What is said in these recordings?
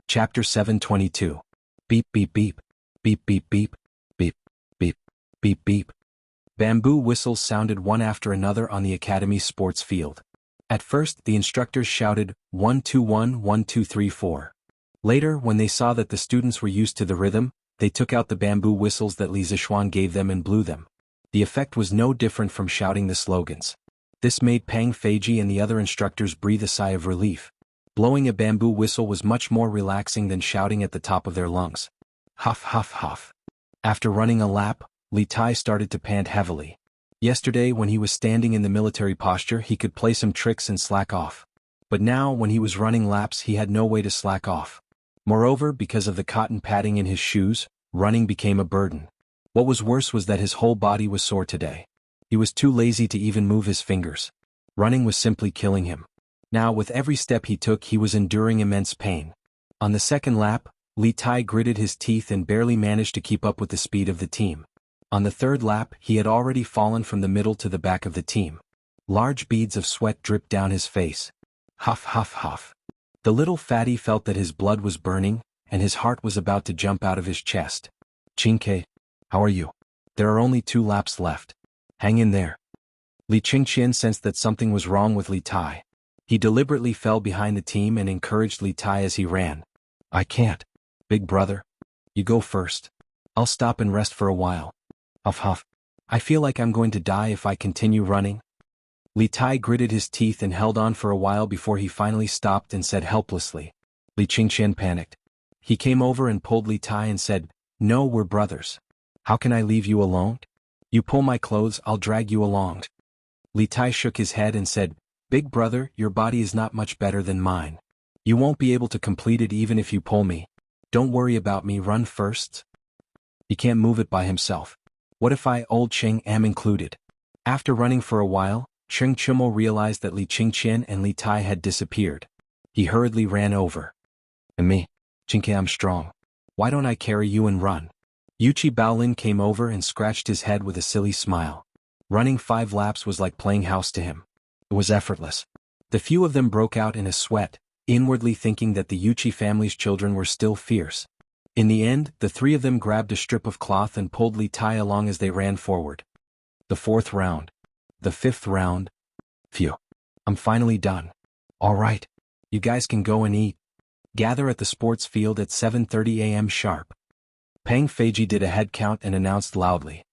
Chapter 722. Beep beep beep. Beep beep beep. Beep beep beep beep. Bamboo whistles sounded one after another on the academy sports field. At first, the instructors shouted, 1 2 1 1 2 3 4. Later, when they saw that the students were used to the rhythm, they took out the bamboo whistles that Li Zishuan gave them and blew them. The effect was no different from shouting the slogans. This made Pang Feiji and the other instructors breathe a sigh of relief. Blowing a bamboo whistle was much more relaxing than shouting at the top of their lungs. Huff huff huff. After running a lap, Li Tai started to pant heavily. Yesterday, when he was standing in the military posture, he could play some tricks and slack off. But now, when he was running laps, he had no way to slack off. Moreover, because of the cotton padding in his shoes, running became a burden. What was worse was that his whole body was sore today. He was too lazy to even move his fingers. Running was simply killing him. Now, with every step he took, he was enduring immense pain. On the second lap, Li Tai gritted his teeth and barely managed to keep up with the speed of the team. On the third lap, he had already fallen from the middle to the back of the team. Large beads of sweat dripped down his face. Huff huff huff. The little fatty felt that his blood was burning, and his heart was about to jump out of his chest. Qingke, how are you? There are only 2 laps left. Hang in there. Li Qingqian sensed that something was wrong with Li Tai. He deliberately fell behind the team and encouraged Li Tai as he ran. I can't. Big brother. You go first. I'll stop and rest for a while. Huff huff. I feel like I'm going to die if I continue running. Li Tai gritted his teeth and held on for a while before he finally stopped and said helplessly. Li Qingqian panicked. He came over and pulled Li Tai and said, No, we're brothers. How can I leave you alone? You pull my clothes, I'll drag you along. Li Tai shook his head and said, Big brother, your body is not much better than mine. You won't be able to complete it even if you pull me. Don't worry about me, run first. He can't move it by himself. What if I, old Ching, am included? After running for a while, Cheng Chumo realized that Li Qingqian and Li Tai had disappeared. He hurriedly ran over. And me, Qingke, I'm strong. Why don't I carry you and run? Yuchi Baolin came over and scratched his head with a silly smile. Running 5 laps was like playing house to him. It was effortless. The few of them broke out in a sweat, inwardly thinking that the Yuchi family's children were still fierce. In the end, the 3 of them grabbed a strip of cloth and pulled Li Tai along as they ran forward. The 4th round. The 5th round. Phew. I'm finally done. All right. You guys can go and eat. Gather at the sports field at 7:30 a.m. sharp. Pang Feiji did a head count and announced loudly.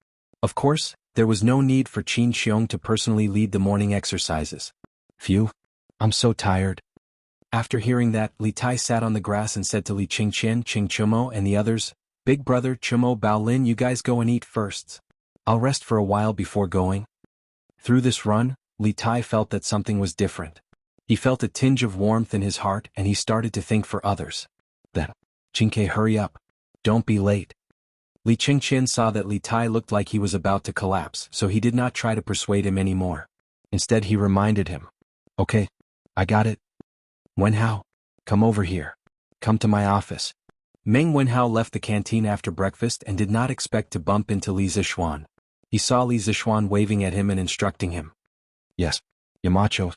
Of course, there was no need for Qin Xiong to personally lead the morning exercises. Phew. I'm so tired. After hearing that, Li Tai sat on the grass and said to Li Qingqian, Ching Chumo, and the others, Big brother Chumo Baolin, you guys go and eat first. I'll rest for a while before going. Through this run, Li Tai felt that something was different. He felt a tinge of warmth in his heart and he started to think for others. Then, Qingke, hurry up. Don't be late. Li Qingqian saw that Li Tai looked like he was about to collapse, so he did not try to persuade him anymore. Instead, he reminded him. Okay, I got it. Wenhao, come over here. Come to my office. Meng Wenhao left the canteen after breakfast and did not expect to bump into Li Zishuan. He saw Li Zishuan waving at him and instructing him. Yes, Yamacho.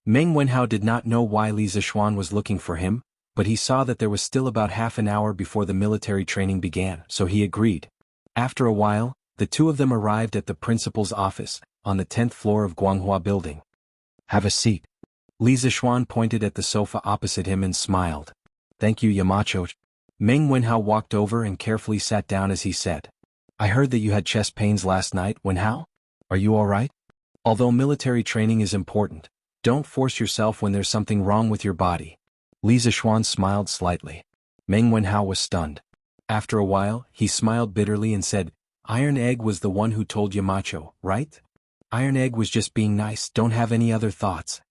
Meng Wenhao did not know why Li Zishuan was looking for him, but he saw that there was still about half an hour before the military training began, so he agreed. After a while, the 2 of them arrived at the principal's office, on the 10th floor of Guanghua building. Have a seat. Li Zishuan pointed at the sofa opposite him and smiled. Thank you, Yamacho. Meng Wenhao walked over and carefully sat down as he said. I heard that you had chest pains last night, Wenhao. Are you all right? Although military training is important, don't force yourself when there's something wrong with your body. Li Zishuan smiled slightly. Meng Wenhao was stunned. After a while, he smiled bitterly and said, Iron Egg was the one who told Yamacho, right? Iron Egg was just being nice, don't have any other thoughts.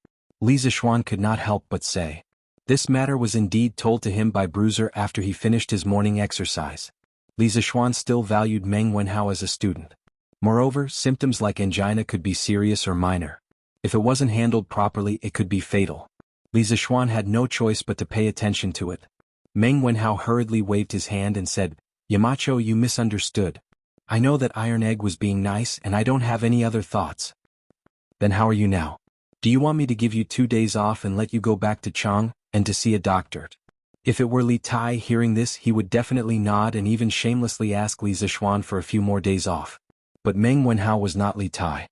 Li Zishuan could not help but say. This matter was indeed told to him by Bruiser after he finished his morning exercise. Li Zishuan still valued Meng Wenhao as a student. Moreover, symptoms like angina could be serious or minor. If it wasn't handled properly, it could be fatal. Li Zishuan had no choice but to pay attention to it. Meng Wenhao hurriedly waved his hand and said, Yamacho, you misunderstood. I know that Iron Egg was being nice and I don't have any other thoughts. Then how are you now? Do you want me to give you 2 days off and let you go back to Chang, and to see a doctor? If it were Li Tai hearing this, he would definitely nod and even shamelessly ask Li Zixuan for a few more days off. But Meng Wenhao was not Li Tai.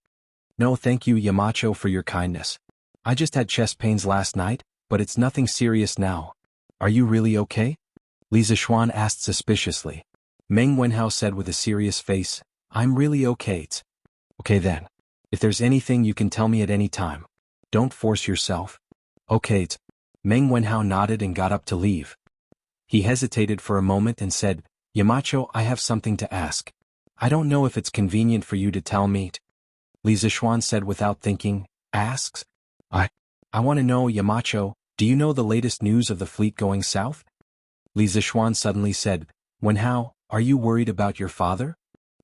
No, thank you, Yamacho, for your kindness. I just had chest pains last night, but it's nothing serious now. Are you really okay? Li Zixuan asked suspiciously. Meng Wenhao said with a serious face, I'm really okay. Okay then. If there's anything you can tell me at any time. Don't force yourself. Okay. Meng Wenhao nodded and got up to leave. He hesitated for a moment and said, Yamacho, I have something to ask. I don't know if it's convenient for you to tell me. Li Zixuan said without thinking, asks? I want to know, Yamacho, do you know the latest news of the fleet going south? Li Zixuan suddenly said, Wenhao, are you worried about your father?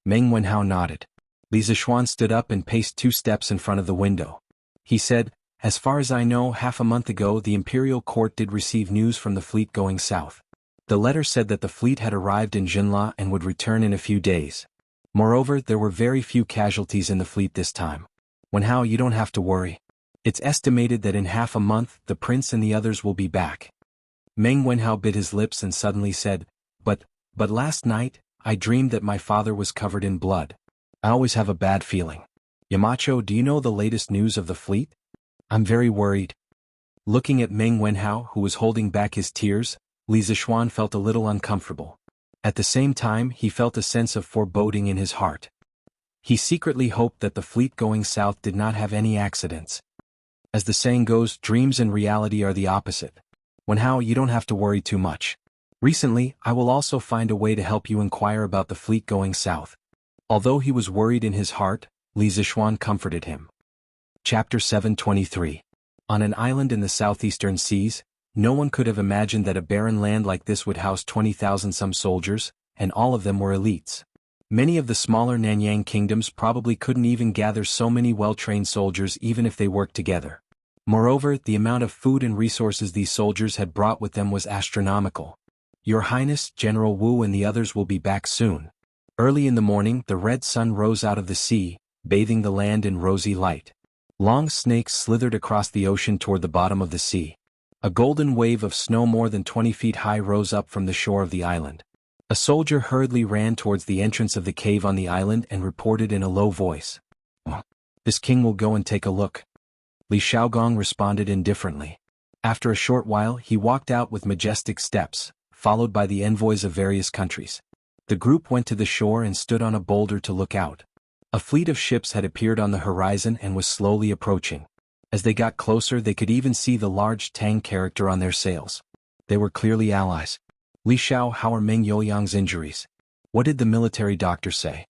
Meng Wenhao nodded. Li Zixuan stood up and paced 2 steps in front of the window. He said, as far as I know, half a month ago the imperial court did receive news from the fleet going south. The letter said that the fleet had arrived in Jinla and would return in a few days. Moreover, there were very few casualties in the fleet this time. Wenhao, you don't have to worry. It's estimated that in half a month the prince and the others will be back. Meng Wenhao bit his lips and suddenly said, But last night, I dreamed that my father was covered in blood. I always have a bad feeling. Yamacho, do you know the latest news of the fleet? I'm very worried. Looking at Meng Wenhao, who was holding back his tears, Li Zixuan felt a little uncomfortable. At the same time, he felt a sense of foreboding in his heart. He secretly hoped that the fleet going south did not have any accidents. As the saying goes, dreams and reality are the opposite. Wenhao, you don't have to worry too much. Recently, I will also find a way to help you inquire about the fleet going south. Although he was worried in his heart, Li Zixuan comforted him. Chapter 723. On an island in the southeastern seas, no one could have imagined that a barren land like this would house 20,000 some soldiers, and all of them were elites. Many of the smaller Nanyang kingdoms probably couldn't even gather so many well-trained soldiers even if they worked together. Moreover, the amount of food and resources these soldiers had brought with them was astronomical. Your Highness, General Wu and the others will be back soon. Early in the morning, the red sun rose out of the sea, bathing the land in rosy light. Long snakes slithered across the ocean toward the bottom of the sea. A golden wave of snow more than 20 feet high rose up from the shore of the island. A soldier hurriedly ran towards the entrance of the cave on the island and reported in a low voice. This king will go and take a look. Li Xiaogong responded indifferently. After a short while he walked out with majestic steps, followed by the envoys of various countries. The group went to the shore and stood on a boulder to look out. A fleet of ships had appeared on the horizon and was slowly approaching. As they got closer they could even see the large Tang character on their sails. They were clearly allies. Li Xiao, how are Meng Youyang's injuries? What did the military doctor say?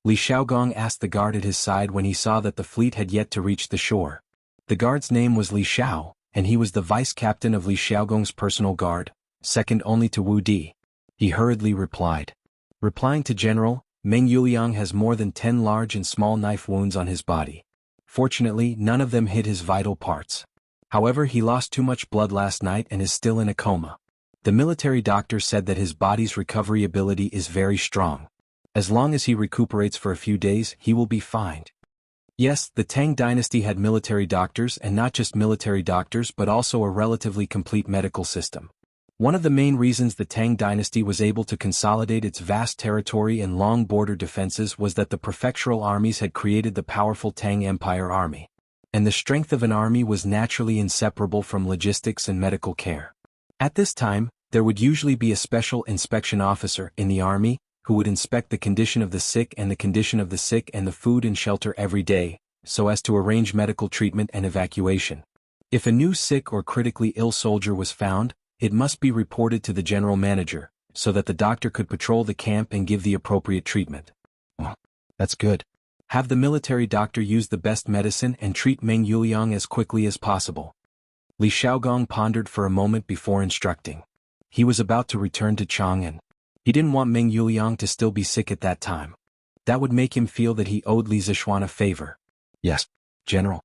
Li Xiaogong asked the guard at his side when he saw that the fleet had yet to reach the shore. The guard's name was Li Xiao, and he was the vice-captain of Li Xiaogong's personal guard, second only to Wu Di. He hurriedly replied. Replying to General, Meng Youyang has more than 10 large and small knife wounds on his body. Fortunately, none of them hit his vital parts. However, he lost too much blood last night and is still in a coma. The military doctor said that his body's recovery ability is very strong. As long as he recuperates for a few days, he will be fine. Yes, the Tang dynasty had military doctors, and not just military doctors but also a relatively complete medical system. One of the main reasons the Tang dynasty was able to consolidate its vast territory and long border defenses was that the prefectural armies had created the powerful Tang Empire Army. And the strength of an army was naturally inseparable from logistics and medical care. At this time, there would usually be a special inspection officer in the army who would inspect the condition of the sick and the food and shelter every day, so as to arrange medical treatment and evacuation. If a new sick or critically ill soldier was found, it must be reported to the general manager, so that the doctor could patrol the camp and give the appropriate treatment. That's good. Have the military doctor use the best medicine and treat Meng Youyang as quickly as possible. Li Xiaogong pondered for a moment before instructing. He was about to return to Chang'an. He didn't want Meng Youyang to still be sick at that time. That would make him feel that he owed Li Zixuan a favor. Yes, General.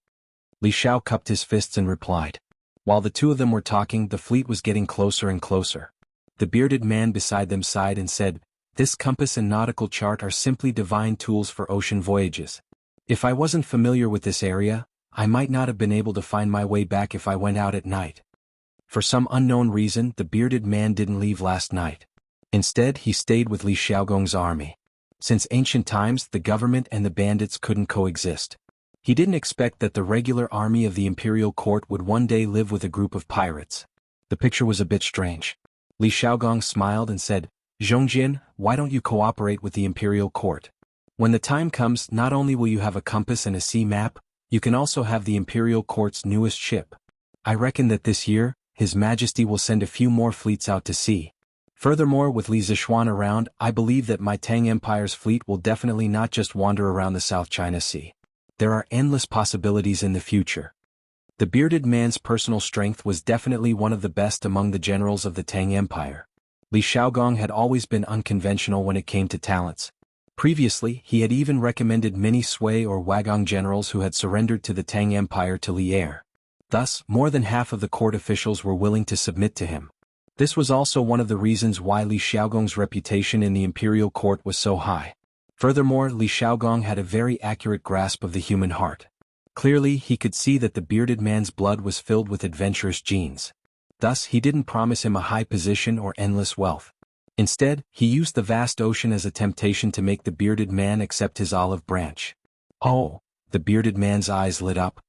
Li Xiao cupped his fists and replied. While the two of them were talking, the fleet was getting closer and closer. The bearded man beside them sighed and said, This compass and nautical chart are simply divine tools for ocean voyages. If I wasn't familiar with this area, I might not have been able to find my way back if I went out at night. For some unknown reason, the bearded man didn't leave last night. Instead, he stayed with Li Xiaogong's army. Since ancient times, the government and the bandits couldn't coexist. He didn't expect that the regular army of the imperial court would one day live with a group of pirates. The picture was a bit strange. Li Xiaogong smiled and said, "Zhongjin, why don't you cooperate with the imperial court? When the time comes, not only will you have a compass and a sea map, you can also have the imperial court's newest ship. I reckon that this year, His Majesty will send a few more fleets out to sea. Furthermore, with Li Zishuan around, I believe that my Tang Empire's fleet will definitely not just wander around the South China Sea. There are endless possibilities in the future." The bearded man's personal strength was definitely one of the best among the generals of the Tang Empire. Li Xiaogong had always been unconventional when it came to talents. Previously, he had even recommended many Sui or Wagong generals who had surrendered to the Tang Empire to Li Er. Thus, more than half of the court officials were willing to submit to him. This was also one of the reasons why Li Xiaogong's reputation in the imperial court was so high. Furthermore, Li Xiaogong had a very accurate grasp of the human heart. Clearly, he could see that the bearded man's blood was filled with adventurous genes. Thus, he didn't promise him a high position or endless wealth. Instead, he used the vast ocean as a temptation to make the bearded man accept his olive branch. Oh, the bearded man's eyes lit up.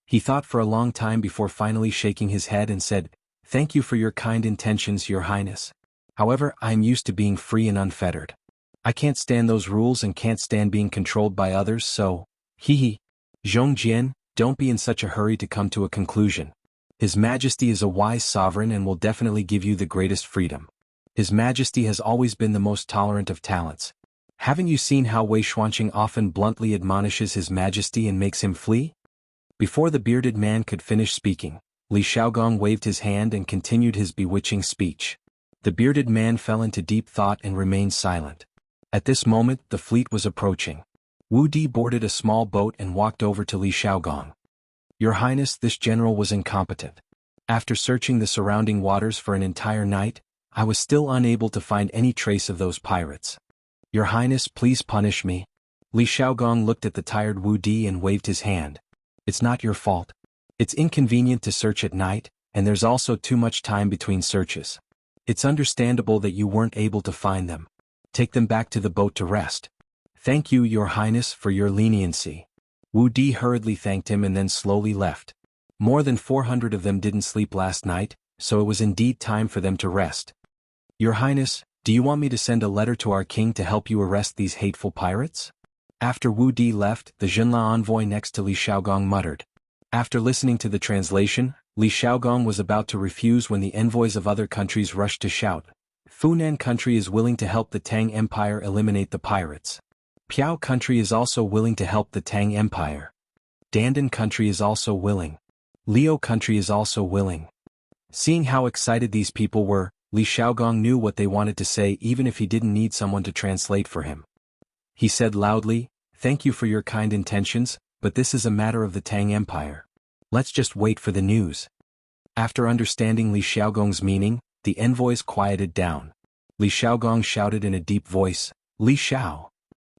He thought for a long time before finally shaking his head and said, "Thank you for your kind intentions, Your Highness. However, I am used to being free and unfettered. I can't stand those rules and can't stand being controlled by others, so, hee. Zhongjian, don't be in such a hurry to come to a conclusion. His Majesty is a wise sovereign and will definitely give you the greatest freedom. His Majesty has always been the most tolerant of talents. Haven't you seen how Wei Xuanqing often bluntly admonishes His Majesty and makes him flee?" Before the bearded man could finish speaking, Li Xiaogong waved his hand and continued his bewitching speech. The bearded man fell into deep thought and remained silent. At this moment, the fleet was approaching. Wu Di boarded a small boat and walked over to Li Xiaogong. "Your Highness, this general was incompetent. After searching the surrounding waters for an entire night, I was still unable to find any trace of those pirates. Your Highness, please punish me." Li Xiaogong looked at the tired Wu Di and waved his hand. "It's not your fault. It's inconvenient to search at night, and there's also too much time between searches. It's understandable that you weren't able to find them. Take them back to the boat to rest." "Thank you, Your Highness, for your leniency." Wu Di hurriedly thanked him and then slowly left. More than 400 of them didn't sleep last night, so it was indeed time for them to rest. "Your Highness, do you want me to send a letter to our king to help you arrest these hateful pirates?" After Wu Di left, the Jinla envoy next to Li Xiaogong muttered. After listening to the translation, Li Xiaogong was about to refuse when the envoys of other countries rushed to shout, "Funan country is willing to help the Tang Empire eliminate the pirates. Piao country is also willing to help the Tang Empire. Dandan country is also willing. Liu country is also willing." Seeing how excited these people were, Li Xiaogong knew what they wanted to say even if he didn't need someone to translate for him. He said loudly, "Thank you for your kind intentions, but this is a matter of the Tang Empire. Let's just wait for the news." After understanding Li Xiaogong's meaning, the envoys quieted down. Li Xiaogong shouted in a deep voice, "Li Xiao!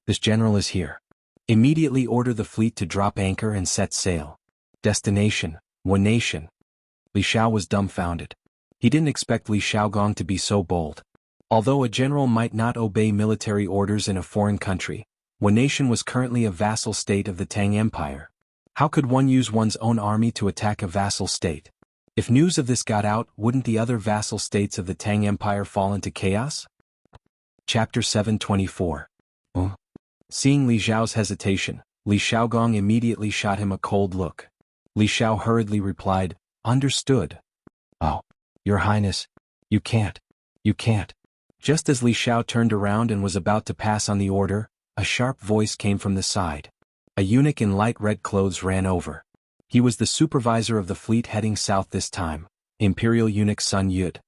This general is here. Immediately order the fleet to drop anchor and set sail. Destination, One Nation." Li Xiao was dumbfounded. He didn't expect Li Xiaogong to be so bold. Although a general might not obey military orders in a foreign country, One Nation was currently a vassal state of the Tang Empire. How could one use one's own army to attack a vassal state? If news of this got out, wouldn't the other vassal states of the Tang Empire fall into chaos? Chapter 724. Seeing Li Xiao's hesitation, Li Xiaogong immediately shot him a cold look. Li Xiao hurriedly replied, "Understood." "Oh, Your Highness, you can't. Just as Li Xiao turned around and was about to pass on the order, a sharp voice came from the side. A eunuch in light red clothes ran over. He was the supervisor of the fleet heading south this time, Imperial Eunuch Sun Yud.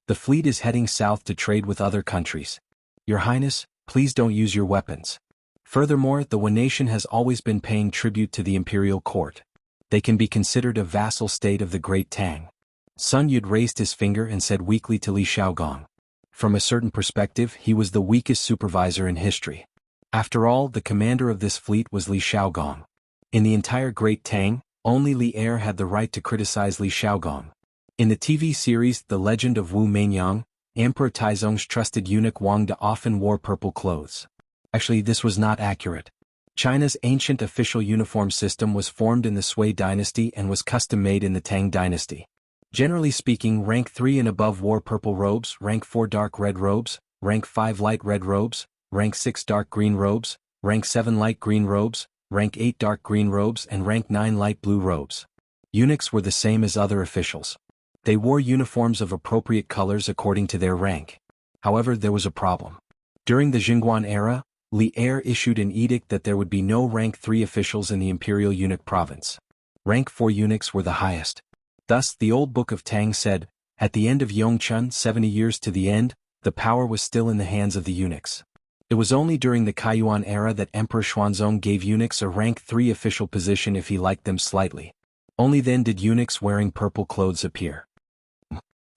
"The fleet is heading south to trade with other countries. Your Highness, please don't use your weapons. Furthermore, the One Nation has always been paying tribute to the imperial court. They can be considered a vassal state of the Great Tang." Sun Yud raised his finger and said weakly to Li Xiaogong. From a certain perspective, he was the weakest supervisor in history. After all, the commander of this fleet was Li Xiaogong. In the entire Great Tang, only Li Er had the right to criticize Li Xiaogong. In the TV series The Legend of Wu Meinyang, Emperor Taizong's trusted eunuch Wang De often wore purple clothes. Actually, this was not accurate. China's ancient official uniform system was formed in the Sui dynasty and was custom-made in the Tang dynasty. Generally speaking, rank 3 and above wore purple robes, rank 4 dark red robes, rank 5 light red robes, rank 6 dark green robes, rank 7 light green robes, rank 8 dark green robes and rank 9 light blue robes. Eunuchs were the same as other officials. They wore uniforms of appropriate colors according to their rank. However, there was a problem. During the Jingguan era, Li Er issued an edict that there would be no rank 3 officials in the imperial eunuch province. Rank 4 eunuchs were the highest. Thus, the old book of Tang said, at the end of Yongchun 70 years to the end, the power was still in the hands of the eunuchs. It was only during the Kaiyuan era that Emperor Xuanzong gave eunuchs a rank 3 official position if he liked them slightly. Only then did eunuchs wearing purple clothes appear.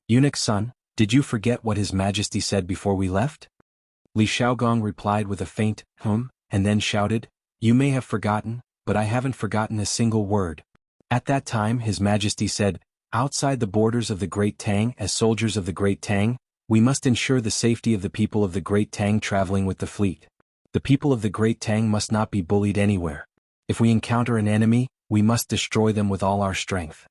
Eunuch's son, did you forget what His Majesty said before we left? Li Shaogong replied with a faint, and then shouted, you may have forgotten, but I haven't forgotten a single word. At that time His Majesty said, outside the borders of the Great Tang, as soldiers of the Great Tang, we must ensure the safety of the people of the Great Tang traveling with the fleet. The people of the Great Tang must not be bullied anywhere. If we encounter an enemy, we must destroy them with all our strength.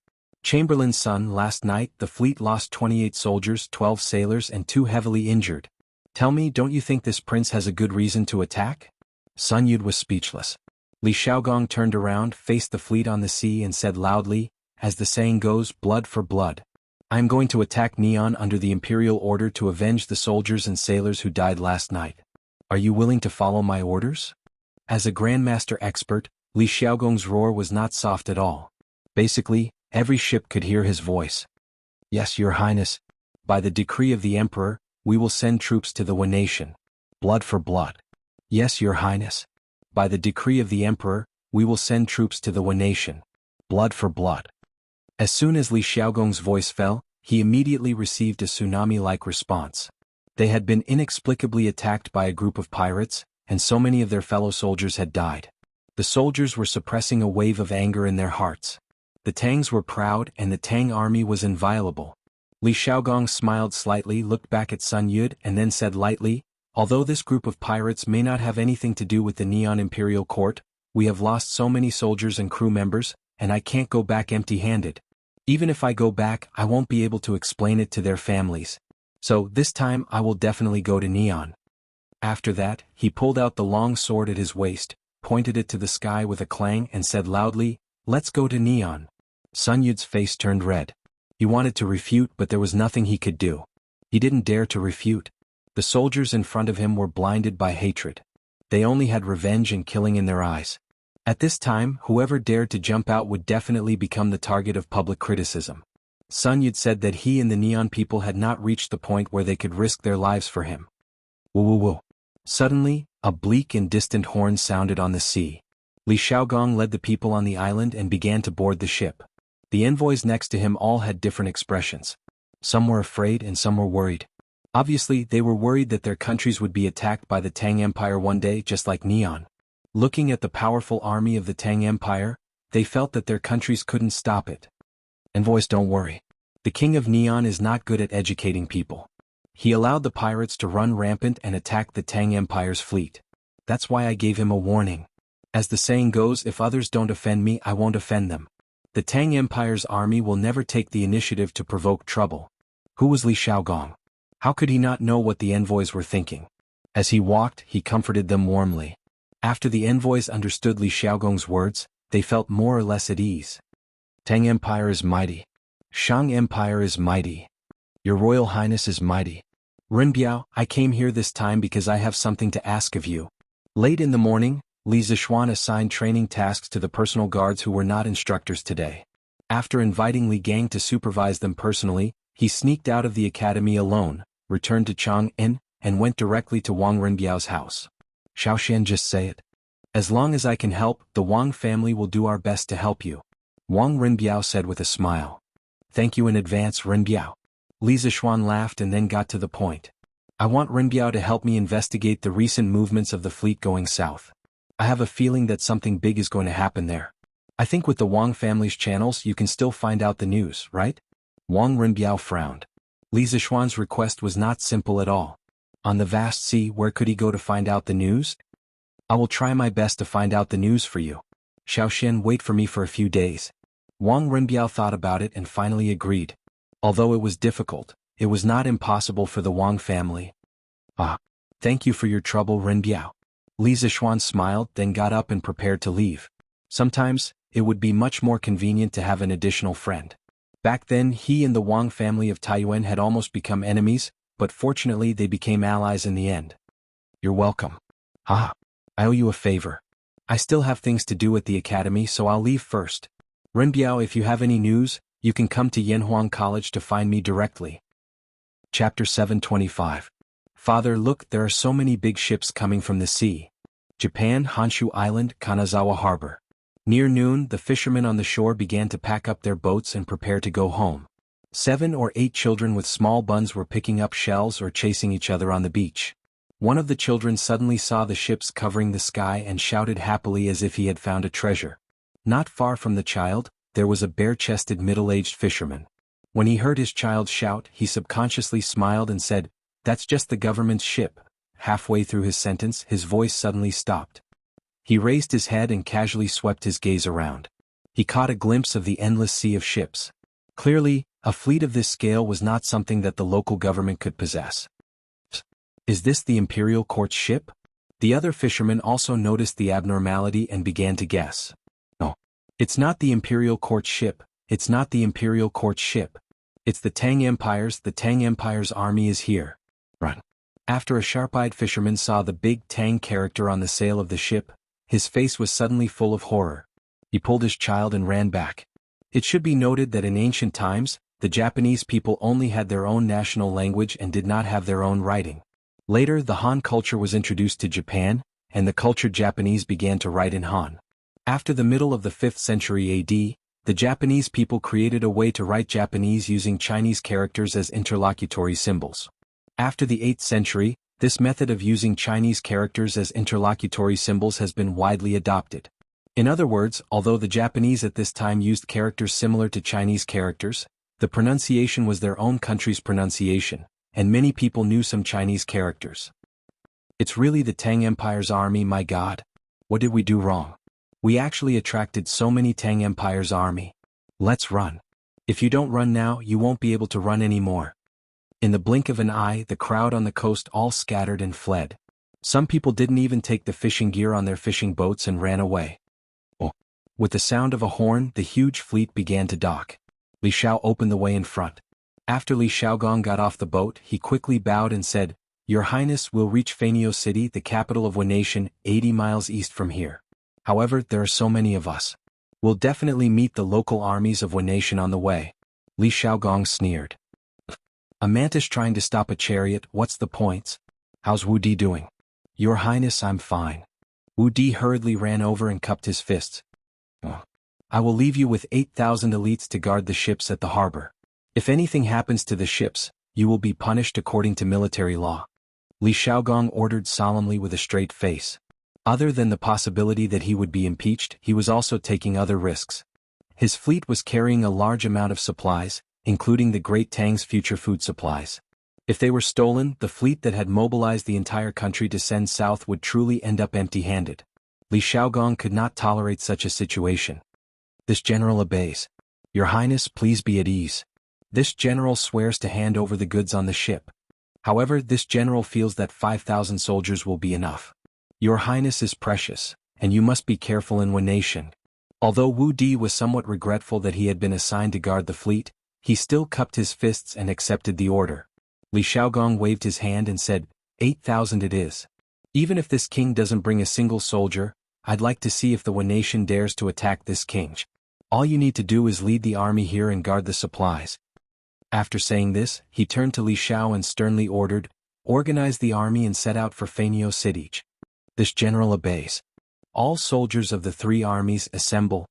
Chamberlain's son, last night the fleet lost 28 soldiers, 12 sailors and 2 heavily injured. Tell me, don't you think this prince has a good reason to attack? Sun Yud was speechless. Li Shaogong turned around, faced the fleet on the sea and said loudly, as the saying goes, blood for blood. I am going to attack Neon under the imperial order to avenge the soldiers and sailors who died last night. Are you willing to follow my orders? As a Grandmaster expert, Li Xiaogong's roar was not soft at all. Basically, every ship could hear his voice. Yes, Your Highness. By the decree of the Emperor, we will send troops to the Wu nation. Blood for blood. Yes, Your Highness. By the decree of the Emperor, we will send troops to the Wu nation. Blood for blood. As soon as Li Xiaogong's voice fell, he immediately received a tsunami-like response. They had been inexplicably attacked by a group of pirates, and so many of their fellow soldiers had died. The soldiers were suppressing a wave of anger in their hearts. The Tangs were proud and the Tang army was inviolable. Li Xiaogong smiled slightly, looked back at Sun Yud and then said lightly, although this group of pirates may not have anything to do with the Neon Imperial Court, we have lost so many soldiers and crew members, and I can't go back empty-handed. Even if I go back, I won't be able to explain it to their families. So, this time I will definitely go to Neon. After that, he pulled out the long sword at his waist, pointed it to the sky with a clang and said loudly, let's go to Neon. Sun Yud's face turned red. He wanted to refute but there was nothing he could do. He didn't dare to refute. The soldiers in front of him were blinded by hatred. They only had revenge and killing in their eyes. At this time, whoever dared to jump out would definitely become the target of public criticism. Sun Yud said that he and the Neon people had not reached the point where they could risk their lives for him. Woo woo woo. Suddenly, a bleak and distant horn sounded on the sea. Li Xiaogong led the people on the island and began to board the ship. The envoys next to him all had different expressions. Some were afraid and some were worried. Obviously, they were worried that their countries would be attacked by the Tang Empire one day just like Neon. Looking at the powerful army of the Tang Empire, they felt that their countries couldn't stop it. Envoys, don't worry. The king of Neon is not good at educating people. He allowed the pirates to run rampant and attack the Tang Empire's fleet. That's why I gave him a warning. As the saying goes, if others don't offend me, I won't offend them. The Tang Empire's army will never take the initiative to provoke trouble. Who was Li Xiaogong? How could he not know what the envoys were thinking? As he walked, he comforted them warmly. After the envoys understood Li Xiaogong's words, they felt more or less at ease. Tang Empire is mighty. Shang Empire is mighty. Your Royal Highness is mighty. Rinbiao, I came here this time because I have something to ask of you. Late in the morning, Li Zishuan assigned training tasks to the personal guards who were not instructors today. After inviting Li Gang to supervise them personally, he sneaked out of the academy alone, returned to Chang'an, and went directly to Wang Rinbiao's house. Xiaoxian, just say it. As long as I can help, the Wang family will do our best to help you. Wang Rinbiao said with a smile. Thank you in advance, Rinbiao. Li Zishuan laughed and then got to the point. I want Rinbiao to help me investigate the recent movements of the fleet going south. I have a feeling that something big is going to happen there. I think with the Wang family's channels you can still find out the news, right? Wang Renbiao frowned. Li Zixuan's request was not simple at all. On the vast sea, where could he go to find out the news? I will try my best to find out the news for you. Xiaoxian, wait for me for a few days. Wang Renbiao thought about it and finally agreed. Although it was difficult, it was not impossible for the Wang family. Ah, thank you for your trouble, Renbiao. Li Zixuan smiled, then got up and prepared to leave. Sometimes, it would be much more convenient to have an additional friend. Back then, he and the Wang family of Taiyuan had almost become enemies, but fortunately they became allies in the end. You're welcome. Ah, I owe you a favor. I still have things to do at the academy, so I'll leave first. Renbiao, if you have any news, you can come to Yanhuang College to find me directly. Chapter 725. Father, look, there are so many big ships coming from the sea. Japan, Honshu Island, Kanazawa Harbor. Near noon, the fishermen on the shore began to pack up their boats and prepare to go home. 7 or 8 children with small buns were picking up shells or chasing each other on the beach. One of the children suddenly saw the ships covering the sky and shouted happily as if he had found a treasure. Not far from the child, there was a bare-chested middle-aged fisherman. When he heard his child shout, he subconsciously smiled and said, "That's just the government's ship." Halfway through his sentence, his voice suddenly stopped. He raised his head and casually swept his gaze around. He caught a glimpse of the endless sea of ships. Clearly, a fleet of this scale was not something that the local government could possess. Is this the imperial court's ship? The other fishermen also noticed the abnormality and began to guess. No. It's not the imperial court's ship, it's not the imperial court's ship. It's the Tang Empire's army is here. Run. After a sharp-eyed fisherman saw the big Tang character on the sail of the ship, his face was suddenly full of horror. He pulled his child and ran back. It should be noted that in ancient times, the Japanese people only had their own national language and did not have their own writing. Later, the Han culture was introduced to Japan, and the cultured Japanese began to write in Han. After the middle of the 5th century AD, the Japanese people created a way to write Japanese using Chinese characters as interlocutory symbols. After the 8th century, this method of using Chinese characters as interlocutory symbols has been widely adopted. In other words, although the Japanese at this time used characters similar to Chinese characters, the pronunciation was their own country's pronunciation, and many people knew some Chinese characters. It's really the Tang Empire's army, my God. What did we do wrong? We actually attracted so many Tang Empire's army. Let's run. If you don't run now, you won't be able to run anymore. In the blink of an eye, the crowd on the coast all scattered and fled. Some people didn't even take the fishing gear on their fishing boats and ran away. Oh. With the sound of a horn, the huge fleet began to dock. Li Xiao opened the way in front. After Li Xiaogong got off the boat, he quickly bowed and said, "Your Highness will reach Feiniao City, the capital of Wu Nation, 80 miles east from here. However, there are so many of us. We'll definitely meet the local armies of Wu Nation on the way." Li Xiaogong sneered. "A mantis trying to stop a chariot, what's the points? How's Wu Di doing?" "Your Highness, I'm fine." Wu Di hurriedly ran over and cupped his fists. "Oh. I will leave you with 8,000 elites to guard the ships at the harbor. If anything happens to the ships, you will be punished according to military law." Li Xiaogong ordered solemnly with a straight face. Other than the possibility that he would be impeached, he was also taking other risks. His fleet was carrying a large amount of supplies, including the Great Tang's future food supplies. If they were stolen, the fleet that had mobilized the entire country to send south would truly end up empty-handed. Li Xiaogong could not tolerate such a situation. "This general obeys. Your Highness, please be at ease." This general swears to hand over the goods on the ship. However, this general feels that 5,000 soldiers will be enough. Your Highness is precious, and you must be careful in Wu Nation. Although Wu Di was somewhat regretful that he had been assigned to guard the fleet, he still cupped his fists and accepted the order. Li Xiaogong waved his hand and said, 8,000 it is. Even if this king doesn't bring a single soldier, I'd like to see if the Wu Nation dares to attack this king. All you need to do is lead the army here and guard the supplies. After saying this, he turned to Li Xiao and sternly ordered, "Organize the army and set out for Feiniao City." This general obeys. All soldiers of the 3 armies assemble.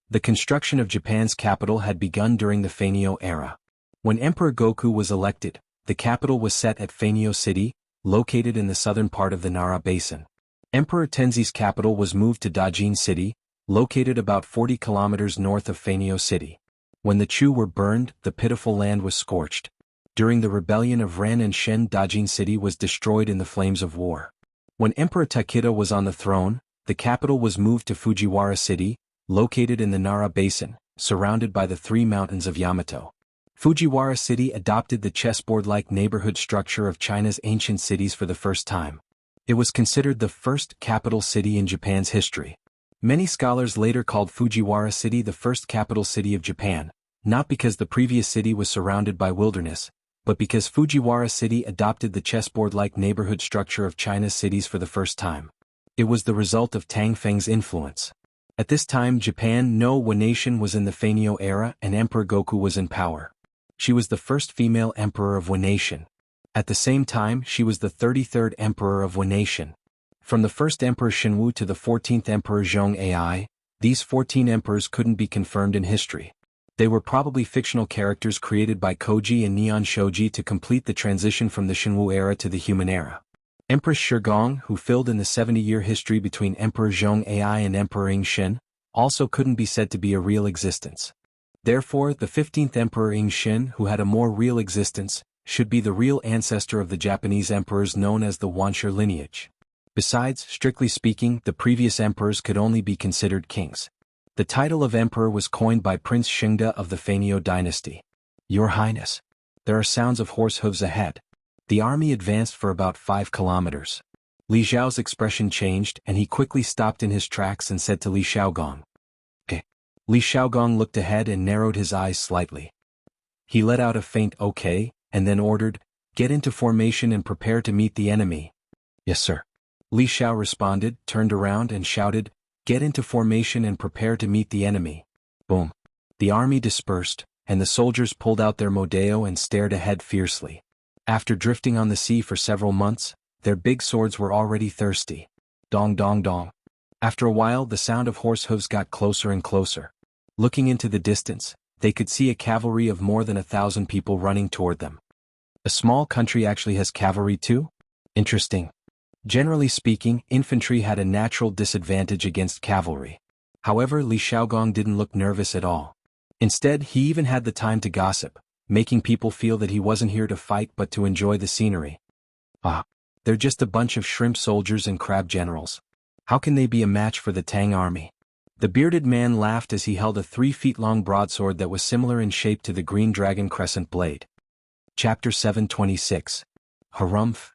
The construction of Japan's capital had begun during the Feiniao era. When Emperor Goku was elected, the capital was set at Feiniao City, located in the southern part of the Nara Basin. Emperor Tenzi's capital was moved to Dajin City, located about 40 kilometers north of Feiniao City. When the Chu were burned, the pitiful land was scorched. During the rebellion of Ren and Shen, Dajin City was destroyed in the flames of war. When Emperor Takeda was on the throne, the capital was moved to Fujiwara City, located in the Nara Basin, surrounded by the three mountains of Yamato. Fujiwara City adopted the chessboard-like neighborhood structure of China's ancient cities for the first time. It was considered the first capital city in Japan's history. Many scholars later called Fujiwara City the first capital city of Japan, not because the previous city was surrounded by wilderness, but because Fujiwara City adopted the chessboard-like neighborhood structure of China's cities for the first time. It was the result of Tang Feng's influence. At this time, Japan no Nation was in the Feinio era and Emperor Goku was in power. She was the first female emperor of Nation. At the same time, she was the 33rd emperor of Nation. From the first Emperor Shenwu to the 14th Emperor Zhong Ai, these 14 emperors couldn't be confirmed in history. They were probably fictional characters created by Koji and Nihon Shoji to complete the transition from the Shenwu era to the human era. Empress Shigong, who filled in the 70-year history between Emperor Zhong Ai and Emperor Yingxin, also couldn't be said to be a real existence. Therefore, the 15th Emperor Yingxin, who had a more real existence, should be the real ancestor of the Japanese emperors known as the Wanshi lineage. Besides, strictly speaking, the previous emperors could only be considered kings. The title of emperor was coined by Prince Shingda of the Feinio dynasty. Your Highness. There are sounds of horse hooves ahead. The army advanced for about 5 kilometers. Li Xiao's expression changed and he quickly stopped in his tracks and said to Li Xiaogong. Okay. Li Xiaogong looked ahead and narrowed his eyes slightly. He let out a faint okay, and then ordered, "Get into formation and prepare to meet the enemy." "Yes, sir." Li Xiao responded, turned around and shouted, "Get into formation and prepare to meet the enemy." Boom. The army dispersed, and the soldiers pulled out their modeo and stared ahead fiercely. After drifting on the sea for several months, their big swords were already thirsty. Dong dong dong. After a while the sound of horse hooves got closer and closer. Looking into the distance, they could see a cavalry of more than 1,000 people running toward them. A small country actually has cavalry too? Interesting. Generally speaking, infantry had a natural disadvantage against cavalry. However, Li Xiaogong didn't look nervous at all. Instead, he even had the time to gossip, making people feel that he wasn't here to fight but to enjoy the scenery. Ah, they're just a bunch of shrimp soldiers and crab generals. How can they be a match for the Tang army? The bearded man laughed as he held a 3-feet-long broadsword that was similar in shape to the green dragon crescent blade. Chapter 726. Harumph.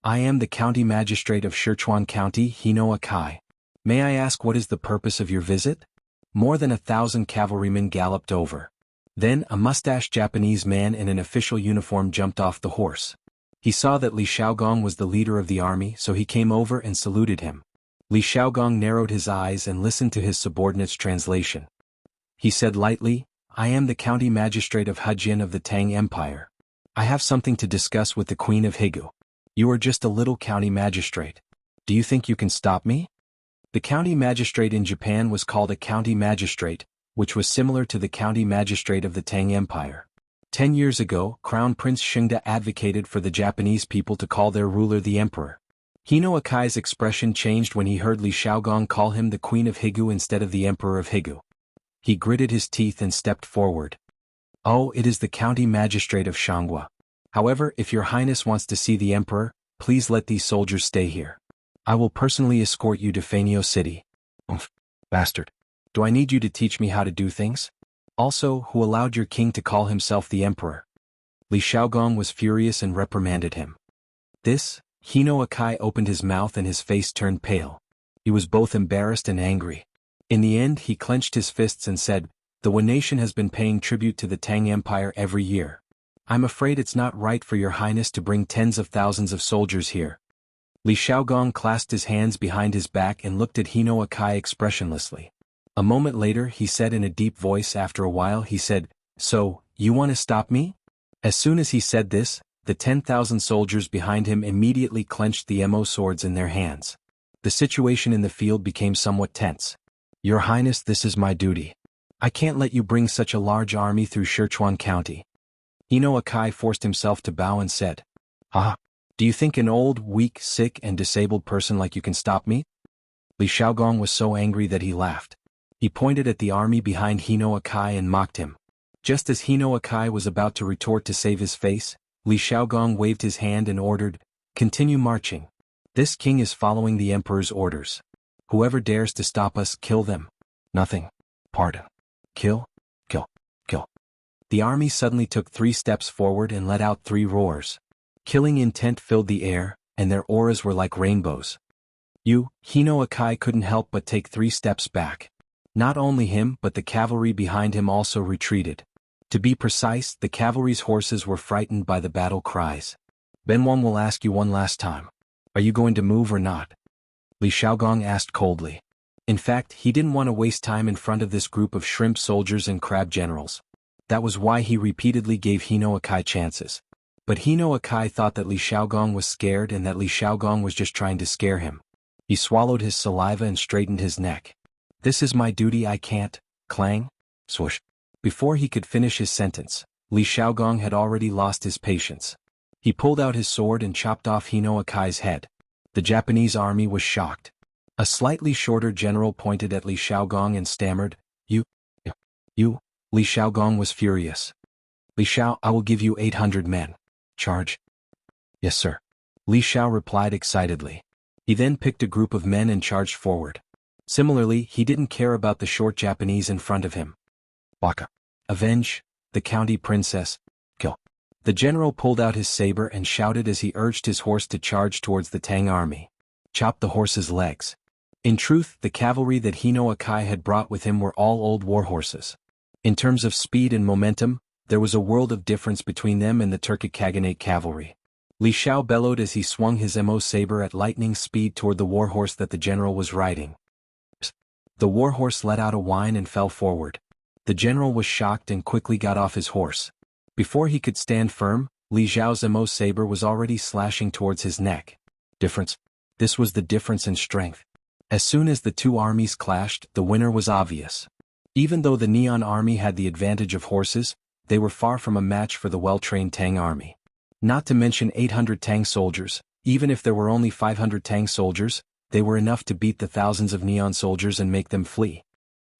I am the county magistrate of Sichuan County, Hino Akai. May I ask what is the purpose of your visit? More than 1,000 cavalrymen galloped over. Then a mustached Japanese man in an official uniform jumped off the horse. He saw that Li Xiaogong was the leader of the army, so he came over and saluted him. Li Xiaogong narrowed his eyes and listened to his subordinate's translation. He said lightly, I am the county magistrate of Hejin of the Tang Empire. I have something to discuss with the Queen of Higu. You are just a little county magistrate. Do you think you can stop me? The county magistrate in Japan was called a county magistrate, which was similar to the county magistrate of the Tang Empire. 10 years ago, Crown Prince Shingda advocated for the Japanese people to call their ruler the emperor. Hino Akai's expression changed when he heard Li Xiaogong call him the Queen of Higu instead of the Emperor of Higu. He gritted his teeth and stepped forward. Oh, it is the county magistrate of Shanghua. However, if your highness wants to see the emperor, please let these soldiers stay here. I will personally escort you to Feinio City. Umph, bastard. Do I need you to teach me how to do things? Also, who allowed your king to call himself the emperor? Li Xiaogong was furious and reprimanded him. This, Hino Akai opened his mouth and his face turned pale. He was both embarrassed and angry. In the end, he clenched his fists and said, The Nation has been paying tribute to the Tang Empire every year. I'm afraid it's not right for your highness to bring tens of thousands of soldiers here. Li Xiaogong clasped his hands behind his back and looked at Hino Akai expressionlessly. A moment later he said in a deep voice. After a while he said, So, you want to stop me? As soon as he said this, the 10,000 soldiers behind him immediately clenched the mo swords in their hands. The situation in the field became somewhat tense. Your Highness, this is my duty. I can't let you bring such a large army through Sichuan County. Hino Akai forced himself to bow and said, Ah, do you think an old, weak, sick and disabled person like you can stop me? Li Xiaogong was so angry that he laughed. He pointed at the army behind Hino Akai and mocked him. Just as Hino Akai was about to retort to save his face, Li Shaogong waved his hand and ordered, "Continue marching. This king is following the emperor's orders. Whoever dares to stop us, kill them. Nothing. Pardon. Kill, kill, kill." The army suddenly took 3 steps forward and let out 3 roars. Killing intent filled the air, and their auras were like rainbows. Hino Akai couldn't help but take 3 steps back. Not only him but the cavalry behind him also retreated. To be precise, the cavalry's horses were frightened by the battle cries. "Benwang will ask you one last time. Are you going to move or not?" Li Shaogong asked coldly. In fact, he didn't want to waste time in front of this group of shrimp soldiers and crab generals. That was why he repeatedly gave Hino Akai chances. But Hino Akai thought that Li Shaogong was scared and that Li Shaogong was just trying to scare him. He swallowed his saliva and straightened his neck. "This is my duty, I can't." Clang. Swoosh. Before he could finish his sentence, Li Shaogong had already lost his patience. He pulled out his sword and chopped off Hino Akai's head. The Japanese army was shocked. A slightly shorter general pointed at Li Shaogong and stammered, You. Li Shaogong was furious. "Li Shao, I will give you 800 men. Charge." "Yes, sir." Li Shao replied excitedly. He then picked a group of men and charged forward. Similarly, he didn't care about the short Japanese in front of him. "Baka. Avenge the county princess. Kill." The general pulled out his saber and shouted as he urged his horse to charge towards the Tang army. "Chop the horse's legs." In truth, the cavalry that Hino Akai had brought with him were all old war horses. In terms of speed and momentum, there was a world of difference between them and the Turkic Khaganate cavalry. Li Shao bellowed as he swung his Mo saber at lightning speed toward the warhorse that the general was riding. The warhorse let out a whine and fell forward. The general was shocked and quickly got off his horse. Before he could stand firm, Li Zhao's Mo saber was already slashing towards his neck. Difference. This was the difference in strength. As soon as the two armies clashed, the winner was obvious. Even though the Neon army had the advantage of horses, they were far from a match for the well-trained Tang army. Not to mention 800 Tang soldiers. Even if there were only 500 Tang soldiers, they were enough to beat the thousands of Neon soldiers and make them flee.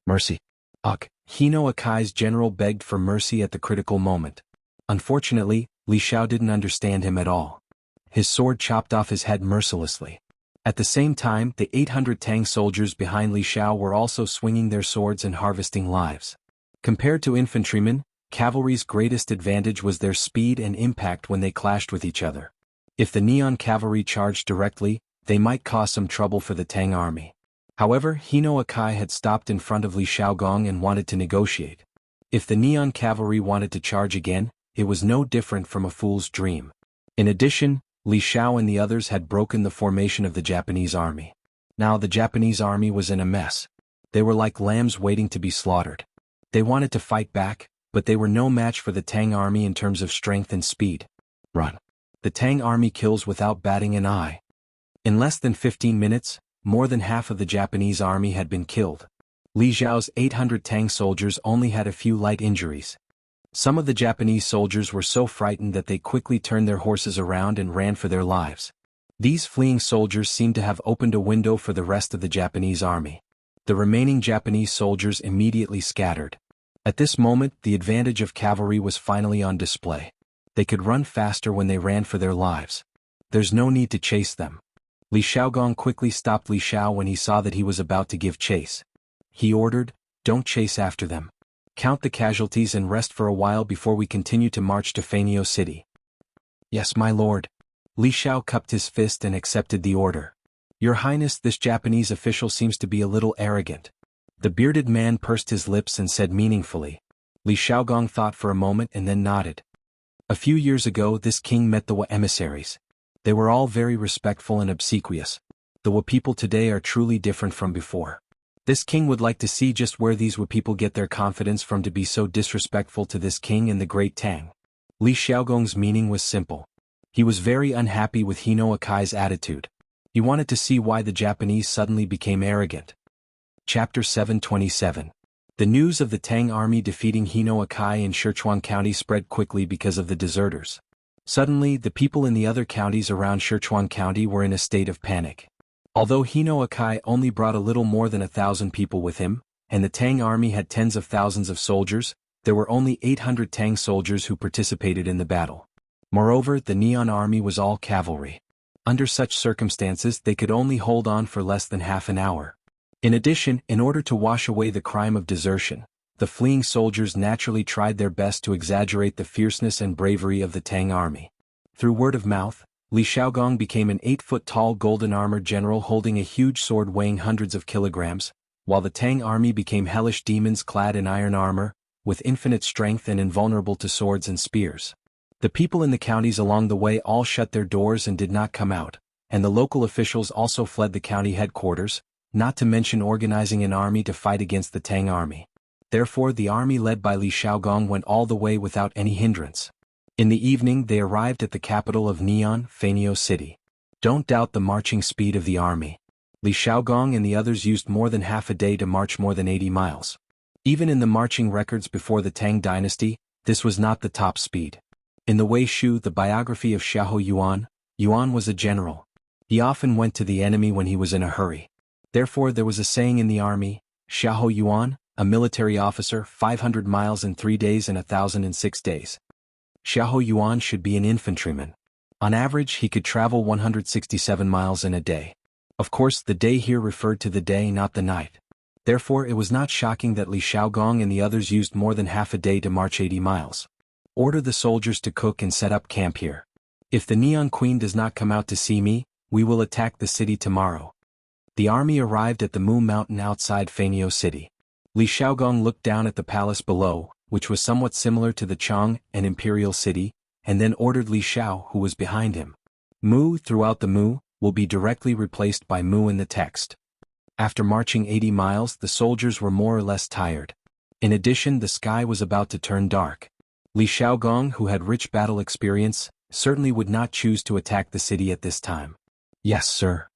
"Mercy. Ugh." Hino Akai's general begged for mercy at the critical moment. Unfortunately, Li Shao didn't understand him at all. His sword chopped off his head mercilessly. At the same time, the 800 Tang soldiers behind Li Shao were also swinging their swords and harvesting lives. Compared to infantrymen, cavalry's greatest advantage was their speed and impact when they clashed with each other. If the Neon cavalry charged directly, they might cause some trouble for the Tang army. However, Hino Akai had stopped in front of Li Shaogong and wanted to negotiate. If the Neon cavalry wanted to charge again, it was no different from a fool's dream. In addition, Li Shao and the others had broken the formation of the Japanese army. Now the Japanese army was in a mess. They were like lambs waiting to be slaughtered. They wanted to fight back, but they were no match for the Tang army in terms of strength and speed. Run. The Tang army kills without batting an eye. In less than 15 minutes, more than half of the Japanese army had been killed. Li Zhao's 800 Tang soldiers only had a few light injuries. Some of the Japanese soldiers were so frightened that they quickly turned their horses around and ran for their lives. These fleeing soldiers seemed to have opened a window for the rest of the Japanese army. The remaining Japanese soldiers immediately scattered. At this moment, the advantage of cavalry was finally on display. They could run faster when they ran for their lives. There's no need to chase them. Li Shaogong quickly stopped Li Shao when he saw that he was about to give chase. He ordered, "Don't chase after them. Count the casualties and rest for a while before we continue to march to Fanio City." "Yes, my lord." Li Shao cupped his fist and accepted the order. "Your Highness, this Japanese official seems to be a little arrogant." The bearded man pursed his lips and said meaningfully. Li Shaogong thought for a moment and then nodded. A few years ago this king met the Wa emissaries. They were all very respectful and obsequious. The Wa people today are truly different from before. This king would like to see just where these Wa people get their confidence from to be so disrespectful to this king and the great Tang. Li Shaogong's meaning was simple. He was very unhappy with Hino Akai's attitude. He wanted to see why the Japanese suddenly became arrogant. Chapter 727. The news of the Tang army defeating Hino Akai in Sichuan County spread quickly because of the deserters. Suddenly, the people in the other counties around Sichuan County were in a state of panic. Although Hino Akai only brought a little more than 1,000 people with him, and the Tang army had tens of thousands of soldiers, There were only 800 Tang soldiers who participated in the battle. Moreover, the Neon Army was all cavalry. Under such circumstances they could only hold on for less than half an hour. In addition, in order to wash away the crime of desertion, the fleeing soldiers naturally tried their best to exaggerate the fierceness and bravery of the Tang army. Through word of mouth, Li Shaogong became an 8-foot-tall golden-armored general holding a huge sword weighing hundreds of kilograms, while the Tang army became hellish demons clad in iron armor, with infinite strength and invulnerable to swords and spears. The people in the counties along the way all shut their doors and did not come out, and the local officials also fled the county headquarters, not to mention organizing an army to fight against the Tang army. Therefore the army led by Li Shaogong went all the way without any hindrance. In the evening they arrived at the capital of Neon, Fanio City. Don't doubt the marching speed of the army. Li Shaogong and the others used more than half a day to march more than 80 miles. Even in the marching records before the Tang dynasty, this was not the top speed. In the Wei Shu, the biography of Xiahou Yuan, Yuan was a general. He often went to the enemy when he was in a hurry. Therefore there was a saying in the army, Xiahou Yuan, a military officer, 500 miles in 3 days and 1,006 days. Xiahou Yuan should be an infantryman. On average he could travel 167 miles in a day. Of course the day here referred to the day, not the night. Therefore it was not shocking that Li Shaogong and the others used more than half a day to march 80 miles. Order the soldiers to cook and set up camp here. If the Neon Queen does not come out to see me, we will attack the city tomorrow. The army arrived at the Mu Mountain outside Fanio City. Li Shaogong looked down at the palace below, which was somewhat similar to the Chang and Imperial City, and then ordered Li Shao, who was behind him. Mu throughout the Mu will be directly replaced by Mu in the text. After marching 80 miles, the soldiers were more or less tired. In addition, the sky was about to turn dark. Li Shaogong, who had rich battle experience, certainly would not choose to attack the city at this time. Yes, sir.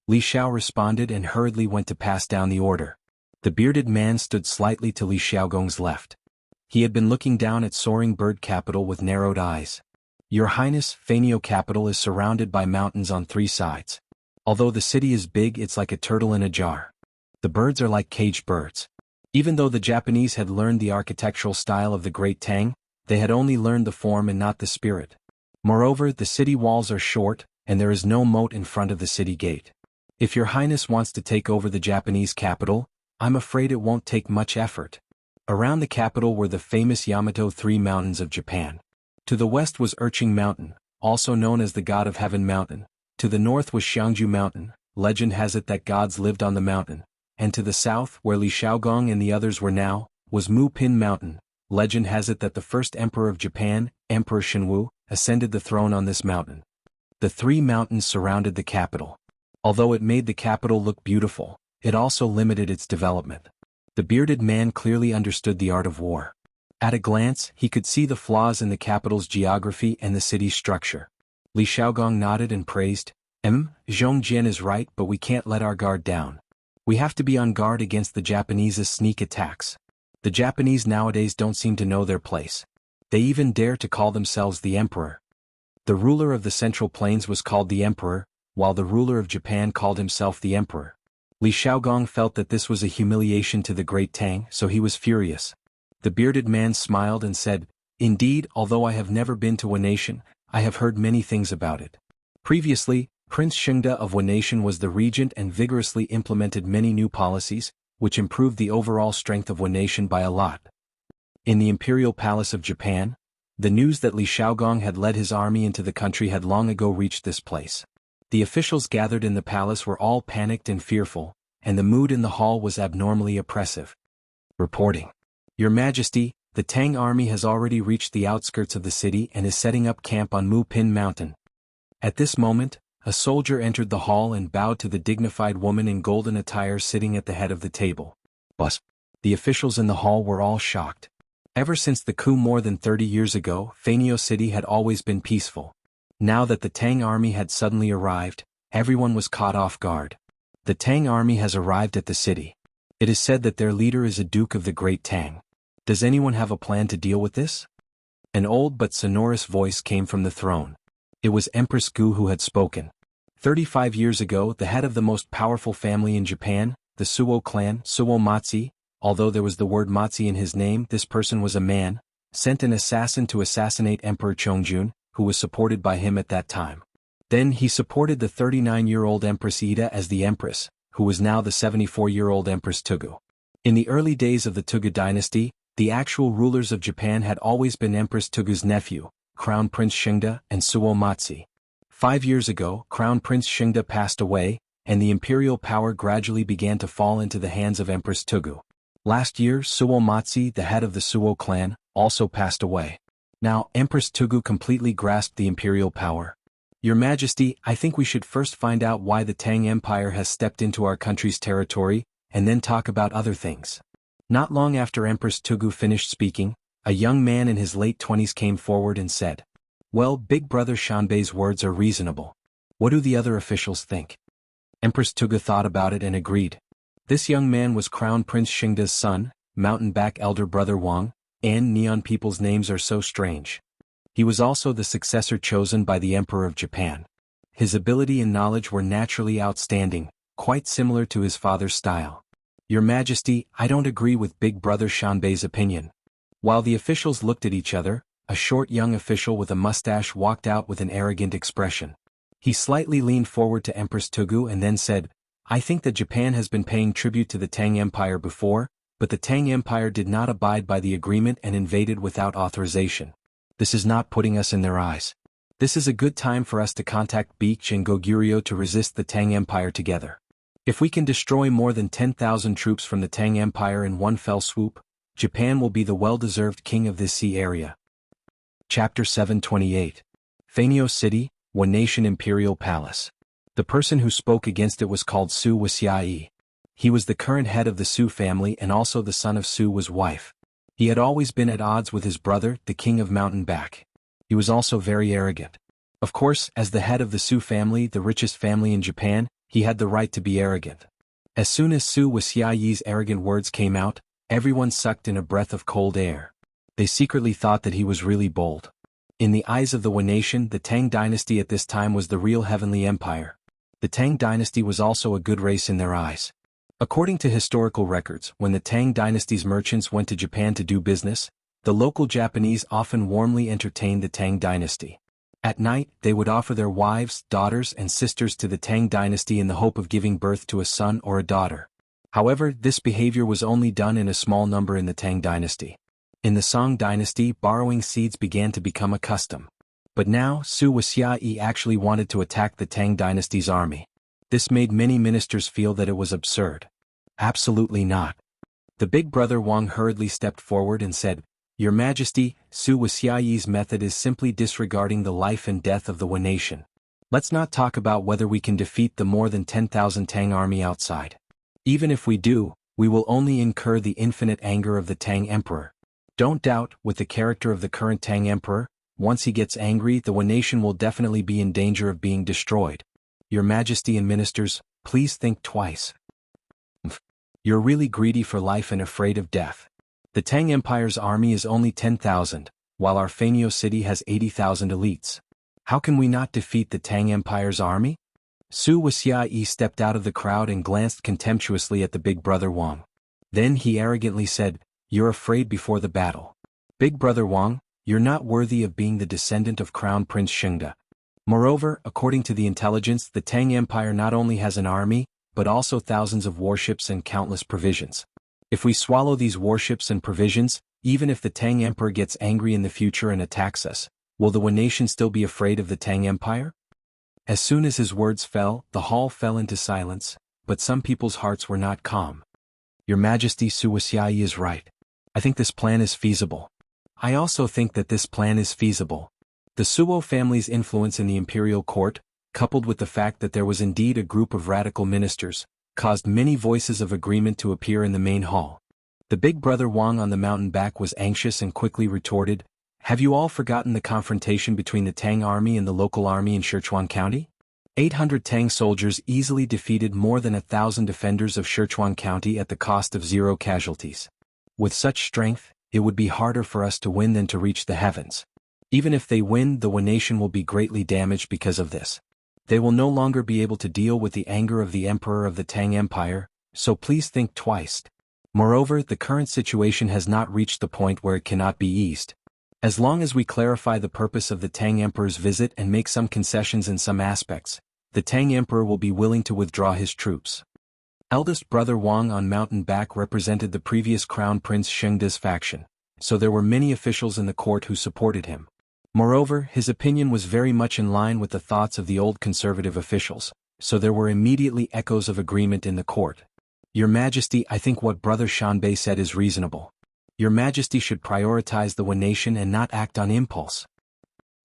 Li Shao responded and hurriedly went to pass down the order. The bearded man stood slightly to Li Shaogong's left. He had been looking down at soaring bird capital with narrowed eyes. Your Highness, Fanio capital is surrounded by mountains on 3 sides. Although the city is big, it's like a turtle in a jar. The birds are like caged birds. Even though the Japanese had learned the architectural style of the Great Tang, they had only learned the form and not the spirit. Moreover, the city walls are short, and there is no moat in front of the city gate. If your Highness wants to take over the Japanese capital, I'm afraid it won't take much effort. Around the capital were the famous Yamato 3 mountains of Japan. To the west was Urching Mountain, also known as the God of Heaven Mountain. To the north was Xiangju Mountain, legend has it that gods lived on the mountain. And to the south, where Li Shaogong and the others were now, was Mu Pin Mountain. Legend has it that the first emperor of Japan, Emperor Shenwu, ascended the throne on this mountain. The 3 mountains surrounded the capital. Although it made the capital look beautiful, it also limited its development. The bearded man clearly understood the art of war. At a glance, he could see the flaws in the capital's geography and the city's structure. Li Shaogong nodded and praised, Zhongjian is right, but we can't let our guard down. We have to be on guard against the Japanese's sneak attacks. The Japanese nowadays don't seem to know their place. They even dare to call themselves the Emperor. The ruler of the Central Plains was called the Emperor, while the ruler of Japan called himself the Emperor. Li Shaogong felt that this was a humiliation to the Great Tang, so he was furious. The bearded man smiled and said, Indeed, although I have never been to Wanation, I have heard many things about it. Previously, Prince Shengda of Wanation was the regent and vigorously implemented many new policies, which improved the overall strength of Wanation by a lot. In the Imperial Palace of Japan, the news that Li Shaogong had led his army into the country had long ago reached this place. The officials gathered in the palace were all panicked and fearful, and the mood in the hall was abnormally oppressive. Reporting. Your Majesty, the Tang army has already reached the outskirts of the city and is setting up camp on Mu Pin Mountain. At this moment, a soldier entered the hall and bowed to the dignified woman in golden attire sitting at the head of the table. But the officials in the hall were all shocked. Ever since the coup more than 30 years ago, Fanio City had always been peaceful. Now that the Tang army had suddenly arrived, everyone was caught off guard. The Tang army has arrived at the city. It is said that their leader is a duke of the Great Tang. Does anyone have a plan to deal with this? An old but sonorous voice came from the throne. It was Empress Gu who had spoken. 35 years ago, the head of the most powerful family in Japan, the Suo clan, Suo Matsi, although there was the word Matzi in his name. This person was a man, sent an assassin to assassinate Emperor Chongjun, who was supported by him at that time. Then he supported the 39-year-old Empress Ida as the empress, who was now the 74-year-old Empress Tugu. In the early days of the Tugu dynasty, the actual rulers of Japan had always been Empress Tugu's nephew, Crown Prince Shingda and Suo Matsi. 5 years ago, Crown Prince Shingda passed away, and the imperial power gradually began to fall into the hands of Empress Tugu. Last year, Suo Matsi, the head of the Suo clan, also passed away. Now, Empress Tugu completely grasped the imperial power. Your Majesty, I think we should first find out why the Tang Empire has stepped into our country's territory, and then talk about other things. Not long after Empress Tugu finished speaking, a young man in his late 20s came forward and said, "Well, Big Brother Shanbei's words are reasonable. What do the other officials think?" Empress Tugu thought about it and agreed. This young man was Crown Prince Shingda's son, mountain-back elder brother Wang, and Neon people's names are so strange. He was also the successor chosen by the Emperor of Japan. His ability and knowledge were naturally outstanding, quite similar to his father's style. Your Majesty, I don't agree with Big Brother Shanbei's opinion. While the officials looked at each other, a short young official with a mustache walked out with an arrogant expression. He slightly leaned forward to Empress Tugu and then said, "I think that Japan has been paying tribute to the Tang Empire before, but the Tang Empire did not abide by the agreement and invaded without authorization. This is not putting us in their eyes. This is a good time for us to contact Beach and Goguryeo to resist the Tang Empire together. If we can destroy more than 10,000 troops from the Tang Empire in one fell swoop, Japan will be the well-deserved king of this sea area." Chapter 728. Fenyos City, One Nation Imperial Palace. The person who spoke against it was called Su Wuxia. He was the current head of the Su family and also the son of Su Wu's wife. He had always been at odds with his brother, the king of Mountain Back. He was also very arrogant. Of course, as the head of the Su family, the richest family in Japan, he had the right to be arrogant. As soon as Su Wuxia's arrogant words came out, everyone sucked in a breath of cold air. They secretly thought that he was really bold. In the eyes of the Wan nation, the Tang dynasty at this time was the real heavenly empire. The Tang dynasty was also a good race in their eyes. According to historical records, when the Tang dynasty's merchants went to Japan to do business, the local Japanese often warmly entertained the Tang dynasty. At night, they would offer their wives, daughters, and sisters to the Tang dynasty in the hope of giving birth to a son or a daughter. However, this behavior was only done in a small number in the Tang dynasty. In the Song dynasty, borrowing seeds began to become a custom. But now, Su Wuxia actually wanted to attack the Tang dynasty's army. This made many ministers feel that it was absurd. Absolutely not. The big brother Wang hurriedly stepped forward and said, "Your Majesty, Su Wuxia's method is simply disregarding the life and death of the Wan nation. Let's not talk about whether we can defeat the more than 10,000 Tang army outside. Even if we do, we will only incur the infinite anger of the Tang Emperor. Don't doubt, with the character of the current Tang Emperor, once he gets angry, the Wan nation will definitely be in danger of being destroyed. Your Majesty and ministers, please think twice. You're really greedy for life and afraid of death. The Tang Empire's army is only 10,000, while our Fenyos city has 80,000 elites. How can we not defeat the Tang Empire's army?" Su Wuxia stepped out of the crowd and glanced contemptuously at the big brother Wang. Then he arrogantly said, "You're afraid before the battle. Big brother Wang, you're not worthy of being the descendant of Crown Prince Shingda. Moreover, according to the intelligence, the Tang Empire not only has an army, but also thousands of warships and countless provisions. If we swallow these warships and provisions, even if the Tang Emperor gets angry in the future and attacks us, will the Wan nation still be afraid of the Tang Empire?" As soon as his words fell, the hall fell into silence, but some people's hearts were not calm. "Your Majesty, Su Wuxia is right. I think this plan is feasible." "I also think that this plan is feasible." The Suo family's influence in the imperial court, coupled with the fact that there was indeed a group of radical ministers, caused many voices of agreement to appear in the main hall. The big brother Wang on the mountain back was anxious and quickly retorted, "Have you all forgotten the confrontation between the Tang army and the local army in Sichuan County? 800 Tang soldiers easily defeated more than 1,000 defenders of Sichuan County at the cost of 0 casualties. With such strength, it would be harder for us to win than to reach the heavens. Even if they win, the Wan nation will be greatly damaged because of this. They will no longer be able to deal with the anger of the Emperor of the Tang Empire, so please think twice." Moreover, the current situation has not reached the point where it cannot be eased. As long as we clarify the purpose of the Tang Emperor's visit and make some concessions in some aspects, the Tang Emperor will be willing to withdraw his troops. Eldest brother Wang on mountain back represented the previous Crown Prince Shengda's faction, so there were many officials in the court who supported him. Moreover, his opinion was very much in line with the thoughts of the old conservative officials, so there were immediately echoes of agreement in the court. Your Majesty, I think what Brother Shanbei said is reasonable. Your Majesty should prioritize the Wen nation and not act on impulse.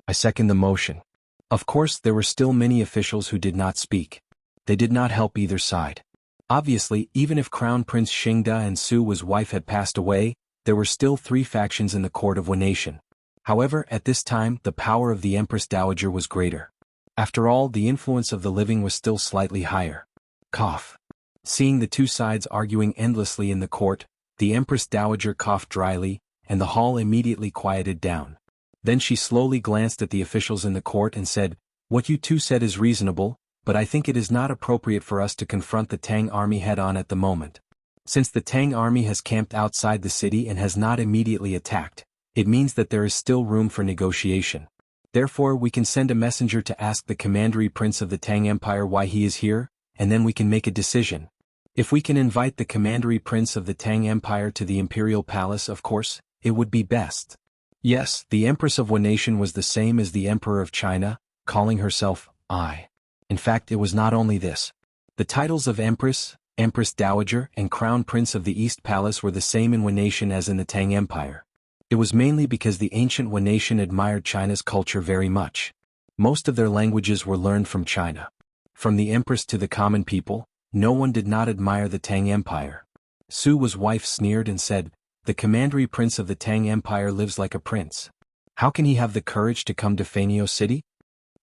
I second the motion. Of course, there were still many officials who did not speak. They did not help either side. Obviously, even if Crown Prince Shengda and Su's wife had passed away, there were still 3 factions in the court of Wen nation. However, at this time, the power of the Empress Dowager was greater. After all, the influence of the living was still slightly higher. Cough. Seeing the 2 sides arguing endlessly in the court, the Empress Dowager coughed dryly, and the hall immediately quieted down. Then she slowly glanced at the officials in the court and said, "What you 2 said is reasonable, but I think it is not appropriate for us to confront the Tang army head-on at the moment. Since the Tang army has camped outside the city and has not immediately attacked, it means that there is still room for negotiation. Therefore, we can send a messenger to ask the Commandery Prince of the Tang Empire why he is here, and then we can make a decision. If we can invite the Commandery Prince of the Tang Empire to the Imperial Palace, of course, it would be best." Yes, the Empress of Wen nation was the same as the Emperor of China, calling herself I. In fact, it was not only this. The titles of Empress, Empress Dowager, and Crown Prince of the East Palace were the same in Wen nation as in the Tang Empire. It was mainly because the ancient Wen nation admired China's culture very much. Most of their languages were learned from China. From the Empress to the common people, no one did not admire the Tang Empire. Su's wife sneered and said, "The Commandery Prince of the Tang Empire lives like a prince. How can he have the courage to come to Fanio City?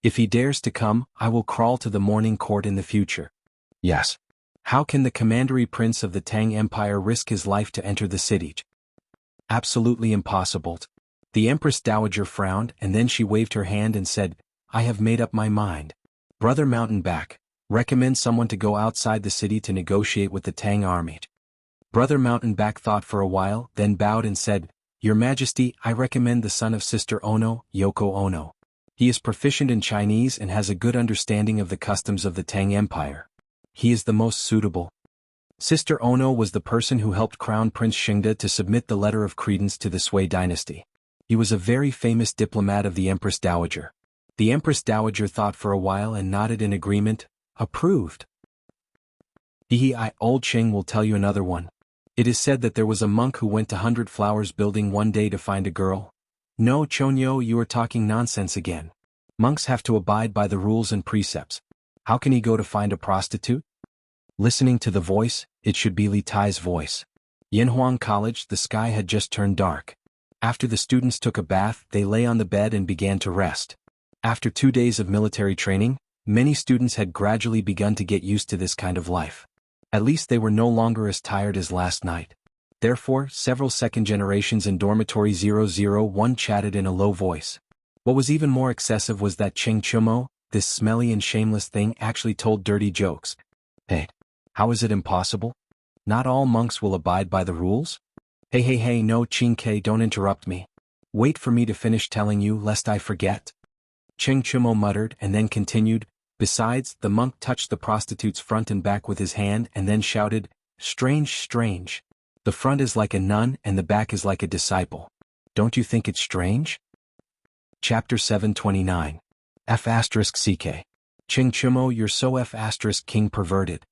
If he dares to come, I will crawl to the morning court in the future." Yes. How can the Commandery Prince of the Tang Empire risk his life to enter the city? Absolutely impossible. The Empress Dowager frowned and then she waved her hand and said, "I have made up my mind. Brother Mountainback, recommend someone to go outside the city to negotiate with the Tang army." Brother Mountainback thought for a while, then bowed and said, "Your Majesty, I recommend the son of Sister Ono, Yoko Ono. He is proficient in Chinese and has a good understanding of the customs of the Tang Empire. He is the most suitable." Sister Ono was the person who helped Crown Prince Shengda to submit the letter of credence to the Sui dynasty. He was a very famous diplomat of the Empress Dowager. The Empress Dowager thought for a while and nodded in agreement, approved. I old Ching will tell you another one. It is said that there was a monk who went to 100 Flowers building one day to find a girl. No, Chonyo, you are talking nonsense again. Monks have to abide by the rules and precepts. How can he go to find a prostitute? Listening to the voice, it should be Li Tai's voice. Yanhuang College, the sky had just turned dark. After the students took a bath, they lay on the bed and began to rest. After 2 days of military training, many students had gradually begun to get used to this kind of life. At least they were no longer as tired as last night. Therefore, several second generations in dormitory 001 chatted in a low voice. What was even more excessive was that Cheng Chumo, this smelly and shameless thing, actually told dirty jokes. Hey, how is it impossible? Not all monks will abide by the rules? Hey, no, Ching Ke, don't interrupt me. Wait for me to finish telling you lest I forget. Cheng Chumo muttered and then continued, besides, the monk touched the prostitute's front and back with his hand and then shouted, strange, strange. The front is like a nun and the back is like a disciple. Don't you think it's strange? Chapter 729. F***CK. Cheng Chumo, you're so F***king perverted.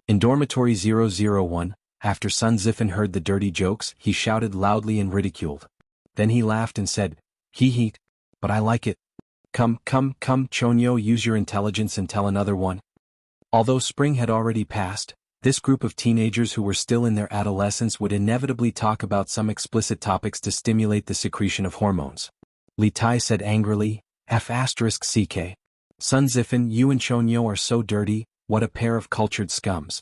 In dormitory 001, after Sun Zifan heard the dirty jokes, he shouted loudly and ridiculed. Then he laughed and said, Hee, but I like it. Come, Chonyo, use your intelligence and tell another one. Although spring had already passed, this group of teenagers who were still in their adolescence would inevitably talk about some explicit topics to stimulate the secretion of hormones. Li Tai said angrily, F***CK. Sun Zifan, you and Chonyo are so dirty, what a pair of cultured scums.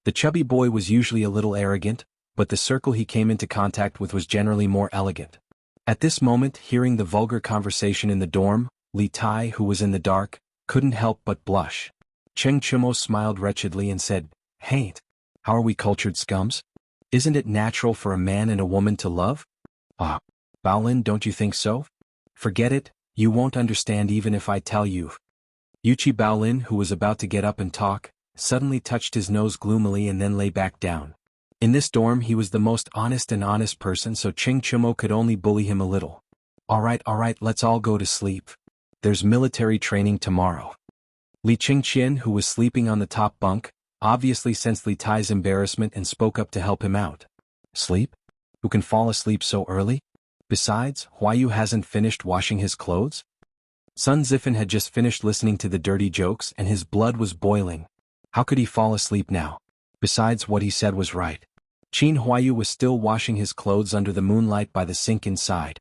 The chubby boy was usually a little arrogant, but the circle he came into contact with was generally more elegant. At this moment, hearing the vulgar conversation in the dorm, Li Tai, who was in the dark, couldn't help but blush. Cheng Chumo smiled wretchedly and said, Hey, how are we cultured scums? Isn't it natural for a man and a woman to love? Ah, Baolin, don't you think so? Forget it, you won't understand even if I tell you. Yuchi Baolin, who was about to get up and talk, suddenly touched his nose gloomily and then lay back down. In this dorm he was the most honest person, so Ching Chumo could only bully him a little. Alright, let's all go to sleep. There's military training tomorrow. Li Qingqian, who was sleeping on the top bunk, obviously sensed Li Tai's embarrassment and spoke up to help him out. Sleep? Who can fall asleep so early? Besides, Huayu hasn't finished washing his clothes? Sun Zifen had just finished listening to the dirty jokes and his blood was boiling. How could he fall asleep now? Besides, what he said was right. Qin Huayu was still washing his clothes under the moonlight by the sink inside.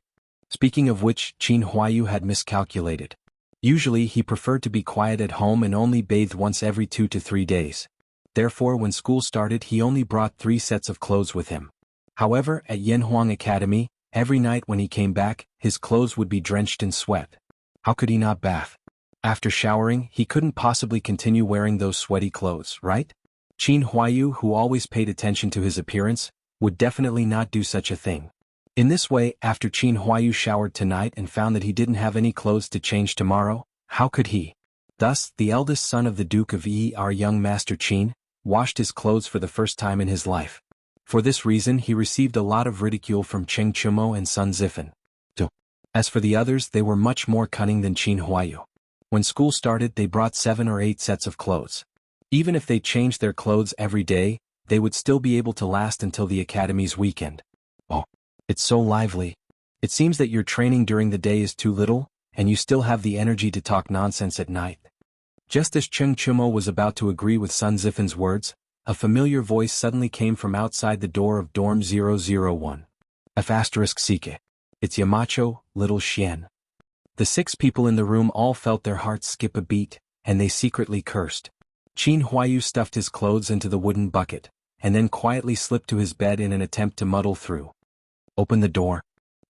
Speaking of which, Qin Huayu had miscalculated. Usually he preferred to be quiet at home and only bathed once every 2 to 3 days. Therefore when school started he only brought 3 sets of clothes with him. However, at Yanhuang Academy, every night when he came back, his clothes would be drenched in sweat. How could he not bath? After showering, he couldn't possibly continue wearing those sweaty clothes, right? Qin Huayu, who always paid attention to his appearance, would definitely not do such a thing. In this way, after Qin Huayu showered tonight and found that he didn't have any clothes to change tomorrow, how could he? Thus, the eldest son of the Duke of Yi, our young master Qin, washed his clothes for the first time in his life. For this reason he received a lot of ridicule from Cheng Chumo and Sun Zifen. As for the others, they were much more cunning than Qin Huayu. When school started they brought 7 or 8 sets of clothes. Even if they changed their clothes every day, they would still be able to last until the academy's weekend. Oh, it's so lively. It seems that your training during the day is too little, and you still have the energy to talk nonsense at night. Just as Cheng Chumo was about to agree with Sun Zifen's words, a familiar voice suddenly came from outside the door of dorm 001. F***Sike. It's Yamacho, little Xian. The 6 people in the room all felt their hearts skip a beat, and they secretly cursed. Qin Huayu stuffed his clothes into the wooden bucket, and then quietly slipped to his bed in an attempt to muddle through. Open the door.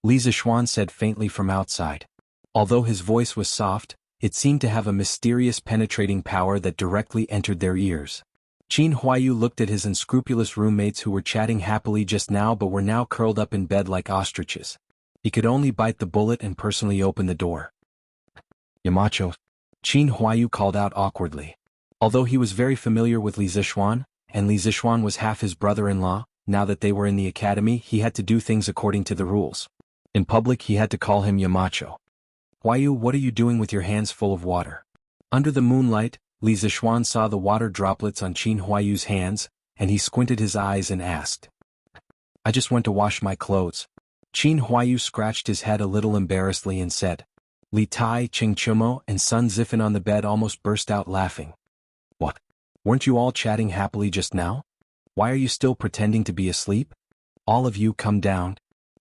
Li Zishuan said faintly from outside. Although his voice was soft, it seemed to have a mysterious penetrating power that directly entered their ears. Qin Huayu looked at his unscrupulous roommates who were chatting happily just now but were now curled up in bed like ostriches. He could only bite the bullet and personally open the door. Yamacho. Qin Huayu called out awkwardly. Although he was very familiar with Li Zishuan, and Li Zishuan was half his brother-in-law, now that they were in the academy he had to do things according to the rules. In public he had to call him Yamacho. Huayu, what are you doing with your hands full of water? Under the moonlight, Li Zishuan saw the water droplets on Qin Huayu's hands, and he squinted his eyes and asked. I just went to wash my clothes. Qin Huayu scratched his head a little embarrassedly and said. Li Tai, Cheng Chumo, and Sun Zifen on the bed almost burst out laughing. What? Weren't you all chatting happily just now? Why are you still pretending to be asleep? All of you come down.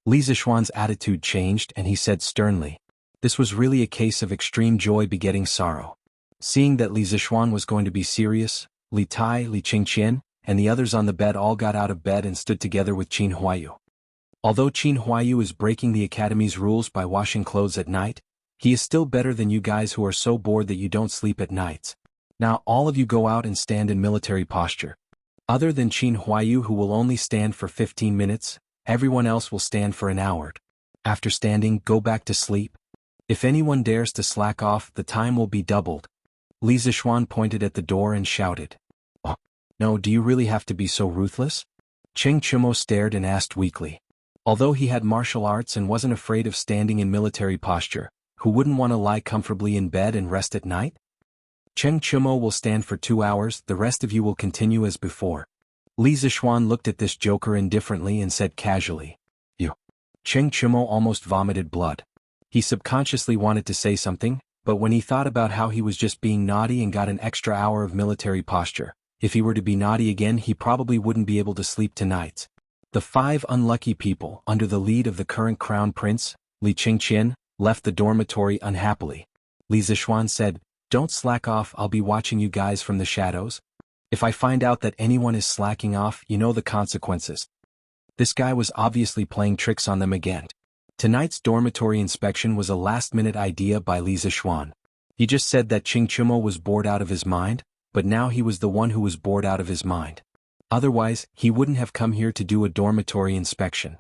Li Zishuan's attitude changed and he said sternly. This was really a case of extreme joy begetting sorrow. Seeing that Li Zishuan was going to be serious, Li Tai, Li Qingqian, and the others on the bed all got out of bed and stood together with Qin Huayu. Although Qin Huayu is breaking the academy's rules by washing clothes at night, he is still better than you guys who are so bored that you don't sleep at nights. Now all of you go out and stand in military posture. Other than Qin Huayu, who will only stand for 15 minutes, everyone else will stand for an hour. After standing, go back to sleep. If anyone dares to slack off, the time will be doubled. Li Zishuan pointed at the door and shouted. Oh, no, do you really have to be so ruthless? Cheng Chumo stared and asked weakly. Although he had martial arts and wasn't afraid of standing in military posture, who wouldn't want to lie comfortably in bed and rest at night? Cheng Chumo will stand for 2 hours, the rest of you will continue as before. Li Zishuan looked at this joker indifferently and said casually. You. Cheng Chumo almost vomited blood. He subconsciously wanted to say something, but when he thought about how he was just being naughty and got an extra hour of military posture, if he were to be naughty again he probably wouldn't be able to sleep tonight. The 5 unlucky people, under the lead of the current crown prince, Li Qingqian, left the dormitory unhappily. Li Zishuan said, Don't slack off, I'll be watching you guys from the shadows. If I find out that anyone is slacking off, you know the consequences. This guy was obviously playing tricks on them again. Tonight's dormitory inspection was a last-minute idea by Li Zishuan. He just said that Ching Chumo was bored out of his mind, but now he was the one who was bored out of his mind. Otherwise, he wouldn't have come here to do a dormitory inspection.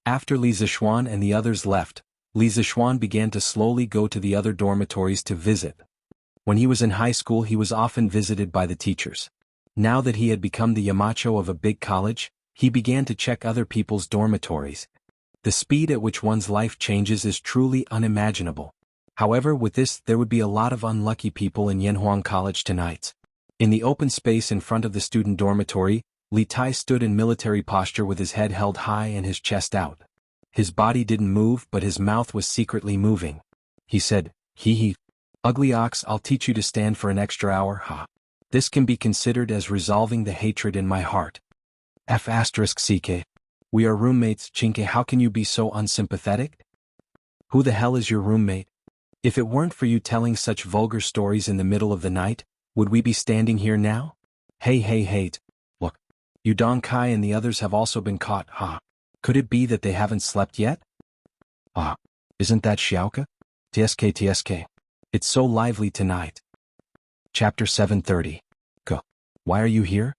After Li Zixuan and the others left, Li Zixuan began to slowly go to the other dormitories to visit. When he was in high school, he was often visited by the teachers. Now that he had become the Yamacho of a big college, he began to check other people's dormitories. The speed at which one's life changes is truly unimaginable. However, with this, there would be a lot of unlucky people in Yanhuang College tonight. In the open space in front of the student dormitory, Li Tai stood in military posture with his head held high and his chest out. His body didn't move, but his mouth was secretly moving. He said, "Hee. Ugly ox, I'll teach you to stand for an extra hour, ha. This can be considered as resolving the hatred in my heart. F***ck. We are roommates, Chinke, how can you be so unsympathetic? Who the hell is your roommate? If it weren't for you telling such vulgar stories in the middle of the night, would we be standing here now? Hey. Look. You Don Kai and the others have also been caught, ha. Could it be that they haven't slept yet? Ah, isn't that Xiaoka? TSK. It's so lively tonight. Chapter 730. Go. Why are you here?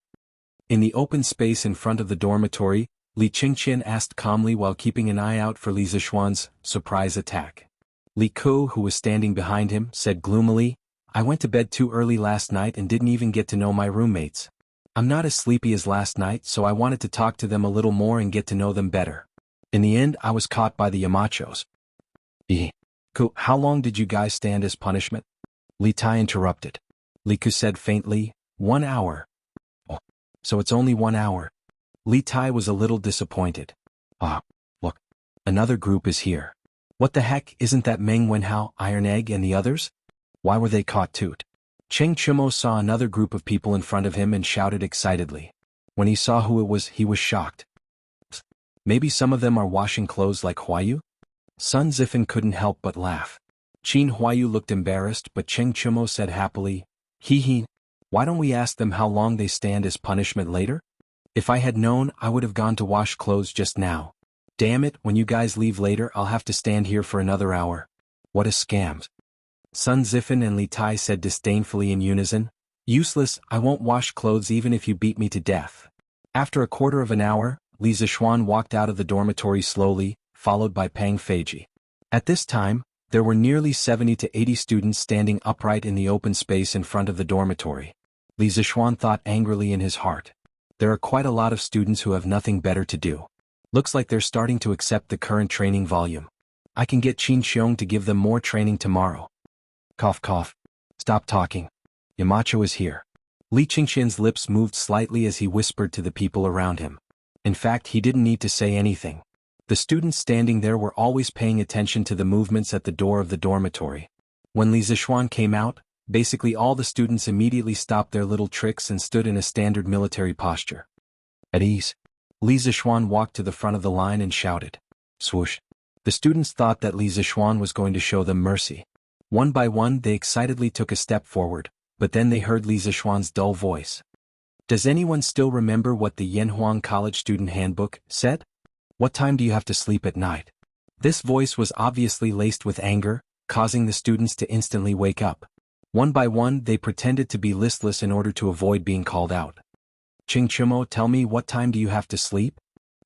In the open space in front of the dormitory, Li Qingqian asked calmly while keeping an eye out for Li Zixuan's surprise attack. Li Ku, who was standing behind him, said gloomily, I went to bed too early last night and didn't even get to know my roommates. I'm not as sleepy as last night, so I wanted to talk to them a little more and get to know them better. In the end, I was caught by the Yamachos. Ku, how long did you guys stand as punishment? Li Tai interrupted. Li Ku said faintly, 1 hour. Oh, so it's only 1 hour. Li Tai was a little disappointed. Look. Another group is here. What the heck, isn't that Meng Wenhao, Iron Egg and the others? Why were they caught too? Cheng Chumo saw another group of people in front of him and shouted excitedly. When he saw who it was, he was shocked. Maybe some of them are washing clothes like Huayu? Sun Zifan couldn't help but laugh. Qin Huayu looked embarrassed, but Cheng Chumo said happily, Hee. Why don't we ask them how long they stand as punishment later? If I had known, I would have gone to wash clothes just now. Damn it, when you guys leave later, I'll have to stand here for another hour. What a scam. Sun Zifan and Li Tai said disdainfully in unison, Useless, I won't wash clothes even if you beat me to death. After a quarter of an hour, Li Zixuan walked out of the dormitory slowly, followed by Pang Feiji. At this time, there were nearly 70 to 80 students standing upright in the open space in front of the dormitory. Li Zixuan thought angrily in his heart. There are quite a lot of students who have nothing better to do. Looks like they're starting to accept the current training volume. I can get Qin Xiong to give them more training tomorrow. Cough. Stop talking. Yamacho is here. Li Qingqian's lips moved slightly as he whispered to the people around him. In fact, he didn't need to say anything. The students standing there were always paying attention to the movements at the door of the dormitory. When Li Zixuan came out, basically all the students immediately stopped their little tricks and stood in a standard military posture. At ease. Li Zixuan walked to the front of the line and shouted. Swoosh. The students thought that Li Zixuan was going to show them mercy. One by one they excitedly took a step forward, but then they heard Li Zixuan's dull voice. Does anyone still remember what the Yanhuang College Student Handbook said? What time do you have to sleep at night? This voice was obviously laced with anger, causing the students to instantly wake up. One by one they pretended to be listless in order to avoid being called out. Ching Chumo, tell me, what time do you have to sleep?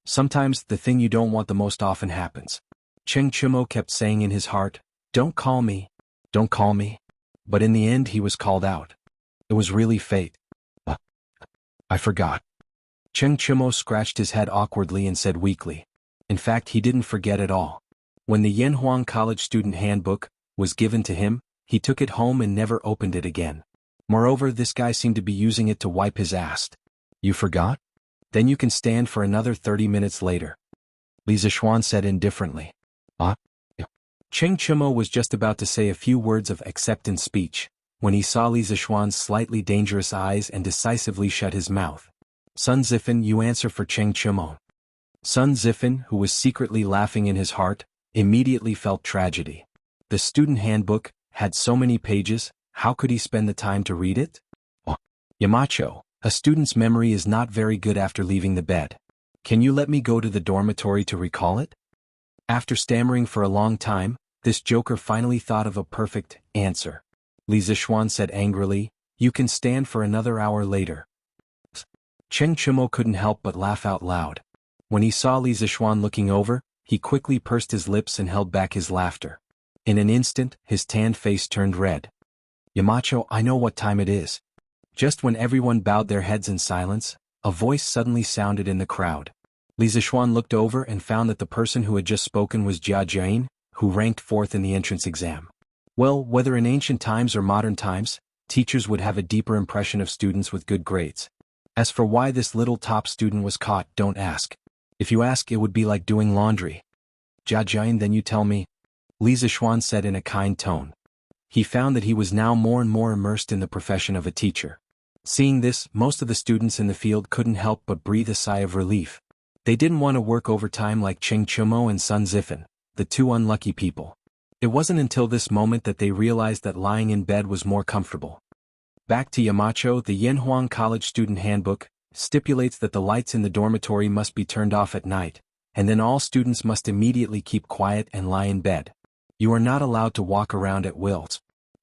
Sometimes the thing you don't want the most often happens. Cheng Chumo kept saying in his heart, Don't call me. But in the end he was called out. It was really fate. I forgot. Cheng Chumo scratched his head awkwardly and said weakly. In fact, he didn't forget at all. When the Yanhuang College Student Handbook was given to him, he took it home and never opened it again. Moreover, this guy seemed to be using it to wipe his ass. You forgot? Then you can stand for another 30 minutes later. Li Zixuan said indifferently. Cheng Chumo was just about to say a few words of acceptance speech, when he saw Li Zixuan's slightly dangerous eyes and decisively shut his mouth. Sun Zifan, you answer for Cheng Chumo. Sun Zifan, who was secretly laughing in his heart, immediately felt tragedy. The student handbook had so many pages, how could he spend the time to read it? Yamacho, a student's memory is not very good after leaving the bed. Can you let me go to the dormitory to recall it? After stammering for a long time, this joker finally thought of a perfect answer. Li Zixuan said angrily, You can stand for another hour later. Cheng Chumo couldn't help but laugh out loud. When he saw Li Zixuan looking over, he quickly pursed his lips and held back his laughter. In an instant, his tanned face turned red. Yamacho, I know what time it is. Just when everyone bowed their heads in silence, a voice suddenly sounded in the crowd. Li Zixuan looked over and found that the person who had just spoken was Jia Jiang, who ranked fourth in the entrance exam. Well, whether in ancient times or modern times, teachers would have a deeper impression of students with good grades. As for why this little top student was caught, don't ask. If you ask, it would be like doing laundry. Jia Jiang, then you tell me, Li Zixuan said in a kind tone. He found that he was now more and more immersed in the profession of a teacher. Seeing this, most of the students in the field couldn't help but breathe a sigh of relief. They didn't want to work overtime like Cheng Chumo and Sun Zifan, the two unlucky people. It wasn't until this moment that they realized that lying in bed was more comfortable. Back to Yamacho, the Yanhuang College Student Handbook stipulates that the lights in the dormitory must be turned off at night, and then all students must immediately keep quiet and lie in bed. You are not allowed to walk around at will.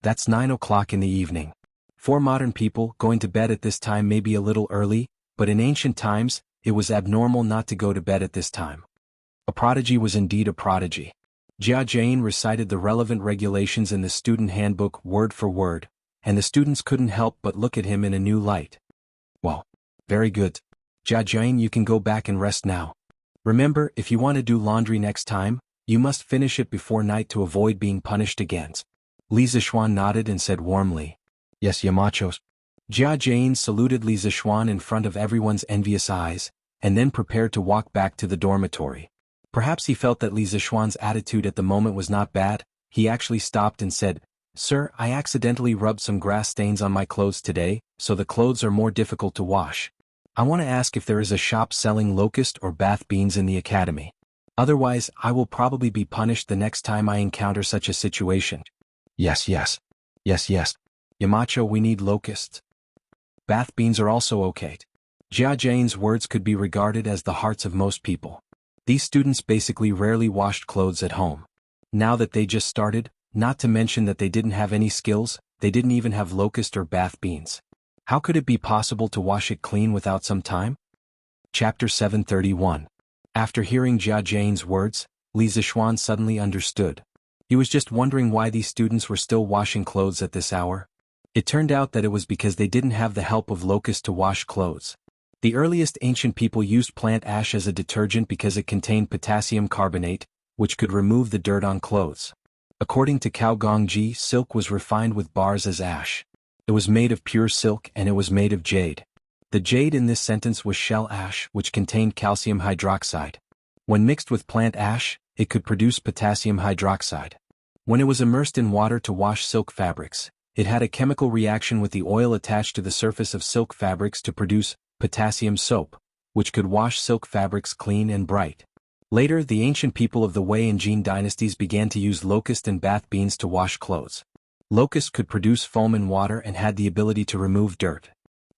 That's 9 o'clock in the evening. For modern people, going to bed at this time may be a little early, but in ancient times, it was abnormal not to go to bed at this time. A prodigy was indeed a prodigy. Jia Jiang recited the relevant regulations in the student handbook word for word, and the students couldn't help but look at him in a new light. Well, very good. Jia Jiang, you can go back and rest now. Remember, if you want to do laundry next time, you must finish it before night to avoid being punished again. Li Zixuan nodded and said warmly, Yes, Yamachos. Jia Jiang saluted Li Zixuan in front of everyone's envious eyes, and then prepared to walk back to the dormitory. Perhaps he felt that Li Zixuan's attitude at the moment was not bad. He actually stopped and said, Sir, I accidentally rubbed some grass stains on my clothes today, so the clothes are more difficult to wash. I want to ask if there is a shop selling locust or bath beans in the academy. Otherwise, I will probably be punished the next time I encounter such a situation. Yes. Yamacho, we need locusts. Bath beans are also okay. Jia Jiang's words could be regarded as the hearts of most people. These students basically rarely washed clothes at home. Now that they just started, not to mention that they didn't have any skills, they didn't even have locust or bath beans. How could it be possible to wash it clean without some time? Chapter 731. After hearing Jia Jiang's words, Li Zixuan suddenly understood. He was just wondering why these students were still washing clothes at this hour. It turned out that it was because they didn't have the help of locusts to wash clothes. The earliest ancient people used plant ash as a detergent because it contained potassium carbonate, which could remove the dirt on clothes. According to Cao Gongji, silk was refined with bars as ash. It was made of pure silk and it was made of jade. The jade in this sentence was shell ash, which contained calcium hydroxide. When mixed with plant ash, it could produce potassium hydroxide. When it was immersed in water to wash silk fabrics, it had a chemical reaction with the oil attached to the surface of silk fabrics to produce potassium soap, which could wash silk fabrics clean and bright. Later, the ancient people of the Wei and Jin dynasties began to use locust and bath beans to wash clothes. Locust could produce foam in water and had the ability to remove dirt.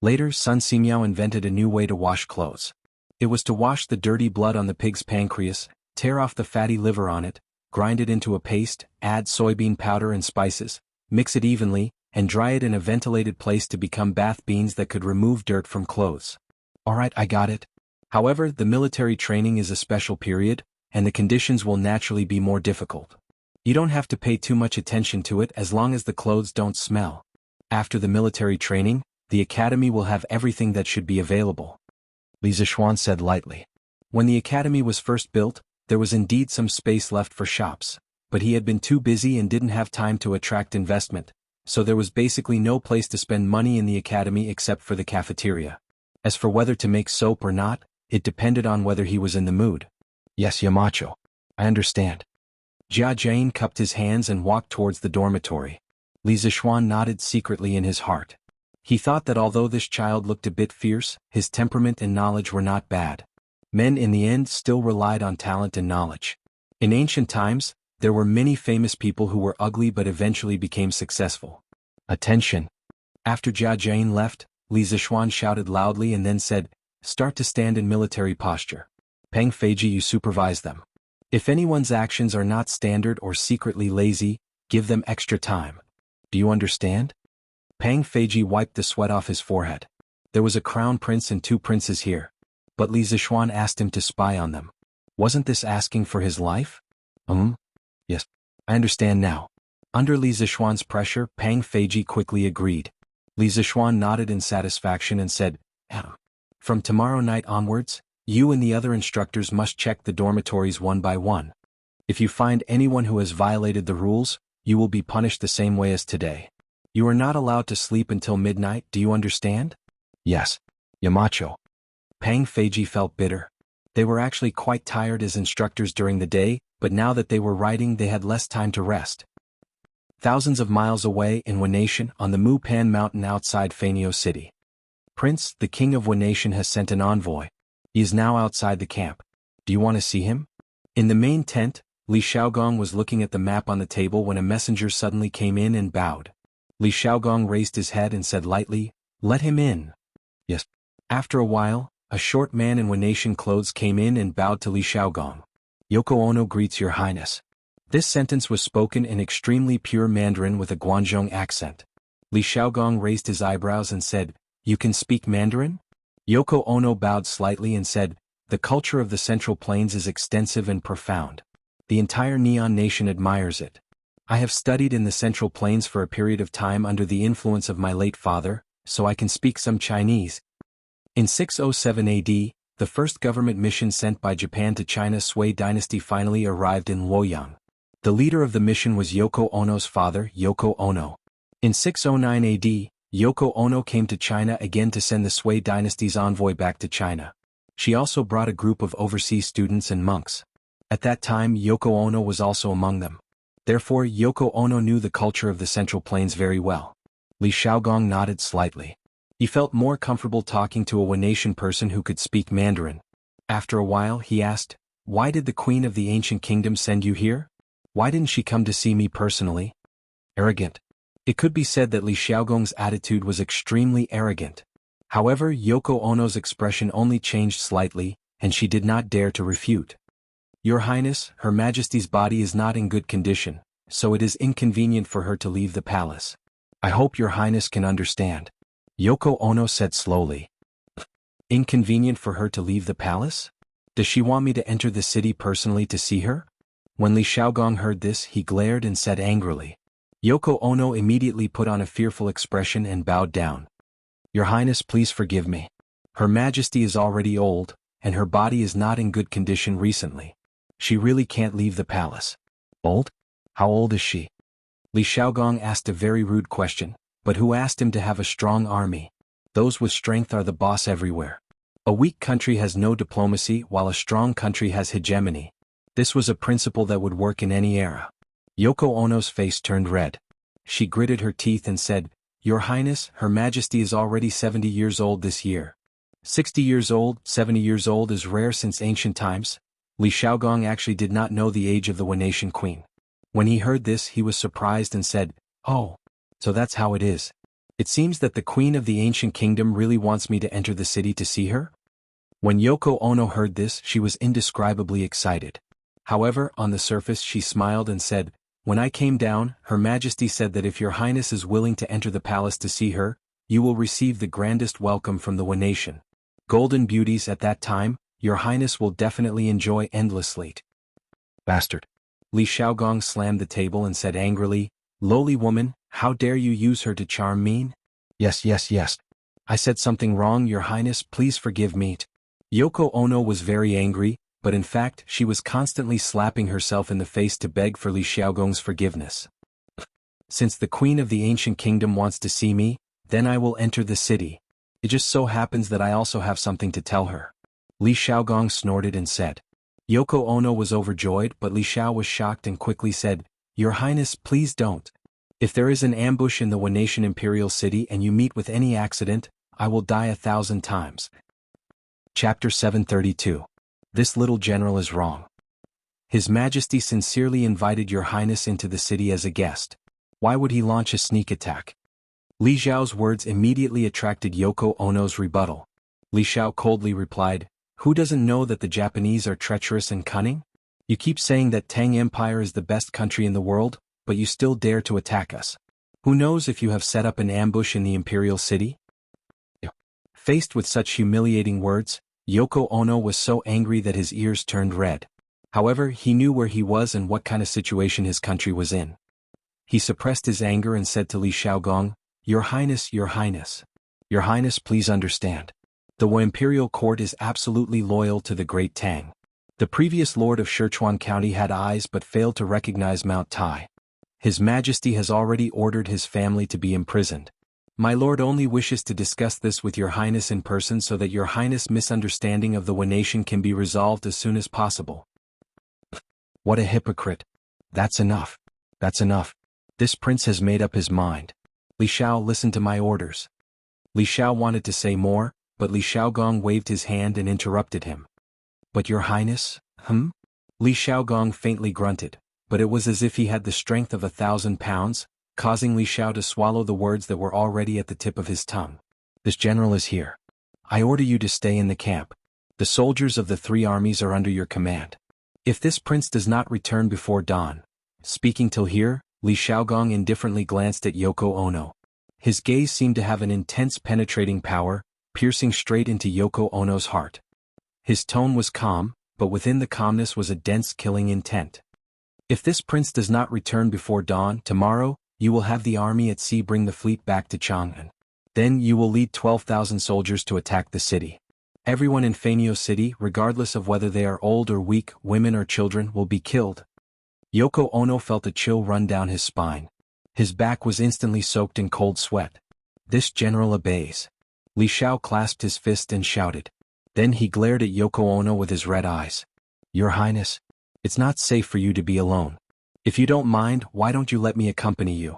Later, Sun Simiao invented a new way to wash clothes. It was to wash the dirty blood on the pig's pancreas, tear off the fatty liver on it, grind it into a paste, add soybean powder and spices, mix it evenly, and dry it in a ventilated place to become bath beans that could remove dirt from clothes. Alright, I got it. However, the military training is a special period, and the conditions will naturally be more difficult. You don't have to pay too much attention to it as long as the clothes don't smell. After the military training, the academy will have everything that should be available. Li Zixuan said lightly. When the academy was first built, there was indeed some space left for shops, but he had been too busy and didn't have time to attract investment, so there was basically no place to spend money in the academy except for the cafeteria. As for whether to make soap or not, it depended on whether he was in the mood. Yes, Yamacho. I understand. Jia Jiang cupped his hands and walked towards the dormitory. Li Zixuan nodded secretly in his heart. He thought that although this child looked a bit fierce, his temperament and knowledge were not bad. Men in the end still relied on talent and knowledge. In ancient times, there were many famous people who were ugly but eventually became successful. Attention! After Jia Jiang left, Li Zixuan shouted loudly and then said, Start to stand in military posture. Peng Feiji, you supervise them. If anyone's actions are not standard or secretly lazy, give them extra time. Do you understand? Peng Feiji wiped the sweat off his forehead. There was a crown prince and 2 princes here. But Li Zishuan asked him to spy on them. Wasn't this asking for his life? Yes. I understand now. Under Li Zishuan's pressure, Pang Feiji quickly agreed. Li Zishuan nodded in satisfaction and said, From tomorrow night onwards, you and the other instructors must check the dormitories one by one. If you find anyone who has violated the rules, you will be punished the same way as today. You are not allowed to sleep until midnight, do you understand? Yes. Yamacho. Pang Feiji felt bitter. They were actually quite tired as instructors during the day, but now that they were writing they had less time to rest. Thousands of miles away in Wanation on the Mupan mountain outside Fanyo City. Prince, the king of Wanation has sent an envoy. He is now outside the camp. Do you want to see him? In the main tent, Li Xiaogong was looking at the map on the table when a messenger suddenly came in and bowed. Li Xiaogong raised his head and said lightly, "Let him in." Yes. After a while, a short man in Wanation clothes came in and bowed to Li Xiaogong. "Yoko Ono greets your highness." This sentence was spoken in extremely pure Mandarin with a Guangzhong accent. Li Xiaogong raised his eyebrows and said, "You can speak Mandarin?" Yoko Ono bowed slightly and said, "The culture of the Central Plains is extensive and profound. The entire Neon Nation admires it. I have studied in the Central Plains for a period of time under the influence of my late father, so I can speak some Chinese." In 607 AD, the first government mission sent by Japan to China's Sui dynasty finally arrived in Luoyang. The leader of the mission was Yoko Ono's father, Yoko Ono. In 609 AD, Yoko Ono came to China again to send the Sui dynasty's envoy back to China. She also brought a group of overseas students and monks. At that time Yoko Ono was also among them. Therefore Yoko Ono knew the culture of the Central Plains very well. Li Xiaogong nodded slightly. He felt more comfortable talking to a Wanation person who could speak Mandarin. After a while he asked, "Why did the Queen of the Ancient Kingdom send you here? Why didn't she come to see me personally?" Arrogant. It could be said that Li Xiaogong's attitude was extremely arrogant. However, Yoko Ono's expression only changed slightly, and she did not dare to refute. "Your Highness, Her Majesty's body is not in good condition, so it is inconvenient for her to leave the palace. I hope Your Highness can understand." Yoko Ono said slowly. "Inconvenient for her to leave the palace? Does she want me to enter the city personally to see her?" When Li Xiaogong heard this, he glared and said angrily. Yoko Ono immediately put on a fearful expression and bowed down. "Your Highness, please forgive me. Her Majesty is already old, and her body is not in good condition recently. She really can't leave the palace." "Old? How old is she?" Li Xiaogong asked a very rude question, but who asked him to have a strong army? Those with strength are the boss everywhere. A weak country has no diplomacy while a strong country has hegemony. This was a principle that would work in any era. Yoko Ono's face turned red. She gritted her teeth and said, "Your Highness, Her Majesty is already 70 years old this year." 60 years old, 70 years old is rare since ancient times. Li Xiaogong actually did not know the age of the Wanation queen. When he heard this he was surprised and said, "Oh, so that's how it is. It seems that the Queen of the Ancient Kingdom really wants me to enter the city to see her?" When Yoko Ono heard this she was indescribably excited. However, on the surface she smiled and said, "When I came down, Her Majesty said that if Your Highness is willing to enter the palace to see her, you will receive the grandest welcome from the Wanation. Golden beauties at that time, Your Highness will definitely enjoy endlessly." "Bastard." Li Xiaogong slammed the table and said angrily, "Lowly woman, how dare you use her to charm me?" Yes. I said something wrong, Your Highness, please forgive me." Yoko Ono was very angry, but in fact she was constantly slapping herself in the face to beg for Li Xiaogong's forgiveness. "Since the Queen of the Ancient Kingdom wants to see me, then I will enter the city. It just so happens that I also have something to tell her." Li Xiaogong snorted and said. Yoko Ono was overjoyed, but Li Xiao was shocked and quickly said, "Your Highness, please don't. If there is an ambush in the Wanation Imperial City and you meet with any accident, I will die 1,000 times." Chapter 732. This little general is wrong. His Majesty sincerely invited Your Highness into the city as a guest. Why would he launch a sneak attack? Li Xiao's words immediately attracted Yoko Ono's rebuttal. Li Xiao coldly replied, "Who doesn't know that the Japanese are treacherous and cunning? You keep saying that Tang Empire is the best country in the world, but you still dare to attack us. Who knows if you have set up an ambush in the Imperial City?" Faced with such humiliating words, Yoko Ono was so angry that his ears turned red. However, he knew where he was and what kind of situation his country was in. He suppressed his anger and said to Li Shaogong, "Your Highness, Your Highness. Your Highness, please understand. The Wu Imperial Court is absolutely loyal to the Great Tang. The previous Lord of Sichuan County had eyes but failed to recognize Mount Tai. His Majesty has already ordered his family to be imprisoned. My lord only wishes to discuss this with Your Highness in person so that Your Highness' misunderstanding of the Wu nation can be resolved as soon as possible." What a hypocrite. That's enough. That's enough. This prince has made up his mind. Li Shao, listen to my orders. Li Shao wanted to say more, but Li Shaogong waved his hand and interrupted him. But Your Highness, Li Shaogong faintly grunted, but it was as if he had the strength of 1,000 pounds, causing Li Shao to swallow the words that were already at the tip of his tongue. This general is here. I order you to stay in the camp. The soldiers of the 3 armies are under your command. If this prince does not return before dawn. Speaking till here, Li Shaogong indifferently glanced at Yoko Ono. His gaze seemed to have an intense penetrating power, piercing straight into Yoko Ono's heart. His tone was calm, but within the calmness was a dense killing intent. If this prince does not return before dawn tomorrow, you will have the army at sea bring the fleet back to Chang'an. Then you will lead 12,000 soldiers to attack the city. Everyone in Feiniao City, regardless of whether they are old or weak, women or children, will be killed. Yoko Ono felt a chill run down his spine. His back was instantly soaked in cold sweat. This general obeys. Li Shao clasped his fist and shouted. Then he glared at Yoko Ono with his red eyes. Your Highness, it's not safe for you to be alone. If you don't mind, why don't you let me accompany you?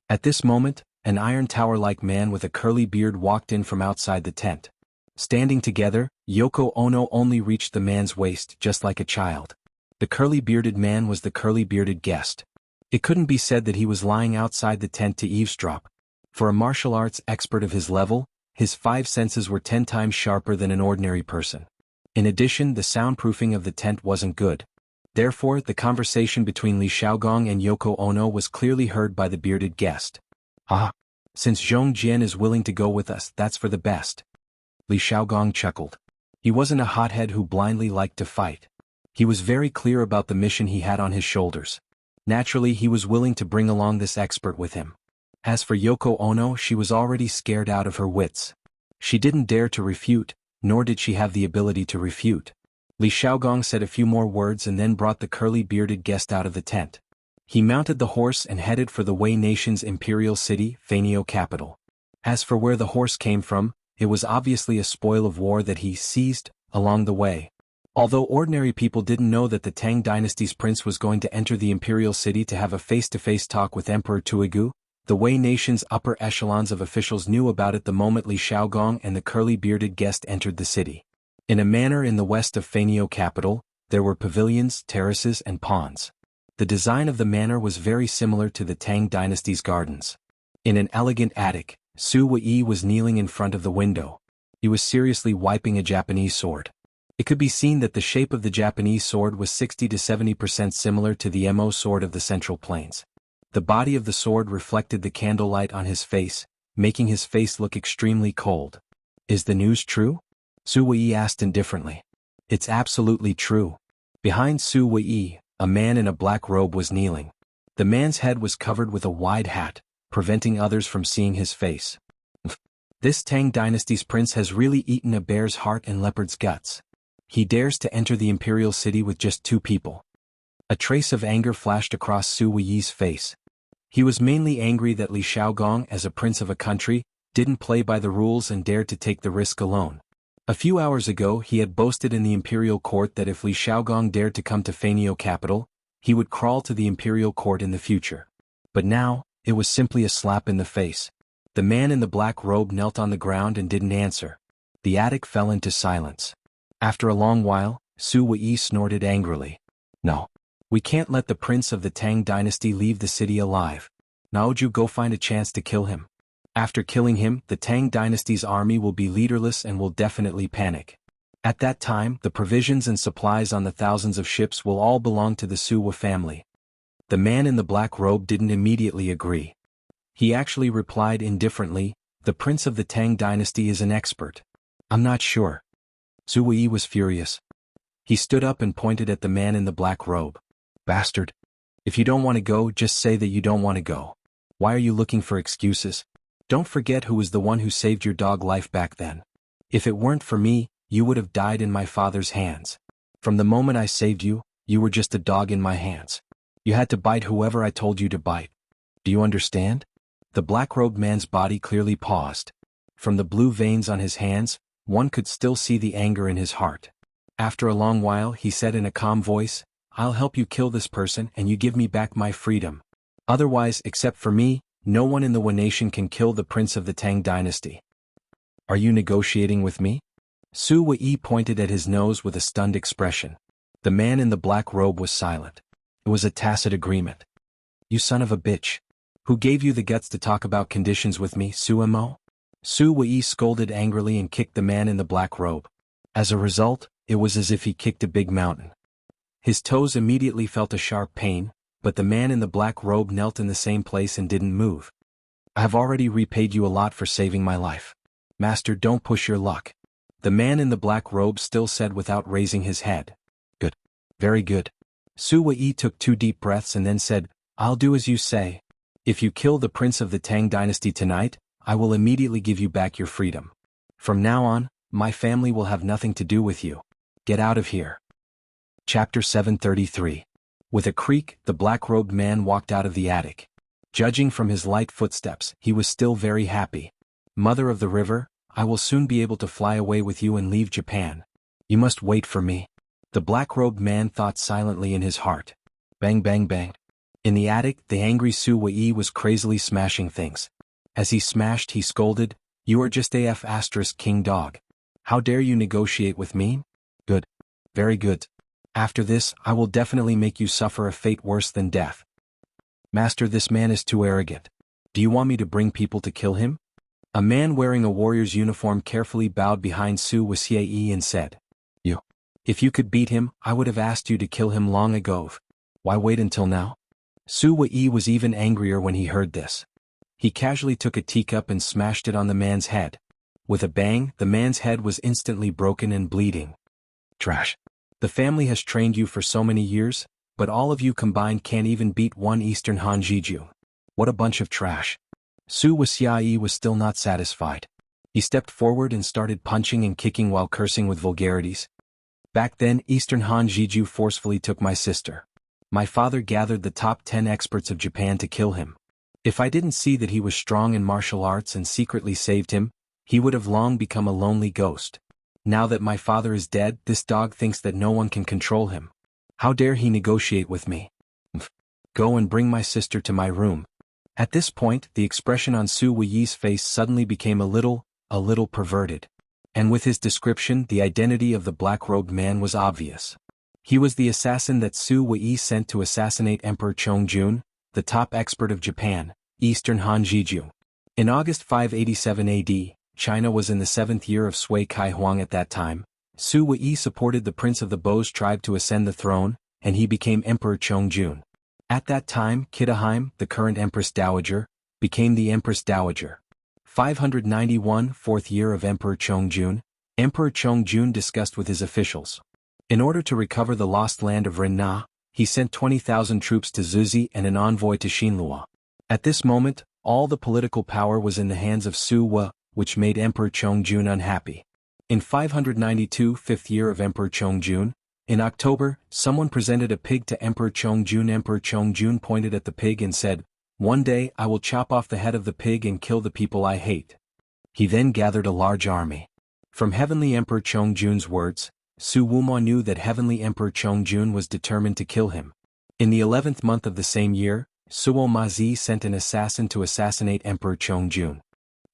At this moment, an iron tower-like man with a curly beard walked in from outside the tent. Standing together, Yoko Ono only reached the man's waist just like a child. The curly-bearded man was the curly-bearded guest. It couldn't be said that he was lying outside the tent to eavesdrop. For a martial arts expert of his level, his 5 senses were 10 times sharper than an ordinary person. In addition, the soundproofing of the tent wasn't good. Therefore, the conversation between Li Shaogong and Yoko Ono was clearly heard by the bearded guest. "Ah, since Zhong Jian is willing to go with us, that's for the best." Li Shaogong chuckled. He wasn't a hothead who blindly liked to fight. He was very clear about the mission he had on his shoulders. Naturally, he was willing to bring along this expert with him. As for Yoko Ono, she was already scared out of her wits. She didn't dare to refute, nor did she have the ability to refute. Li Shaogong said a few more words and then brought the curly-bearded guest out of the tent. He mounted the horse and headed for the Wei nation's imperial city, Feiniao capital. As for where the horse came from, it was obviously a spoil of war that he seized along the way. Although ordinary people didn't know that the Tang dynasty's prince was going to enter the imperial city to have a face-to-face talk with Emperor Tuigu, the Wei nation's upper echelons of officials knew about it the moment Li Shaogong and the curly-bearded guest entered the city. In a manor in the west of Feiniao capital, there were pavilions, terraces and ponds. The design of the manor was very similar to the Tang dynasty's gardens. In an elegant attic, Su Wei was kneeling in front of the window. He was seriously wiping a Japanese sword. It could be seen that the shape of the Japanese sword was 60 to 70% similar to the Mo sword of the Central Plains. The body of the sword reflected the candlelight on his face, making his face look extremely cold. "Is the news true?" Su Wei asked indifferently. "It's absolutely true." Behind Su Wei, a man in a black robe was kneeling. The man's head was covered with a wide hat, preventing others from seeing his face. This Tang dynasty's prince has really eaten a bear's heart and leopard's guts. He dares to enter the imperial city with just 2 people. A trace of anger flashed across Su Wei's face. He was mainly angry that Li Shaogong, as a prince of a country, didn't play by the rules and dared to take the risk alone. A few hours ago he had boasted in the imperial court that if Li Shaogong dared to come to Feiniao capital, he would crawl to the imperial court in the future. But now, it was simply a slap in the face. The man in the black robe knelt on the ground and didn't answer. The attic fell into silence. After a long while, Su Wei snorted angrily. "No. We can't let the prince of the Tang dynasty leave the city alive. Now would you go find a chance to kill him? After killing him, the Tang dynasty's army will be leaderless and will definitely panic. At that time, the provisions and supplies on the thousands of ships will all belong to the Su Wei family." The man in the black robe didn't immediately agree. He actually replied indifferently, The prince of the Tang dynasty is an expert. I'm not sure. Su Wei was furious. He stood up and pointed at the man in the black robe. Bastard. If you don't want to go, just say that you don't want to go. Why are you looking for excuses? Don't forget who was the one who saved your dog life back then. If it weren't for me, you would have died in my father's hands. From the moment I saved you, you were just a dog in my hands. You had to bite whoever I told you to bite. Do you understand? The black-robed man's body clearly paused. From the blue veins on his hands, one could still see the anger in his heart. After a long while, he said in a calm voice, I'll help you kill this person and you give me back my freedom. Otherwise, except for me, no one in the Wu nation can kill the prince of the Tang dynasty. Are you negotiating with me? Su Wei pointed at his nose with a stunned expression. The man in the black robe was silent. It was a tacit agreement. You son of a bitch. Who gave you the guts to talk about conditions with me, Suemo? Su Wei scolded angrily and kicked the man in the black robe. As a result, it was as if he kicked a big mountain. His toes immediately felt a sharp pain, but the man in the black robe knelt in the same place and didn't move. I have already repaid you a lot for saving my life. Master, don't push your luck. The man in the black robe still said without raising his head. Good. Very good. Su Wei took 2 deep breaths and then said, I'll do as you say. If you kill the prince of the Tang dynasty tonight, I will immediately give you back your freedom. From now on, my family will have nothing to do with you. Get out of here. Chapter 733. With a creak, the black-robed man walked out of the attic. Judging from his light footsteps, he was still very happy. Mother of the river, I will soon be able to fly away with you and leave Japan. You must wait for me. The black-robed man thought silently in his heart. Bang bang bang. In the attic, the angry Su Wei was crazily smashing things. As he smashed, he scolded, You are just AF * king dog. How dare you negotiate with me? Good. Very good. After this, I will definitely make you suffer a fate worse than death. Master, this man is too arrogant. Do you want me to bring people to kill him? A man wearing a warrior's uniform carefully bowed behind Su Wuxia and said, You. If you could beat him, I would have asked you to kill him long ago. Why wait until now? Su Wei was even angrier when he heard this. He casually took a teacup and smashed it on the man's head. With a bang, the man's head was instantly broken and bleeding. Trash. The family has trained you for so many years, but all of you combined can't even beat one Eastern Han Jiju. What a bunch of trash. Su Wuxia was still not satisfied. He stepped forward and started punching and kicking while cursing with vulgarities. Back then, Eastern Han Jiju forcefully took my sister. My father gathered the top 10 experts of Japan to kill him. If I didn't see that he was strong in martial arts and secretly saved him, he would have long become a lonely ghost. Now that my father is dead, this dog thinks that no one can control him. How dare he negotiate with me? Go and bring my sister to my room. At this point, the expression on Su Wei's face suddenly became a little perverted. And with his description, the identity of the black-robed man was obvious. He was the assassin that Su Wei sent to assassinate Emperor Chongjun, the top expert of Japan, Eastern Han Jiju. In August 587 AD, China was in the 7th year of Sui Kai Huang at that time. Su Wei supported the prince of the Bo's tribe to ascend the throne, and he became Emperor Chongjun. At that time, Kidaheim, the current Empress Dowager, became the Empress Dowager. 591 4th year of Emperor Chongjun, Emperor Chongjun discussed with his officials. In order to recover the lost land of Renna, he sent 20,000 troops to Zuzi and an envoy to Xinlua. At this moment, all the political power was in the hands of Su Wei, which made Emperor Chongjun unhappy. In 592 5th year of Emperor Chongjun, in October, someone presented a pig to Emperor Chongjun. Emperor Chongjun pointed at the pig and said, One day I will chop off the head of the pig and kill the people I hate. He then gathered a large army. From Heavenly Emperor Chongjun's words, Su Wuma knew that Heavenly Emperor Chongjun was determined to kill him. In the 11th month of the same year, Suo Mazi sent an assassin to assassinate Emperor Chongjun.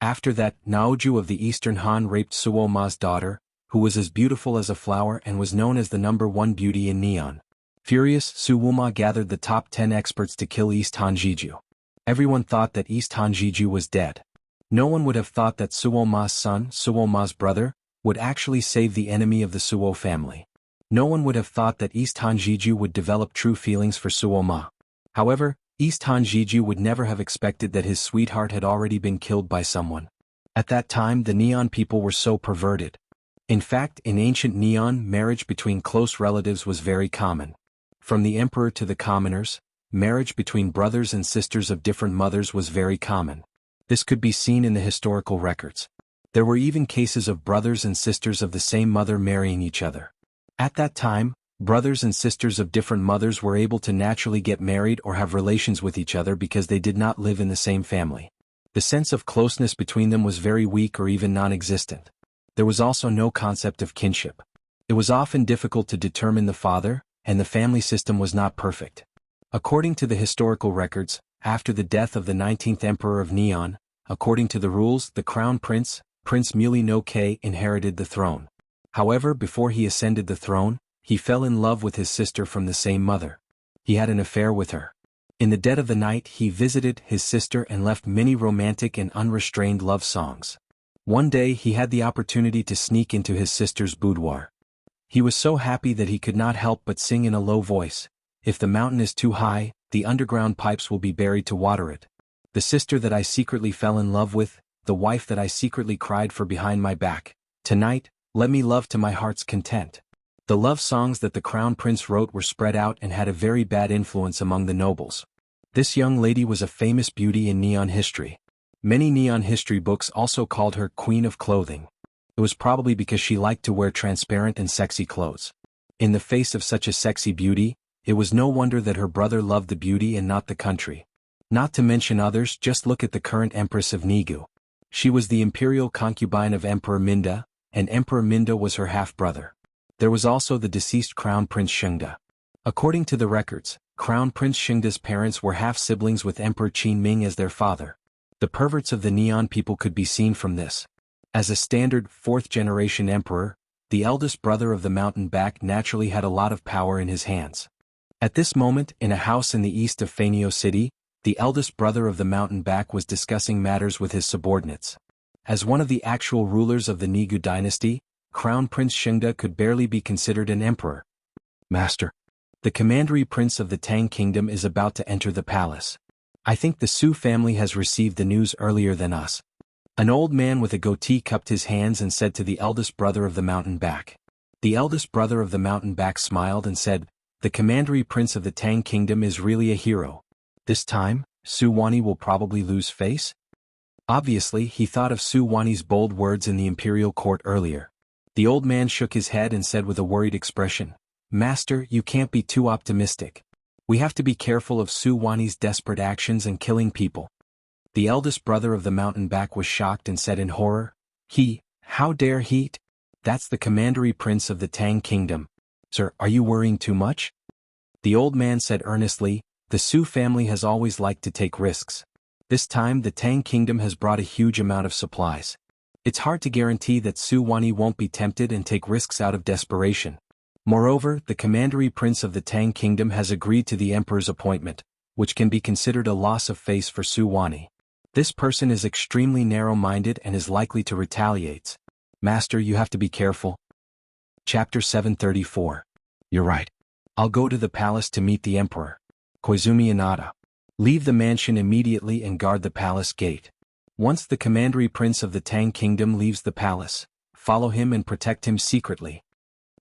After that, Naoju of the Eastern Han raped Suo Ma's daughter, who was as beautiful as a flower and was known as the #1 beauty in Neon. Furious, Su Wuma gathered the top 10 experts to kill East Han Jiju. Everyone thought that East Han Jiju was dead. No one would have thought that Suo Ma's son, Suo Ma's brother, would actually save the enemy of the Suo family. No one would have thought that East Han Jiju would develop true feelings for Suo Ma. However, East Han Jiju would never have expected that his sweetheart had already been killed by someone. At that time the Neon people were so perverted. In fact, in ancient Neon, marriage between close relatives was very common. From the emperor to the commoners, marriage between brothers and sisters of different mothers was very common. This could be seen in the historical records. There were even cases of brothers and sisters of the same mother marrying each other. At that time, brothers and sisters of different mothers were able to naturally get married or have relations with each other because they did not live in the same family. The sense of closeness between them was very weak or even non-existent. There was also no concept of kinship. It was often difficult to determine the father, and the family system was not perfect. According to the historical records, after the death of the 19th emperor of Neon, according to the rules, the crown prince, Prince Muli no Kei, inherited the throne. However, before he ascended the throne, he fell in love with his sister from the same mother. He had an affair with her. In the dead of the night he visited his sister and left many romantic and unrestrained love songs. One day he had the opportunity to sneak into his sister's boudoir. He was so happy that he could not help but sing in a low voice, "If the mountain is too high, the underground pipes will be buried to water it. The sister that I secretly fell in love with, the wife that I secretly cried for behind my back, tonight, let me love to my heart's content." The love songs that the crown prince wrote were spread out and had a very bad influence among the nobles. This young lady was a famous beauty in Neon history. Many Neon history books also called her Queen of Clothing. It was probably because she liked to wear transparent and sexy clothes. In the face of such a sexy beauty, it was no wonder that her brother loved the beauty and not the country. Not to mention others, just look at the current Empress of Nigu. She was the imperial concubine of Emperor Minda, and Emperor Minda was her half-brother. There was also the deceased Crown Prince Shengda. According to the records, Crown Prince Shengda's parents were half-siblings with Emperor Qin Ming as their father. The perverts of the Neon people could be seen from this. As a standard fourth-generation emperor, the eldest brother of the mountain back naturally had a lot of power in his hands. At this moment, in a house in the east of Fanio City, the eldest brother of the mountain back was discussing matters with his subordinates. As one of the actual rulers of the Nigu dynasty, Crown Prince Shengda could barely be considered an emperor. "Master, the commandery prince of the Tang kingdom is about to enter the palace. I think the Su family has received the news earlier than us." An old man with a goatee cupped his hands and said to the eldest brother of the mountain back. The eldest brother of the mountain back smiled and said, "The commandery prince of the Tang kingdom is really a hero. This time, Su Wani will probably lose face?" Obviously, he thought of Su Wani's bold words in the imperial court earlier. The old man shook his head and said with a worried expression, "Master, you can't be too optimistic. We have to be careful of Su Wani's desperate actions and killing people." The eldest brother of the mountain back was shocked and said in horror, How dare he? That's the commandery prince of the Tang kingdom. Sir, are you worrying too much?" The old man said earnestly, "The Su family has always liked to take risks. This time the Tang kingdom has brought a huge amount of supplies. It's hard to guarantee that Su Wani won't be tempted and take risks out of desperation. Moreover, the commandery prince of the Tang kingdom has agreed to the emperor's appointment, which can be considered a loss of face for Su Wani. This person is extremely narrow-minded and is likely to retaliate. Master, you have to be careful." Chapter 734. "You're right. I'll go to the palace to meet the emperor. Koizumi Inada. Leave the mansion immediately and guard the palace gate. Once the commandery prince of the Tang kingdom leaves the palace, follow him and protect him secretly."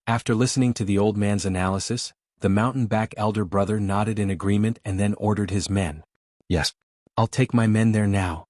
After listening to the old man's analysis, the mountain back elder brother nodded in agreement and then ordered his men. "Yes, I'll take my men there now."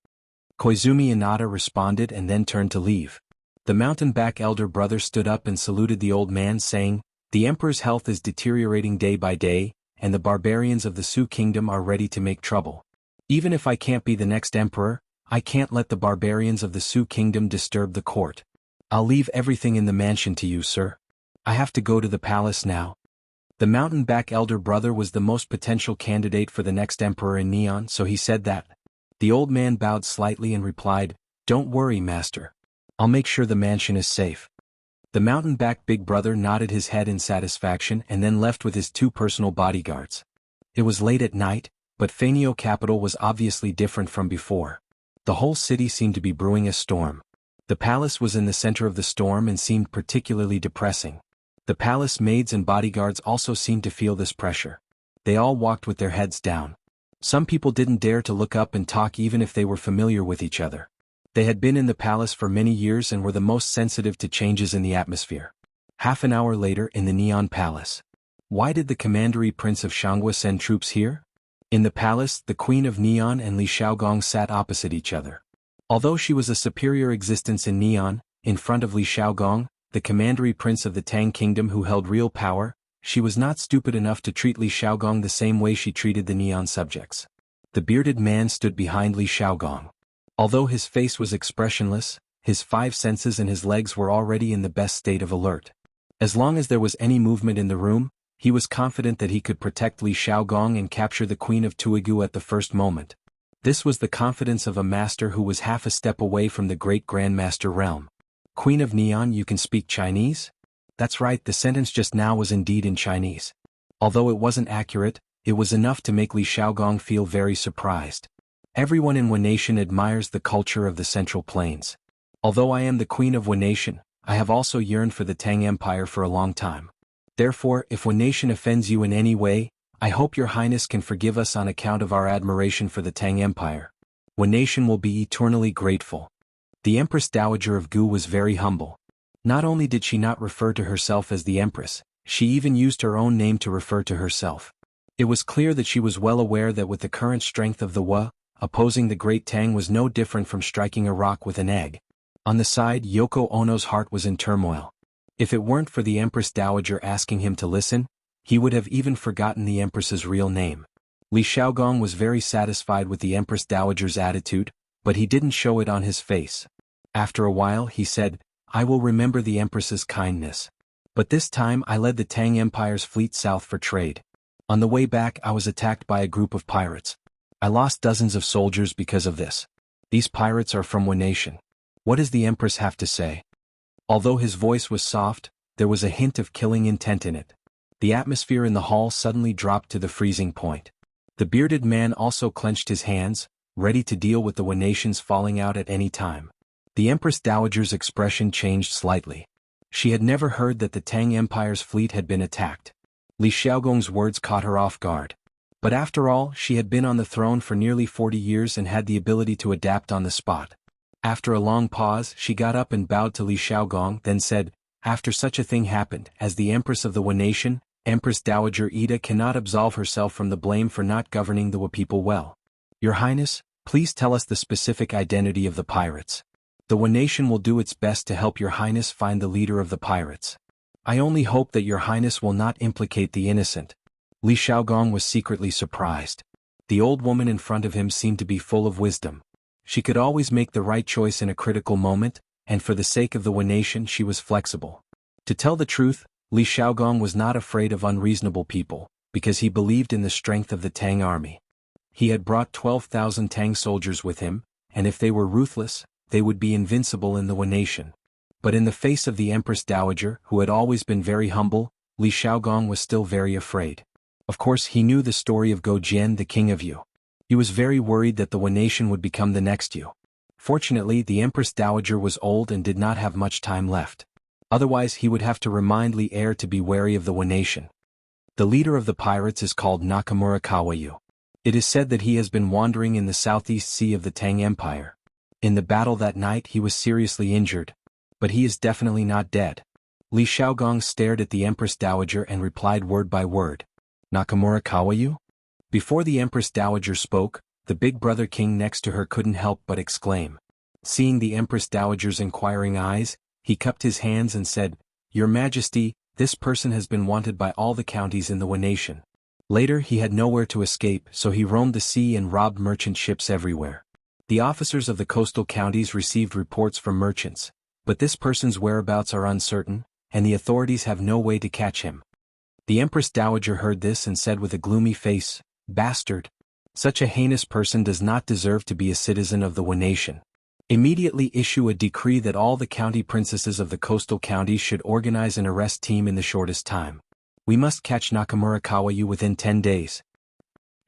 Koizumi Inada responded and then turned to leave. The mountain back elder brother stood up and saluted the old man saying, "The emperor's health is deteriorating day by day, and the barbarians of the Su kingdom are ready to make trouble. Even if I can't be the next emperor, I can't let the barbarians of the Su kingdom disturb the court. I'll leave everything in the mansion to you, sir. I have to go to the palace now." The mountain back elder brother was the most potential candidate for the next emperor in Neon, so he said that. The old man bowed slightly and replied, "Don't worry, master. I'll make sure the mansion is safe." The mountain back big brother nodded his head in satisfaction and then left with his 2 personal bodyguards. It was late at night, but Fanio capital was obviously different from before. The whole city seemed to be brewing a storm. The palace was in the center of the storm and seemed particularly depressing. The palace maids and bodyguards also seemed to feel this pressure. They all walked with their heads down. Some people didn't dare to look up and talk even if they were familiar with each other. They had been in the palace for many years and were the most sensitive to changes in the atmosphere. Half an hour later in the Neon Palace. Why did the commandery prince of Jianghu send troops here? In the palace, the Queen of Neon and Li Xiaogong sat opposite each other. Although she was a superior existence in Neon, in front of Li Xiaogong, the commandery prince of the Tang Kingdom who held real power, she was not stupid enough to treat Li Xiaogong the same way she treated the Neon subjects. The bearded man stood behind Li Xiaogong. Although his face was expressionless, his 5 senses and his legs were already in the best state of alert. As long as there was any movement in the room, he was confident that he could protect Li Xiaogong and capture the Queen of Tuigu at the first moment. This was the confidence of a master who was half a step away from the great Grandmaster realm. Queen of Neon, you can speak Chinese? That's right, the sentence just now was indeed in Chinese. Although it wasn't accurate, it was enough to make Li Xiaogong feel very surprised. Everyone in Nation admires the culture of the Central Plains. Although I am the Queen of Nation, I have also yearned for the Tang Empire for a long time. Therefore, if Nation offends you in any way, I hope your Highness can forgive us on account of our admiration for the Tang Empire. Nation will be eternally grateful. The Empress Dowager of Gu was very humble. Not only did she not refer to herself as the Empress, she even used her own name to refer to herself. It was clear that she was well aware that with the current strength of the Wu, opposing the Great Tang was no different from striking a rock with an egg. On the side, Yoko Ono's heart was in turmoil. If it weren't for the Empress Dowager asking him to listen, he would have even forgotten the Empress's real name. Li Xiaogong was very satisfied with the Empress Dowager's attitude, but he didn't show it on his face. After a while he said, I will remember the Empress's kindness. But this time I led the Tang Empire's fleet south for trade. On the way back I was attacked by a group of pirates. I lost dozens of soldiers because of this. These pirates are from Nation. What does the Empress have to say? Although his voice was soft, there was a hint of killing intent in it. The atmosphere in the hall suddenly dropped to the freezing point. The bearded man also clenched his hands, ready to deal with the Nations falling out at any time. The Empress Dowager's expression changed slightly. She had never heard that the Tang Empire's fleet had been attacked. Li Xiaogong's words caught her off guard. But after all, she had been on the throne for nearly 40 years and had the ability to adapt on the spot. After a long pause, she got up and bowed to Li Xiaogong, then said, after such a thing happened, as the Empress of the Nation, Empress Dowager Ida cannot absolve herself from the blame for not governing the Wu people well. Your Highness, please tell us the specific identity of the pirates. The Nation will do its best to help your Highness find the leader of the pirates. I only hope that your Highness will not implicate the innocent. Li Xiaogong was secretly surprised. The old woman in front of him seemed to be full of wisdom. She could always make the right choice in a critical moment, and for the sake of the Nation she was flexible. To tell the truth, Li Xiaogong was not afraid of unreasonable people, because he believed in the strength of the Tang army. He had brought 12,000 Tang soldiers with him, and if they were ruthless, they would be invincible in the Nation. But in the face of the Empress Dowager, who had always been very humble, Li Xiaogong was still very afraid. Of course he knew the story of Go Jian, the king of Yu. He was very worried that the Nation would become the next Yu. Fortunately, the Empress Dowager was old and did not have much time left. Otherwise he would have to remind Li Heir to be wary of the Nation. The leader of the pirates is called Nakamura Kawayu. It is said that he has been wandering in the southeast sea of the Tang Empire. In the battle that night he was seriously injured. But he is definitely not dead. Li Xiaogong stared at the Empress Dowager and replied word by word. Nakamura Kawayu? Before the Empress Dowager spoke, the big brother king next to her couldn't help but exclaim. Seeing the Empress Dowager's inquiring eyes, he cupped his hands and said, Your Majesty, this person has been wanted by all the counties in the Nation. Later he had nowhere to escape, so he roamed the sea and robbed merchant ships everywhere. The officers of the coastal counties received reports from merchants, but this person's whereabouts are uncertain, and the authorities have no way to catch him. The Empress Dowager heard this and said with a gloomy face, Bastard! Such a heinous person does not deserve to be a citizen of the Nation. Immediately issue a decree that all the county princesses of the coastal counties should organize an arrest team in the shortest time. We must catch Nakamura Kawayu within 10 days.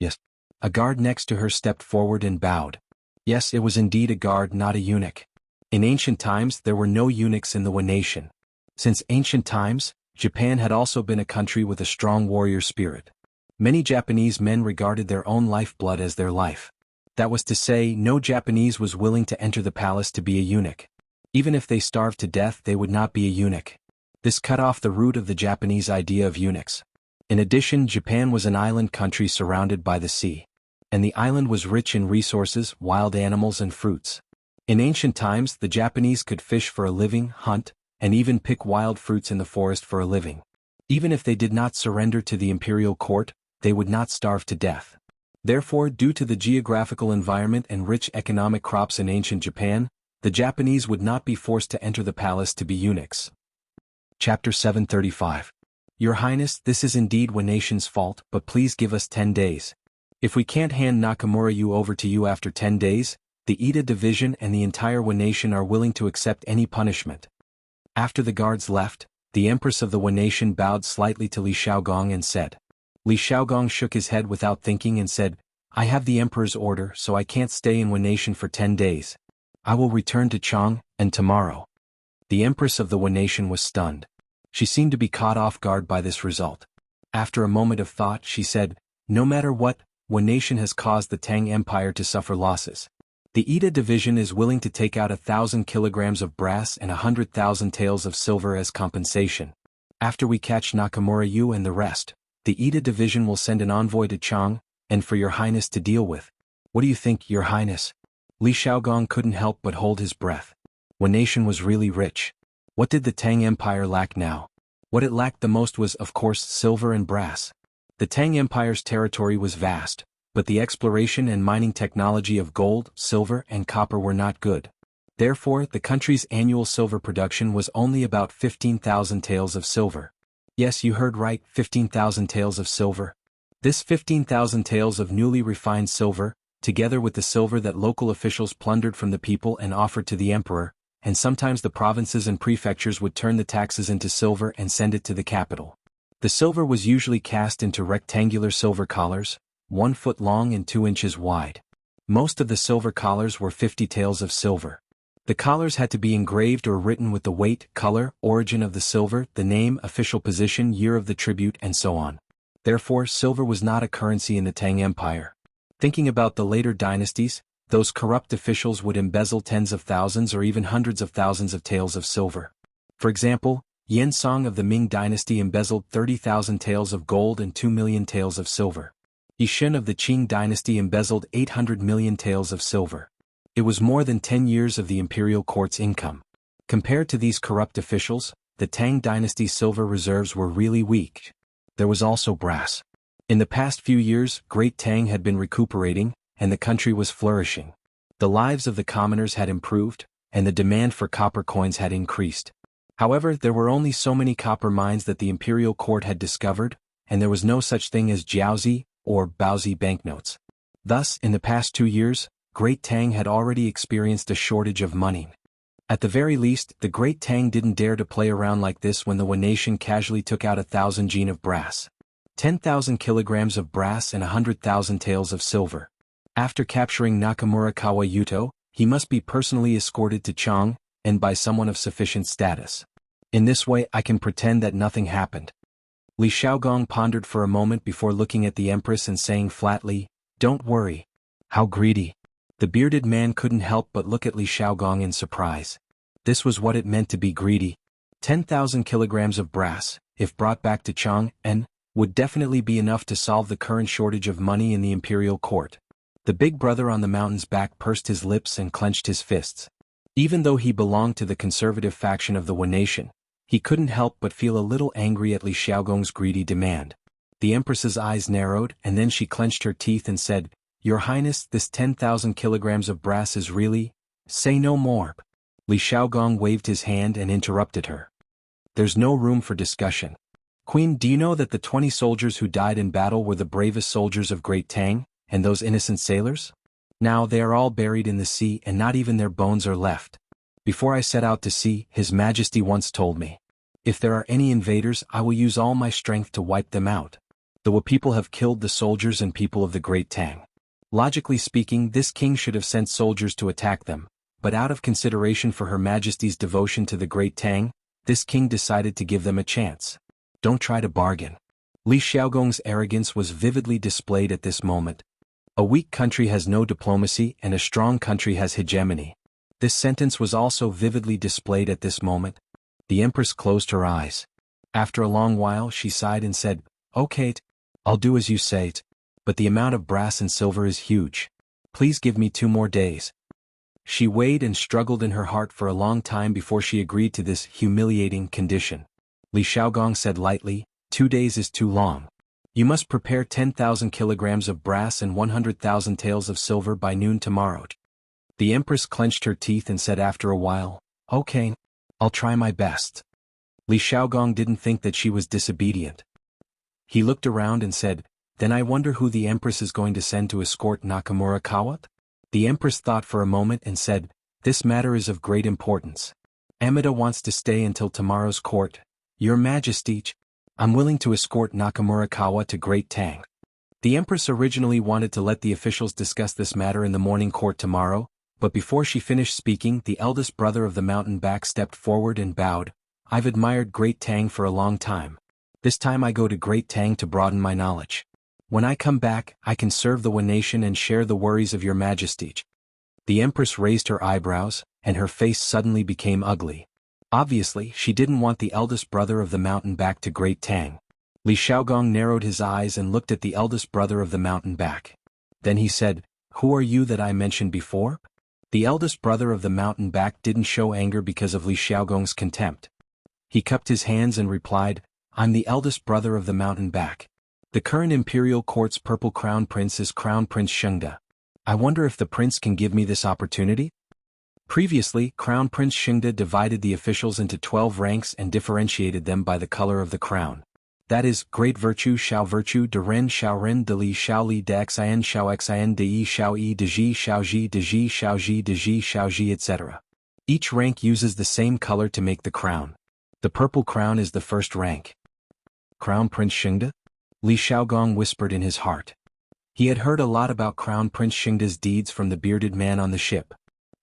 Yes. A guard next to her stepped forward and bowed. Yes, it was indeed a guard, not a eunuch. In ancient times there were no eunuchs in the Nation. Since ancient times, Japan had also been a country with a strong warrior spirit. Many Japanese men regarded their own lifeblood as their life. That was to say, no Japanese was willing to enter the palace to be a eunuch. Even if they starved to death, they would not be a eunuch. This cut off the root of the Japanese idea of eunuchs. In addition, Japan was an island country surrounded by the sea. And the island was rich in resources, wild animals and fruits. In ancient times, the Japanese could fish for a living, hunt, and even pick wild fruits in the forest for a living. Even if they did not surrender to the imperial court, they would not starve to death. Therefore, due to the geographical environment and rich economic crops in ancient Japan, the Japanese would not be forced to enter the palace to be eunuchs. Chapter 735. Your Highness, this is indeed Nation's fault, but please give us 10 days. If we can't hand Nakamura over to you after 10 days, the Ida division and the entire Nation are willing to accept any punishment. After the guards left, the Empress of the Nation bowed slightly to Li Shaogong and said. Li Shaogong shook his head without thinking and said, I have the Emperor's order, so I can't stay in Nation for 10 days. I will return to Chang, and tomorrow. The Empress of the Nation was stunned. She seemed to be caught off guard by this result. After a moment of thought, she said, no matter what, Nation has caused the Tang Empire to suffer losses. The Ida division is willing to take out 1,000 kilograms of brass and 100,000 taels of silver as compensation. After we catch Nakamura Yu and the rest, the Ida division will send an envoy to Chang, and for your Highness to deal with. What do you think, your Highness? Li Shaogong couldn't help but hold his breath. Nation was really rich. What did the Tang Empire lack now? What it lacked the most was, of course, silver and brass. The Tang Empire's territory was vast, but the exploration and mining technology of gold, silver, and copper were not good. Therefore, the country's annual silver production was only about 15,000 taels of silver. Yes, you heard right, 15,000 taels of silver. This 15,000 taels of newly refined silver, together with the silver that local officials plundered from the people and offered to the emperor, and sometimes the provinces and prefectures would turn the taxes into silver and send it to the capital. The silver was usually cast into rectangular silver collars, 1 foot long and 2 inches wide. Most of the silver collars were 50 taels of silver. The collars had to be engraved or written with the weight, color, origin of the silver, the name, official position, year of the tribute, and so on. Therefore, silver was not a currency in the Tang Empire. Thinking about the later dynasties, those corrupt officials would embezzle tens of thousands or even hundreds of thousands of taels of silver. For example, Yen Song of the Ming dynasty embezzled 30,000 taels of gold and 2 million taels of silver. Yi Shun of the Qing dynasty embezzled 800 million taels of silver. It was more than 10 years of the imperial court's income. Compared to these corrupt officials, the Tang dynasty's silver reserves were really weak. There was also brass. In the past few years, Great Tang had been recuperating, and the country was flourishing. The lives of the commoners had improved, and the demand for copper coins had increased. However, there were only so many copper mines that the imperial court had discovered, and there was no such thing as jiaozi, or baozi banknotes. Thus, in the past 2 years, Great Tang had already experienced a shortage of money. At the very least, the Great Tang didn't dare to play around like this when the Nation casually took out 1,000 jin of brass, 10,000 kilograms of brass and 100,000 taels of silver. After capturing Nakamura Kawa Yuto, he must be personally escorted to Chang, and by someone of sufficient status. In this way I can pretend that nothing happened. Li Shaogong pondered for a moment before looking at the Empress and saying flatly, "Don't worry." How greedy. The bearded man couldn't help but look at Li Shaogong in surprise. This was what it meant to be greedy. 10,000 kilograms of brass, if brought back to Chang'an, would definitely be enough to solve the current shortage of money in the imperial court. The big brother on the mountain's back pursed his lips and clenched his fists. Even though he belonged to the conservative faction of the Nation, he couldn't help but feel a little angry at Li Shaogong's greedy demand. The Empress's eyes narrowed, and then she clenched her teeth and said, "Your Highness, this 10,000 kilograms of brass is really... Say no more." Li Shaogong waved his hand and interrupted her. "There's no room for discussion. Queen, do you know that the 20 soldiers who died in battle were the bravest soldiers of Great Tang, and those innocent sailors? Now they are all buried in the sea and not even their bones are left. Before I set out to sea, His Majesty once told me, if there are any invaders, I will use all my strength to wipe them out. The Wa people have killed the soldiers and people of the Great Tang. Logically speaking, this king should have sent soldiers to attack them, but out of consideration for Her Majesty's devotion to the Great Tang, this king decided to give them a chance. Don't try to bargain." Li Shaogong's arrogance was vividly displayed at this moment. A weak country has no diplomacy and a strong country has hegemony. This sentence was also vividly displayed at this moment. The Empress closed her eyes. After a long while she sighed and said, "Okay, I'll do as you say, but the amount of brass and silver is huge. Please give me 2 more days." She weighed and struggled in her heart for a long time before she agreed to this humiliating condition. Li Xiaogong said lightly, 2 days is too long. You must prepare 10,000 kilograms of brass and 100,000 taels of silver by noon tomorrow. The Empress clenched her teeth and said after a while, "Okay, I'll try my best." Li Xiaogong didn't think that she was disobedient. He looked around and said, "Then I wonder who the Empress is going to send to escort Nakamura Kawa?" The Empress thought for a moment and said, "This matter is of great importance. Amida wants to stay until tomorrow's court. Your Majesty, I'm willing to escort Nakamura Kawa to Great Tang." The Empress originally wanted to let the officials discuss this matter in the morning court tomorrow, but before she finished speaking the eldest brother of the mountain back stepped forward and bowed. "I've admired Great Tang for a long time. This time I go to Great Tang to broaden my knowledge. When I come back, I can serve the Wan nation and share the worries of your Majesty." The Empress raised her eyebrows, and her face suddenly became ugly. Obviously, she didn't want the eldest brother of the mountain back to Great Tang. Li Xiaogong narrowed his eyes and looked at the eldest brother of the mountain back. Then he said, "Who are you that I mentioned before?" The eldest brother of the mountain back didn't show anger because of Li Xiaogong's contempt. He cupped his hands and replied, "I'm the eldest brother of the mountain back. The current imperial court's purple crown prince is Crown Prince Shengde. I wonder if the prince can give me this opportunity?" Previously, Crown Prince Shengde divided the officials into 12 ranks and differentiated them by the color of the crown. That is, Great Virtue Shao Virtue de Ren Shao Ren de Li Shao Li de Xin Shao Xin de Yi Shao Yi de Ji Shao Ji de Ji Shao Ji de Ji Shao Ji etc. Each rank uses the same color to make the crown. The purple crown is the first rank. Crown Prince Shengde? Li Xiaogong whispered in his heart. He had heard a lot about Crown Prince Shengde's deeds from the bearded man on the ship.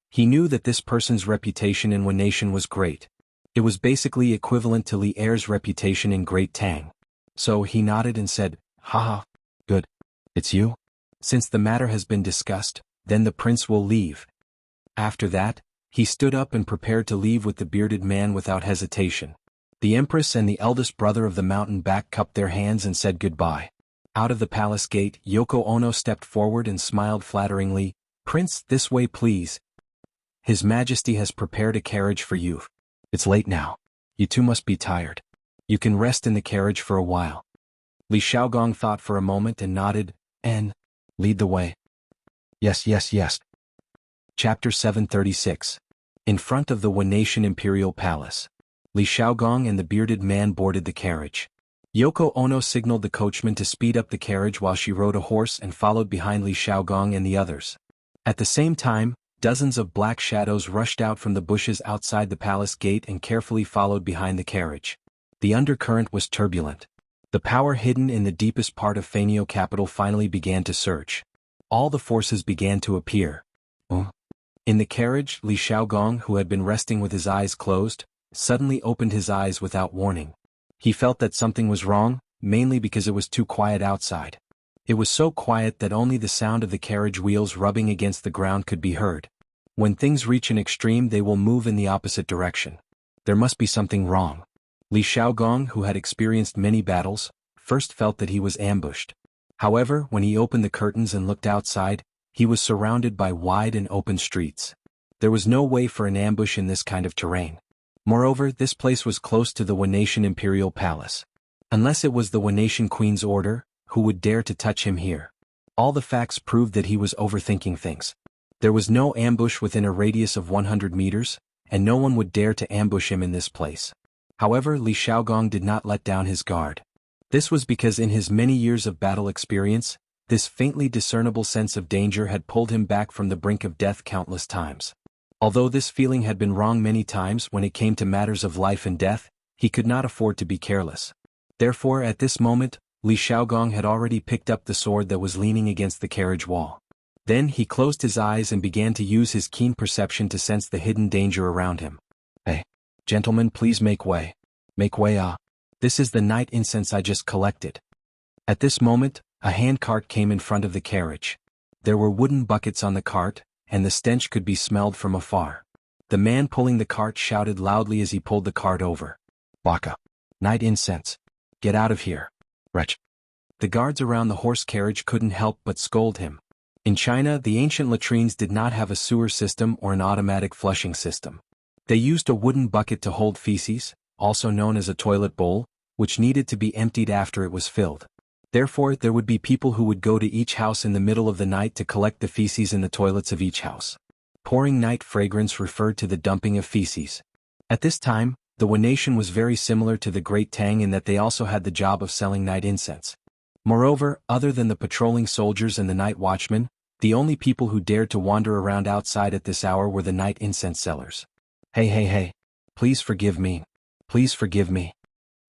He knew that this person's reputation in Wan Nation was great. It was basically equivalent to Li Er's reputation in Great Tang. So he nodded and said, "Haha, good. It's you? Since the matter has been discussed, then the prince will leave." After that, he stood up and prepared to leave with the bearded man without hesitation. The Empress and the eldest brother of the mountain back cupped their hands and said goodbye. Out of the palace gate, Yoko Ono stepped forward and smiled flatteringly, "Prince, this way please. His Majesty has prepared a carriage for you. It's late now. You two must be tired. You can rest in the carriage for a while." Li Xiaogong thought for a moment and nodded, and lead the way. Yes, yes, yes. Chapter 736. In front of the Wan Nation Imperial Palace. Li Xiaogong and the bearded man boarded the carriage. Yoko Ono signaled the coachman to speed up the carriage while she rode a horse and followed behind Li Xiaogong and the others. At the same time, dozens of black shadows rushed out from the bushes outside the palace gate and carefully followed behind the carriage. The undercurrent was turbulent. The power hidden in the deepest part of Faenio capital finally began to surge. All the forces began to appear. In the carriage, Li Xiaogong, who had been resting with his eyes closed, suddenly opened his eyes without warning. He felt that something was wrong, mainly because it was too quiet outside. It was so quiet that only the sound of the carriage wheels rubbing against the ground could be heard. When things reach an extreme, they will move in the opposite direction. There must be something wrong. Li Xiaogong, who had experienced many battles, first felt that he was ambushed. However, when he opened the curtains and looked outside, he was surrounded by wide and open streets. There was no way for an ambush in this kind of terrain. Moreover, this place was close to the Wan Nation Imperial Palace. Unless it was the Wan Nation Queen's order, who would dare to touch him here? All the facts proved that he was overthinking things. There was no ambush within a radius of 100 meters, and no one would dare to ambush him in this place. However, Li Xiaogong did not let down his guard. This was because in his many years of battle experience, this faintly discernible sense of danger had pulled him back from the brink of death countless times. Although this feeling had been wrong many times when it came to matters of life and death, he could not afford to be careless. Therefore, at this moment, Li Xiaogong had already picked up the sword that was leaning against the carriage wall. Then he closed his eyes and began to use his keen perception to sense the hidden danger around him. "Hey, gentlemen, please make way. Make way, This is the night incense I just collected." At this moment, a handcart came in front of the carriage. There were wooden buckets on the cart, and the stench could be smelled from afar. The man pulling the cart shouted loudly as he pulled the cart over. Baka. Night incense. Get out of here. Wretch. The guards around the horse carriage couldn't help but scold him. In China, the ancient latrines did not have a sewer system or an automatic flushing system. They used a wooden bucket to hold feces, also known as a toilet bowl, which needed to be emptied after it was filled. Therefore, there would be people who would go to each house in the middle of the night to collect the feces in the toilets of each house. Pouring night fragrance referred to the dumping of feces. At this time, the Wu nation was very similar to the Great Tang in that they also had the job of selling night incense. Moreover, other than the patrolling soldiers and the night watchmen, the only people who dared to wander around outside at this hour were the night incense sellers. Hey. Please forgive me. Please forgive me.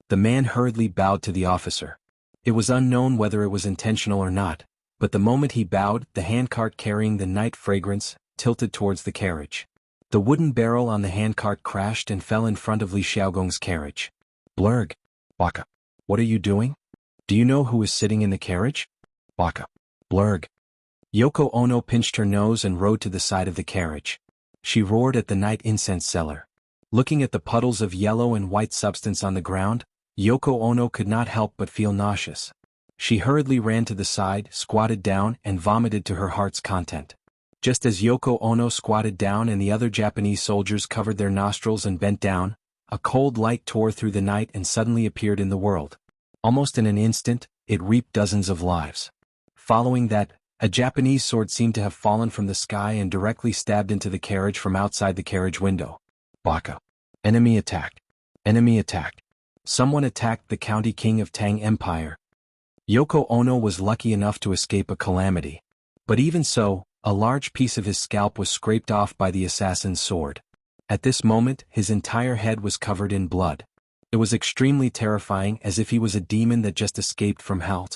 The man hurriedly bowed to the officer. It was unknown whether it was intentional or not, but the moment he bowed, the handcart carrying the night fragrance tilted towards the carriage. The wooden barrel on the handcart crashed and fell in front of Li Xiaogong's carriage. Blurg. Baka. What are you doing? Do you know who is sitting in the carriage? Baka. Blurg. Yoko Ono pinched her nose and rode to the side of the carriage. She roared at the night incense seller. Looking at the puddles of yellow and white substance on the ground, Yoko Ono could not help but feel nauseous. She hurriedly ran to the side, squatted down, and vomited to her heart's content. Just as Yoko Ono squatted down and the other Japanese soldiers covered their nostrils and bent down, a cold light tore through the night and suddenly appeared in the world. Almost in an instant, it reaped dozens of lives. Following that, a Japanese sword seemed to have fallen from the sky and directly stabbed into the carriage from outside the carriage window. Baka. Enemy attacked. Enemy attacked. Someone attacked the county king of Tang Empire. Yoko Ono was lucky enough to escape a calamity. But even so, a large piece of his scalp was scraped off by the assassin's sword. At this moment, his entire head was covered in blood. It was extremely terrifying, as if he was a demon that just escaped from hell.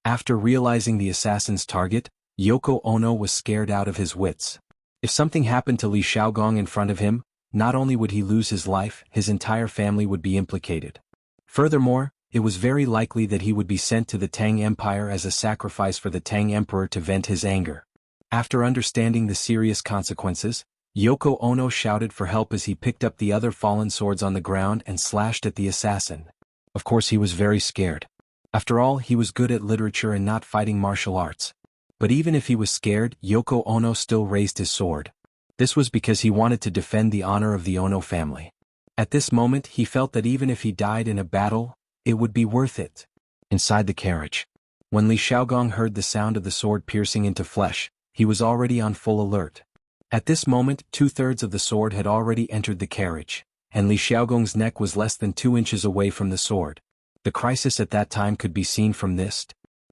After realizing the assassin's target, Yoko Ono was scared out of his wits. If something happened to Li Xiaogong in front of him, not only would he lose his life, his entire family would be implicated. Furthermore, it was very likely that he would be sent to the Tang Empire as a sacrifice for the Tang Emperor to vent his anger. After understanding the serious consequences, Yoko Ono shouted for help as he picked up the other fallen swords on the ground and slashed at the assassin. Of course, he was very scared. After all, he was good at literature and not fighting martial arts. But even if he was scared, Yoko Ono still raised his sword. This was because he wanted to defend the honor of the Ono family. At this moment, he felt that even if he died in a battle, it would be worth it. Inside the carriage. When Li Xiaogong heard the sound of the sword piercing into flesh, he was already on full alert. At this moment, 2/3 of the sword had already entered the carriage, and Li Xiaogong's neck was less than 2 inches away from the sword. The crisis at that time could be seen from this.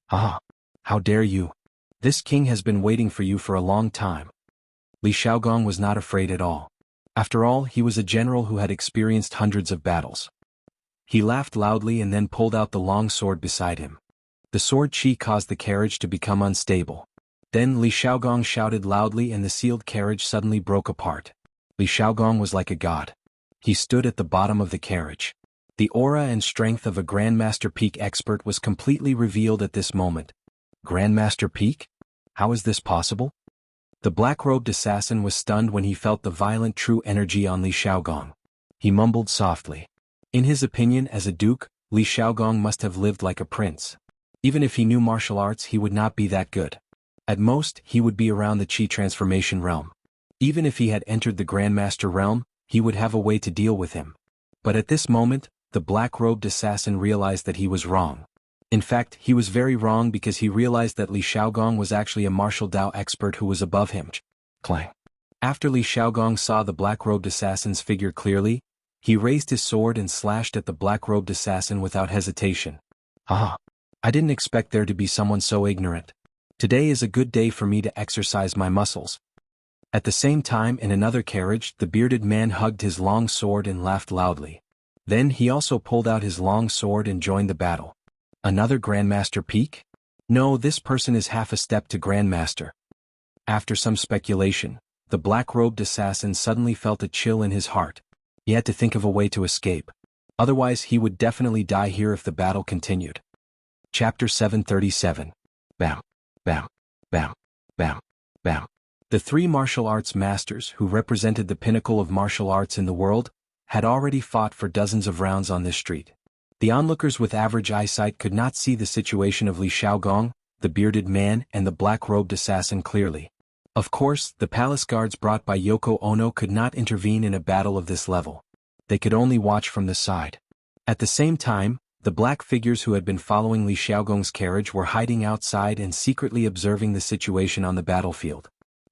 Ah! How dare you! This king has been waiting for you for a long time. Li Xiaogong was not afraid at all. After all, he was a general who had experienced hundreds of battles. He laughed loudly and then pulled out the long sword beside him. The sword chi caused the carriage to become unstable. Then Li Xiaogong shouted loudly and the sealed carriage suddenly broke apart. Li Xiaogong was like a god. He stood at the bottom of the carriage. The aura and strength of a Grandmaster Peak expert was completely revealed at this moment. Grandmaster Peak? How is this possible? The black-robed assassin was stunned when he felt the violent true energy on Li Xiaogong. He mumbled softly. In his opinion, as a duke, Li Xiaogong must have lived like a prince. Even if he knew martial arts, he would not be that good. At most, he would be around the Qi transformation realm. Even if he had entered the Grandmaster realm, he would have a way to deal with him. But at this moment, the black-robed assassin realized that he was wrong. In fact, he was very wrong because he realized that Li Xiaogong was actually a martial Dao expert who was above him. Clang. After Li Xiaogong saw the black-robed assassin's figure clearly, he raised his sword and slashed at the black-robed assassin without hesitation. Ah! I didn't expect there to be someone so ignorant. Today is a good day for me to exercise my muscles. At the same time, in another carriage, the bearded man hugged his long sword and laughed loudly. Then he also pulled out his long sword and joined the battle. Another Grandmaster Peak? No, this person is half a step to Grandmaster. After some speculation, the black-robed assassin suddenly felt a chill in his heart. He had to think of a way to escape. Otherwise, he would definitely die here if the battle continued. Chapter 737. Bam. Bam. Bam. Bam. Bam. The three martial arts masters who represented the pinnacle of martial arts in the world had already fought for dozens of rounds on this street. The onlookers with average eyesight could not see the situation of Li Xiaogong, the bearded man, and the black-robed assassin clearly. Of course, the palace guards brought by Yoko Ono could not intervene in a battle of this level. They could only watch from the side. At the same time, the black figures who had been following Li Xiaogong's carriage were hiding outside and secretly observing the situation on the battlefield.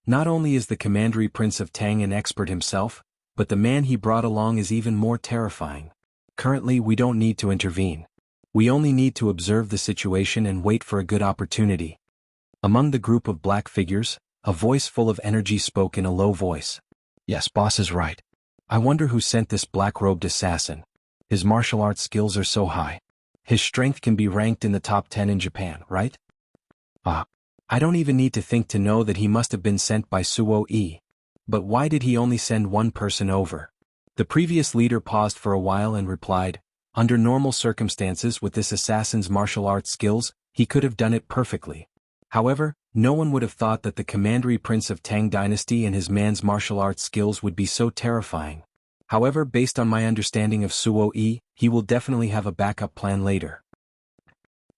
Not only is the commandery prince of Tang an expert himself, but the man he brought along is even more terrifying. Currently, we don't need to intervene. We only need to observe the situation and wait for a good opportunity. Among the group of black figures, a voice full of energy spoke in a low voice. Yes, boss is right. I wonder who sent this black-robed assassin. His martial arts skills are so high. His strength can be ranked in the top 10 in Japan, right? I don't even need to think to know that he must have been sent by Suo Yi. But why did he only send one person over? The previous leader paused for a while and replied, under normal circumstances with this assassin's martial arts skills, he could have done it perfectly. However, no one would have thought that the commandery prince of Tang dynasty and his man's martial arts skills would be so terrifying. However, based on my understanding of Suo Yi, he will definitely have a backup plan later.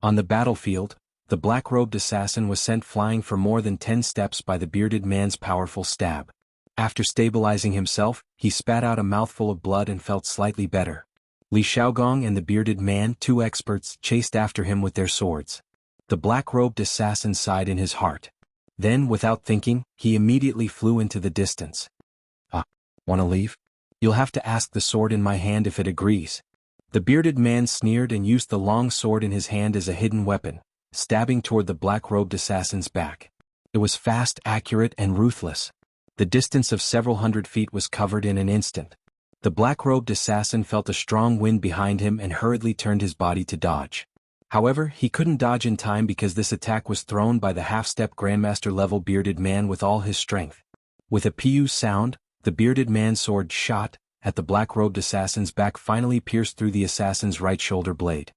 On the battlefield, the black-robed assassin was sent flying for more than 10 steps by the bearded man's powerful stab. After stabilizing himself, he spat out a mouthful of blood and felt slightly better. Li Xiaogong and the bearded man, two experts, chased after him with their swords. The black-robed assassin sighed in his heart. Then, without thinking, he immediately flew into the distance. Wanna leave? You'll have to ask the sword in my hand if it agrees. The bearded man sneered and used the long sword in his hand as a hidden weapon, stabbing toward the black-robed assassin's back. It was fast, accurate, and ruthless. The distance of several hundred feet was covered in an instant. The black-robed assassin felt a strong wind behind him and hurriedly turned his body to dodge. However, he couldn't dodge in time because this attack was thrown by the half-step grandmaster-level bearded man with all his strength. With a pew sound, the bearded man's sword shot at the black-robed assassin's back finally pierced through the assassin's right shoulder blade.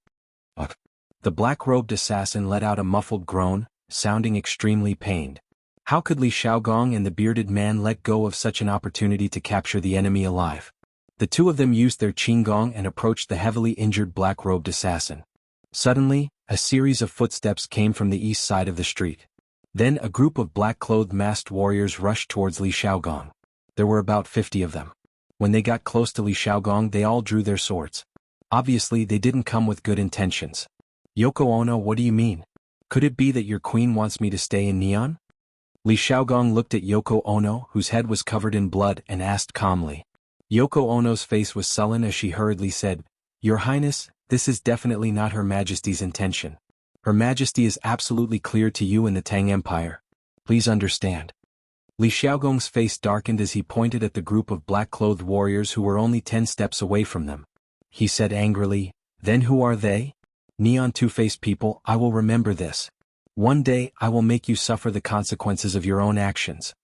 The black-robed assassin let out a muffled groan, sounding extremely pained. How could Li Xiaogong and the bearded man let go of such an opportunity to capture the enemy alive? The two of them used their qinggong and approached the heavily injured black-robed assassin. Suddenly, a series of footsteps came from the east side of the street. Then a group of black-clothed masked warriors rushed towards Li Xiaogong. There were about 50 of them. When they got close to Li Xiaogong, they all drew their swords. Obviously, they didn't come with good intentions. Yoko Ono, what do you mean? Could it be that your queen wants me to stay in Neon? Li Xiaogong looked at Yoko Ono, whose head was covered in blood, and asked calmly. Yoko Ono's face was sullen as she hurriedly said, Your Highness, this is definitely not Her Majesty's intention. Her Majesty is absolutely clear to you in the Tang Empire. Please understand. Li Xiaogong's face darkened as he pointed at the group of black-clothed warriors who were only 10 steps away from them. He said angrily, Then who are they? Neon Two-Faced people, I will remember this. One day I will make you suffer the consequences of your own actions.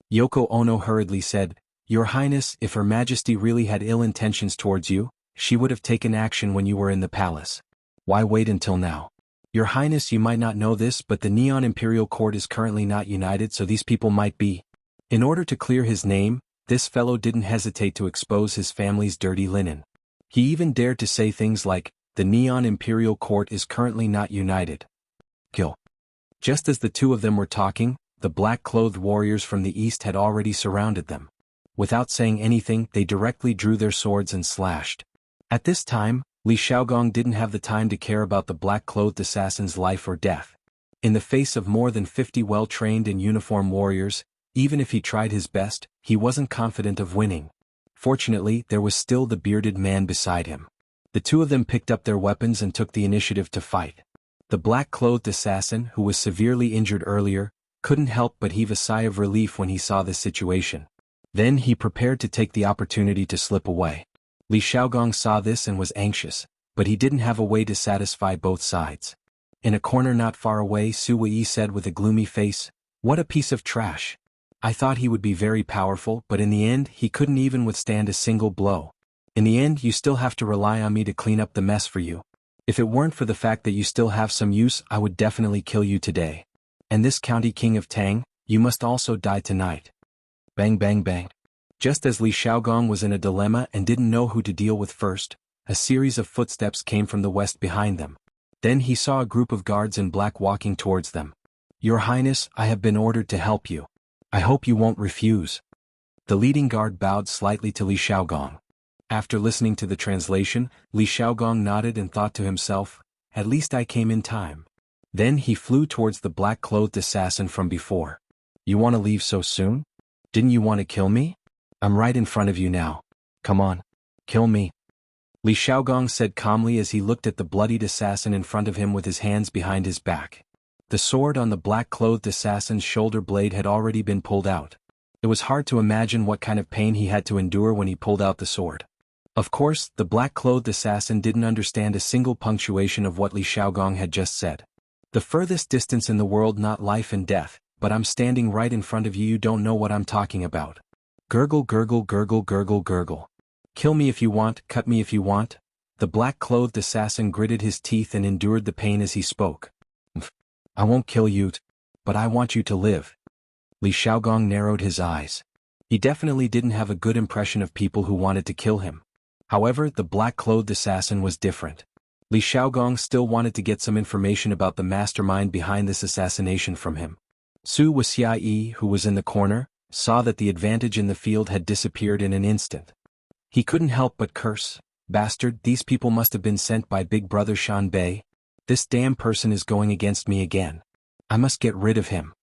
Yoko Ono hurriedly said, Your Highness, if Her Majesty really had ill intentions towards you, she would have taken action when you were in the palace. Why wait until now? Your Highness, you might not know this, but the Neon Imperial Court is currently not united, so these people might be. In order to clear his name, this fellow didn't hesitate to expose his family's dirty linen. He even dared to say things like, the Neon Imperial Court is currently not united. Kill. Just as the two of them were talking, the black-clothed warriors from the east had already surrounded them. Without saying anything, they directly drew their swords and slashed. At this time, Li Xiaogong didn't have the time to care about the black-clothed assassin's life or death. In the face of more than 50 well-trained and uniformed warriors, even if he tried his best, he wasn't confident of winning. Fortunately, there was still the bearded man beside him. The two of them picked up their weapons and took the initiative to fight. The black-clothed assassin, who was severely injured earlier, couldn't help but heave a sigh of relief when he saw this situation. Then he prepared to take the opportunity to slip away. Li Xiaogong saw this and was anxious, but he didn't have a way to satisfy both sides. In a corner not far away, Suo Yi said with a gloomy face, What a piece of trash. I thought he would be very powerful, but in the end he couldn't even withstand a single blow. In the end you still have to rely on me to clean up the mess for you. If it weren't for the fact that you still have some use, I would definitely kill you today. And this county king of Tang, you must also die tonight. Bang bang bang. Just as Li Xiaogong was in a dilemma and didn't know who to deal with first, a series of footsteps came from the west behind them. Then he saw a group of guards in black walking towards them. Your Highness, I have been ordered to help you. I hope you won't refuse. The leading guard bowed slightly to Li Xiaogong. After listening to the translation, Li Xiaogong nodded and thought to himself, at least I came in time. Then he flew towards the black-clothed assassin from before. You want to leave so soon? Didn't you want to kill me? I'm right in front of you now. Come on. Kill me. Li Xiaogong said calmly as he looked at the bloodied assassin in front of him with his hands behind his back. The sword on the black-clothed assassin's shoulder blade had already been pulled out. It was hard to imagine what kind of pain he had to endure when he pulled out the sword. Of course, the black-clothed assassin didn't understand a single punctuation of what Li Xiaogong had just said. The furthest distance in the world, not life and death, but I'm standing right in front of you. You don't know what I'm talking about. Gurgle gurgle gurgle gurgle gurgle. Kill me if you want, cut me if you want. The black-clothed assassin gritted his teeth and endured the pain as he spoke. I won't kill you, but I want you to live. Li Xiaogong narrowed his eyes. He definitely didn't have a good impression of people who wanted to kill him. However, the black-clothed assassin was different. Li Xiaogong still wanted to get some information about the mastermind behind this assassination from him. Su Wuxia, who was in the corner, saw that the advantage in the field had disappeared in an instant. He couldn't help but curse. Bastard, these people must have been sent by Big Brother Shan Bei. This damn person is going against me again. I must get rid of him.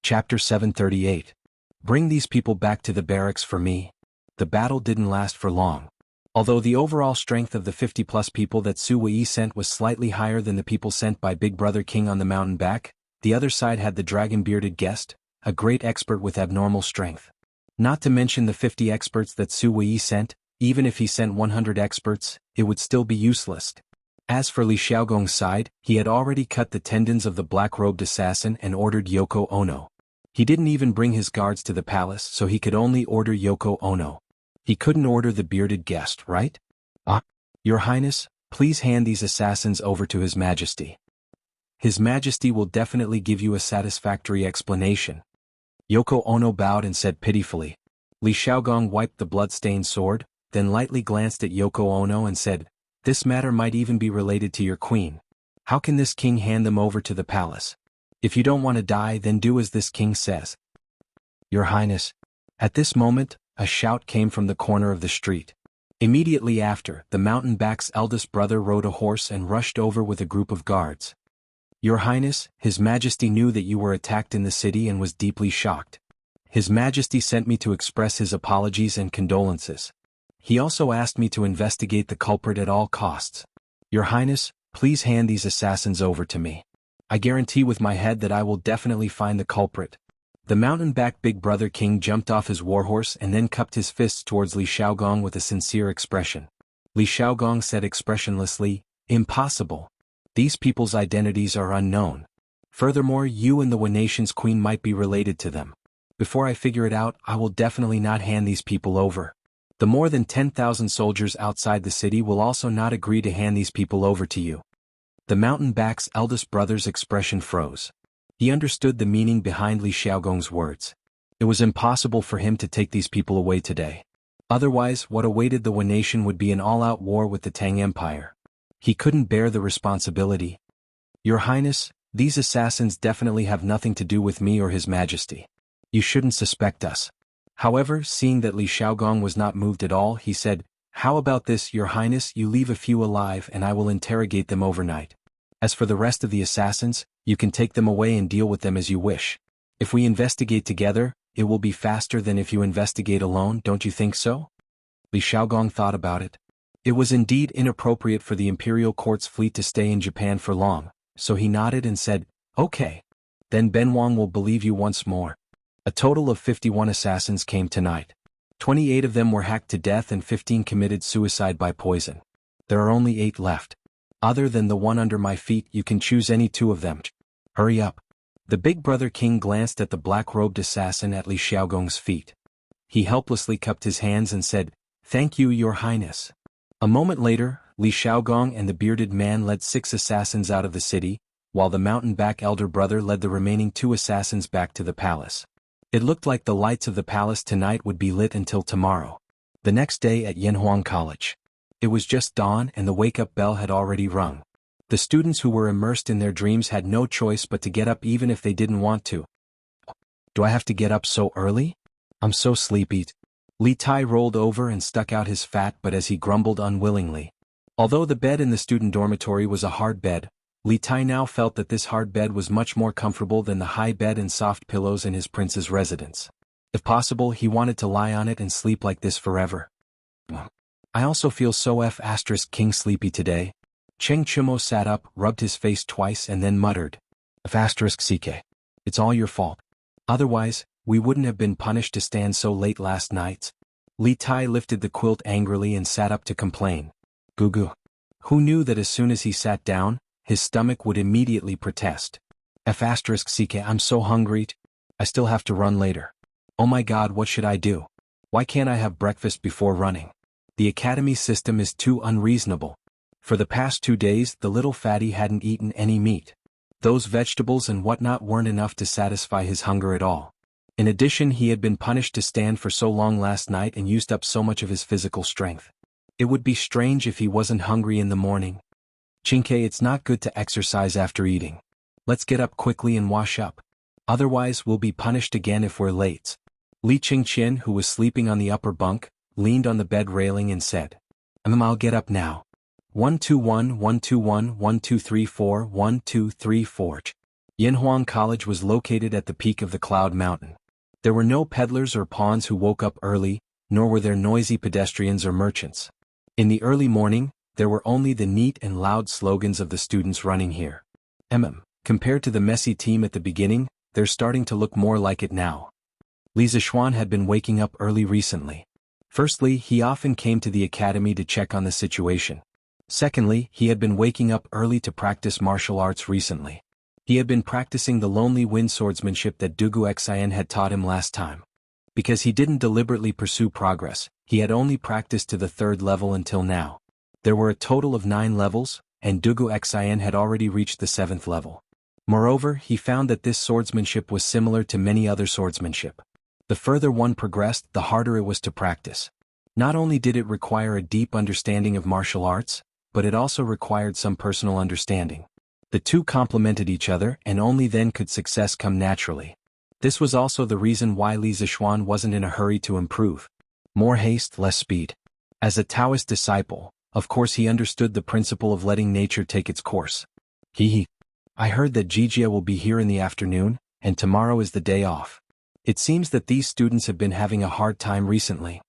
Chapter 738. Bring these people back to the barracks for me. The battle didn't last for long. Although the overall strength of the 50-plus people that Su Wei sent was slightly higher than the people sent by Big Brother King on the mountain back, the other side had the dragon-bearded guest, a great expert with abnormal strength. Not to mention the 50 experts that Su Wei sent. Even if he sent 100 experts, it would still be useless. As for Li Xiaogong's side, he had already cut the tendons of the black-robed assassin and ordered Yoko Ono. He didn't even bring his guards to the palace, so he could only order Yoko Ono. He couldn't order the bearded guest, right? Your Highness, please hand these assassins over to His Majesty. His Majesty will definitely give you a satisfactory explanation. Yoko Ono bowed and said pitifully. Li Xiaogong wiped the blood-stained sword, then lightly glanced at Yoko Ono and said, this matter might even be related to your queen. How can this king hand them over to the palace? If you don't want to die, then do as this king says. Your Highness. At this moment, a shout came from the corner of the street. Immediately after, the mountain-back's eldest brother rode a horse and rushed over with a group of guards. Your Highness, His Majesty knew that you were attacked in the city and was deeply shocked. His Majesty sent me to express his apologies and condolences. He also asked me to investigate the culprit at all costs. Your Highness, please hand these assassins over to me. I guarantee with my head that I will definitely find the culprit. The mountain-back Big Brother King jumped off his warhorse and then cupped his fists towards Li Xiaogong with a sincere expression. Li Xiaogong said expressionlessly, impossible. These people's identities are unknown. Furthermore, you and the Wen Nation's queen might be related to them. Before I figure it out, I will definitely not hand these people over. The more than 10,000 soldiers outside the city will also not agree to hand these people over to you. The mountain-back's eldest brother's expression froze. He understood the meaning behind Li Xiaogong's words. It was impossible for him to take these people away today. Otherwise, what awaited the Wen Nation would be an all-out war with the Tang Empire. He couldn't bear the responsibility. Your Highness, these assassins definitely have nothing to do with me or His Majesty. You shouldn't suspect us. However, seeing that Li Xiaogong was not moved at all, he said, how about this, Your Highness, you leave a few alive and I will interrogate them overnight. As for the rest of the assassins, you can take them away and deal with them as you wish. If we investigate together, it will be faster than if you investigate alone, don't you think so? Li Xiaogong thought about it. It was indeed inappropriate for the imperial court's fleet to stay in Japan for long, so he nodded and said, okay. Then Ben Wang will believe you once more. A total of 51 assassins came tonight. 28 of them were hacked to death and 15 committed suicide by poison. There are only 8 left. Other than the one under my feet, you can choose any 2 of them. Hurry up. The Big Brother King glanced at the black-robed assassin at Li Xiaogong's feet. He helplessly cupped his hands and said, thank you, Your Highness. A moment later, Li Xiaogong and the bearded man led 6 assassins out of the city, while the mountain-back elder brother led the remaining 2 assassins back to the palace. It looked like the lights of the palace tonight would be lit until tomorrow. The next day at Yanhuang College. It was just dawn and the wake-up bell had already rung. The students who were immersed in their dreams had no choice but to get up even if they didn't want to. Do I have to get up so early? I'm so sleepy. Li Tai rolled over and stuck out his fat butt as he grumbled unwillingly. Although the bed in the student dormitory was a hard bed, Li Tai now felt that this hard bed was much more comfortable than the high bed and soft pillows in his prince's residence. If possible, he wanted to lie on it and sleep like this forever. I also feel so King sleepy today. Cheng Chumo sat up, rubbed his face twice and then muttered. CK. It's all your fault. Otherwise, we wouldn't have been punished to stand so late last night. Li Tai lifted the quilt angrily and sat up to complain. Goo. Who knew that as soon as he sat down, his stomach would immediately protest. CK. I'm so hungry. I still have to run later. Oh my god, what should I do? Why can't I have breakfast before running? The academy system is too unreasonable. For the past 2 days the little fatty hadn't eaten any meat. Those vegetables and whatnot weren't enough to satisfy his hunger at all. In addition, he had been punished to stand for so long last night and used up so much of his physical strength. It would be strange if he wasn't hungry in the morning. Chinke, it's not good to exercise after eating. Let's get up quickly and wash up. Otherwise we'll be punished again if we're late. Li Qingqian, who was sleeping on the upper bunk, leaned on the bed railing and said, I'll get up now. 121 121 1234 1234. Yanhuang College was located at the peak of the Cloud Mountain. There were no peddlers or pawns who woke up early, nor were there noisy pedestrians or merchants. In the early morning, there were only the neat and loud slogans of the students running here. Compared to the messy team at the beginning, they're starting to look more like it now. Li Zishuan had been waking up early recently. Firstly, he often came to the academy to check on the situation. Secondly, he had been waking up early to practice martial arts recently. He had been practicing the lonely wind swordsmanship that Dugu Xian had taught him last time. Because he didn't deliberately pursue progress, he had only practiced to the 3rd level until now. There were a total of 9 levels, and Dugu Xian had already reached the 7th level. Moreover, he found that this swordsmanship was similar to many other swordsmanship. The further one progressed, the harder it was to practice. Not only did it require a deep understanding of martial arts, but it also required some personal understanding. The two complemented each other, and only then could success come naturally. This was also the reason why Li Zishuan wasn't in a hurry to improve. More haste, less speed. As a Taoist disciple, of course he understood the principle of letting nature take its course. I heard that Jijia will be here in the afternoon, and tomorrow is the day off. It seems that these students have been having a hard time recently.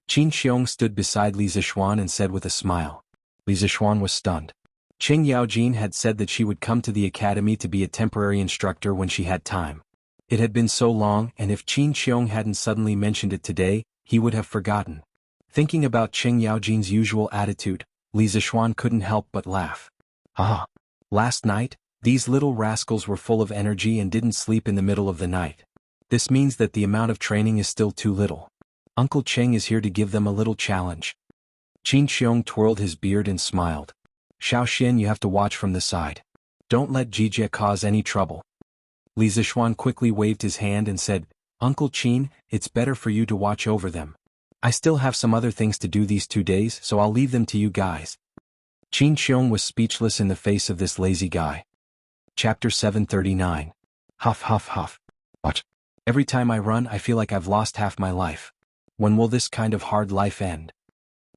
Qin Xiong stood beside Li Zishuan and said with a smile. Li Zishuan was stunned. Qing Yaojin had said that she would come to the academy to be a temporary instructor when she had time. It had been so long, and if Qin Xiong hadn't suddenly mentioned it today, he would have forgotten. Thinking about Qing Yaojin's usual attitude, Li Zishuan couldn't help but laugh. Last night, these little rascals were full of energy and didn't sleep in the middle of the night. This means that the amount of training is still too little. Uncle Cheng is here to give them a little challenge. Qin Xiong twirled his beard and smiled. Xiao Xin, you have to watch from the side. Don't let Jijia cause any trouble. Li Zishuan quickly waved his hand and said, Uncle Qin, it's better for you to watch over them. I still have some other things to do these 2 days, so I'll leave them to you guys. Qin Xiong was speechless in the face of this lazy guy. Chapter 739. Huff huff huff. What? Every time I run I feel like I've lost half my life. When will this kind of hard life end?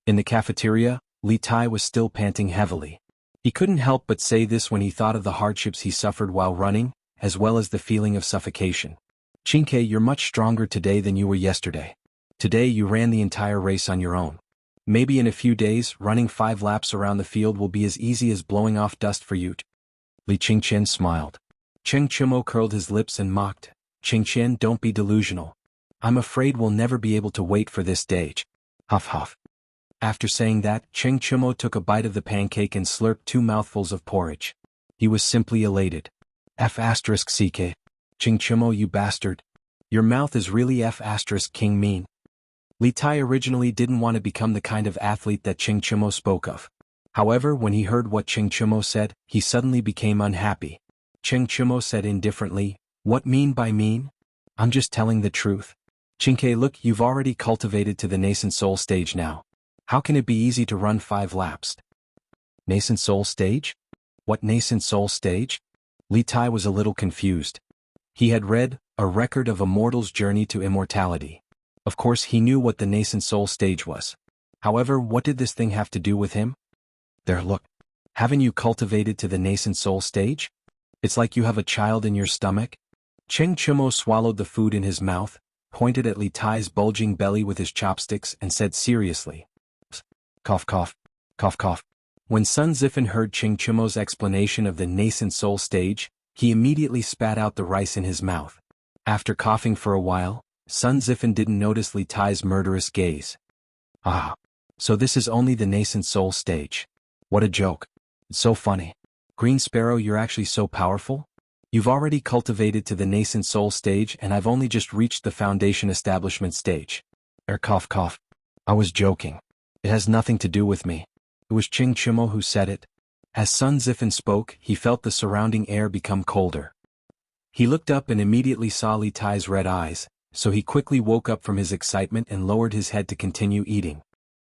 In the cafeteria, Li Tai was still panting heavily. He couldn't help but say this when he thought of the hardships he suffered while running, as well as the feeling of suffocation. Qinke, you're much stronger today than you were yesterday. Today you ran the entire race on your own. Maybe in a few days, running 5 laps around the field will be as easy as blowing off dust for you. Li Qingqian smiled. Cheng Chumo curled his lips and mocked. Qingqian, don't be delusional. I'm afraid we'll never be able to wait for this day. Huff huff. After saying that, Cheng Chumo took a bite of the pancake and slurped 2 mouthfuls of porridge. He was simply elated. F***ck. Cheng Chumo, you bastard. Your mouth is really F***king mean. Li Tai originally didn't want to become the kind of athlete that Cheng Chumo spoke of. However, when he heard what Cheng Chumo said, he suddenly became unhappy. Cheng Chumo said indifferently. What mean by mean? I'm just telling the truth. Chinke, look, you've already cultivated to the nascent soul stage now. How can it be easy to run 5 laps? Nascent soul stage? What nascent soul stage? Li Tai was a little confused. He had read, A Record of a Mortal's Journey to Immortality. Of course he knew what the nascent soul stage was. However, what did this thing have to do with him? There, look. Haven't you cultivated to the nascent soul stage? It's like you have a child in your stomach. Cheng Chumo swallowed the food in his mouth, pointed at Li Tai's bulging belly with his chopsticks and said seriously. Cough cough, cough cough. When Sun Zifen heard Cheng Chumo's explanation of the nascent soul stage, he immediately spat out the rice in his mouth. After coughing for a while, Sun Zifen didn't notice Li Tai's murderous gaze. Ah, so this is only the nascent soul stage. What a joke. It's so funny. Green Sparrow, you're actually so powerful? You've already cultivated to the nascent soul stage and I've only just reached the foundation establishment stage. Cough cough. I was joking. It has nothing to do with me. It was Cheng Chumo who said it. As Sun Zifen spoke, he felt the surrounding air become colder. He looked up and immediately saw Li Tai's red eyes, so he quickly woke up from his excitement and lowered his head to continue eating.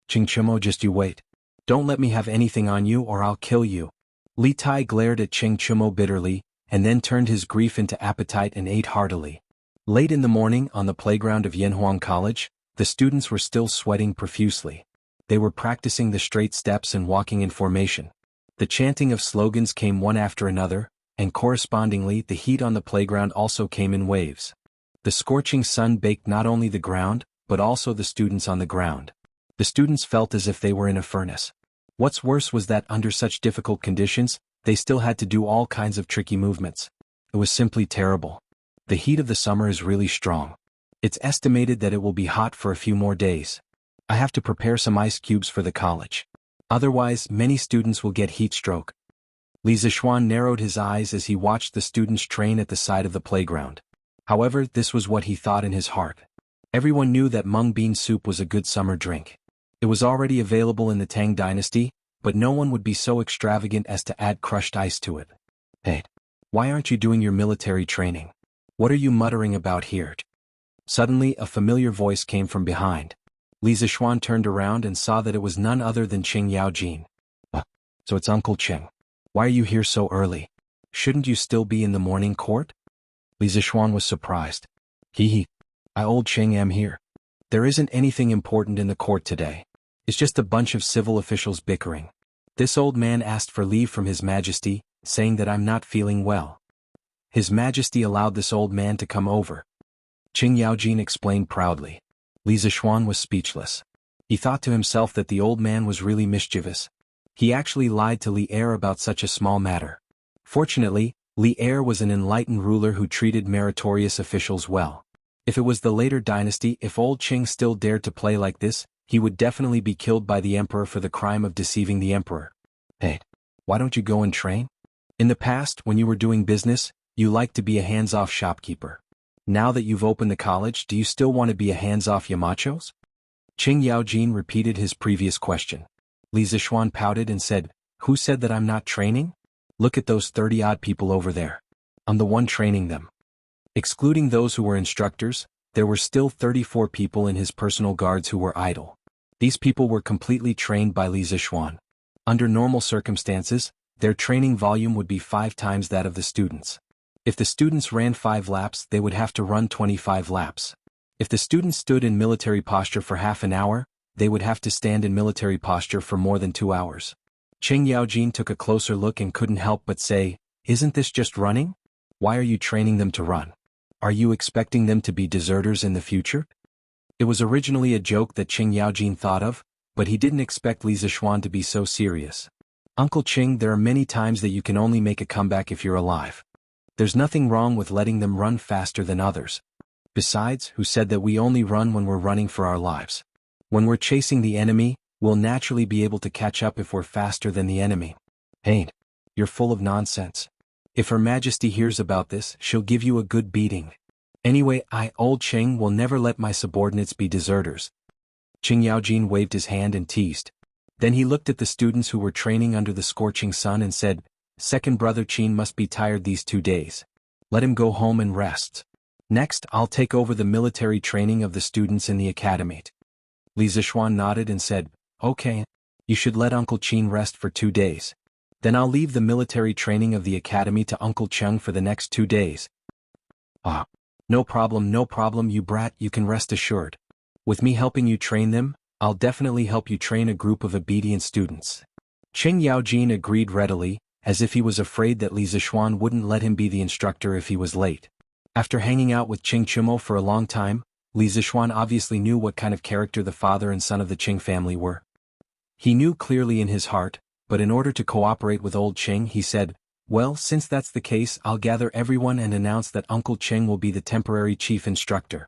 Cheng Chumo, just you wait. Don't let me have anything on you or I'll kill you. Li Tai glared at Cheng Chumo bitterly, and then turned his grief into appetite and ate heartily. Late in the morning, on the playground of Yanhuang College, the students were still sweating profusely. They were practicing the straight steps and walking in formation. The chanting of slogans came one after another, and correspondingly the heat on the playground also came in waves. The scorching sun baked not only the ground, but also the students on the ground. The students felt as if they were in a furnace. What's worse was that under such difficult conditions, they still had to do all kinds of tricky movements. It was simply terrible. The heat of the summer is really strong. It's estimated that it will be hot for a few more days. I have to prepare some ice cubes for the college. Otherwise, many students will get heat stroke. Li Zixuan narrowed his eyes as he watched the students train at the side of the playground. However, this was what he thought in his heart. Everyone knew that mung bean soup was a good summer drink. It was already available in the Tang dynasty, but no one would be so extravagant as to add crushed ice to it. Hey, why aren't you doing your military training? What are you muttering about here? Suddenly, a familiar voice came from behind. Li Zixuan turned around and saw that it was none other than Qing Yaojin. So it's Uncle Cheng. Why are you here so early? Shouldn't you still be in the morning court? Li Zixuan was surprised. I old Cheng am here. There isn't anything important in the court today. It's just a bunch of civil officials bickering. This old man asked for leave from His Majesty, saying that I'm not feeling well. His Majesty allowed this old man to come over. Qing Yaojin explained proudly. Li Zixuan was speechless. He thought to himself that the old man was really mischievous. He actually lied to Li Er about such a small matter. Fortunately, Li Er was an enlightened ruler who treated meritorious officials well. If it was the later dynasty, if old Qing still dared to play like this, he would definitely be killed by the emperor for the crime of deceiving the emperor. Hey, why don't you go and train? In the past, when you were doing business, you liked to be a hands-off shopkeeper. Now that you've opened the college, do you still want to be a hands-off Yamachos? Qing Yaojin repeated his previous question. Li Zixuan pouted and said, Who said that I'm not training? Look at those 30-odd people over there. I'm the one training them. Excluding those who were instructors, there were still 34 people in his personal guards who were idle. These people were completely trained by Li Zixuan. Under normal circumstances, their training volume would be 5 times that of the students. If the students ran 5 laps, they would have to run 25 laps. If the students stood in military posture for half an hour, they would have to stand in military posture for more than 2 hours. Qing Yaojin took a closer look and couldn't help but say, Isn't this just running? Why are you training them to run? Are you expecting them to be deserters in the future? It was originally a joke that Qing Yaojin thought of, but he didn't expect Li Zixuan to be so serious. Uncle Qing, there are many times that you can only make a comeback if you're alive. There's nothing wrong with letting them run faster than others. Besides, who said that we only run when we're running for our lives? When we're chasing the enemy, we'll naturally be able to catch up if we're faster than the enemy. Hey, you're full of nonsense. If Her Majesty hears about this, she'll give you a good beating. Anyway, old Qing, will never let my subordinates be deserters. Qing Yaojin waved his hand and teased. Then he looked at the students who were training under the scorching sun and said, Second brother Qin must be tired these 2 days. Let him go home and rest. Next, I'll take over the military training of the students in the academy. Li Zishuan nodded and said, okay, you should let Uncle Qin rest for 2 days. Then I'll leave the military training of the academy to Uncle Cheng for the next 2 days. Ah, no problem you brat, you can rest assured. With me helping you train them, I'll definitely help you train a group of obedient students. Qing Yaojin agreed readily, as if he was afraid that Li Zishuan wouldn't let him be the instructor if he was late. After hanging out with Qing Chumo for a long time, Li Zishuan obviously knew what kind of character the father and son of the Qing family were. He knew clearly in his heart, but in order to cooperate with old Qing he said, well, since that's the case, I'll gather everyone and announce that Uncle Qing will be the temporary chief instructor.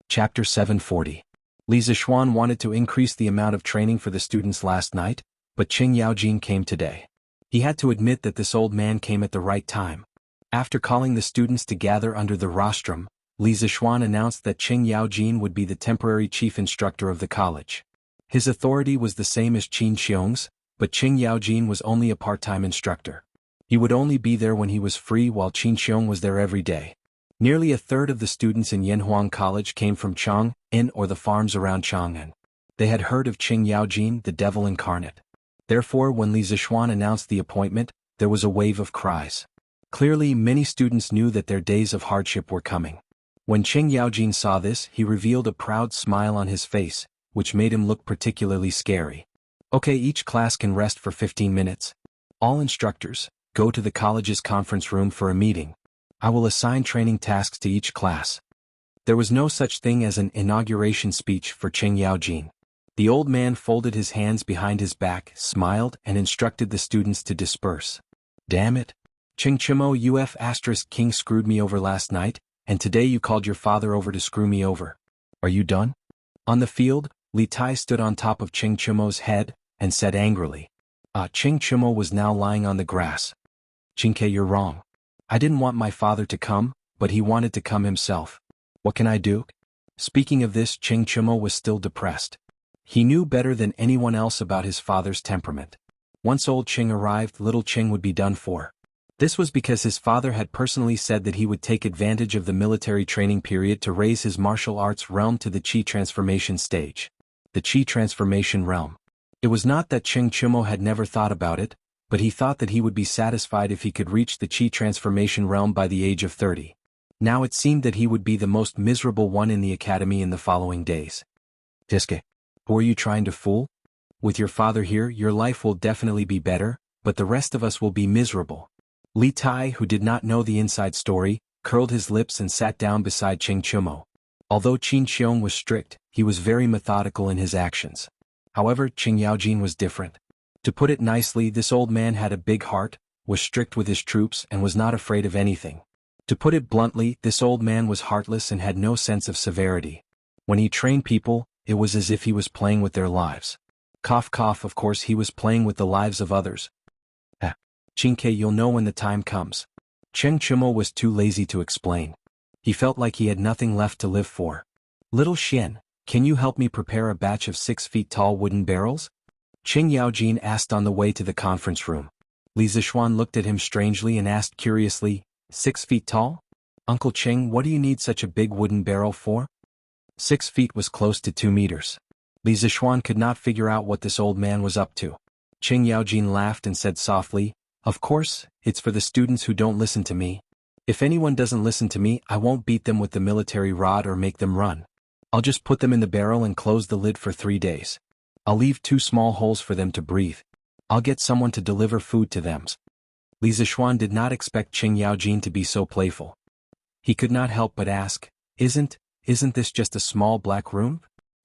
Chapter 740. Li Zishuan wanted to increase the amount of training for the students last night, but Qing Yaojin came today. He had to admit that this old man came at the right time. After calling the students to gather under the rostrum, Li Zishuan announced that Qing Yaojin would be the temporary chief instructor of the college. His authority was the same as Qin Xiong's, but Qing Yaojin was only a part-time instructor. He would only be there when he was free, while Qin Xiong was there every day. Nearly a third of the students in Yanhuang College came from Chang'an or the farms around Chang'an. They had heard of Qing Yaojin, the devil incarnate. Therefore, when Li Zishuan announced the appointment, there was a wave of cries. Clearly, many students knew that their days of hardship were coming. When Qing Yaojin saw this, he revealed a proud smile on his face, which made him look particularly scary. Okay, each class can rest for 15 minutes. All instructors, go to the college's conference room for a meeting. I will assign training tasks to each class. There was no such thing as an inauguration speech for Qing Yaojin. The old man folded his hands behind his back, smiled, and instructed the students to disperse. Damn it. Qing Chimo UF** King screwed me over last night, and today you called your father over to screw me over. Are you done? On the field, Li Tai stood on top of Qing Chimo's head, and said angrily. Qing Chimo was now lying on the grass. Qingke, you're wrong. I didn't want my father to come, but he wanted to come himself. What can I do? Speaking of this, Qing Chimo was still depressed. He knew better than anyone else about his father's temperament. Once old Qing arrived, little Qing would be done for. This was because his father had personally said that he would take advantage of the military training period to raise his martial arts realm to the Qi transformation stage. The Qi transformation realm. It was not that Qing Chimo had never thought about it, but he thought that he would be satisfied if he could reach the Qi transformation realm by the age of 30. Now it seemed that he would be the most miserable one in the academy in the following days. Diske, who are you trying to fool? With your father here, your life will definitely be better, but the rest of us will be miserable. Li Tai, who did not know the inside story, curled his lips and sat down beside Qing Chimo. Although Qin Xiong was strict, he was very methodical in his actions. However, Qing Yaojin was different. To put it nicely, this old man had a big heart, was strict with his troops, and was not afraid of anything. To put it bluntly, this old man was heartless and had no sense of severity. When he trained people, it was as if he was playing with their lives. Cough cough, of course he was playing with the lives of others. Qingke, you'll know when the time comes. Qing Chimo was too lazy to explain. He felt like he had nothing left to live for. Little Xian, can you help me prepare a batch of 6 feet tall wooden barrels? Qing Yaojin asked on the way to the conference room. Li Zishuan looked at him strangely and asked curiously, 6 feet tall? Uncle Qing, what do you need such a big wooden barrel for? 6 feet was close to 2 meters. Li Zishuan could not figure out what this old man was up to. Qing Yaojin laughed and said softly, of course, it's for the students who don't listen to me. If anyone doesn't listen to me, I won't beat them with the military rod or make them run. I'll just put them in the barrel and close the lid for 3 days. I'll leave 2 small holes for them to breathe. I'll get someone to deliver food to them. Li Zishuan did not expect Qing Yaojin to be so playful. He could not help but ask, Isn't this just a small black room?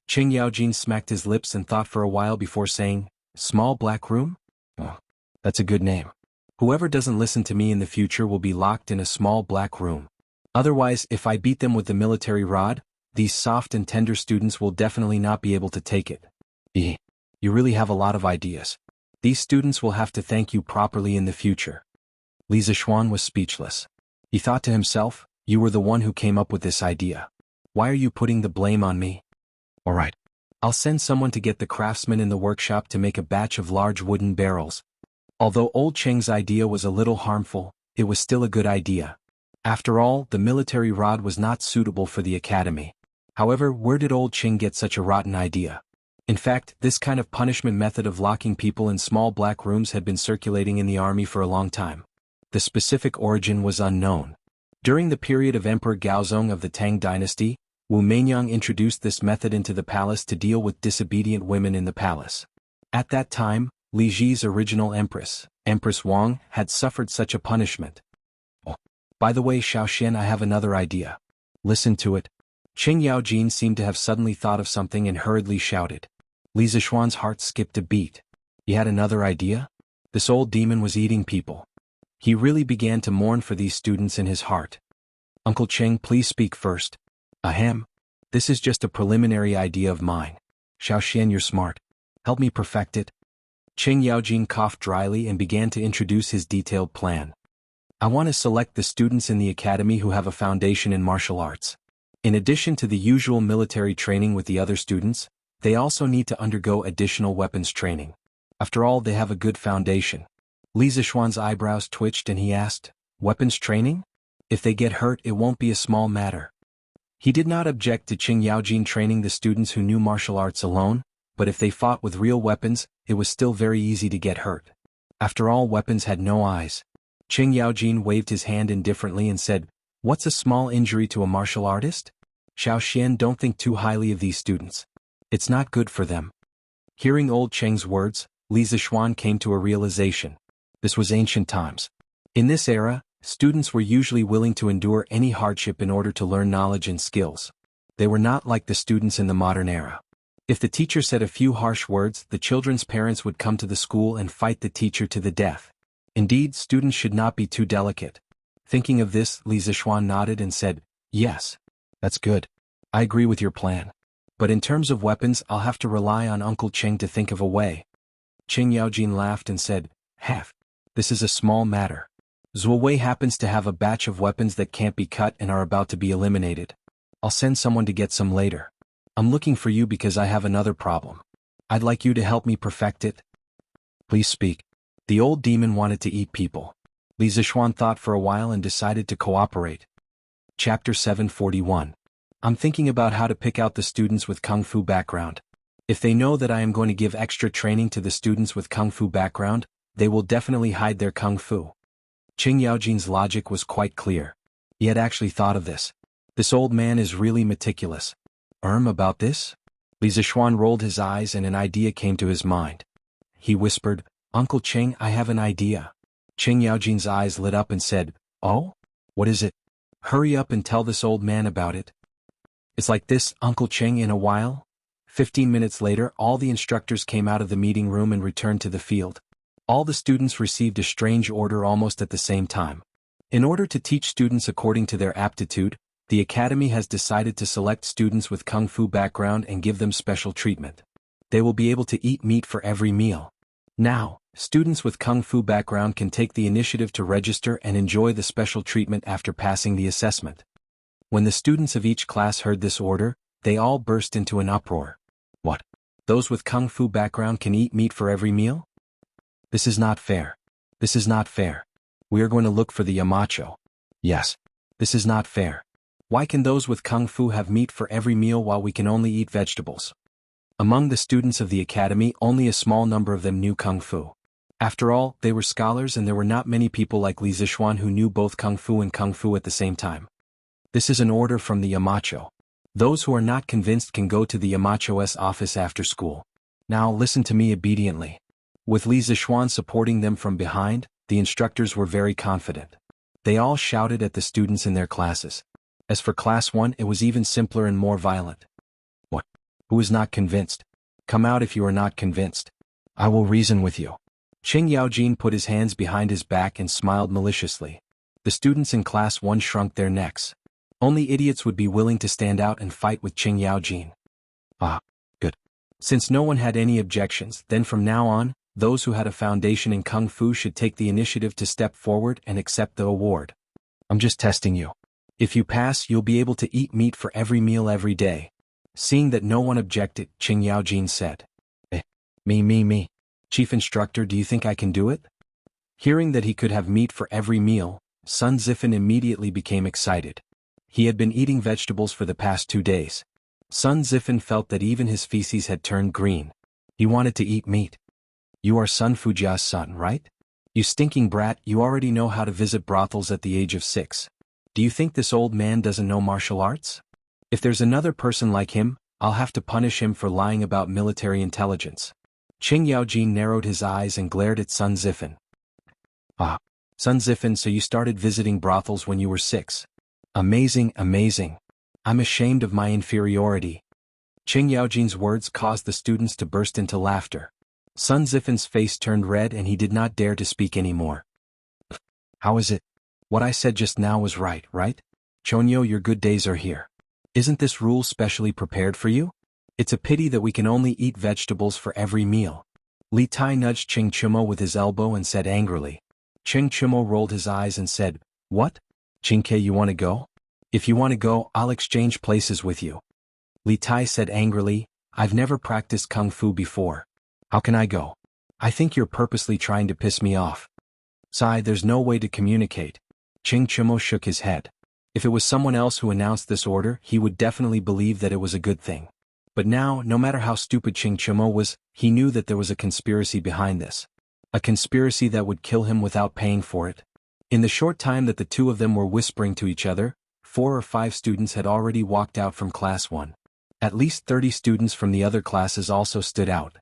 Qing Yaojin smacked his lips and thought for a while before saying, small black room? Oh, that's a good name. Whoever doesn't listen to me in the future will be locked in a small black room. Otherwise, if I beat them with the military rod, these soft and tender students will definitely not be able to take it. You really have a lot of ideas. These students will have to thank you properly in the future. Li Zishuan was speechless. He thought to himself, you were the one who came up with this idea. Why are you putting the blame on me? Alright. I'll send someone to get the craftsman in the workshop to make a batch of large wooden barrels. Although old Cheng's idea was a little harmful, it was still a good idea. After all, the military rod was not suitable for the academy. However, where did old Cheng get such a rotten idea? In fact, this kind of punishment method of locking people in small black rooms had been circulating in the army for a long time. The specific origin was unknown. During the period of Emperor Gaozong of the Tang dynasty, Wu Meinyang introduced this method into the palace to deal with disobedient women in the palace. At that time, Li Ji's original empress, Empress Wang, had suffered such a punishment. Oh, by the way, Xiaoxian, I have another idea. Listen to it. Qing Yaojin seemed to have suddenly thought of something and hurriedly shouted. Li Zishuan's heart skipped a beat. He had another idea? This old demon was eating people. He really began to mourn for these students in his heart. Uncle Cheng, please speak first. Ahem. This is just a preliminary idea of mine. Xiaoxian, you're smart. Help me perfect it. Qing Yaojin coughed dryly and began to introduce his detailed plan. I want to select the students in the academy who have a foundation in martial arts. In addition to the usual military training with the other students, they also need to undergo additional weapons training. After all, they have a good foundation. Li Zishuan's eyebrows twitched and he asked, weapons training? If they get hurt, it won't be a small matter. He did not object to Qing Yaojin training the students who knew martial arts alone, but if they fought with real weapons, it was still very easy to get hurt. After all, weapons had no eyes. Qing Yaojin waved his hand indifferently and said, what's a small injury to a martial artist? Xiaoxian, don't think too highly of these students. It's not good for them. Hearing old Cheng's words, Li Zishuan came to a realization. This was ancient times. In this era, students were usually willing to endure any hardship in order to learn knowledge and skills. They were not like the students in the modern era. If the teacher said a few harsh words, the children's parents would come to the school and fight the teacher to the death. Indeed, students should not be too delicate. Thinking of this, Li Zishuan nodded and said, yes, that's good. I agree with your plan. But in terms of weapons, I'll have to rely on Uncle Cheng to think of a way. Qing Yaojin laughed and said, this is a small matter. Zuowei happens to have a batch of weapons that can't be cut and are about to be eliminated. I'll send someone to get some later. I'm looking for you because I have another problem. I'd like you to help me perfect it. Please speak. The old demon wanted to eat people. Li Zishuan thought for a while and decided to cooperate. Chapter 741. I'm thinking about how to pick out the students with Kung Fu background. If they know that I am going to give extra training to the students with Kung Fu background, they will definitely hide their Kung Fu. Qing Yaojin's logic was quite clear. He had actually thought of this. This old man is really meticulous. About this? Li Zishuan rolled his eyes and an idea came to his mind. He whispered, Uncle Cheng, I have an idea. Qing Yaojin's eyes lit up and said, oh? What is it? Hurry up and tell this old man about it. It's like this, Uncle Cheng, in a while. 15 minutes later, all the instructors came out of the meeting room and returned to the field. All the students received a strange order almost at the same time. In order to teach students according to their aptitude, the academy has decided to select students with Kung Fu background and give them special treatment. They will be able to eat meat for every meal. Now, students with Kung Fu background can take the initiative to register and enjoy the special treatment after passing the assessment. When the students of each class heard this order, they all burst into an uproar. What? Those with Kung Fu background can eat meat for every meal? This is not fair. This is not fair. We are going to look for the Yamacho. Yes. This is not fair. Why can those with Kung Fu have meat for every meal while we can only eat vegetables? Among the students of the academy, only a small number of them knew Kung Fu. After all, they were scholars and there were not many people like Li Zishuan who knew both Kung Fu and Kung Fu at the same time. This is an order from the Yamacho. Those who are not convinced can go to the Yamacho's office after school. Now listen to me obediently. With Li Zishuan supporting them from behind, the instructors were very confident. They all shouted at the students in their classes. As for class 1, it was even simpler and more violent. What? Who is not convinced? Come out if you are not convinced. I will reason with you. Qing Yaojin put his hands behind his back and smiled maliciously. The students in class 1 shrunk their necks. Only idiots would be willing to stand out and fight with Qing Yaojin. Ah, good. Since no one had any objections, then from now on, those who had a foundation in Kung Fu should take the initiative to step forward and accept the award. I'm just testing you. If you pass, you'll be able to eat meat for every meal every day. Seeing that no one objected, Qing Yaojin said. Me. Chief instructor, do you think I can do it? Hearing that he could have meat for every meal, Sun Zifen immediately became excited. He had been eating vegetables for the past 2 days. Sun Zifen felt that even his feces had turned green. He wanted to eat meat. You are Sun Fujia's son, right? You stinking brat, you already know how to visit brothels at the age of 6. Do you think this old man doesn't know martial arts? If there's another person like him, I'll have to punish him for lying about military intelligence. Qing Yaojin narrowed his eyes and glared at Sun Zifen. Ah, Sun Zifen, so you started visiting brothels when you were 6. Amazing, amazing. I'm ashamed of my inferiority. Qing Yaojin's words caused the students to burst into laughter. Sun Zifen's face turned red and he did not dare to speak anymore. How is it? What I said just now was right, right? Chonyo, your good days are here. Isn't this rule specially prepared for you? It's a pity that we can only eat vegetables for every meal. Li Tai nudged Qing Chumo with his elbow and said angrily. Qing Chumo rolled his eyes and said, What? Qingke, you want to go? If you want to go, I'll exchange places with you. Li Tai said angrily, I've never practiced kung fu before. How can I go? I think you're purposely trying to piss me off. Sai, there's no way to communicate. Qing Chumo shook his head. If it was someone else who announced this order, he would definitely believe that it was a good thing. But now, no matter how stupid Qing Chumo was, he knew that there was a conspiracy behind this. A conspiracy that would kill him without paying for it. In the short time that the two of them were whispering to each other, 4 or 5 students had already walked out from class 1. At least 30 students from the other classes also stood out.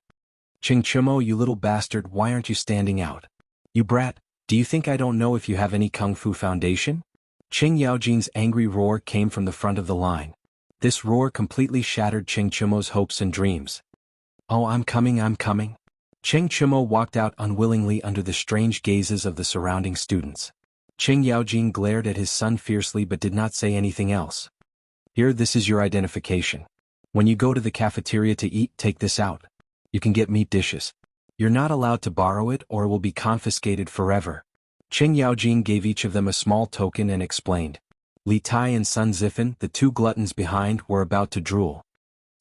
Qing Chumo, you little bastard, why aren't you standing out? You brat, do you think I don't know if you have any kung fu foundation? Qing Yaojin's angry roar came from the front of the line. This roar completely shattered Qing Chumo's hopes and dreams. Oh, I'm coming, I'm coming. Qing Chumo walked out unwillingly under the strange gazes of the surrounding students. Qing Yaojin glared at his son fiercely but did not say anything else. Here, this is your identification. When you go to the cafeteria to eat, take this out. You can get meat dishes. You're not allowed to borrow it or it will be confiscated forever. Qing Yaojin gave each of them a small token and explained. Li Tai and Sun Zifen, the 2 gluttons behind, were about to drool.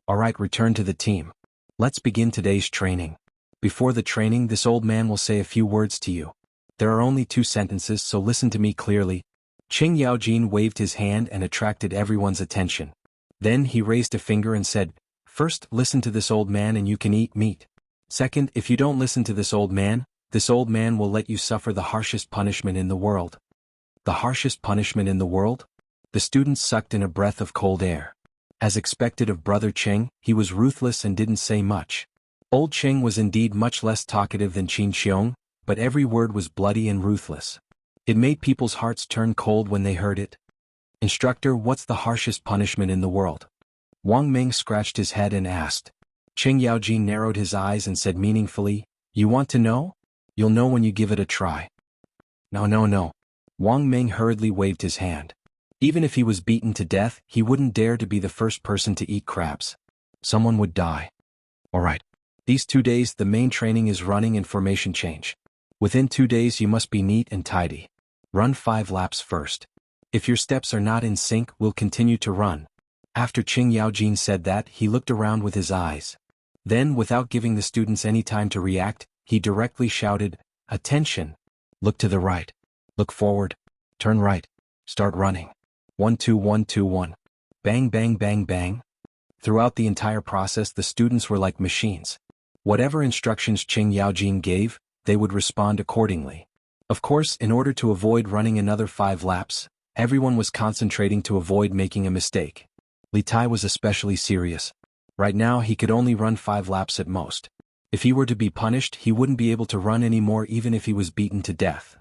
Alright, return to the team. Let's begin today's training. Before the training, this old man will say a few words to you. There are only 2 sentences, so listen to me clearly. Qing Yaojin waved his hand and attracted everyone's attention. Then he raised a finger and said, First, listen to this old man and you can eat meat. Second, if you don't listen to this old man will let you suffer the harshest punishment in the world. The harshest punishment in the world? The students sucked in a breath of cold air. As expected of Brother Qing, he was ruthless and didn't say much. Old Qing was indeed much less talkative than Qin Xiong, but every word was bloody and ruthless. It made people's hearts turn cold when they heard it. Instructor, what's the harshest punishment in the world? Wang Ming scratched his head and asked. Qing Yaojin narrowed his eyes and said meaningfully, You want to know? You'll know when you give it a try. No. Wang Ming hurriedly waved his hand. Even if he was beaten to death, he wouldn't dare to be the first person to eat crabs. Someone would die. Alright. These 2 days the main training is running and formation change. Within 2 days you must be neat and tidy. Run 5 laps first. If your steps are not in sync, we'll continue to run. After Qing Yaojin said that, he looked around with his eyes. Then, without giving the students any time to react, he directly shouted, Attention! Look to the right. Look forward. Turn right. Start running. 1 2 1 2 1. Bang bang bang bang. Throughout the entire process the students were like machines. Whatever instructions Qing Yaojin gave, they would respond accordingly. Of course, in order to avoid running another 5 laps, everyone was concentrating to avoid making a mistake. Li Tai was especially serious. Right now he could only run 5 laps at most. If he were to be punished, he wouldn't be able to run anymore even if he was beaten to death.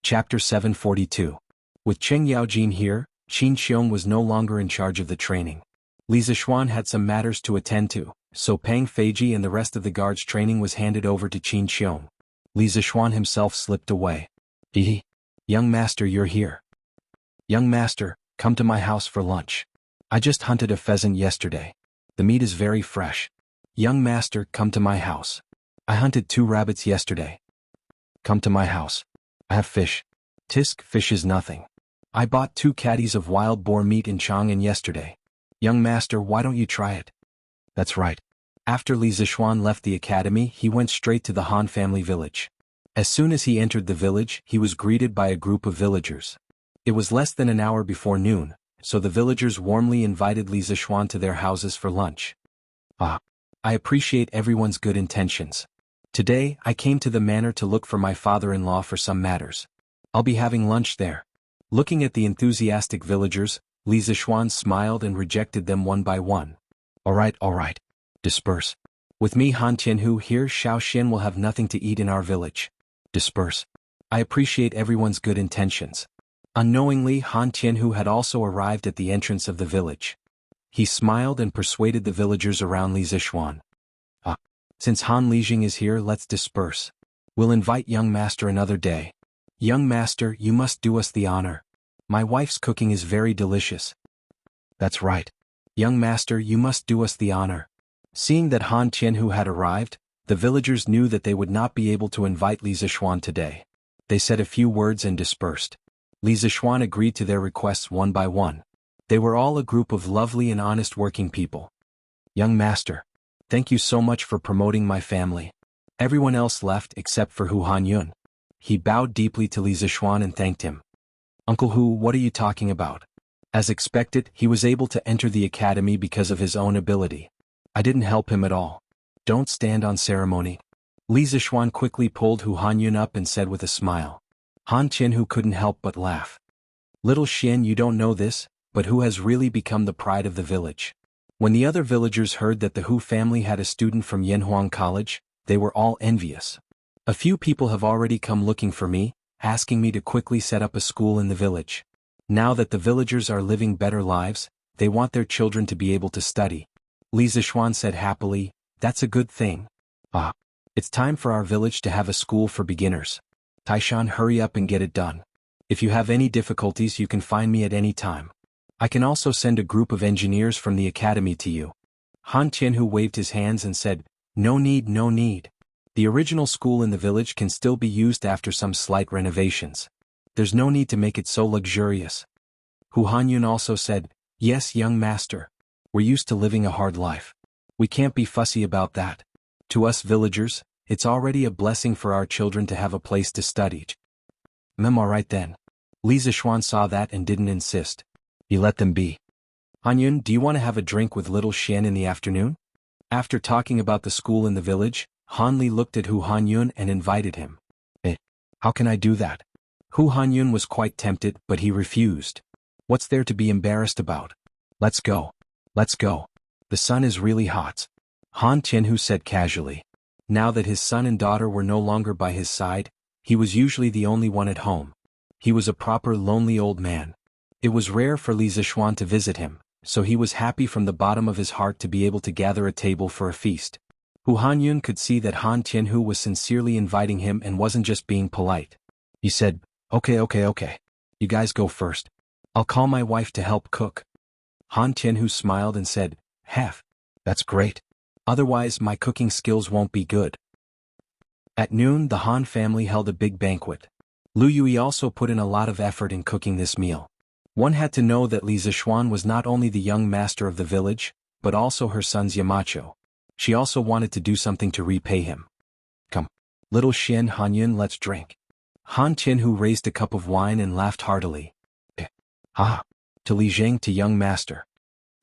Chapter 742. With Qing Yaojin here, Qin Xiong was no longer in charge of the training. Li Zishuan had some matters to attend to, so Pang Feiji and the rest of the guards' training was handed over to Qin Xiong. Li Zishuan himself slipped away. Young master, you're here. Young master, come to my house for lunch. I just hunted a pheasant yesterday. The meat is very fresh. Young master, come to my house. I hunted 2 rabbits yesterday. Come to my house. I have fish. Tisk, fish is nothing. I bought 2 caddies of wild boar meat in Chang'an yesterday. Young master, why don't you try it? That's right. After Li Zishuan left the academy, he went straight to the Han family village. As soon as he entered the village, he was greeted by a group of villagers. It was less than an hour before noon, so the villagers warmly invited Li Zishuan to their houses for lunch. Ah, I appreciate everyone's good intentions. Today, I came to the manor to look for my father-in-law for some matters. I'll be having lunch there. Looking at the enthusiastic villagers, Li Zishuan smiled and rejected them one by one. All right. Disperse. With me Han Tianhu here, Xiao Xin will have nothing to eat in our village. Disperse. I appreciate everyone's good intentions. Unknowingly, Han Tianhu had also arrived at the entrance of the village. He smiled and persuaded the villagers around Li Zishuan. Since Han Lijing is here, let's disperse. We'll invite young master another day. Young master, you must do us the honor. My wife's cooking is very delicious. That's right. Young master, you must do us the honor. Seeing that Han Tianhu had arrived, the villagers knew that they would not be able to invite Li Zishuan today. They said a few words and dispersed. Li Zishuan agreed to their requests one by one. They were all a group of lovely and honest working people. Young master, thank you so much for promoting my family. Everyone else left except for Hu Hanyun. He bowed deeply to Li Zishuan and thanked him. Uncle Hu, what are you talking about? As expected, he was able to enter the academy because of his own ability. I didn't help him at all. Don't stand on ceremony. Li Zishuan quickly pulled Hu Hanyun up and said with a smile. Han Tianhu couldn't help but laugh. Little Xian, you don't know this, but Hu has really become the pride of the village. When the other villagers heard that the Hu family had a student from Yanhuang College, they were all envious. A few people have already come looking for me, asking me to quickly set up a school in the village. Now that the villagers are living better lives, they want their children to be able to study. Li Zishuan said happily, that's a good thing. It's time for our village to have a school for beginners. Taishan, hurry up and get it done. If you have any difficulties, you can find me at any time. I can also send a group of engineers from the academy to you. Han Tianhu waved his hands and said, no need. The original school in the village can still be used after some slight renovations. There's no need to make it so luxurious. Hu Hanyun also said, yes, young master. We're used to living a hard life. We can't be fussy about that. To us villagers, it's already a blessing for our children to have a place to study. Alright then. Li Zishuan saw that and didn't insist. He let them be. Hanyun, do you want to have a drink with little Xian in the afternoon? After talking about the school in the village, Han Li looked at Hu Hanyun and invited him. How can I do that? Hu Hanyun was quite tempted, but he refused. What's there to be embarrassed about? Let's go. The sun is really hot. Han Tianhu said casually. Now that his son and daughter were no longer by his side, he was usually the only one at home. He was a proper lonely old man. It was rare for Li Zishuan to visit him, so he was happy from the bottom of his heart to be able to gather a table for a feast. Hu Hanyun could see that Han Tianhu was sincerely inviting him and wasn't just being polite. He said, Okay. You guys go first. I'll call my wife to help cook. Han Tianhu smiled and said, That's great. Otherwise my cooking skills won't be good. At noon, the Han family held a big banquet. Lu Yui also put in a lot of effort in cooking this meal. One had to know that Li Zishuan was not only the young master of the village, but also her son's Yamacho. She also wanted to do something to repay him. Come, little Xian, Hanyun, let's drink. Han Tianhu raised a cup of wine and laughed heartily. To Li Zheng, to young master.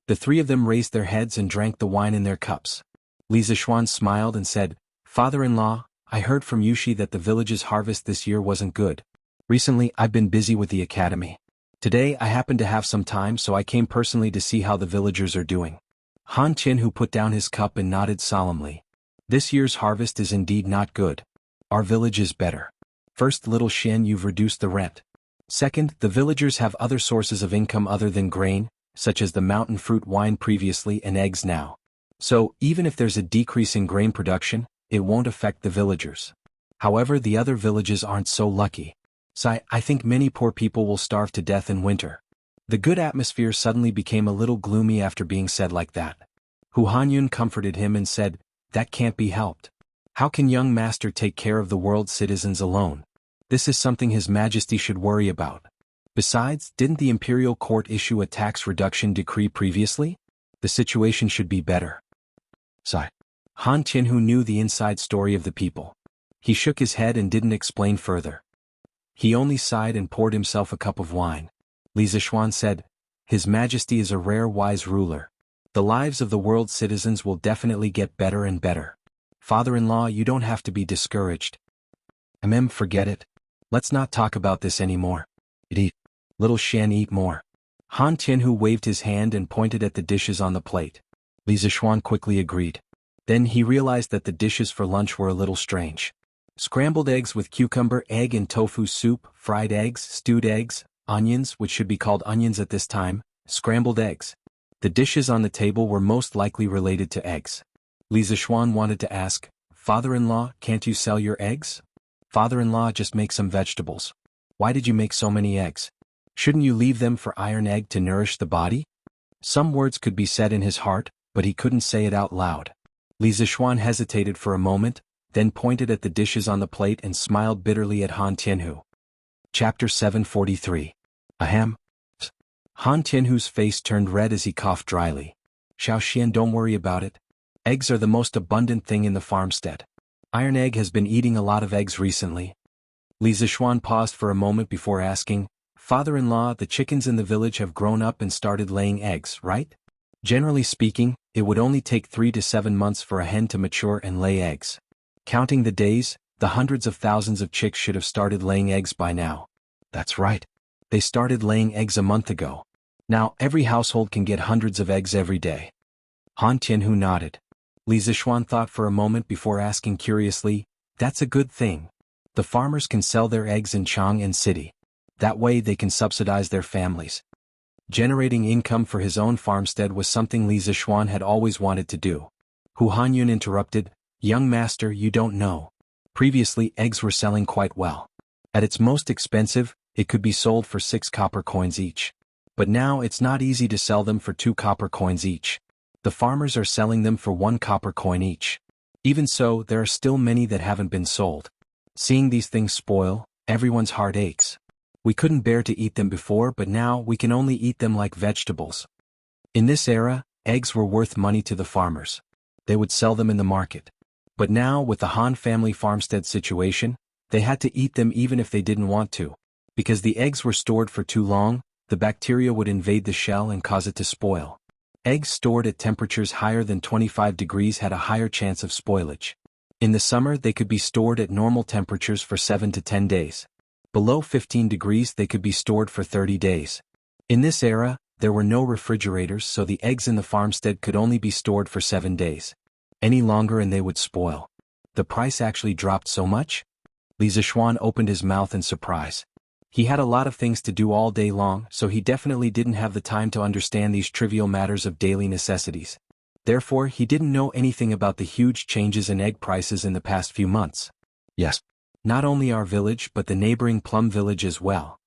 The three of them raised their heads and drank the wine in their cups. Li Zishuan smiled and said, Father-in-law, I heard from Yushi that the village's harvest this year wasn't good. Recently, I've been busy with the academy. Today, I happened to have some time, so I came personally to see how the villagers are doing. Han Tianhu put down his cup and nodded solemnly. This year's harvest is indeed not good. Our village is better. First, little Xian, you've reduced the rent. Second, the villagers have other sources of income other than grain, such as the mountain fruit wine previously and eggs now. So, even if there's a decrease in grain production, it won't affect the villagers. However, the other villages aren't so lucky. So I think many poor people will starve to death in winter. The good atmosphere suddenly became a little gloomy after being said like that. Hu Hanyun comforted him and said, That can't be helped. How can young master take care of the world's citizens alone? This is something His Majesty should worry about. Besides, didn't the imperial court issue a tax reduction decree previously? The situation should be better. Han Tianhu knew the inside story of the people. He shook his head and didn't explain further. He only sighed and poured himself a cup of wine. Li Zishuan said, "His Majesty is a rare wise ruler. The lives of the world's citizens will definitely get better and better. Father-in-law, you don't have to be discouraged. Forget it. Let's not talk about this anymore. Eat. Little Shen, eat more." Han Tianhu waved his hand and pointed at the dishes on the plate. Li Zishuan quickly agreed. Then he realized that the dishes for lunch were a little strange. Scrambled eggs with cucumber, egg and tofu soup, fried eggs, stewed eggs, onions, which should be called onions at this time, scrambled eggs. The dishes on the table were most likely related to eggs. Li Zishuan wanted to ask, "Father-in-law, can't you sell your eggs?" "Father-in-law, just make some vegetables. Why did you make so many eggs? Shouldn't you leave them for iron egg to nourish the body?" Some words could be said in his heart, but he couldn't say it out loud. Li Zishuan hesitated for a moment, then pointed at the dishes on the plate and smiled bitterly at Han Tianhu. Chapter 743. Ahem. Han Tianhu's face turned red as he coughed dryly. "Xiaoxian, don't worry about it. Eggs are the most abundant thing in the farmstead. Iron Egg has been eating a lot of eggs recently." Li Zishuan paused for a moment before asking, "Father-in-law, the chickens in the village have grown up and started laying eggs, right?" Generally speaking, it would only take 3 to 7 months for a hen to mature and lay eggs. Counting the days, the hundreds of thousands of chicks should have started laying eggs by now. That's right. They started laying eggs a month ago. Now every household can get hundreds of eggs every day. Han Tianhu nodded. Li Zishuan thought for a moment before asking curiously, "That's a good thing. The farmers can sell their eggs in Chang'an City. That way they can subsidize their families." Generating income for his own farmstead was something Li Zishuan had always wanted to do. Hu Hanyun interrupted, "Young master, you don't know. Previously eggs were selling quite well. At its most expensive, it could be sold for 6 copper coins each. But now it's not easy to sell them for 2 copper coins each. The farmers are selling them for 1 copper coin each. Even so, there are still many that haven't been sold. Seeing these things spoil, everyone's heart aches. We couldn't bear to eat them before, but now we can only eat them like vegetables." In this era, eggs were worth money to the farmers. They would sell them in the market. But now, with the Han family farmstead situation, they had to eat them even if they didn't want to. Because the eggs were stored for too long, the bacteria would invade the shell and cause it to spoil. Eggs stored at temperatures higher than 25 degrees had a higher chance of spoilage. In the summer, they could be stored at normal temperatures for 7 to 10 days. Below 15 degrees, they could be stored for 30 days. In this era, there were no refrigerators, so the eggs in the farmstead could only be stored for 7 days. Any longer and they would spoil. The price actually dropped so much? Li Zishuan opened his mouth in surprise. He had a lot of things to do all day long, so he definitely didn't have the time to understand these trivial matters of daily necessities. Therefore, he didn't know anything about the huge changes in egg prices in the past few months. Yes. Not only our village but the neighboring Plum village as well.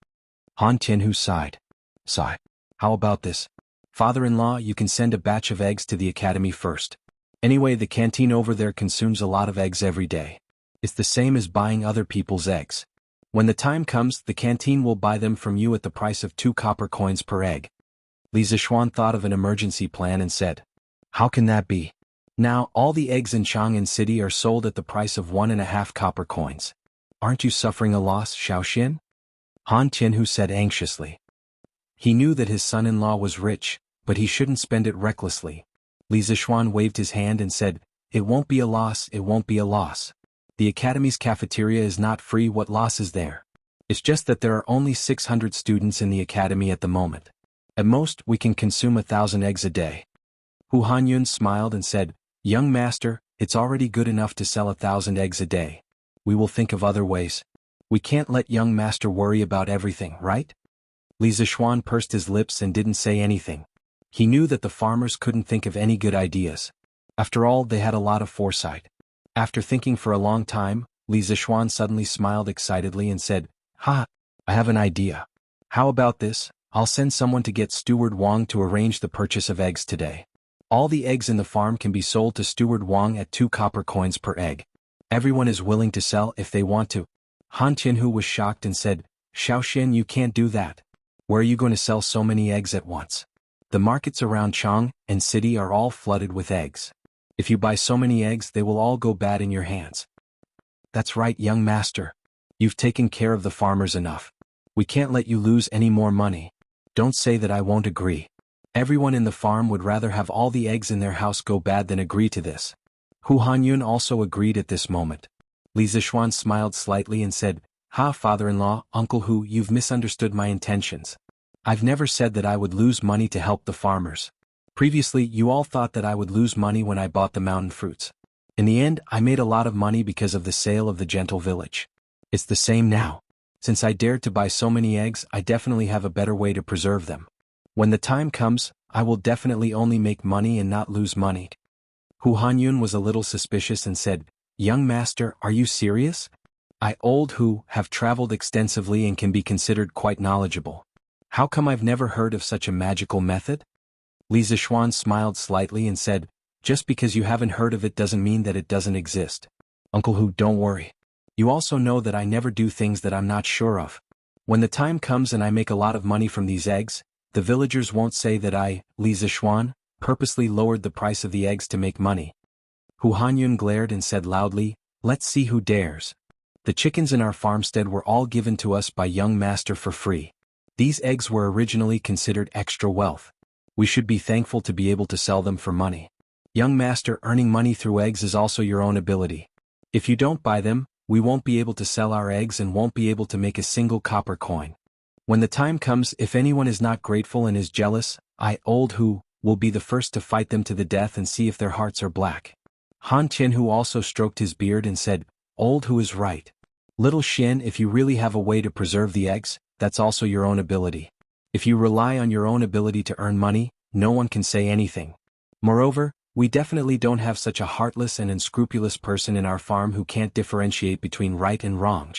Han Tianhu sighed. Sigh. How about this? Father-in-law, you can send a batch of eggs to the academy first. Anyway, the canteen over there consumes a lot of eggs every day. It's the same as buying other people's eggs. When the time comes, the canteen will buy them from you at the price of 2 copper coins per egg. Li Zishuan thought of an emergency plan and said, "How can that be? Now, all the eggs in Chang'an City are sold at the price of 1.5 copper coins. Aren't you suffering a loss, Xiaoxian?" Han Tianhu said anxiously. He knew that his son-in-law was rich, but he shouldn't spend it recklessly. Li Zishuan waved his hand and said, "It won't be a loss, it won't be a loss. The academy's cafeteria is not free. What loss is there? It's just that there are only 600 students in the academy at the moment. At most, we can consume 1,000 eggs a day." Hu Hanyun smiled and said, "Young master, it's already good enough to sell 1,000 eggs a day. We will think of other ways. We can't let young master worry about everything, right?" Li Zishuan pursed his lips and didn't say anything. He knew that the farmers couldn't think of any good ideas. After all, they had a lot of foresight. After thinking for a long time, Li Zishuan suddenly smiled excitedly and said, "Ha! I have an idea. How about this? I'll send someone to get Steward Wang to arrange the purchase of eggs today. All the eggs in the farm can be sold to Steward Wang at 2 copper coins per egg. Everyone is willing to sell if they want to." Han Tianhu was shocked and said, "Xiaoxian, you can't do that. Where are you going to sell so many eggs at once? The markets around Chang'an City are all flooded with eggs. If you buy so many eggs, they will all go bad in your hands." That's right, young master. You've taken care of the farmers enough. We can't let you lose any more money. Don't say that I won't agree. Everyone in the farm would rather have all the eggs in their house go bad than agree to this. Hu Hanyun also agreed at this moment. Li Zishuan smiled slightly and said, "Ha, father-in-law, Uncle Hu, you've misunderstood my intentions. I've never said that I would lose money to help the farmers. Previously, you all thought that I would lose money when I bought the mountain fruits. In the end, I made a lot of money because of the sale of the gentle village. It's the same now. Since I dared to buy so many eggs, I definitely have a better way to preserve them. When the time comes, I will definitely only make money and not lose money." Hu Hanyun was a little suspicious and said, "Young master, are you serious? I, old Hu, have traveled extensively and can be considered quite knowledgeable. How come I've never heard of such a magical method?" Li Zishuan smiled slightly and said, "Just because you haven't heard of it doesn't mean that it doesn't exist. Uncle Hu, don't worry. You also know that I never do things that I'm not sure of. When the time comes and I make a lot of money from these eggs, the villagers won't say that I, Li Zishuan, purposely lowered the price of the eggs to make money." Hu Hanyun glared and said loudly, "Let's see who dares. The chickens in our farmstead were all given to us by young master for free. These eggs were originally considered extra wealth. We should be thankful to be able to sell them for money. Young master, earning money through eggs is also your own ability. If you don't buy them, we won't be able to sell our eggs and won't be able to make a single copper coin. When the time comes, if anyone is not grateful and is jealous, I, old Hu, will be the first to fight them to the death and see if their hearts are black." Han Tianhu also stroked his beard and said, "Old Hu is right. Little Xian, if you really have a way to preserve the eggs, that's also your own ability. If you rely on your own ability to earn money, no one can say anything. Moreover, we definitely don't have such a heartless and unscrupulous person in our farm who can't differentiate between right and wrong."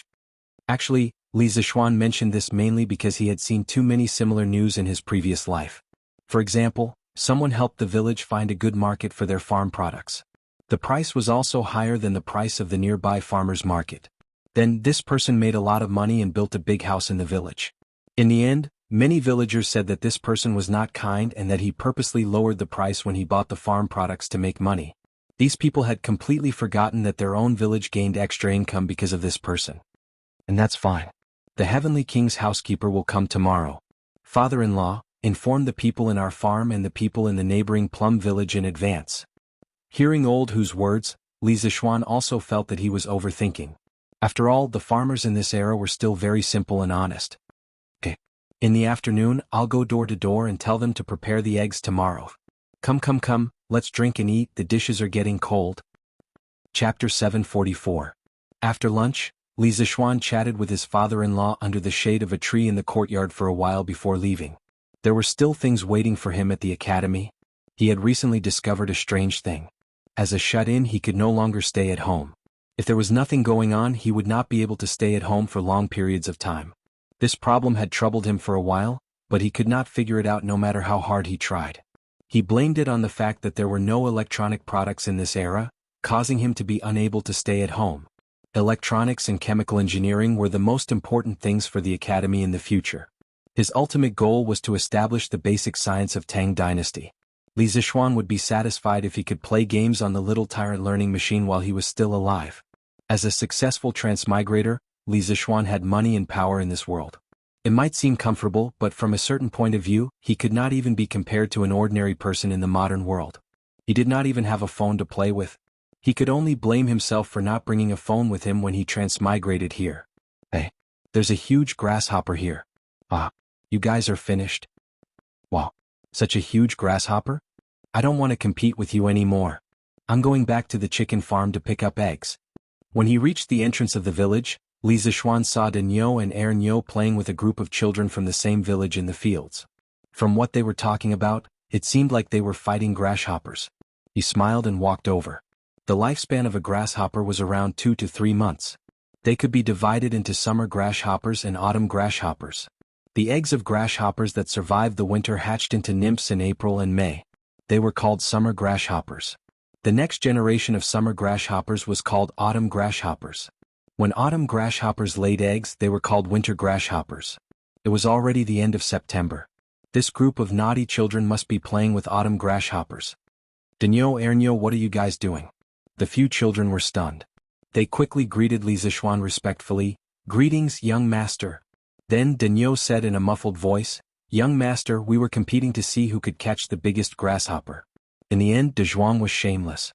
Actually, Li Zishuan mentioned this mainly because he had seen too many similar news in his previous life. For example, someone helped the village find a good market for their farm products. The price was also higher than the price of the nearby farmer's market. Then this person made a lot of money and built a big house in the village. In the end, many villagers said that this person was not kind and that he purposely lowered the price when he bought the farm products to make money. These people had completely forgotten that their own village gained extra income because of this person. And that's fine. The Heavenly King's housekeeper will come tomorrow. Father-in-law, inform the people in our farm and the people in the neighboring Plum village in advance." Hearing old Hu's words, Li Zishuan also felt that he was overthinking. After all, the farmers in this era were still very simple and honest. "Okay. In the afternoon, I'll go door to door and tell them to prepare the eggs tomorrow. Come, let's drink and eat, the dishes are getting cold." Chapter 744. After lunch, Li Zishuan chatted with his father-in-law under the shade of a tree in the courtyard for a while before leaving. There were still things waiting for him at the academy. He had recently discovered a strange thing. As a shut-in, he could no longer stay at home. If there was nothing going on, he would not be able to stay at home for long periods of time. This problem had troubled him for a while, but he could not figure it out no matter how hard he tried. He blamed it on the fact that there were no electronic products in this era, causing him to be unable to stay at home. Electronics and chemical engineering were the most important things for the academy in the future. His ultimate goal was to establish the basic science of Tang Dynasty. Li Zishuan would be satisfied if he could play games on the little tyrant learning machine while he was still alive. As a successful transmigrator, Li Zishuan had money and power in this world. It might seem comfortable, but from a certain point of view, he could not even be compared to an ordinary person in the modern world. He did not even have a phone to play with. He could only blame himself for not bringing a phone with him when he transmigrated here. "Hey, there's a huge grasshopper here. Ah, you guys are finished? Wow, such a huge grasshopper? I don't want to compete with you anymore. I'm going back to the chicken farm to pick up eggs." When he reached the entrance of the village, Li Zishuan saw Danyo and Ernyo playing with a group of children from the same village in the fields. From what they were talking about, it seemed like they were fighting grasshoppers. He smiled and walked over. The lifespan of a grasshopper was around 2 to 3 months. They could be divided into summer grasshoppers and autumn grasshoppers. The eggs of grasshoppers that survived the winter hatched into nymphs in April and May. They were called summer grasshoppers. The next generation of summer grasshoppers was called autumn grasshoppers. When autumn grasshoppers laid eggs, they were called winter grasshoppers. It was already the end of September. This group of naughty children must be playing with autumn grasshoppers. "Danyo, Ernyo, what are you guys doing?" The few children were stunned. They quickly greeted Li Zishuan respectfully. "Greetings, young master." Then Daniel said in a muffled voice, "Young master, we were competing to see who could catch the biggest grasshopper. In the end, De Zhuang was shameless."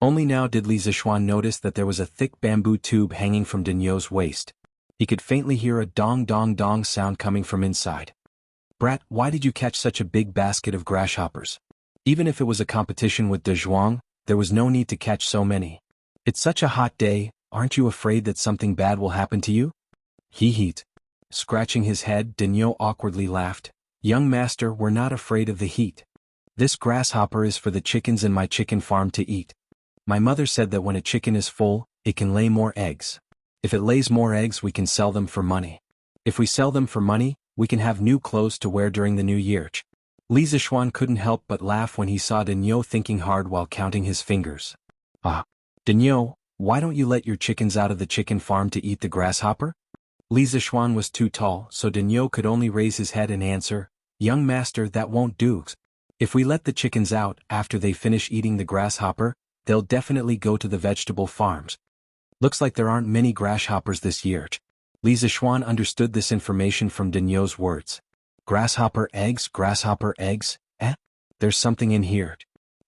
Only now did Li Zishuan notice that there was a thick bamboo tube hanging from Daniel's waist. He could faintly hear a dong dong dong sound coming from inside. "Brat, why did you catch such a big basket of grasshoppers? Even if it was a competition with De Zhuang, there was no need to catch so many. It's such a hot day, aren't you afraid that something bad will happen to you?" Heat. Scratching his head, Daniel awkwardly laughed. "Young master, we're not afraid of the heat. This grasshopper is for the chickens in my chicken farm to eat. My mother said that when a chicken is full, it can lay more eggs. If it lays more eggs, we can sell them for money. If we sell them for money, we can have new clothes to wear during the new year." Li Zishuan couldn't help but laugh when he saw Daniel thinking hard while counting his fingers. "Ah, Daniel, why don't you let your chickens out of the chicken farm to eat the grasshopper?" Li Zishuan was too tall, so Daniel could only raise his head and answer, "Young master, that won't do. If we let the chickens out after they finish eating the grasshopper, they'll definitely go to the vegetable farms. Looks like there aren't many grasshoppers this year." Li Zishuan understood this information from Daniel's words. Grasshopper eggs, eh? There's something in here."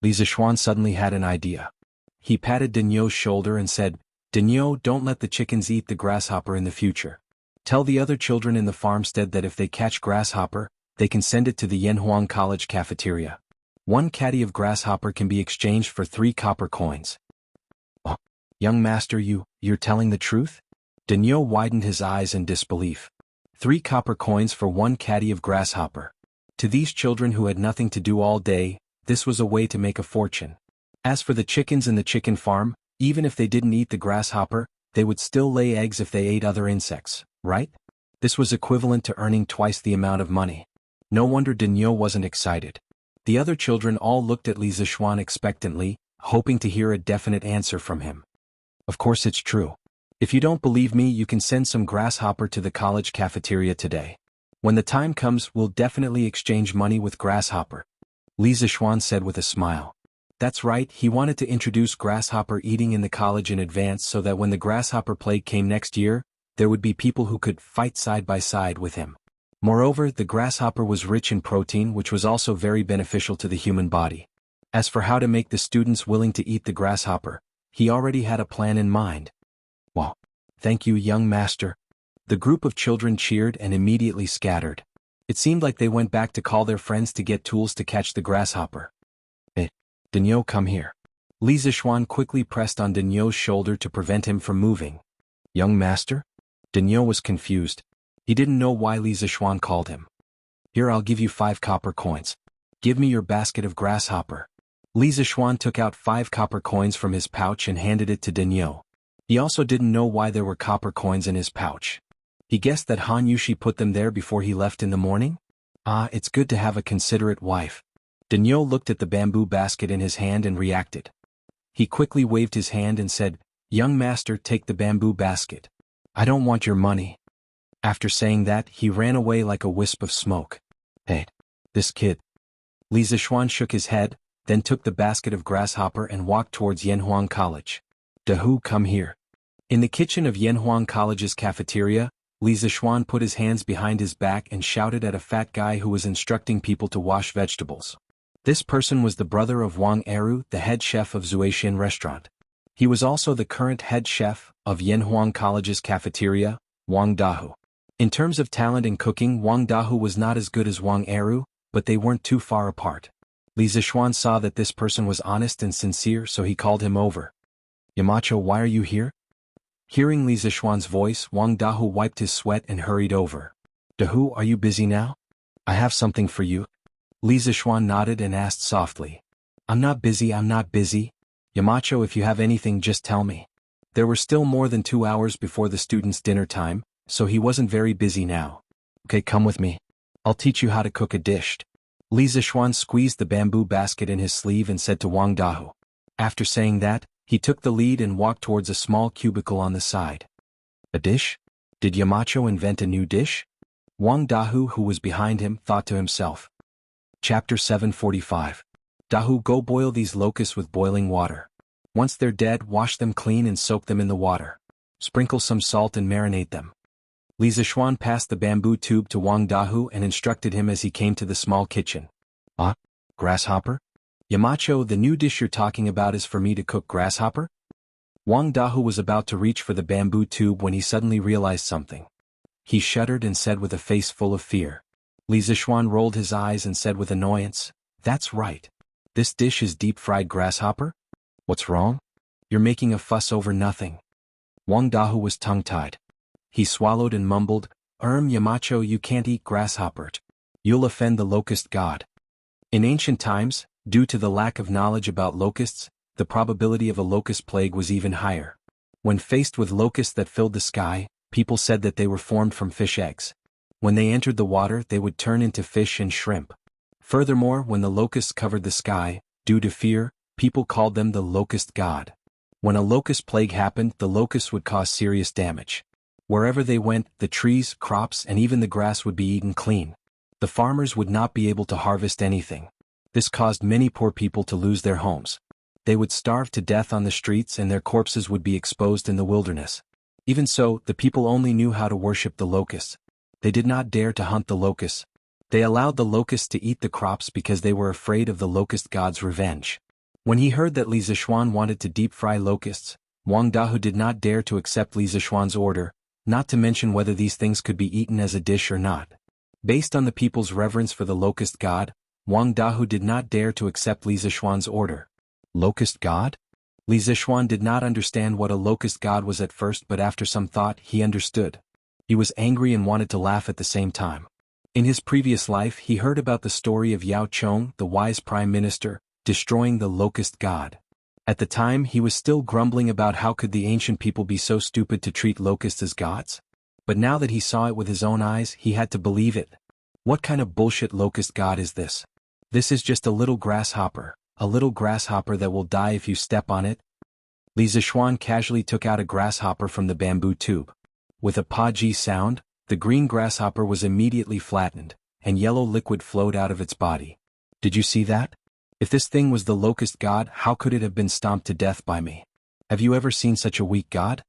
Li Zishuan suddenly had an idea. He patted Daniel's shoulder and said, "Daniel, don't let the chickens eat the grasshopper in the future. Tell the other children in the farmstead that if they catch grasshopper, they can send it to the Yanhuang College cafeteria. 1 caddy of grasshopper can be exchanged for 3 copper coins." "Oh, young master, you're telling the truth?" Daniel widened his eyes in disbelief. 3 copper coins for 1 caddy of grasshopper. To these children who had nothing to do all day, this was a way to make a fortune. As for the chickens in the chicken farm, even if they didn't eat the grasshopper, they would still lay eggs if they ate other insects, right? This was equivalent to earning twice the amount of money. No wonder Daniel wasn't excited. The other children all looked at Li Zishuan expectantly, hoping to hear a definite answer from him. "Of course it's true. If you don't believe me, you can send some grasshopper to the college cafeteria today. When the time comes, we'll definitely exchange money with grasshopper," Li Zishuan said with a smile. That's right, he wanted to introduce grasshopper eating in the college in advance so that when the grasshopper plague came next year, there would be people who could fight side by side with him. Moreover, the grasshopper was rich in protein, which was also very beneficial to the human body. As for how to make the students willing to eat the grasshopper, he already had a plan in mind. "Wow. Thank you, young master." The group of children cheered and immediately scattered. It seemed like they went back to call their friends to get tools to catch the grasshopper. "Hey, Daniel, come here." Li Zishuan quickly pressed on Daniel's shoulder to prevent him from moving. "Young master?" Daniel was confused. He didn't know why Li Zishuan called him. "Here, I'll give you 5 copper coins. Give me your basket of grasshopper." Li Zishuan took out 5 copper coins from his pouch and handed it to Daniel. He also didn't know why there were copper coins in his pouch. He guessed that Han Yushi put them there before he left in the morning? Ah, it's good to have a considerate wife. Daniel looked at the bamboo basket in his hand and reacted. He quickly waved his hand and said, "Young master, take the bamboo basket. I don't want your money." After saying that, he ran away like a wisp of smoke. "Hey, this kid." Li Zishuan shook his head, then took the basket of grasshopper and walked towards Yanhuang College. "Dahu, come here." In the kitchen of Yanhuang College's cafeteria, Li Zishuan put his hands behind his back and shouted at a fat guy who was instructing people to wash vegetables. This person was the brother of Wang Eru, the head chef of Zuaxian restaurant. He was also the current head chef of Yanhuang College's cafeteria, Wang Dahu. In terms of talent in cooking, Wang Dahu was not as good as Wang Eru, but they weren't too far apart. Li Zishuan saw that this person was honest and sincere, so he called him over. "Yamacho, why are you here?" Hearing Li Zishuan's voice, Wang Dahu wiped his sweat and hurried over. "Dahu, are you busy now? I have something for you." Li Zishuan nodded and asked softly. I'm not busy. Yamacho, if you have anything, just tell me." There were still more than 2 hours before the students' dinner time, so he wasn't very busy now. "Okay, come with me. I'll teach you how to cook a dish." Li Zishuan squeezed the bamboo basket in his sleeve and said to Wang Dahu. After saying that, he took the lead and walked towards a small cubicle on the side. "A dish? Did Yamacho invent a new dish?" Wang Dahu, who was behind him, thought to himself. Chapter 745. Dahu, go boil these locusts with boiling water. Once they're dead, wash them clean and soak them in the water. Sprinkle some salt and marinate them. Li Zishuan passed the bamboo tube to Wang Dahu and instructed him as he came to the small kitchen. Ah, grasshopper? Yamacho, the new dish you're talking about is for me to cook grasshopper? Wang Dahu was about to reach for the bamboo tube when he suddenly realized something. He shuddered and said with a face full of fear. Li Zishuan rolled his eyes and said with annoyance, "That's right. This dish is deep-fried grasshopper? What's wrong? You're making a fuss over nothing." Wang Dahu was tongue-tied. He swallowed and mumbled, Yamacho, you can't eat grasshopper. You'll offend the locust god." In ancient times, due to the lack of knowledge about locusts, the probability of a locust plague was even higher. When faced with locusts that filled the sky, people said that they were formed from fish eggs. When they entered the water, they would turn into fish and shrimp. Furthermore, when the locusts covered the sky, due to fear, people called them the locust god. When a locust plague happened, the locusts would cause serious damage. Wherever they went, the trees, crops, and even the grass would be eaten clean. The farmers would not be able to harvest anything. This caused many poor people to lose their homes. They would starve to death on the streets and their corpses would be exposed in the wilderness. Even so, the people only knew how to worship the locusts. They did not dare to hunt the locusts. They allowed the locusts to eat the crops because they were afraid of the locust god's revenge. When he heard that Li Zishuan wanted to deep-fry locusts, Wang Dahu did not dare to accept Li Zishuan's order, not to mention whether these things could be eaten as a dish or not. Based on the people's reverence for the locust god, Wang Dahu did not dare to accept Li Zishuan's order. Locust god? Li Zishuan did not understand what a locust god was at first, but after some thought he understood. He was angry and wanted to laugh at the same time. In his previous life he heard about the story of Yao Chong, the wise prime minister, destroying the locust god. At the time he was still grumbling about how could the ancient people be so stupid to treat locusts as gods. But now that he saw it with his own eyes, he had to believe it. What kind of bullshit locust god is this? This is just a little grasshopper that will die if you step on it. Li Zishuan casually took out a grasshopper from the bamboo tube. With a pa-ji sound, the green grasshopper was immediately flattened, and yellow liquid flowed out of its body. Did you see that? If this thing was the locust god, how could it have been stomped to death by me? Have you ever seen such a weak god?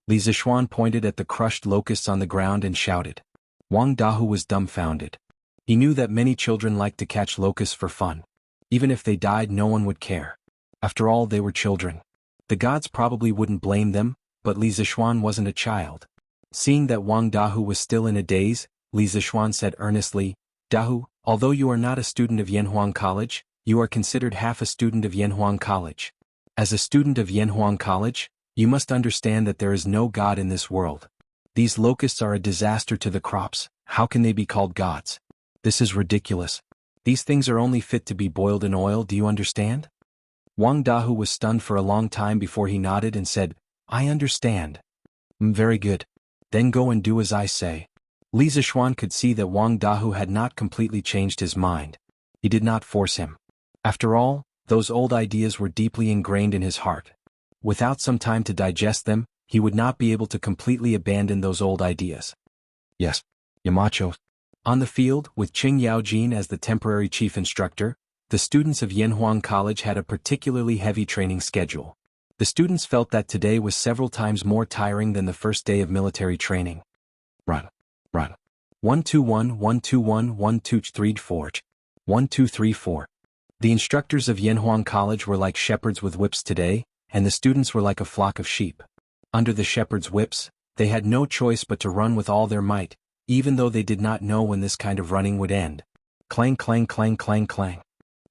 Li Zishuan pointed at the crushed locusts on the ground and shouted. Wang Dahu was dumbfounded. He knew that many children liked to catch locusts for fun. Even if they died, no one would care. After all, they were children. The gods probably wouldn't blame them, but Li Zishuan wasn't a child. Seeing that Wang Dahu was still in a daze, Li Zishuan said earnestly, Dahu, although you are not a student of Yanhuang College, you are considered half a student of Yanhuang College. As a student of Yanhuang College, you must understand that there is no god in this world. These locusts are a disaster to the crops. How can they be called gods? This is ridiculous. These things are only fit to be boiled in oil, do you understand? Wang Dahu was stunned for a long time before he nodded and said, I understand. Very good. Then go and do as I say. Li Zishuan could see that Wang Dahu had not completely changed his mind. He did not force him. After all, those old ideas were deeply ingrained in his heart. Without some time to digest them, he would not be able to completely abandon those old ideas. Yes, Yamacho. On the field, with Qing Yaojin as the temporary chief instructor, the students of Yanhuang College had a particularly heavy training schedule. The students felt that today was several times more tiring than the first day of military training. Run. 121, 121, 123, 1234. The instructors of Yanhuang College were like shepherds with whips today, and the students were like a flock of sheep. Under the shepherds' whips, they had no choice but to run with all their might, even though they did not know when this kind of running would end. Clang, clang, clang, clang, clang.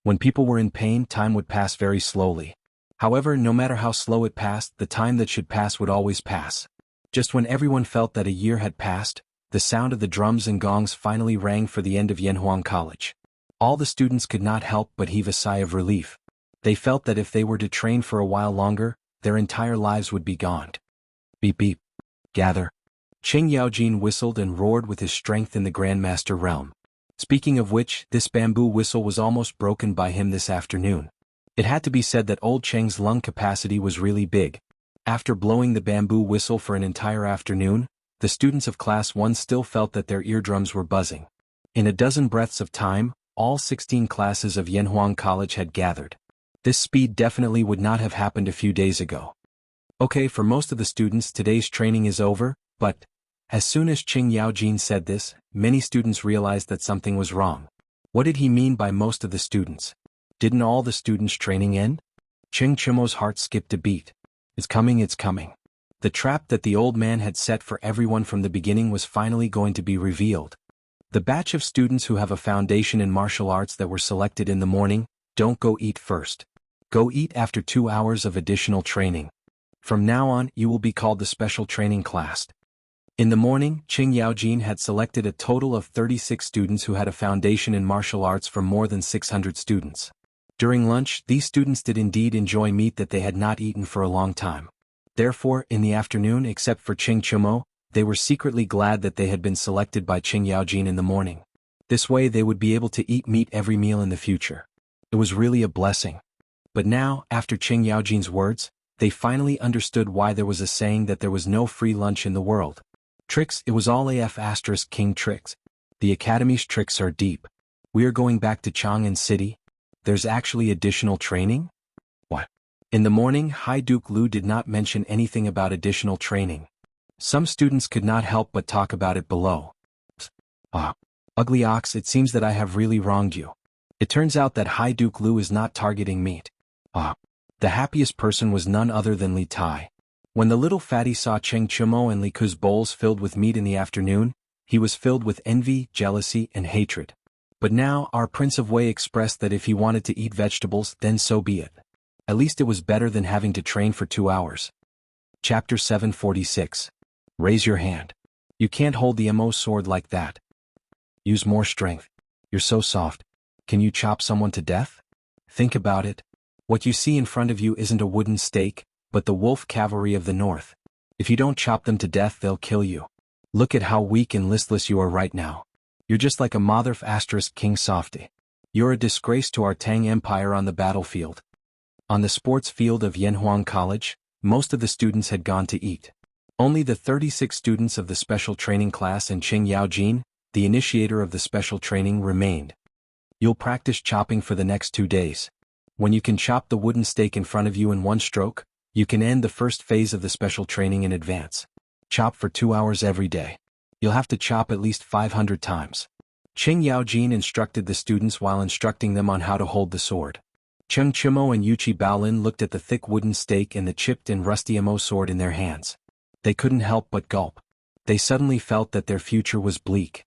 When people were in pain, time would pass very slowly. However, no matter how slow it passed, the time that should pass would always pass. Just when everyone felt that a year had passed, the sound of the drums and gongs finally rang for the end of Yanhuang College. All the students could not help but heave a sigh of relief. They felt that if they were to train for a while longer, their entire lives would be gone. Beep beep. Gather. Qing Yaojin whistled and roared with his strength in the Grandmaster realm. Speaking of which, this bamboo whistle was almost broken by him this afternoon. It had to be said that old Cheng's lung capacity was really big. After blowing the bamboo whistle for an entire afternoon, the students of Class 1 still felt that their eardrums were buzzing. In a dozen breaths of time, all 16 classes of Yanhuang College had gathered. This speed definitely would not have happened a few days ago. Okay, for most of the students today's training is over, but as soon as Qing Yaojin said this, many students realized that something was wrong. What did he mean by most of the students? Didn't all the students' training end? Qing Chimo's heart skipped a beat. It's coming, it's coming. The trap that the old man had set for everyone from the beginning was finally going to be revealed. The batch of students who have a foundation in martial arts that were selected in the morning, don't go eat first. Go eat after 2 hours of additional training. From now on, you will be called the special training class. In the morning, Qing Yaojin had selected a total of 36 students who had a foundation in martial arts from more than 600 students. During lunch, these students did indeed enjoy meat that they had not eaten for a long time. Therefore, in the afternoon, except for Qing Chimo, they were secretly glad that they had been selected by Qing Yaojin in the morning. This way they would be able to eat meat every meal in the future. It was really a blessing. But now, after Qing Yaojin's words, they finally understood why there was a saying that there was no free lunch in the world. Tricks, it was all King tricks. The academy's tricks are deep. We are going back to Chang'an City. There's actually additional training? What? In the morning, High Duke Lu did not mention anything about additional training. Some students could not help but talk about it below. Ugly ox, it seems that I have really wronged you. It turns out that High Duke Lu is not targeting meat. The happiest person was none other than Li Tai. When the little fatty saw Cheng Chimo and Li Ku's bowls filled with meat in the afternoon, he was filled with envy, jealousy, and hatred. But now, our Prince of Wei expressed that if he wanted to eat vegetables, then so be it. At least it was better than having to train for 2 hours. Chapter 746. Raise your hand. You can't hold the MO sword like that. Use more strength. You're so soft. Can you chop someone to death? Think about it. What you see in front of you isn't a wooden stake, but the wolf cavalry of the north. If you don't chop them to death, they'll kill you. Look at how weak and listless you are right now. You're just like a mother * King Softy. You're a disgrace to our Tang Empire on the battlefield. On the sports field of Yanhuang College, most of the students had gone to eat. Only the 36 students of the special training class and Qing Yaojin, the initiator of the special training, remained. You'll practice chopping for the next 2 days. When you can chop the wooden stake in front of you in one stroke, you can end the first phase of the special training in advance. Chop for 2 hours every day. You'll have to chop at least 500 times. Qing Yaojin instructed the students while instructing them on how to hold the sword. Cheng Chimo and Yuchi Baolin looked at the thick wooden stake and the chipped and rusty MO sword in their hands. They couldn't help but gulp. They suddenly felt that their future was bleak.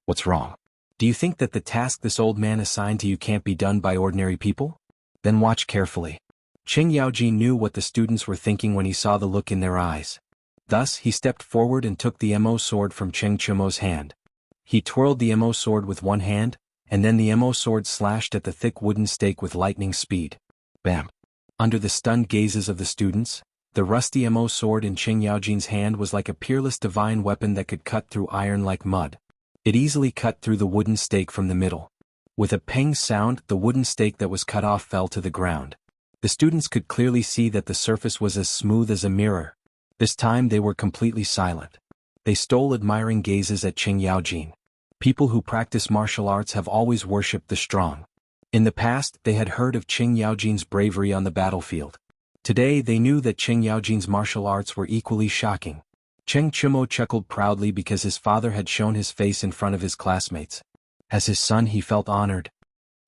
What's wrong? Do you think that the task this old man assigned to you can't be done by ordinary people? Then watch carefully. Qing Yaojin knew what the students were thinking when he saw the look in their eyes. Thus, he stepped forward and took the MO sword from Cheng Chimo's hand. He twirled the MO sword with one hand, and then the MO sword slashed at the thick wooden stake with lightning speed. Bam! Under the stunned gazes of the students, the rusty MO sword in Qing Yaojin's hand was like a peerless divine weapon that could cut through iron like mud. It easily cut through the wooden stake from the middle. With a ping sound, the wooden stake that was cut off fell to the ground. The students could clearly see that the surface was as smooth as a mirror. This time they were completely silent. They stole admiring gazes at Qing Yaojin. People who practice martial arts have always worshipped the strong. In the past, they had heard of Qing Yaojin's bravery on the battlefield. Today they knew that Qing Yaojin's martial arts were equally shocking. Cheng Chimo chuckled proudly because his father had shown his face in front of his classmates. As his son, he felt honored.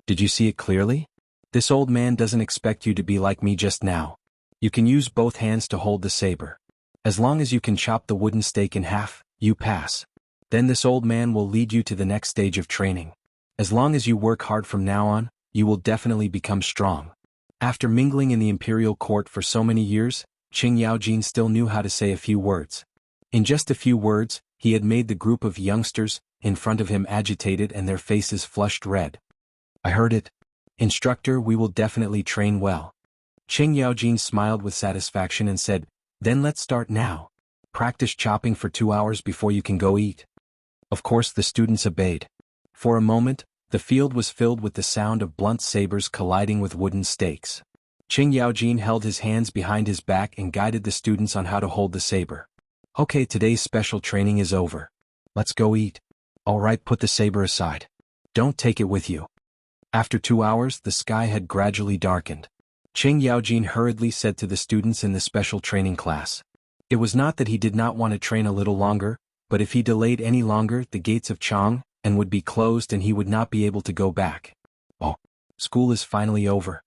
Did you see it clearly? This old man doesn't expect you to be like me just now. You can use both hands to hold the saber. As long as you can chop the wooden stake in half, you pass. Then this old man will lead you to the next stage of training. As long as you work hard from now on, you will definitely become strong. After mingling in the imperial court for so many years, Qing Yaojin still knew how to say a few words. In just a few words, he had made the group of youngsters in front of him agitated and their faces flushed red. I heard it. Instructor, we will definitely train well. Qing Yaojin smiled with satisfaction and said, then let's start now. Practice chopping for 2 hours before you can go eat. Of course the students obeyed. For a moment, the field was filled with the sound of blunt sabers colliding with wooden stakes. Qing Yaojin held his hands behind his back and guided the students on how to hold the saber. Okay, today's special training is over. Let's go eat. All right, put the saber aside. Don't take it with you. After 2 hours, the sky had gradually darkened. Cheng Yaojin hurriedly said to the students in the special training class. It was not that he did not want to train a little longer, but if he delayed any longer, the gates of Chang'an would be closed and he would not be able to go back. Oh, school is finally over.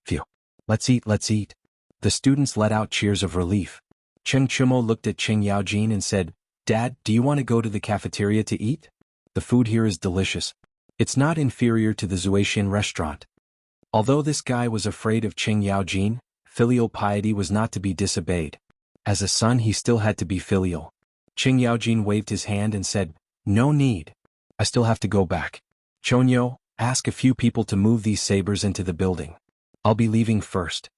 Phew. Let's eat, let's eat. The students let out cheers of relief. Cheng Chumo looked at Cheng Yaojin and said, Dad, do you want to go to the cafeteria to eat? The food here is delicious. It's not inferior to the Zhuaxian restaurant. Although this guy was afraid of Cheng Yaojin, filial piety was not to be disobeyed. As a son he still had to be filial. Cheng Yaojin waved his hand and said, No need. I still have to go back. Chonyo, ask a few people to move these sabers into the building. I'll be leaving first.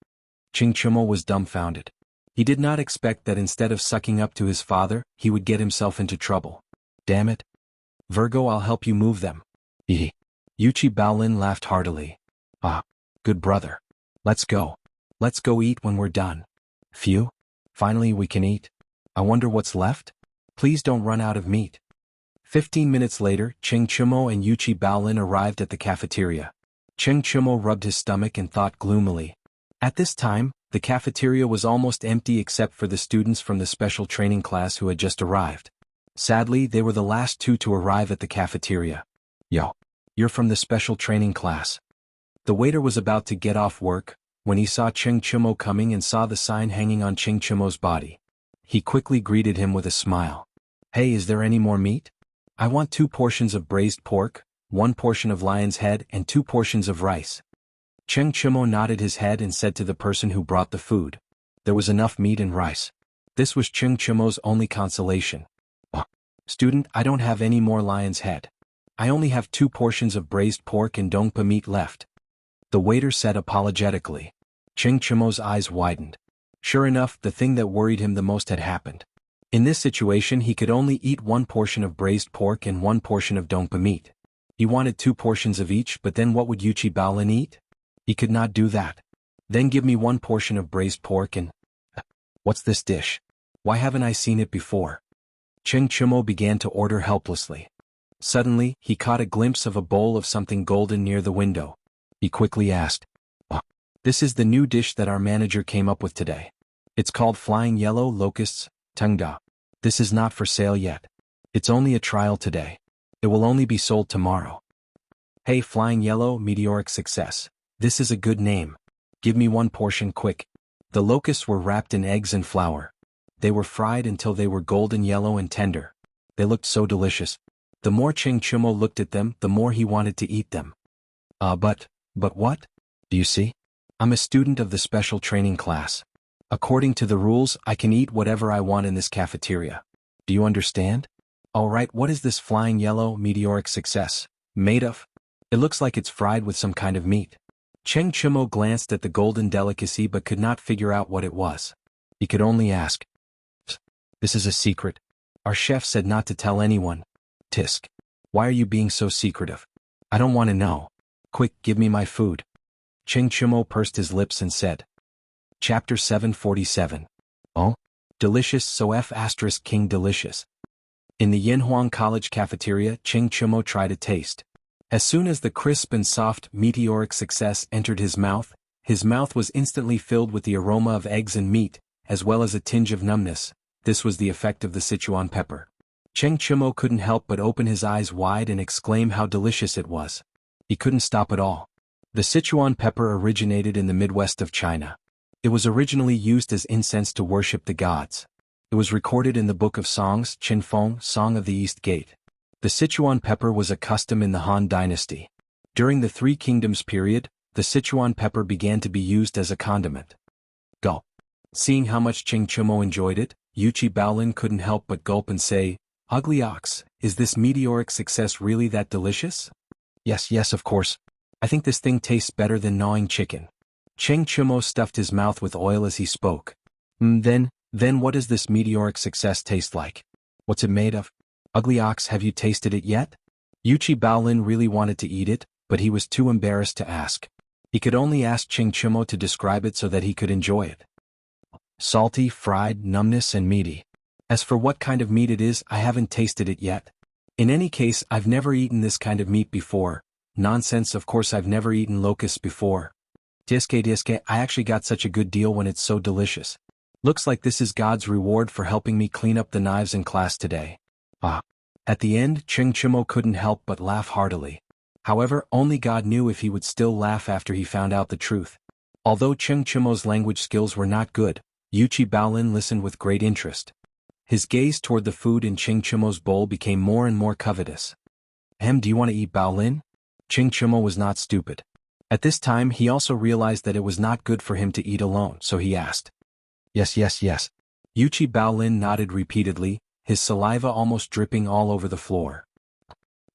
Cheng Chumo was dumbfounded. He did not expect that instead of sucking up to his father, he would get himself into trouble. Damn it. Virgo, I'll help you move them. Ehe. Yuchi Baolin laughed heartily. Ah, good brother. Let's go. Let's go eat when we're done. Phew. Finally we can eat. I wonder what's left? Please don't run out of meat. 15 minutes later, Cheng Chumo and Yuchi Baolin arrived at the cafeteria. Cheng Chumo rubbed his stomach and thought gloomily. At this time, the cafeteria was almost empty except for the students from the special training class who had just arrived. Sadly, they were the last two to arrive at the cafeteria. Yo, you're from the special training class. The waiter was about to get off work when he saw Cheng Chumo coming and saw the sign hanging on Cheng Chumo's body. He quickly greeted him with a smile. Hey, is there any more meat? I want 2 portions of braised pork, 1 portion of lion's head and 2 portions of rice. Cheng Chumo nodded his head and said to the person who brought the food. There was enough meat and rice. This was Cheng Chumo's only consolation. Oh, student, I don't have any more lion's head. I only have 2 portions of braised pork and dongpa meat left. The waiter said apologetically. Cheng Chumo's eyes widened. Sure enough, the thing that worried him the most had happened. In this situation he could only eat 1 portion of braised pork and 1 portion of dongpa meat. He wanted 2 portions of each, but then what would Yuchi Baolin eat? He could not do that. Then give me 1 portion of braised pork and... What's this dish? Why haven't I seen it before? Cheng Chumo began to order helplessly. Suddenly, he caught a glimpse of a bowl of something golden near the window. He quickly asked, Oh, this is the new dish that our manager came up with today. It's called Flying Yellow Locusts, Tengda. This is not for sale yet. It's only a trial today. It will only be sold tomorrow. Hey, Flying Yellow Meteoric Success. This is a good name. Give me 1 portion quick. The locusts were wrapped in eggs and flour. They were fried until they were golden yellow and tender. They looked so delicious. The more Cheng Chumo looked at them, the more he wanted to eat them. But what? Do you see? I'm a student of the special training class. According to the rules, I can eat whatever I want in this cafeteria. Do you understand? Alright, what is this Flying Yellow Meteoric Success made of? It looks like it's fried with some kind of meat. Cheng Chumo glanced at the golden delicacy but could not figure out what it was. He could only ask. This is a secret. Our chef said not to tell anyone. Tisk. Why are you being so secretive? I don't want to know. Quick, give me my food. Cheng Chumo pursed his lips and said. Chapter 747. Oh? Delicious so King delicious. In the Yinhuang College cafeteria, Cheng Chumo tried a taste. As soon as the crisp and soft meteoric success entered his mouth was instantly filled with the aroma of eggs and meat, as well as a tinge of numbness. This was the effect of the Sichuan pepper. Cheng Chumo couldn't help but open his eyes wide and exclaim how delicious it was. He couldn't stop at all. The Sichuan pepper originated in the Midwest of China. It was originally used as incense to worship the gods. It was recorded in the Book of Songs, Qinfeng, Song of the East Gate. The Sichuan pepper was a custom in the Han Dynasty. During the Three Kingdoms period, the Sichuan pepper began to be used as a condiment. Gulp. Seeing how much Cheng Chumo enjoyed it, Yuchi Baolin couldn't help but gulp and say, Ugly ox, is this meteoric success really that delicious? Yes, of course. I think this thing tastes better than gnawing chicken. Cheng Chumo stuffed his mouth with oil as he spoke. Then what does this meteoric success taste like? What's it made of? Ugly ox, have you tasted it yet? Yuchi Baolin really wanted to eat it, but he was too embarrassed to ask. He could only ask Cheng Chumo to describe it so that he could enjoy it. Salty, fried, numbness and meaty. As for what kind of meat it is, I haven't tasted it yet. In any case, I've never eaten this kind of meat before. Nonsense, of course I've never eaten locusts before. Diske, I actually got such a good deal when it's so delicious. Looks like this is God's reward for helping me clean up the knives in class today. Ah. At the end, Cheng Chimo couldn't help but laugh heartily. However, only God knew if he would still laugh after he found out the truth. Although Cheng Chimo's language skills were not good, Yuchi Baolin listened with great interest. His gaze toward the food in Cheng Chimo's bowl became more and more covetous. Do you want to eat Baolin? Cheng Chimo was not stupid. At this time he also realized that it was not good for him to eat alone, so he asked. Yes. Yuchi Baolin nodded repeatedly, his saliva almost dripping all over the floor.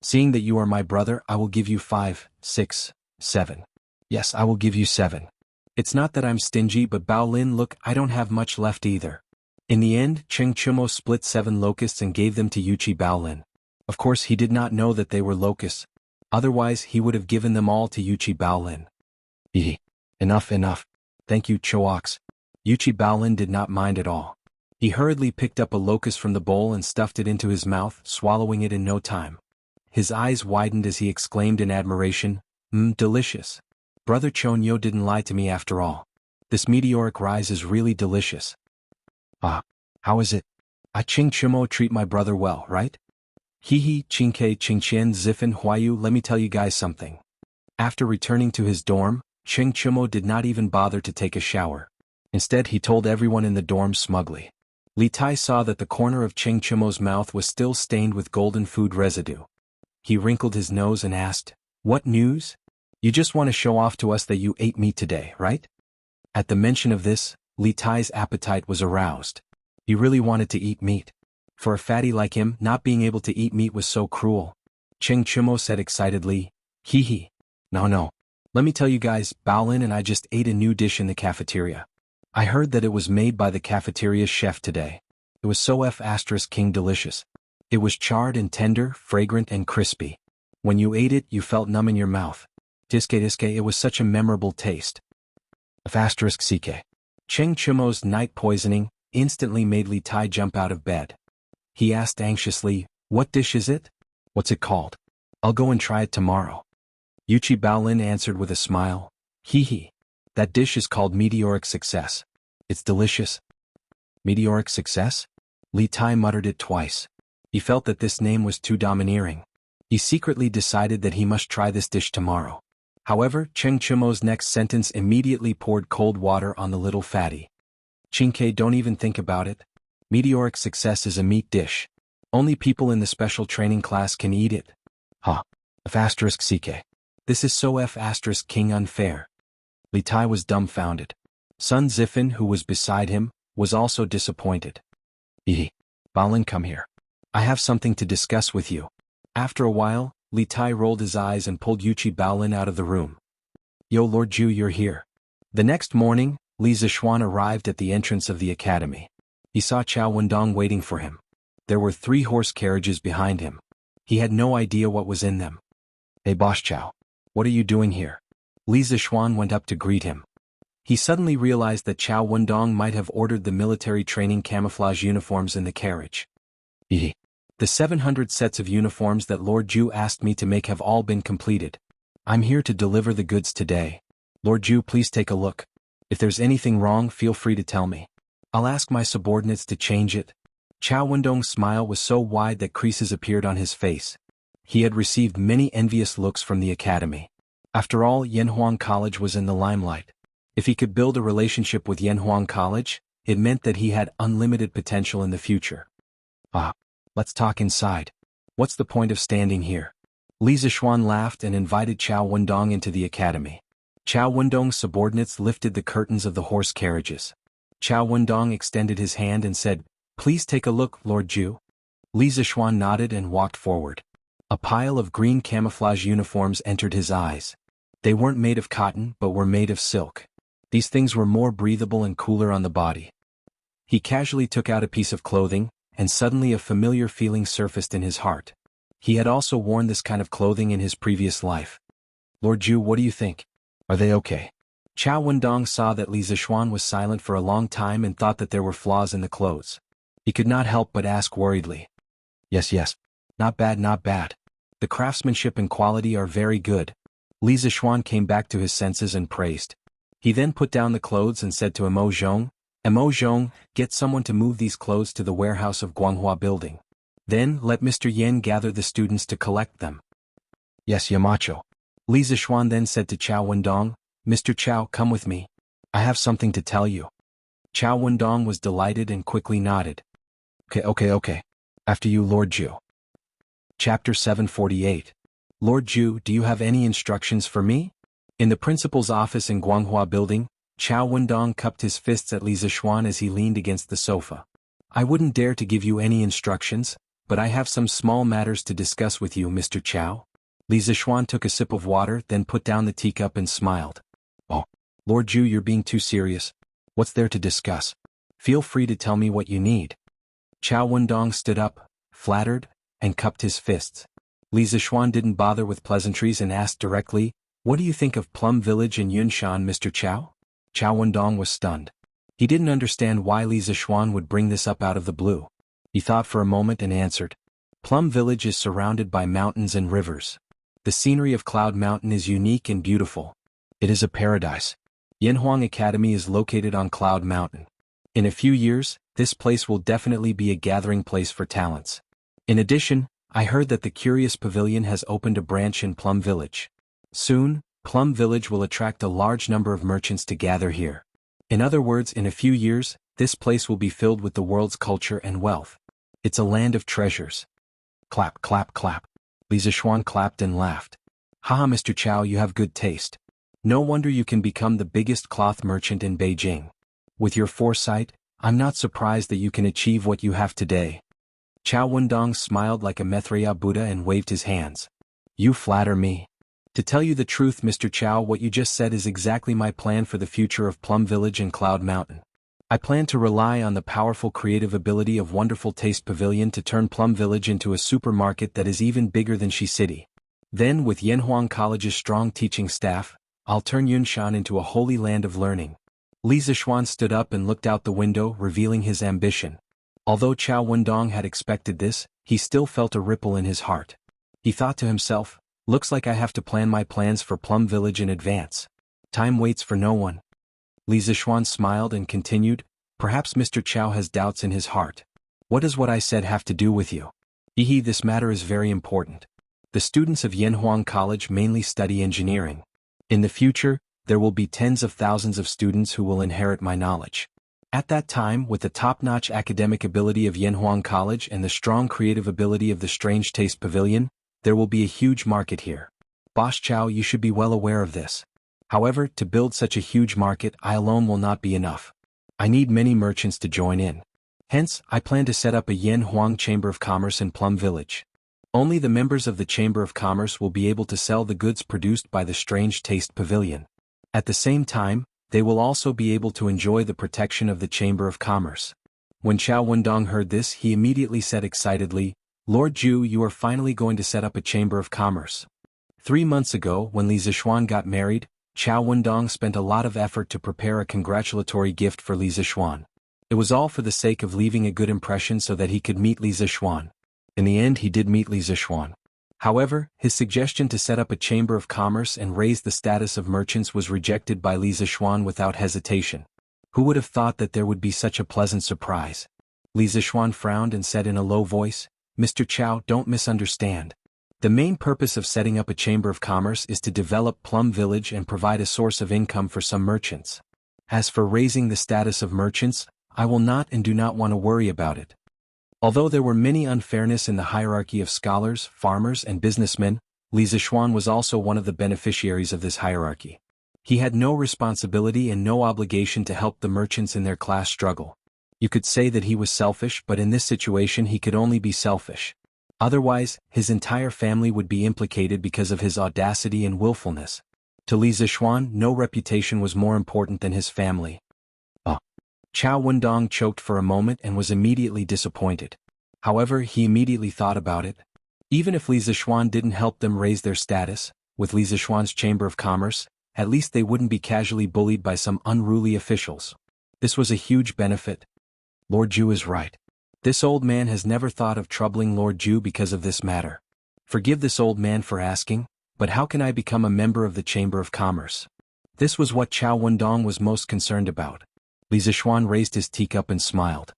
Seeing that you are my brother, I will give you 5, 6, 7. Yes, I will give you 7. It's not that I'm stingy, but Baolin, look, I don't have much left either. In the end, Cheng Chimo split 7 locusts and gave them to Yuchi Baolin. Of course he did not know that they were locusts. Otherwise he would have given them all to Yuchi Baolin. Enough. Thank you, Choax. Yuchi Baolin did not mind at all. He hurriedly picked up a locust from the bowl and stuffed it into his mouth, swallowing it in no time. His eyes widened as he exclaimed in admiration, delicious. Brother Chonyo didn't lie to me after all. This meteoric rise is really delicious. How is it? Ching Chimo treat my brother well, right? Chingke Chingqian Zifen Huayu, let me tell you guys something. After returning to his dorm, Cheng Chimo did not even bother to take a shower. Instead he told everyone in the dorm smugly. Li Tai saw that the corner of Cheng Chimo's mouth was still stained with golden food residue. He wrinkled his nose and asked, "What news? You just want to show off to us that you ate meat today, right?" At the mention of this, Li Tai's appetite was aroused. He really wanted to eat meat. For a fatty like him, not being able to eat meat was so cruel. Cheng Chimo said excitedly, No. Let me tell you guys, Baolin and I just ate a new dish in the cafeteria. I heard that it was made by the cafeteria's chef today. It was so King delicious. It was charred and tender, fragrant and crispy. When you ate it, you felt numb in your mouth. Diske, it was such a memorable taste. CK. Cheng Chimo's night poisoning instantly made Li Tai jump out of bed. He asked anxiously, "What dish is it? What's it called? I'll go and try it tomorrow." Yuchi Baolin answered with a smile, That dish is called Meteoric Success. It's delicious. Meteoric Success? Li Tai muttered it twice. He felt that this name was too domineering. He secretly decided that he must try this dish tomorrow. However, Cheng Chimo's next sentence immediately poured cold water on the little fatty. Chingke, don't even think about it. Meteoric Success is a meat dish. Only people in the special training class can eat it. CK. This is so King unfair. Li Tai was dumbfounded. Sun Zifen, who was beside him, was also disappointed. Baolin, come here. I have something to discuss with you. After a while, Li Tai rolled his eyes and pulled Yuchi Baolin out of the room. Yo, Lord Ju, you're here. The next morning, Li Zishuan arrived at the entrance of the academy. He saw Chao Wendong waiting for him. There were 3 horse carriages behind him. He had no idea what was in them. Hey Boss Chao. What are you doing here? Li Zishuan went up to greet him. He suddenly realized that Chao Wendong might have ordered the military training camouflage uniforms in the carriage. The 700 sets of uniforms that Lord Ju asked me to make have all been completed. I'm here to deliver the goods today. Lord Ju, please take a look. If there's anything wrong, feel free to tell me. I'll ask my subordinates to change it. Chao Wendong's smile was so wide that creases appeared on his face. He had received many envious looks from the academy. After all, Yanhuang College was in the limelight. If he could build a relationship with Yanhuang College, it meant that he had unlimited potential in the future. Let's talk inside. What's the point of standing here? Li Zishuan laughed and invited Chao Wendong into the academy. Chao Wendong's subordinates lifted the curtains of the horse carriages. Chao Wendong extended his hand and said, "Please take a look, Lord Ju." Li Zishuan nodded and walked forward. A pile of green camouflage uniforms entered his eyes. They weren't made of cotton, but were made of silk. These things were more breathable and cooler on the body. He casually took out a piece of clothing, and suddenly a familiar feeling surfaced in his heart. He had also worn this kind of clothing in his previous life. Lord Ju, what do you think? Are they okay? Chao Wendong saw that Li Zishuan was silent for a long time and thought that there were flaws in the clothes. He could not help but ask worriedly. Yes. Not bad. The craftsmanship and quality are very good. Li Zixuan came back to his senses and praised. He then put down the clothes and said to Emo Zhong, get someone to move these clothes to the warehouse of Guanghua building. Then let Mr. Yen gather the students to collect them. Yes, Yamacho. Li Zixuan then said to Chao Wendong, Mr. Chao, come with me. I have something to tell you. Chao Wendong was delighted and quickly nodded. Okay. After you, Lord Zhu. Chapter 748. Lord Zhu, do you have any instructions for me? In the principal's office in Guanghua building, Chao Wendong cupped his fists at Li Zixuan as he leaned against the sofa. I wouldn't dare to give you any instructions, but I have some small matters to discuss with you, Mr. Chao. Li Zixuan took a sip of water, then put down the teacup and smiled. Oh, Lord Zhu, you're being too serious. What's there to discuss? Feel free to tell me what you need. Chao Wendong stood up, flattered, and cupped his fists. Li Zixuan didn't bother with pleasantries and asked directly, what do you think of Plum Village in Yunshan, Mr. Chao? Chao Wendong was stunned. He didn't understand why Li Zixuan would bring this up out of the blue. He thought for a moment and answered. Plum Village is surrounded by mountains and rivers. The scenery of Cloud Mountain is unique and beautiful. It is a paradise. Yanhuang Academy is located on Cloud Mountain. In a few years, this place will definitely be a gathering place for talents. In addition, I heard that the Curious Pavilion has opened a branch in Plum Village. Soon, Plum Village will attract a large number of merchants to gather here. In other words, in a few years, this place will be filled with the world's culture and wealth. It's a land of treasures. Clap, clap, clap. Li Zixuan clapped and laughed. Haha, Mr. Chao, you have good taste. No wonder you can become the biggest cloth merchant in Beijing. With your foresight, I'm not surprised that you can achieve what you have today. Chao Wendong smiled like a Maitreya Buddha and waved his hands. You flatter me. To tell you the truth, Mr. Chao, what you just said is exactly my plan for the future of Plum Village and Cloud Mountain. I plan to rely on the powerful creative ability of Wonderful Taste Pavilion to turn Plum Village into a supermarket that is even bigger than Shi City. Then, with Yanhuang College's strong teaching staff, I'll turn Yunshan into a holy land of learning. Li Zixuan stood up and looked out the window, revealing his ambition. Although Chao Wendong had expected this, he still felt a ripple in his heart. He thought to himself, looks like I have to plan my plans for Plum Village in advance. Time waits for no one. Li Zixuan smiled and continued, perhaps Mr. Chao has doubts in his heart. What does what I said have to do with you? This matter is very important. The students of Yanhuang College mainly study engineering. In the future, there will be tens of thousands of students who will inherit my knowledge. At that time, with the top-notch academic ability of Yanhuang College and the strong creative ability of the Strange Taste Pavilion, there will be a huge market here. Boss Chao, you should be well aware of this. However, to build such a huge market, I alone will not be enough. I need many merchants to join in. Hence, I plan to set up a Yanhuang Chamber of Commerce in Plum Village. Only the members of the Chamber of Commerce will be able to sell the goods produced by the Strange Taste Pavilion. At the same time, they will also be able to enjoy the protection of the Chamber of Commerce. When Chao Wendong heard this, he immediately said excitedly, Lord Zhu, you are finally going to set up a Chamber of Commerce. 3 months ago, when Li Zixuan got married, Chao Wendong spent a lot of effort to prepare a congratulatory gift for Li Zixuan. It was all for the sake of leaving a good impression so that he could meet Li Zixuan. In the end, he did meet Li Zixuan. However, his suggestion to set up a Chamber of Commerce and raise the status of merchants was rejected by Li Zixuan without hesitation. Who would have thought that there would be such a pleasant surprise? Li Zixuan frowned and said in a low voice, Mr. Chao, don't misunderstand. The main purpose of setting up a Chamber of Commerce is to develop Plum Village and provide a source of income for some merchants. As for raising the status of merchants, I will not and do not want to worry about it. Although there were many unfairness in the hierarchy of scholars, farmers, and businessmen, Li Zixuan was also one of the beneficiaries of this hierarchy. He had no responsibility and no obligation to help the merchants in their class struggle. You could say that he was selfish, but in this situation he could only be selfish. Otherwise, his entire family would be implicated because of his audacity and willfulness. To Li Zixuan, no reputation was more important than his family. Chao Wendong choked for a moment and was immediately disappointed. However, he immediately thought about it. Even if Li Zixuan didn't help them raise their status, with Li Zixuan's Chamber of Commerce, at least they wouldn't be casually bullied by some unruly officials. This was a huge benefit. Lord Zhu is right. This old man has never thought of troubling Lord Zhu because of this matter. Forgive this old man for asking, but how can I become a member of the Chamber of Commerce? This was what Chao Wendong was most concerned about. Li Zixuan raised his teacup and smiled.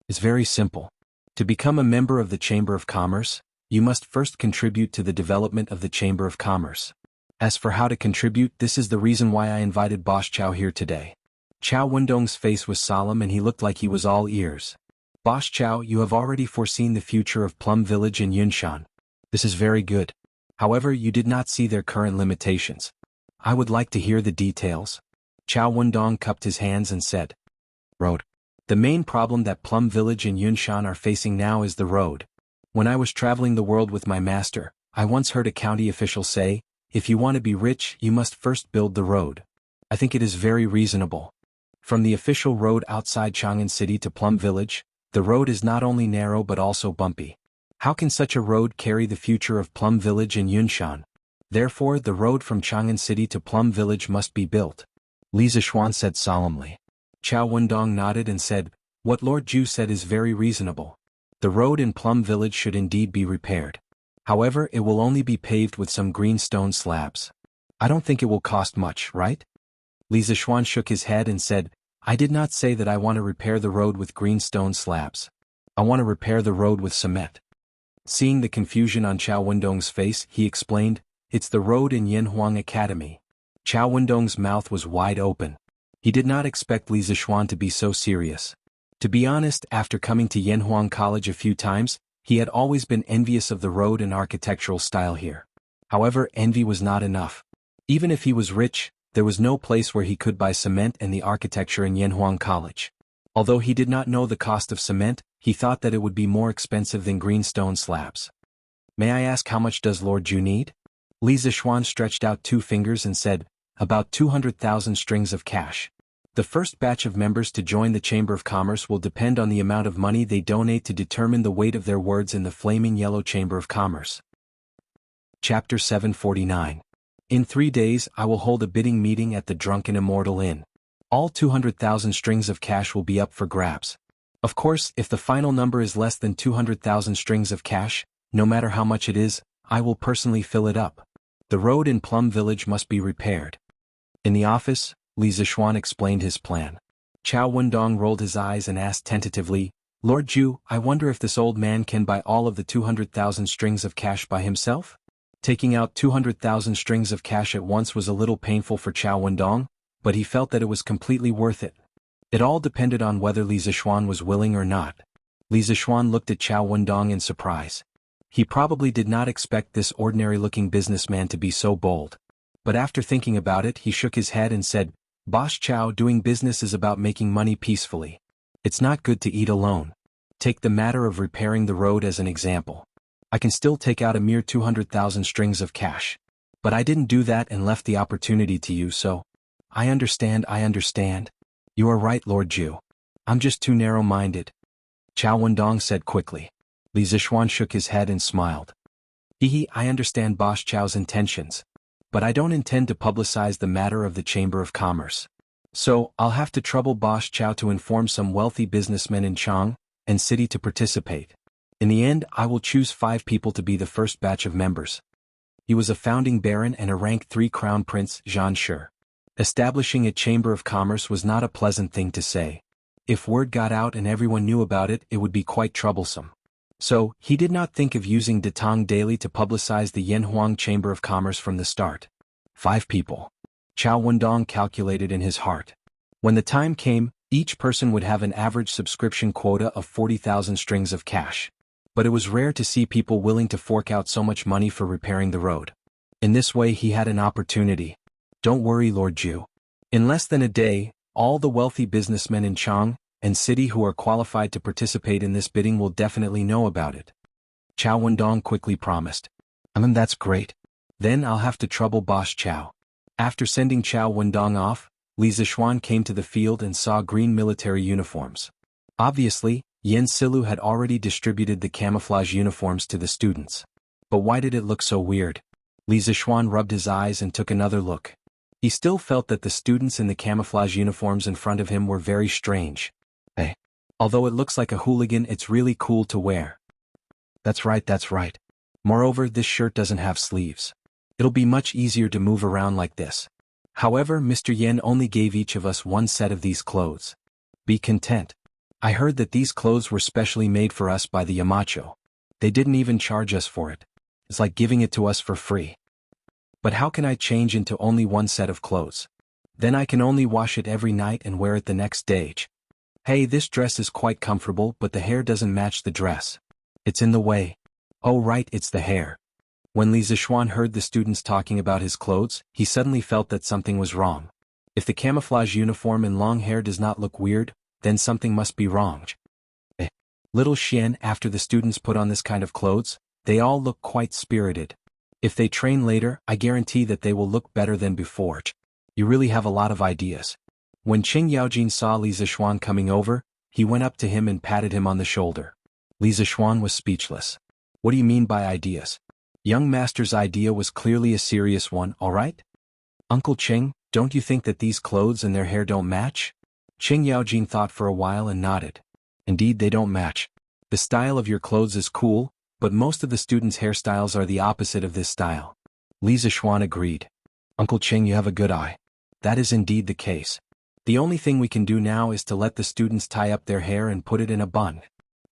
It's very simple. To become a member of the Chamber of Commerce, you must first contribute to the development of the Chamber of Commerce. As for how to contribute, this is the reason why I invited Boss Chao here today. Chao Wendong's face was solemn and he looked like he was all ears. Boss Chao, you have already foreseen the future of Plum Village in Yunshan. This is very good. However, you did not see their current limitations. I would like to hear the details. Chao Wendong cupped his hands and said. Road. The main problem that Plum Village and Yunshan are facing now is the road. When I was traveling the world with my master, I once heard a county official say, if you want to be rich, you must first build the road. I think it is very reasonable. From the official road outside Chang'an City to Plum Village, the road is not only narrow but also bumpy. How can such a road carry the future of Plum Village and Yunshan? Therefore, the road from Chang'an City to Plum Village must be built. Li Zixuan said solemnly. Chao Wendong nodded and said, what Lord Ju said is very reasonable. The road in Plum Village should indeed be repaired. However, it will only be paved with some green stone slabs. I don't think it will cost much, right? Li Zixuan shook his head and said, I did not say that I want to repair the road with green stone slabs. I want to repair the road with cement. Seeing the confusion on Chao Wendong's face, he explained, it's the road in Yanhuang Academy. Chao Wendong's mouth was wide open. He did not expect Li Zixuan to be so serious. To be honest, after coming to Yanhuang College a few times, he had always been envious of the road and architectural style here. However, envy was not enough. Even if he was rich, there was no place where he could buy cement and the architecture in Yanhuang College. Although he did not know the cost of cement, he thought that it would be more expensive than green stone slabs. May I ask how much does Lord Ju need? Li Zixuan stretched out 2 fingers and said, about 200,000 strings of cash. The first batch of members to join the Chamber of Commerce will depend on the amount of money they donate to determine the weight of their words in the flaming yellow Chamber of Commerce. Chapter 749. In 3 days I will hold a bidding meeting at the Drunken Immortal Inn. All 200,000 strings of cash will be up for grabs. Of course, if the final number is less than 200,000 strings of cash, no matter how much it is, I will personally fill it up. The road in Plum Village must be repaired. In the office, Li Zixuan explained his plan. Chao Wendong rolled his eyes and asked tentatively, Lord Ju, I wonder if this old man can buy all of the 200,000 strings of cash by himself? Taking out 200,000 strings of cash at once was a little painful for Chao Wendong, but he felt that it was completely worth it. It all depended on whether Li Zixuan was willing or not. Li Zixuan looked at Chao Wendong in surprise. He probably did not expect this ordinary-looking businessman to be so bold. But after thinking about it, he shook his head and said, Boss Chao, doing business is about making money peacefully. It's not good to eat alone. Take the matter of repairing the road as an example. I can still take out a mere 200,000 strings of cash. But I didn't do that and left the opportunity to you, so. I understand. You are right, Lord Ju. I'm just too narrow-minded. Chao Wendong said quickly. Li Zixuan shook his head and smiled. I understand Boss Chao's intentions. But I don't intend to publicize the matter of the Chamber of Commerce. So, I'll have to trouble Boss Chao to inform some wealthy businessmen in Chang'an City to participate. In the end, I will choose 5 people to be the first batch of members. He was a founding baron and a rank 3 crown prince, Zhan Shi. Establishing a Chamber of Commerce was not a pleasant thing to say. If word got out and everyone knew about it, it would be quite troublesome. So, he did not think of using Datang Daily to publicize the Yanhuang Chamber of Commerce from the start. 5 people. Chao Wendong calculated in his heart. When the time came, each person would have an average subscription quota of 40,000 strings of cash. But it was rare to see people willing to fork out so much money for repairing the road. In this way he had an opportunity. Don't worry, Lord Ju. In less than a day, all the wealthy businessmen in Chang'an City who are qualified to participate in this bidding will definitely know about it. Chao Wendong quickly promised. That's great. Then I'll have to trouble Boss Chao. After sending Chao Wendong off, Li Zixuan came to the field and saw green military uniforms. Obviously, Yen Silu had already distributed the camouflage uniforms to the students. But why did it look so weird? Li Zixuan rubbed his eyes and took another look. He still felt that the students in the camouflage uniforms in front of him were very strange. Hey. Although it looks like a hooligan, it's really cool to wear. That's right. Moreover, this shirt doesn't have sleeves. It'll be much easier to move around like this. However, Mr. Yen only gave each of us one set of these clothes. Be content. I heard that these clothes were specially made for us by the Yamacho. They didn't even charge us for it. It's like giving it to us for free. But how can I change into only one set of clothes? Then I can only wash it every night and wear it the next day. Hey, this dress is quite comfortable, but the hair doesn't match the dress. It's in the way. Oh right, it's the hair. When Li Zixuan heard the students talking about his clothes, he suddenly felt that something was wrong. If the camouflage uniform and long hair does not look weird, then something must be wrong. Little Xian, after the students put on this kind of clothes, they all look quite spirited. If they train later, I guarantee that they will look better than before. You really have a lot of ideas. When Qing Yaojin saw Li Zixuan coming over, he went up to him and patted him on the shoulder. Li Zixuan was speechless. What do you mean by ideas? Young master's idea was clearly a serious one, all right? Uncle Qing, don't you think that these clothes and their hair don't match? Qing Yaojin thought for a while and nodded. Indeed, they don't match. The style of your clothes is cool, but most of the students' hairstyles are the opposite of this style. Li Zixuan agreed. Uncle Qing, you have a good eye. That is indeed the case. The only thing we can do now is to let the students tie up their hair and put it in a bun.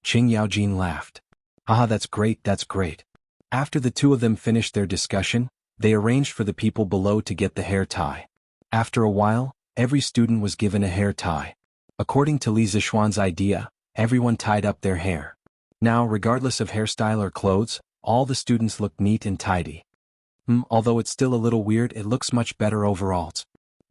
Qing Yaojin laughed. Ah, that's great, that's great. After the two of them finished their discussion, they arranged for the people below to get the hair tie. After a while, every student was given a hair tie. According to Li Zixuan's idea, everyone tied up their hair. Now, regardless of hairstyle or clothes, all the students looked neat and tidy. Although it's still a little weird, it looks much better overall.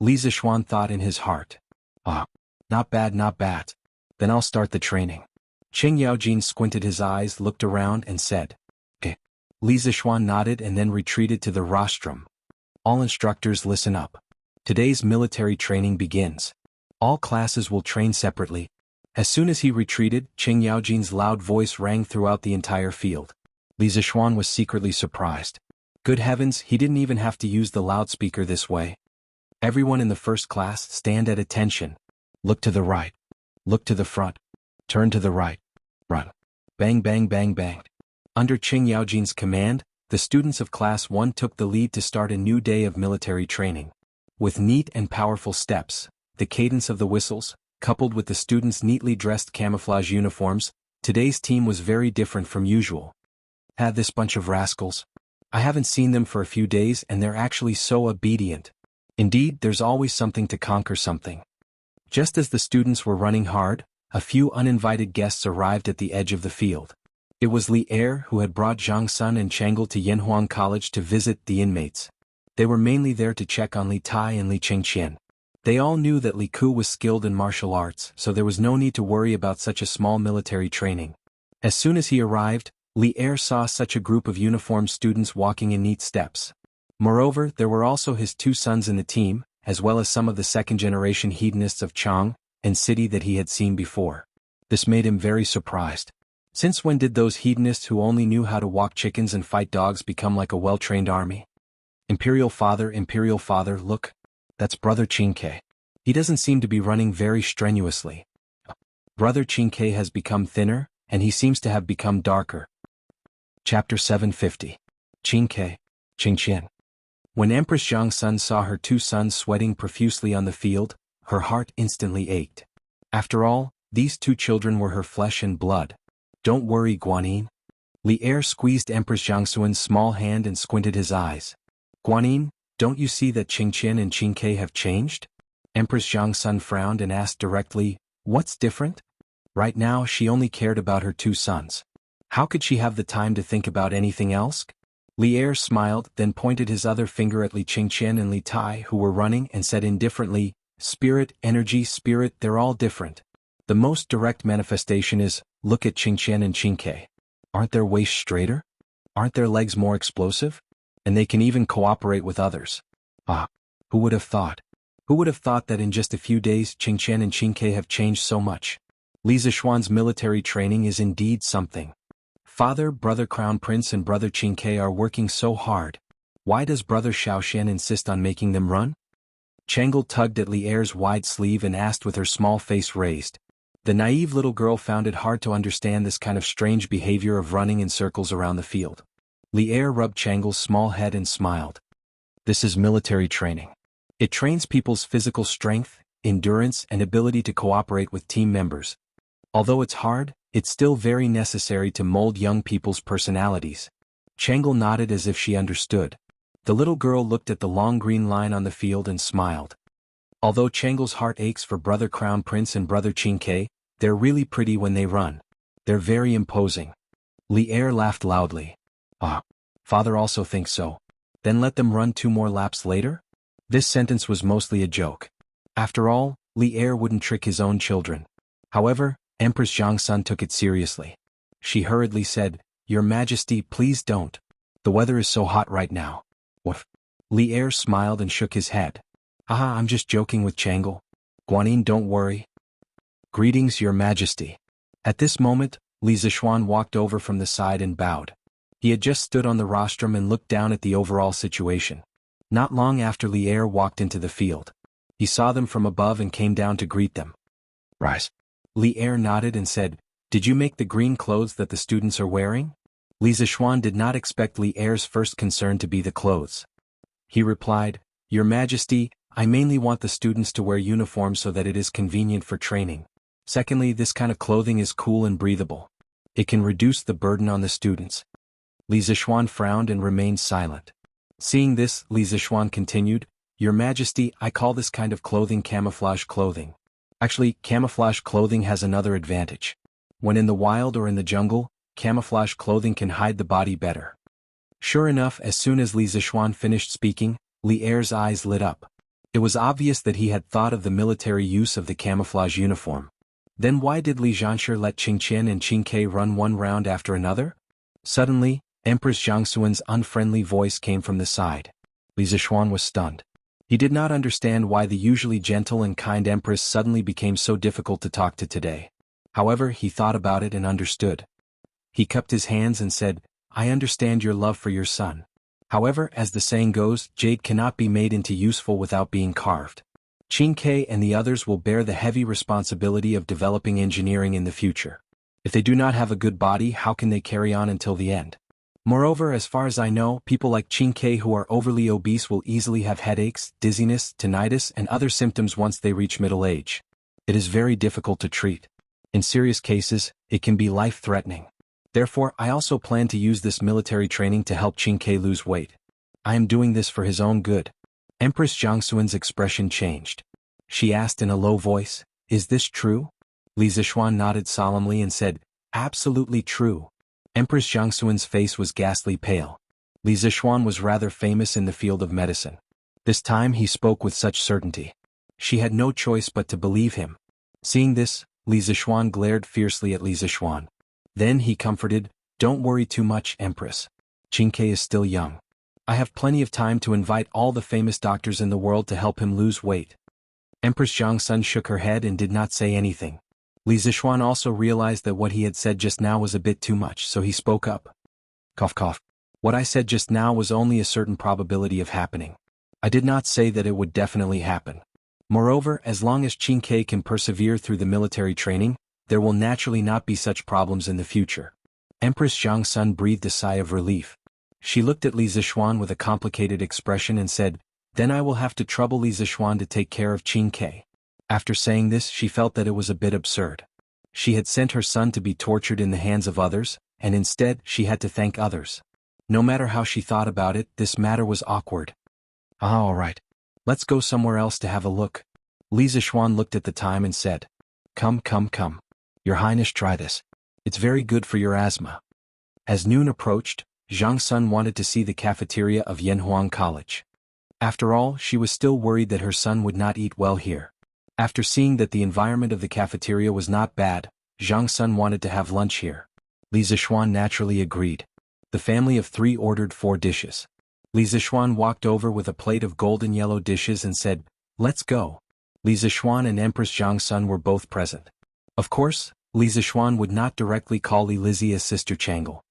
Li Zixuan thought in his heart. Ah, not bad, not bad. Then I'll start the training. Qing Yaojin squinted his eyes, looked around, and said, "Okay." Li Zixuan nodded and then retreated to the rostrum. All instructors listen up. Today's military training begins. All classes will train separately. As soon as he retreated, Qing Yaojin's loud voice rang throughout the entire field. Li Zixuan was secretly surprised. Good heavens, he didn't even have to use the loudspeaker this way. Everyone in the first class, stand at attention. Look to the right. Look to the front. Turn to the right. Run. Bang bang bang bang. Under Qing Yaojin's command, the students of Class 1 took the lead to start a new day of military training. With neat and powerful steps, the cadence of the whistles, coupled with the students' neatly dressed camouflage uniforms, today's team was very different from usual. This bunch of rascals. I haven't seen them for a few days and they're actually so obedient. Indeed, there's always something to conquer something. Just as the students were running hard, a few uninvited guests arrived at the edge of the field. It was Li Er who had brought Zhang Sun and Chang'e to Yanhuang College to visit the inmates. They were mainly there to check on Li Tai and Li Qingqian. They all knew that Li Ku was skilled in martial arts, so there was no need to worry about such a small military training. As soon as he arrived, Li Er saw such a group of uniformed students walking in neat steps. Moreover, there were also his two sons in the team, as well as some of the second-generation hedonists of Chang and city that he had seen before. This made him very surprised. Since when did those hedonists who only knew how to walk chickens and fight dogs become like a well-trained army? Imperial father, look. That's Brother Qingke. He doesn't seem to be running very strenuously. Brother Qingke has become thinner, and he seems to have become darker. Chapter 750. Qingke, Qingqian. When Empress Jiangsun saw her two sons sweating profusely on the field, her heart instantly ached. After all, these two children were her flesh and blood. Don't worry, Guanyin. Li Er squeezed Empress Jiangsun's small hand and squinted his eyes. Guanyin, don't you see that Qingqian and Qingke have changed? Empress Jiangsun frowned and asked directly, what's different? Right now she only cared about her two sons. How could she have the time to think about anything else? Li Er smiled, then pointed his other finger at Li Qingqian and Li Tai who were running and said indifferently, spirit, energy, spirit, they're all different. The most direct manifestation is, look at Qingqian and Qingke. Aren't their waists straighter? Aren't their legs more explosive? And they can even cooperate with others. Ah, who would have thought? Who would have thought that in just a few days Qingqian and Qingke have changed so much? Li Zixuan's military training is indeed something. Father, Brother Crown Prince and Brother Qingke are working so hard. Why does Brother Xiaoxian insist on making them run? Chang'e tugged at Li Er's wide sleeve and asked with her small face raised. The naive little girl found it hard to understand this kind of strange behavior of running in circles around the field. Li Er rubbed Changle's small head and smiled. This is military training. It trains people's physical strength, endurance, and ability to cooperate with team members. Although it's hard, it's still very necessary to mold young people's personalities. Changle nodded as if she understood. The little girl looked at the long green line on the field and smiled. Although Changle's heart aches for Brother Crown Prince and Brother Qingke, they're really pretty when they run. They're very imposing. Li Er laughed loudly. Ah, father also thinks so. Then let them run 2 more laps later? This sentence was mostly a joke. After all, Li Er wouldn't trick his own children. However, Empress Jiangsun took it seriously. She hurriedly said, Your Majesty, please don't. The weather is so hot right now. What? Li Er smiled and shook his head. Haha, I'm just joking with Changle. Guanyin, don't worry. Greetings, Your Majesty. At this moment, Li Zishuan walked over from the side and bowed. He had just stood on the rostrum and looked down at the overall situation. Not long after Li Er walked into the field. He saw them from above and came down to greet them. Rise. Li Er nodded and said, Did you make the green clothes that the students are wearing? Li Zishuan did not expect Li Er's first concern to be the clothes. He replied, Your Majesty, I mainly want the students to wear uniforms so that it is convenient for training. Secondly, this kind of clothing is cool and breathable. It can reduce the burden on the students. Li Zishuan frowned and remained silent. Seeing this, Li Zishuan continued, Your Majesty, I call this kind of clothing camouflage clothing. Actually, camouflage clothing has another advantage. When in the wild or in the jungle, camouflage clothing can hide the body better. Sure enough, as soon as Li Zishuan finished speaking, Li Er's eyes lit up. It was obvious that he had thought of the military use of the camouflage uniform. Then why did Li Zhanshi let Qingqian and Qingke run one round after another? Suddenly, Empress Jiangxuan's unfriendly voice came from the side. Li Zishuan was stunned. He did not understand why the usually gentle and kind empress suddenly became so difficult to talk to today. However, he thought about it and understood. He cupped his hands and said, I understand your love for your son. However, as the saying goes, jade cannot be made into useful without being carved. Qingke and the others will bear the heavy responsibility of developing engineering in the future. If they do not have a good body, how can they carry on until the end? Moreover, as far as I know, people like Qingke who are overly obese will easily have headaches, dizziness, tinnitus, and other symptoms once they reach middle age. It is very difficult to treat. In serious cases, it can be life-threatening. Therefore, I also plan to use this military training to help Qingke lose weight. I am doing this for his own good. Empress Jiangxuan's expression changed. She asked in a low voice, Is this true? Li Zishuan nodded solemnly and said, Absolutely true. Empress Jiangxuan's face was ghastly pale. Li Zishuan was rather famous in the field of medicine. This time he spoke with such certainty. She had no choice but to believe him. Seeing this, Li Zishuan glared fiercely at Li Zishuan. Then he comforted, Don't worry too much, Empress. Qingke is still young. I have plenty of time to invite all the famous doctors in the world to help him lose weight. Empress Jiangsun shook her head and did not say anything. Li Zishuan also realized that what he had said just now was a bit too much, so he spoke up. Cough cough. What I said just now was only a certain probability of happening. I did not say that it would definitely happen. Moreover, as long as Qingke can persevere through the military training, there will naturally not be such problems in the future. Empress Jiangsun breathed a sigh of relief. She looked at Li Zishuan with a complicated expression and said, Then I will have to trouble Li Zishuan to take care of Qingke. After saying this, she felt that it was a bit absurd. She had sent her son to be tortured in the hands of others, and instead she had to thank others. No matter how she thought about it, this matter was awkward. All right. Let's go somewhere else to have a look. Li Zishuan looked at the time and said, Come. Your Highness, try this. It's very good for your asthma. As noon approached, Zhang Sun wanted to see the cafeteria of Yanhuang College. After all, she was still worried that her son would not eat well here. After seeing that the environment of the cafeteria was not bad, Zhang Sun wanted to have lunch here. Li Zishuan naturally agreed. The family of 3 ordered 4 dishes. Li Zishuan walked over with a plate of golden yellow dishes and said, Let's go. Li Zishuan and Empress Zhang Sun were both present. Of course, Li Zishuan would not directly call Li Lizzie as Sister Changle.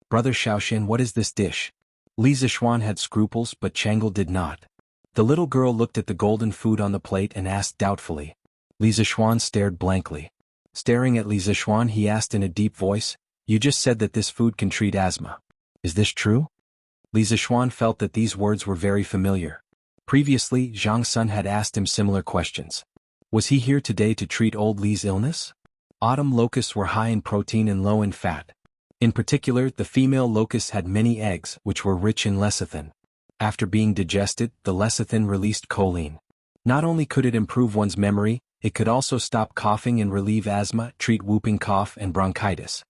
Brother Xiaoxian, what is this dish? Li Zishuan had scruples, but Changle did not. The little girl looked at the golden food on the plate and asked doubtfully. Li Zishuan stared blankly. Staring at Li Zishuan, he asked in a deep voice, You just said that this food can treat asthma. Is this true? Li Zishuan felt that these words were very familiar. Previously, Zhang Sun had asked him similar questions. Was he here today to treat old Li's illness? Autumn locusts were high in protein and low in fat. In particular, the female locusts had many eggs, which were rich in lecithin. After being digested, the lecithin released choline. Not only could it improve one's memory, it could also stop coughing and relieve asthma, treat whooping cough and bronchitis.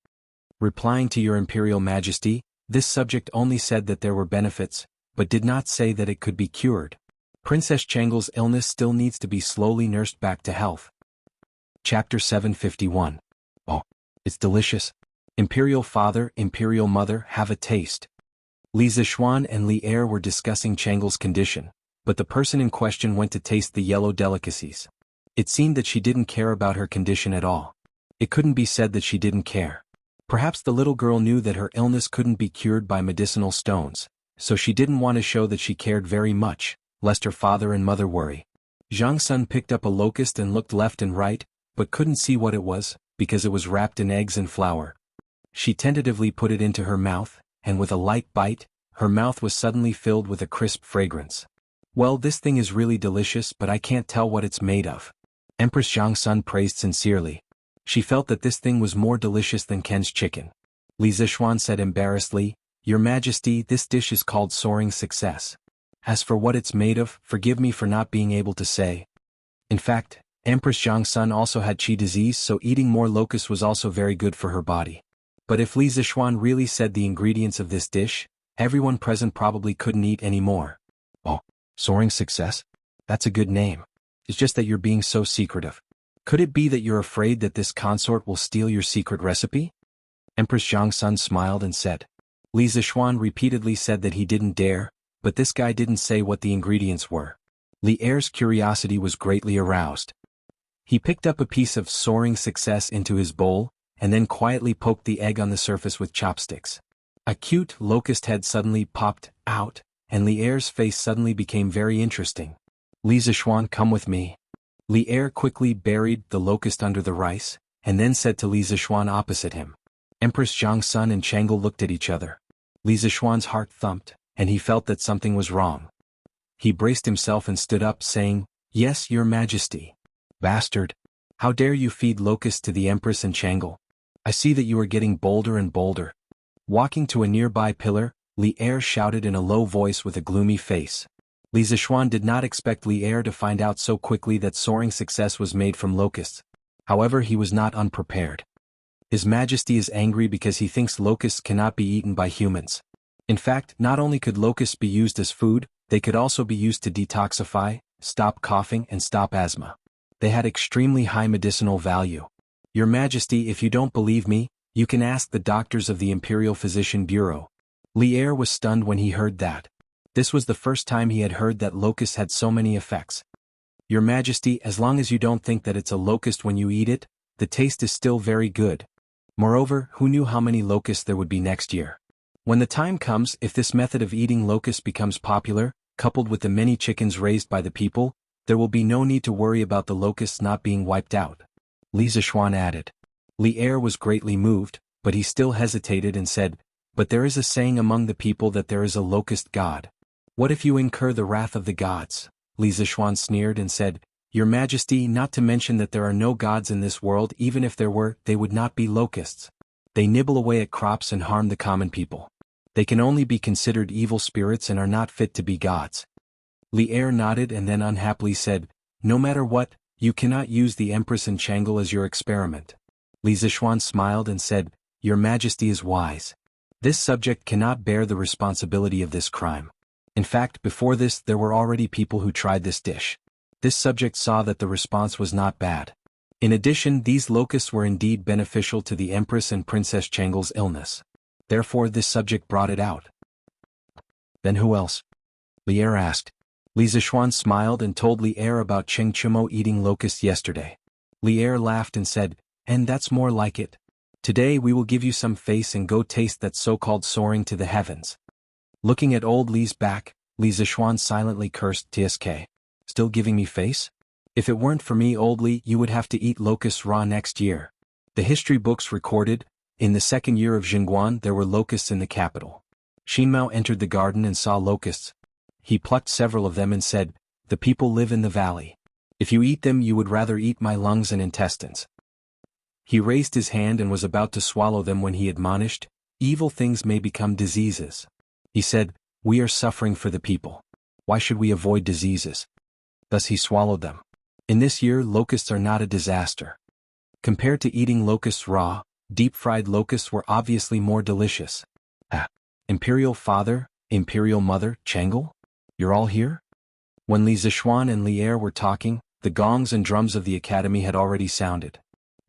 Replying to Your Imperial Majesty, this subject only said that there were benefits, but did not say that it could be cured. Princess Changle's illness still needs to be slowly nursed back to health. Chapter 751. Oh, it's delicious. Imperial Father, Imperial Mother, have a taste. Li Zishuan and Li Er were discussing Changle's condition, but the person in question went to taste the yellow delicacies. It seemed that she didn't care about her condition at all. It couldn't be said that she didn't care. Perhaps the little girl knew that her illness couldn't be cured by medicinal stones, so she didn't want to show that she cared very much, lest her father and mother worry. Zhang Sun picked up a locust and looked left and right, but couldn't see what it was, because it was wrapped in eggs and flour. She tentatively put it into her mouth, and with a light bite, her mouth was suddenly filled with a crisp fragrance. Well, this thing is really delicious, but I can't tell what it's made of. Empress Zhang Sun praised sincerely. She felt that this thing was more delicious than Ken's chicken. Li Zishuan said embarrassedly, Your Majesty, this dish is called Soaring Success. As for what it's made of, forgive me for not being able to say. In fact, Empress Zhang Sun also had qi disease, so eating more locusts was also very good for her body. But if Li Zishuan really said the ingredients of this dish, everyone present probably couldn't eat any more. Oh, Soaring Success? That's a good name. It's just that you're being so secretive. Could it be that you're afraid that this consort will steal your secret recipe? Empress Zhang Sun smiled and said. Li Zishuan repeatedly said that he didn't dare, but this guy didn't say what the ingredients were. Li Er's curiosity was greatly aroused. He picked up a piece of Soaring Success into his bowl, and then quietly poked the egg on the surface with chopsticks. A cute locust head suddenly popped out, and Li Er's face suddenly became very interesting. Li Zishuan, come with me. Li Er quickly buried the locust under the rice, and then said to Li Zishuan opposite him. Empress Zhang Sun and Changle looked at each other. Li Zishuan's heart thumped, and he felt that something was wrong. He braced himself and stood up, saying, Yes, Your Majesty. Bastard! How dare you feed locusts to the Empress and Changle? I see that you are getting bolder and bolder. Walking to a nearby pillar, Li Er shouted in a low voice with a gloomy face. Li Zishuan did not expect Li Er to find out so quickly that Soaring Success was made from locusts. However, he was not unprepared. His Majesty is angry because he thinks locusts cannot be eaten by humans. In fact, not only could locusts be used as food, they could also be used to detoxify, stop coughing and stop asthma. They had extremely high medicinal value. Your Majesty, if you don't believe me, you can ask the doctors of the Imperial Physician Bureau. Li Er was stunned when he heard that. This was the first time he had heard that locusts had so many effects. Your Majesty, as long as you don't think that it's a locust when you eat it, the taste is still very good. Moreover, who knew how many locusts there would be next year? When the time comes, if this method of eating locusts becomes popular, coupled with the many chickens raised by the people, there will be no need to worry about the locusts not being wiped out. Li Zishuan added. Li Er was greatly moved, but he still hesitated and said, But there is a saying among the people that there is a locust god. What if you incur the wrath of the gods? Li Zishuan sneered and said, Your Majesty, not to mention that there are no gods in this world, even if there were, they would not be locusts. They nibble away at crops and harm the common people. They can only be considered evil spirits and are not fit to be gods. Li Er nodded and then unhappily said, No matter what, you cannot use the Empress and Changle as your experiment. Li Zishuan smiled and said, Your Majesty is wise. This subject cannot bear the responsibility of this crime. In fact, before this there were already people who tried this dish. This subject saw that the response was not bad. In addition, these locusts were indeed beneficial to the Empress and Princess Changle's illness. Therefore this subject brought it out. Then who else? Li Er asked. Li Zishuan smiled and told Li Er about Cheng Chumo eating locusts yesterday. Li Er laughed and said, And that's more like it. Today we will give you some face and go taste that so-called soaring to the heavens. Looking at old Li's back, Li Zishuan silently cursed, TSK. Still giving me face? If it weren't for me, old Li, you would have to eat locusts raw next year. The history books recorded, in the second year of Jingguan there were locusts in the capital. Xinmao entered the garden and saw locusts. He plucked several of them and said, "The people live in the valley. If you eat them you would rather eat my lungs and intestines." He raised his hand and was about to swallow them when he admonished, "Evil things may become diseases." He said, "We are suffering for the people. Why should we avoid diseases?" Thus he swallowed them. In this year locusts are not a disaster. Compared to eating locusts raw, deep-fried locusts were obviously more delicious. Imperial Father, Imperial Mother, Chang'e? You're all here? When Li Zixuan and Li Er were talking, the gongs and drums of the academy had already sounded.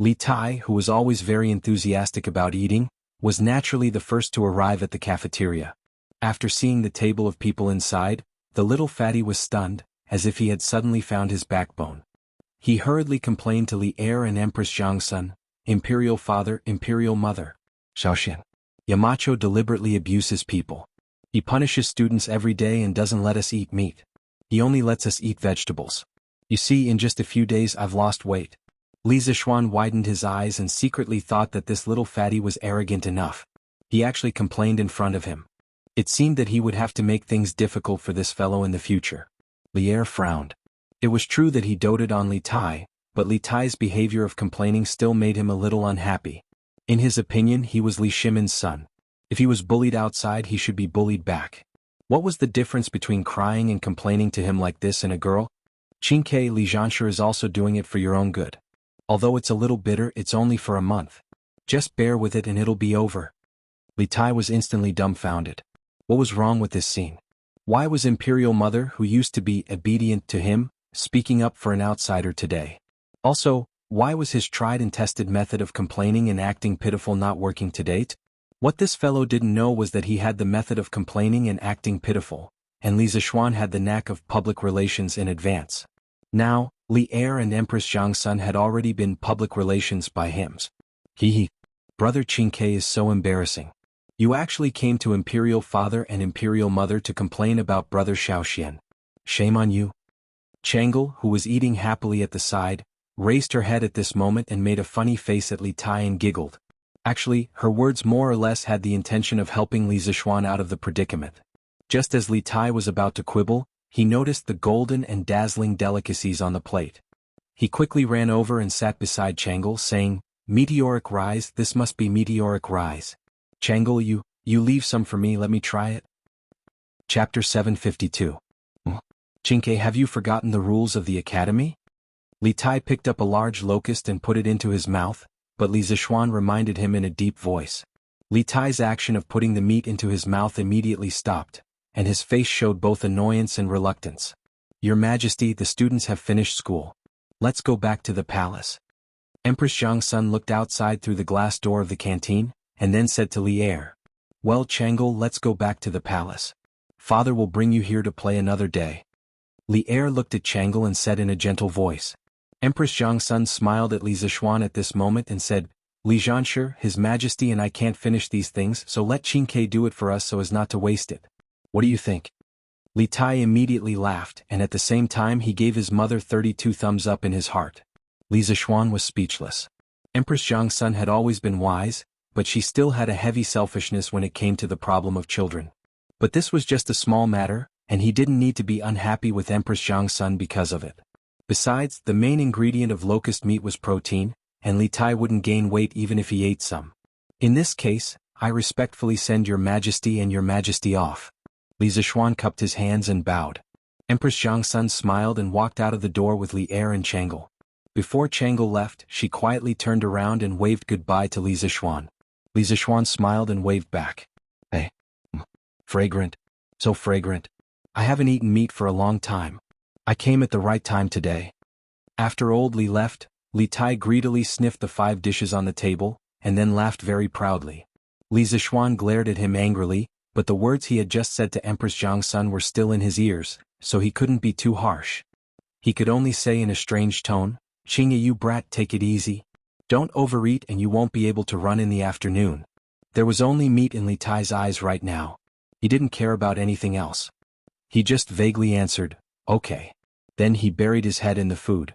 Li Tai, who was always very enthusiastic about eating, was naturally the first to arrive at the cafeteria. After seeing the table of people inside, the little fatty was stunned, as if he had suddenly found his backbone. He hurriedly complained to Li Er and Empress Jiangsun, "Imperial Father, Imperial Mother. Xiaoxian. Yamacho deliberately abuses people. He punishes students every day and doesn't let us eat meat. He only lets us eat vegetables. You see, in just a few days I've lost weight." Li Zixuan widened his eyes and secretly thought that this little fatty was arrogant enough. He actually complained in front of him. It seemed that he would have to make things difficult for this fellow in the future. Li Er frowned. It was true that he doted on Li Tai, but Li Tai's behavior of complaining still made him a little unhappy. In his opinion he was Li Shimin's son. If he was bullied outside he should be bullied back. What was the difference between crying and complaining to him like this and a girl? "Qingke, Li Zhanshu is also doing it for your own good. Although it's a little bitter, it's only for a month. Just bear with it and it'll be over." Li Tai was instantly dumbfounded. What was wrong with this scene? Why was Imperial Mother, who used to be obedient to him, speaking up for an outsider today? Also, why was his tried and tested method of complaining and acting pitiful not working to date? What this fellow didn't know was that he had the method of complaining and acting pitiful, and Li Zixuan had the knack of public relations in advance. Now, Li Er and Empress Jiangsun had already been public relations by hims. Hee. Brother Qingke is so embarrassing. You actually came to Imperial Father and Imperial Mother to complain about Brother Xiaoxian. Shame on you. Chang'e, who was eating happily at the side, raised her head at this moment and made a funny face at Li Tai and giggled. Actually, her words more or less had the intention of helping Li Zixuan out of the predicament. Just as Li Tai was about to quibble, he noticed the golden and dazzling delicacies on the plate. He quickly ran over and sat beside Chang'e, saying, "Meteoric rice, this must be meteoric rice. Chang'e, you leave some for me, let me try it." Chapter 752. Qingke, have you forgotten the rules of the academy? Li Tai picked up a large locust and put it into his mouth, but Li Zixuan reminded him in a deep voice. Li Tai's action of putting the meat into his mouth immediately stopped, and his face showed both annoyance and reluctance. "Your Majesty, the students have finished school. Let's go back to the palace." Empress Jiangsun looked outside through the glass door of the canteen, and then said to Li Er, "Well, Chang'e, let's go back to the palace. Father will bring you here to play another day." Li Er looked at Chang'e and said in a gentle voice. Empress Jiangsun smiled at Li Zixuan at this moment and said, "Li Zhanshu, His Majesty and I can't finish these things, so let Qingke do it for us so as not to waste it. What do you think?" Li Tai immediately laughed, and at the same time he gave his mother 32 thumbs up in his heart. Li Zixuan was speechless. Empress Jiangsun had always been wise, but she still had a heavy selfishness when it came to the problem of children. But this was just a small matter, and he didn't need to be unhappy with Empress Jiangsun because of it. Besides, the main ingredient of locust meat was protein, and Li Tai wouldn't gain weight even if he ate some. "In this case, I respectfully send your Majesty and your Majesty off." Li Zixuan cupped his hands and bowed. Empress Jiangsun smiled and walked out of the door with Li Er and Chang'e. Before Chang'e left, she quietly turned around and waved goodbye to Li Zixuan. Li Zixuan smiled and waved back. "Hey. Fragrant. So fragrant. I haven't eaten meat for a long time. I came at the right time today." After old Li left, Li Tai greedily sniffed the 5 dishes on the table, and then laughed very proudly. Li Zixuan glared at him angrily, but the words he had just said to Empress Jiangsun were still in his ears, so he couldn't be too harsh. He could only say in a strange tone, "Qingye, you brat, take it easy. Don't overeat and you won't be able to run in the afternoon." There was only meat in Li Tai's eyes right now. He didn't care about anything else. He just vaguely answered, "Okay." Then he buried his head in the food.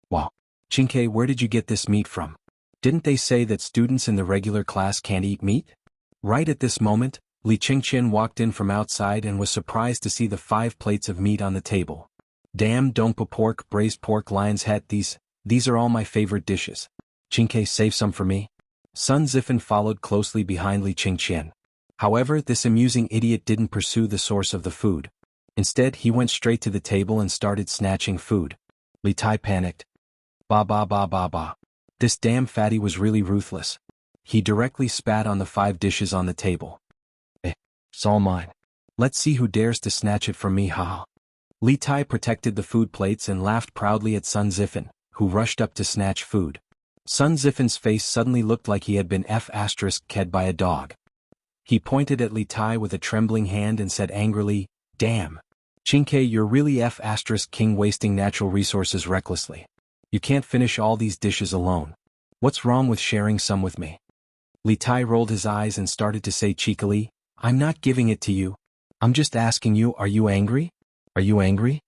"Wow. Qingke, where did you get this meat from? Didn't they say that students in the regular class can't eat meat?" Right at this moment, Li Qingqian walked in from outside and was surprised to see the 5 plates of meat on the table. Damn, dongpa pork, braised pork, lion's head, these are all my favorite dishes. Qingke, save some for me. Sun Zifen followed closely behind Li Qingqian. However, this amusing idiot didn't pursue the source of the food. Instead, he went straight to the table and started snatching food. Li Tai panicked. Ba ba ba ba ba. This damn fatty was really ruthless. He directly spat on the 5 dishes on the table. It's all mine. Let's see who dares to snatch it from me, haha. Li Tai protected the food plates and laughed proudly at Sun Zifen, who rushed up to snatch food. Sun Zifen's face suddenly looked like he had been f***ed by a dog. He pointed at Li Tai with a trembling hand and said angrily, "Damn. Qingke, you're really f***king, wasting natural resources recklessly. You can't finish all these dishes alone. What's wrong with sharing some with me?" Li Tai rolled his eyes and started to say cheekily, "I'm not giving it to you. I'm just asking you, are you angry? Are you angry?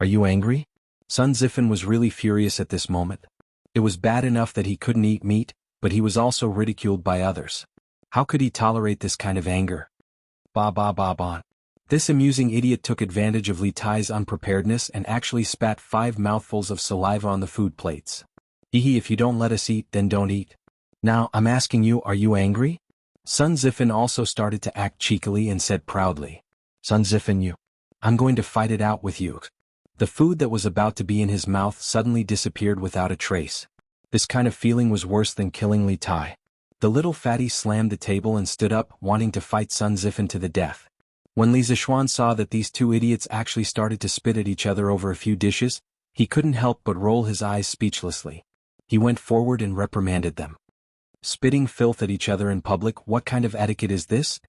Are you angry?" Sun Zifen was really furious at this moment. It was bad enough that he couldn't eat meat, but he was also ridiculed by others. How could he tolerate this kind of anger? Ba ba ba ba. This amusing idiot took advantage of Li Tai's unpreparedness and actually spat 5 mouthfuls of saliva on the food plates. If you don't let us eat, then don't eat. Now, I'm asking you, are you angry? Sun Zifen also started to act cheekily and said proudly, "Sun Zifen, I'm going to fight it out with you." The food that was about to be in his mouth suddenly disappeared without a trace. This kind of feeling was worse than killing Li Tai. The little fatty slammed the table and stood up, wanting to fight Sun Zifen to the death. When Li Zishuan saw that these 2 idiots actually started to spit at each other over a few dishes, he couldn't help but roll his eyes speechlessly. He went forward and reprimanded them. Spitting filth at each other in public, what kind of etiquette is this?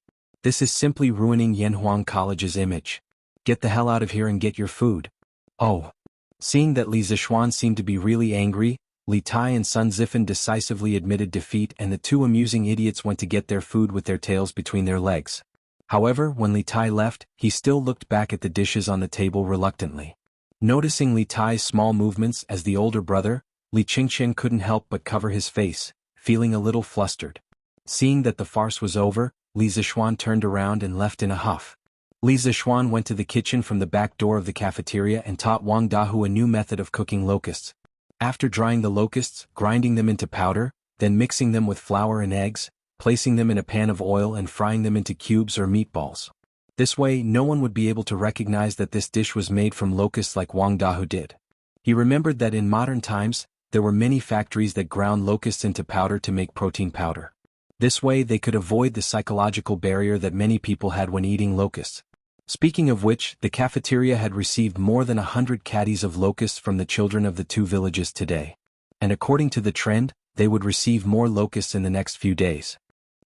This is simply ruining Yanhuang College's image. Get the hell out of here and get your food. Oh. Seeing that Li Zishuan seemed to be really angry, Li Tai and Sun Zifen decisively admitted defeat and the 2 amusing idiots went to get their food with their tails between their legs. However, when Li Tai left, he still looked back at the dishes on the table reluctantly. Noticing Li Tai's small movements as the older brother, Li Qingqian couldn't help but cover his face, feeling a little flustered. Seeing that the farce was over, Li Zishuan turned around and left in a huff. Li Zishuan went to the kitchen from the back door of the cafeteria and taught Wang Dahu a new method of cooking locusts. After drying the locusts, grinding them into powder, then mixing them with flour and eggs, placing them in a pan of oil and frying them into cubes or meatballs. This way, no one would be able to recognize that this dish was made from locusts like Wang Dahu did. He remembered that in modern times, there were many factories that ground locusts into powder to make protein powder. This way they could avoid the psychological barrier that many people had when eating locusts. Speaking of which, the cafeteria had received more than 100 caddies of locusts from the children of the 2 villages today. And according to the trend, they would receive more locusts in the next few days.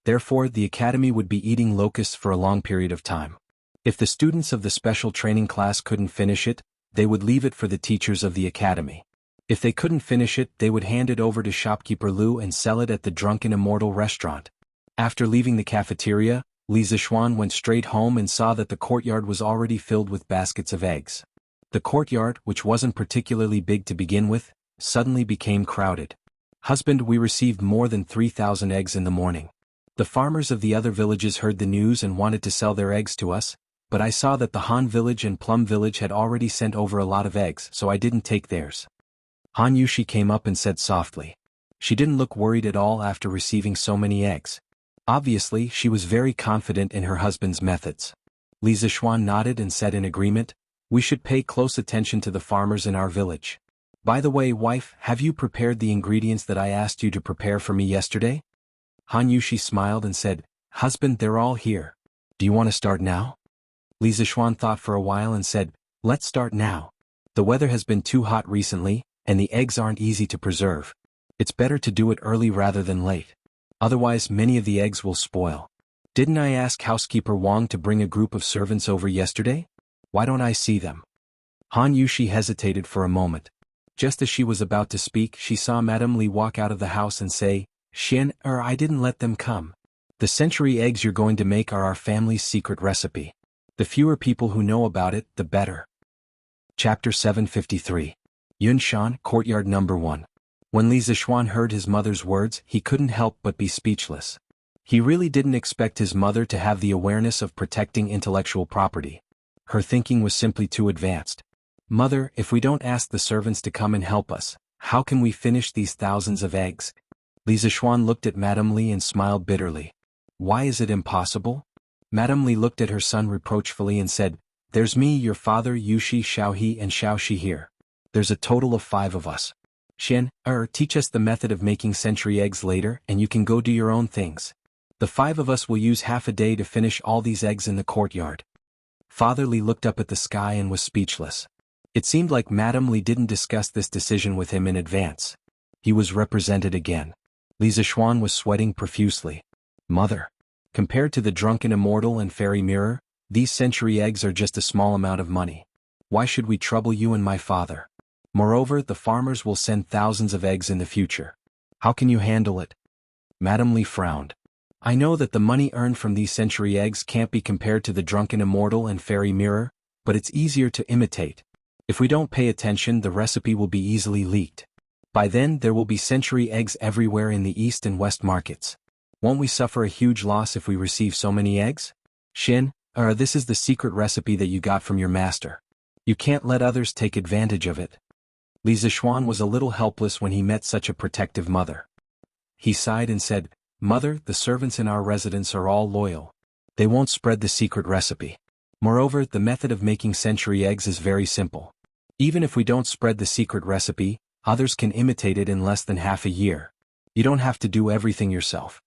Therefore, the academy would be eating locusts for a long period of time. If the students of the special training class couldn't finish it, they would leave it for the teachers of the academy. If they couldn't finish it, they would hand it over to shopkeeper Lu and sell it at the Drunken Immortal restaurant. After leaving the cafeteria, Li Zishuan went straight home and saw that the courtyard was already filled with baskets of eggs. The courtyard, which wasn't particularly big to begin with, suddenly became crowded. "Husband, we received more than 3,000 eggs in the morning. The farmers of the other villages heard the news and wanted to sell their eggs to us, but I saw that the Han village and Plum village had already sent over a lot of eggs, so I didn't take theirs." Han Yushi came up and said softly. She didn't look worried at all after receiving so many eggs. Obviously, she was very confident in her husband's methods. Li Zishuan nodded and said in agreement, "We should pay close attention to the farmers in our village. By the way, wife, have you prepared the ingredients that I asked you to prepare for me yesterday?" Han Yushi smiled and said, "Husband, they're all here. Do you want to start now?" Li Zishuan thought for a while and said, "Let's start now. The weather has been too hot recently, and the eggs aren't easy to preserve. It's better to do it early rather than late. Otherwise, many of the eggs will spoil. Didn't I ask housekeeper Wang to bring a group of servants over yesterday? Why don't I see them?" Han Yushi hesitated for a moment. Just as she was about to speak, she saw Madame Li walk out of the house and say, I didn't let them come. The century eggs you're going to make are our family's secret recipe. The fewer people who know about it, the better." Chapter 753. Yunshan, Courtyard Number 1. When Li Zishuan heard his mother's words, he couldn't help but be speechless. He really didn't expect his mother to have the awareness of protecting intellectual property. Her thinking was simply too advanced. Mother, if we don't ask the servants to come and help us, how can we finish these thousands of eggs? Li Zixuan looked at Madame Li and smiled bitterly. Why is it impossible? Madame Li looked at her son reproachfully and said, There's me, your father, Yushi, Xiaohe and Xiaoxi here. There's a total of 5 of us. Xian, teach us the method of making century eggs later and you can go do your own things. The 5 of us will use half a day to finish all these eggs in the courtyard. Father Li looked up at the sky and was speechless. It seemed like Madame Li didn't discuss this decision with him in advance. He was represented again. Li Zixuan was sweating profusely. Mother. Compared to the drunken immortal and fairy mirror, these century eggs are just a small amount of money. Why should we trouble you and my father? Moreover, the farmers will send thousands of eggs in the future. How can you handle it? Madame Li frowned. I know that the money earned from these century eggs can't be compared to the drunken immortal and fairy mirror, but it's easier to imitate. If we don't pay attention, the recipe will be easily leaked. By then, there will be century eggs everywhere in the East and West markets. Won't we suffer a huge loss if we receive so many eggs? Xin, this is the secret recipe that you got from your master. You can't let others take advantage of it. Li Zixuan was a little helpless when he met such a protective mother. He sighed and said, Mother, the servants in our residence are all loyal. They won't spread the secret recipe. Moreover, the method of making century eggs is very simple. Even if we don't spread the secret recipe, others can imitate it in less than half a year. You don't have to do everything yourself.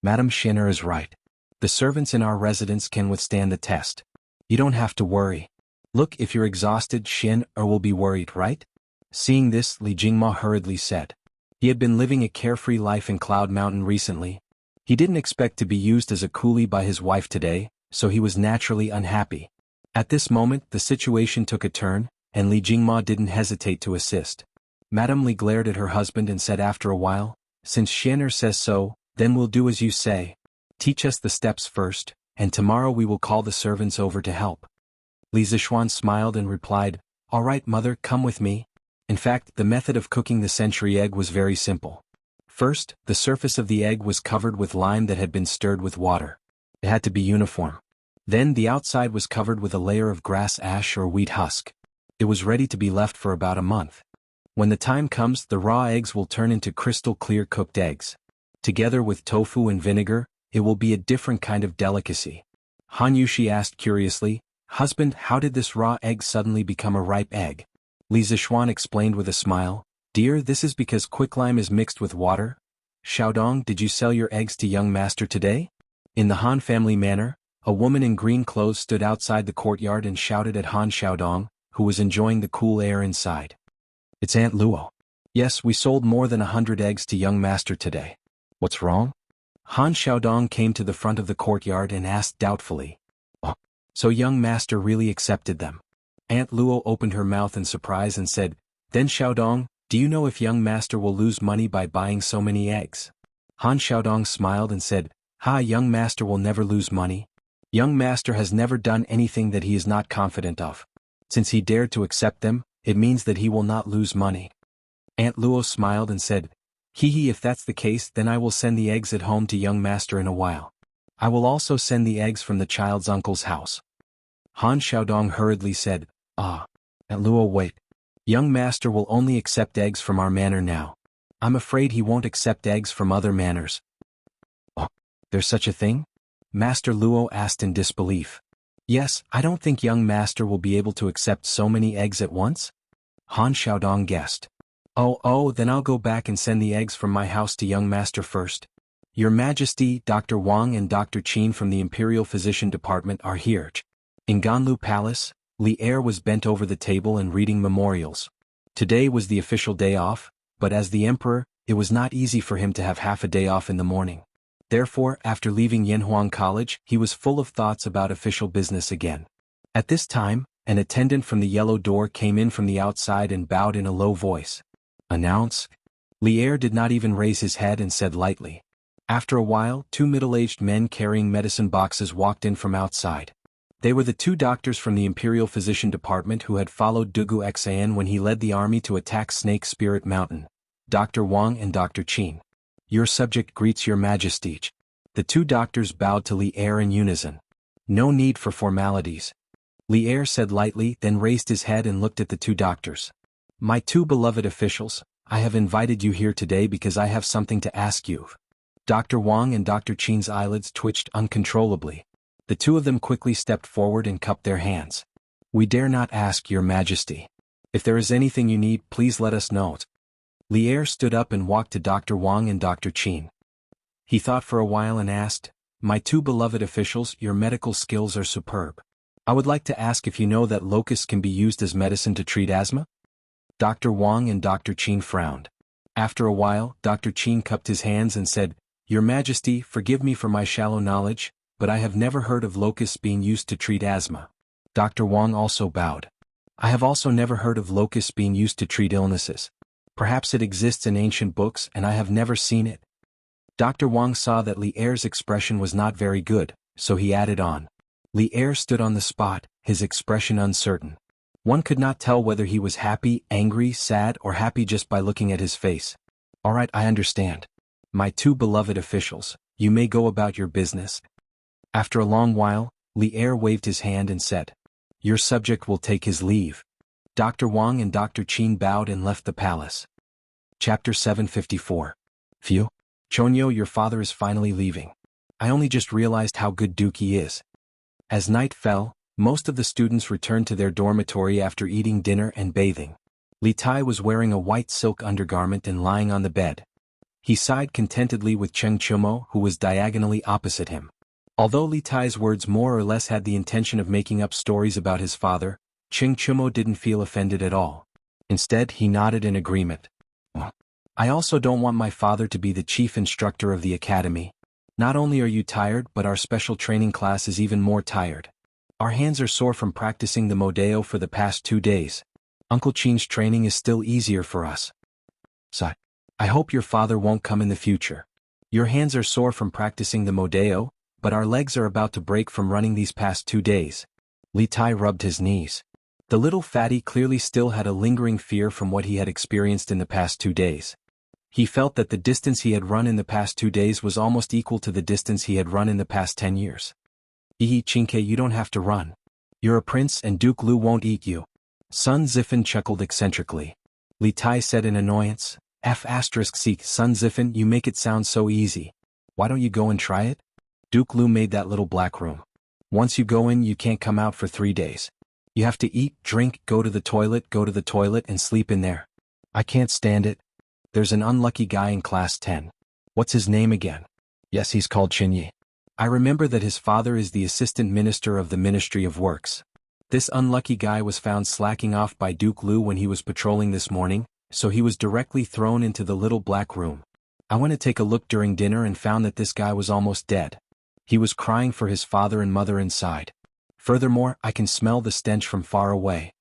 Madame Xin'er is right. The servants in our residence can withstand the test. You don't have to worry. Look, if you're exhausted, Xin'er will be worried, right? Seeing this, Li Jingma hurriedly said. He had been living a carefree life in Cloud Mountain recently. He didn't expect to be used as a coolie by his wife today, so he was naturally unhappy. At this moment, the situation took a turn, and Li Jingma didn't hesitate to assist. Madame Li glared at her husband and said after a while, Since Xin'er says so, then we'll do as you say. Teach us the steps first, and tomorrow we will call the servants over to help. Li Zixuan smiled and replied, All right, mother, come with me. In fact, the method of cooking the century egg was very simple. First, the surface of the egg was covered with lime that had been stirred with water. It had to be uniform. Then the outside was covered with a layer of grass ash or wheat husk. It was ready to be left for about a month. When the time comes, the raw eggs will turn into crystal clear cooked eggs. Together with tofu and vinegar, it will be a different kind of delicacy. Han Yushi asked curiously, Husband, how did this raw egg suddenly become a ripe egg? Li Zixuan explained with a smile, Dear, this is because quicklime is mixed with water. Xiaodong, did you sell your eggs to young master today? In the Han family manner, a woman in green clothes stood outside the courtyard and shouted at Han Xiaodong, who was enjoying the cool air inside. It's Aunt Luo. Yes, we sold more than 100 eggs to young master today. What's wrong? Han Xiaodong came to the front of the courtyard and asked doubtfully. Oh, so young master really accepted them. Aunt Luo opened her mouth in surprise and said, Then Xiaodong, do you know if young master will lose money by buying so many eggs? Han Xiaodong smiled and said, Young master will never lose money. Young master has never done anything that he is not confident of. Since he dared to accept them, it means that he will not lose money. Aunt Luo smiled and said, if that's the case, then I will send the eggs at home to young master in a while. I will also send the eggs from the child's uncle's house. Han Xiaodong hurriedly said, Aunt Luo, wait. Young master will only accept eggs from our manor now. I'm afraid he won't accept eggs from other manors. Oh, there's such a thing? Master Luo asked in disbelief. Yes, I don't think young master will be able to accept so many eggs at once. Han Xiaodong guessed. Then I'll go back and send the eggs from my house to young master first. Your Majesty, Dr. Wang and Dr. Qin from the Imperial Physician Department are here. In Ganlu Palace, Li Er was bent over the table and reading memorials. Today was the official day off, but as the emperor, it was not easy for him to have half a day off in the morning. Therefore, after leaving Yanhuang College, he was full of thoughts about official business again. At this time, an attendant from the yellow door came in from the outside and bowed in a low voice. Announce? Li Er did not even raise his head and said lightly. After a while, 2 middle-aged men carrying medicine boxes walked in from outside. They were the 2 doctors from the Imperial Physician Department who had followed Dugu Xan when he led the army to attack Snake Spirit Mountain, Dr. Wang and Dr. Qin. Your subject greets your Majesty. The two doctors bowed to Li Er in unison. No need for formalities. Li Er said lightly, then raised his head and looked at the two doctors. My two beloved officials, I have invited you here today because I have something to ask you. Dr. Wang and Dr. Qin's eyelids twitched uncontrollably. The two of them quickly stepped forward and cupped their hands. We dare not ask, Your Majesty. If there is anything you need, please let us know. Li Er stood up and walked to Dr. Wang and Dr. Qin. He thought for a while and asked, My two beloved officials, your medical skills are superb. I would like to ask if you know that locusts can be used as medicine to treat asthma? Dr. Wang and Dr. Qin frowned. After a while, Dr. Qin cupped his hands and said, Your Majesty, forgive me for my shallow knowledge, but I have never heard of locusts being used to treat asthma. Dr. Wang also bowed. I have also never heard of locusts being used to treat illnesses. Perhaps it exists in ancient books and I have never seen it. Dr. Wang saw that Li Er's expression was not very good, so he added on. Li Er stood on the spot, his expression uncertain. One could not tell whether he was happy, angry, sad, or happy just by looking at his face. All right, I understand. My two beloved officials, you may go about your business. After a long while, Li Er waved his hand and said, Your subject will take his leave. Dr. Wang and Dr. Qin bowed and left the palace. Chapter 754. Phew. Chonyo, your father is finally leaving. I only just realized how good Duke he is. As night fell, most of the students returned to their dormitory after eating dinner and bathing. Li Tai was wearing a white silk undergarment and lying on the bed. He sighed contentedly with Cheng Chumo, who was diagonally opposite him. Although Li Tai's words more or less had the intention of making up stories about his father, Cheng Chumo didn't feel offended at all. Instead, he nodded in agreement. I also don't want my father to be the chief instructor of the academy. Not only are you tired, but our special training class is even more tired. Our hands are sore from practicing the Modeo for the past 2 days. Uncle Qin's training is still easier for us. Sigh. I hope your father won't come in the future. Your hands are sore from practicing the Modeo, but our legs are about to break from running these past 2 days. Li Tai rubbed his knees. The little fatty clearly still had a lingering fear from what he had experienced in the past 2 days. He felt that the distance he had run in the past 2 days was almost equal to the distance he had run in the past 10 years. Chinke, you don't have to run. You're a prince and Duke Lu won't eat you. Sun Zifen chuckled eccentrically. Li Tai said in annoyance, F***, Sun Zifen, you make it sound so easy. Why don't you go and try it? Duke Lu made that little black room. Once you go in, you can't come out for 3 days. You have to eat, drink, go to the toilet and sleep in there. I can't stand it. There's an unlucky guy in class 10. What's his name again? Yes, he's called Chinyi. I remember that his father is the assistant minister of the Ministry of Works. This unlucky guy was found slacking off by Duke Lu when he was patrolling this morning, so he was directly thrown into the little black room. I went to take a look during dinner and found that this guy was almost dead. He was crying for his father and mother inside. Furthermore, I can smell the stench from far away.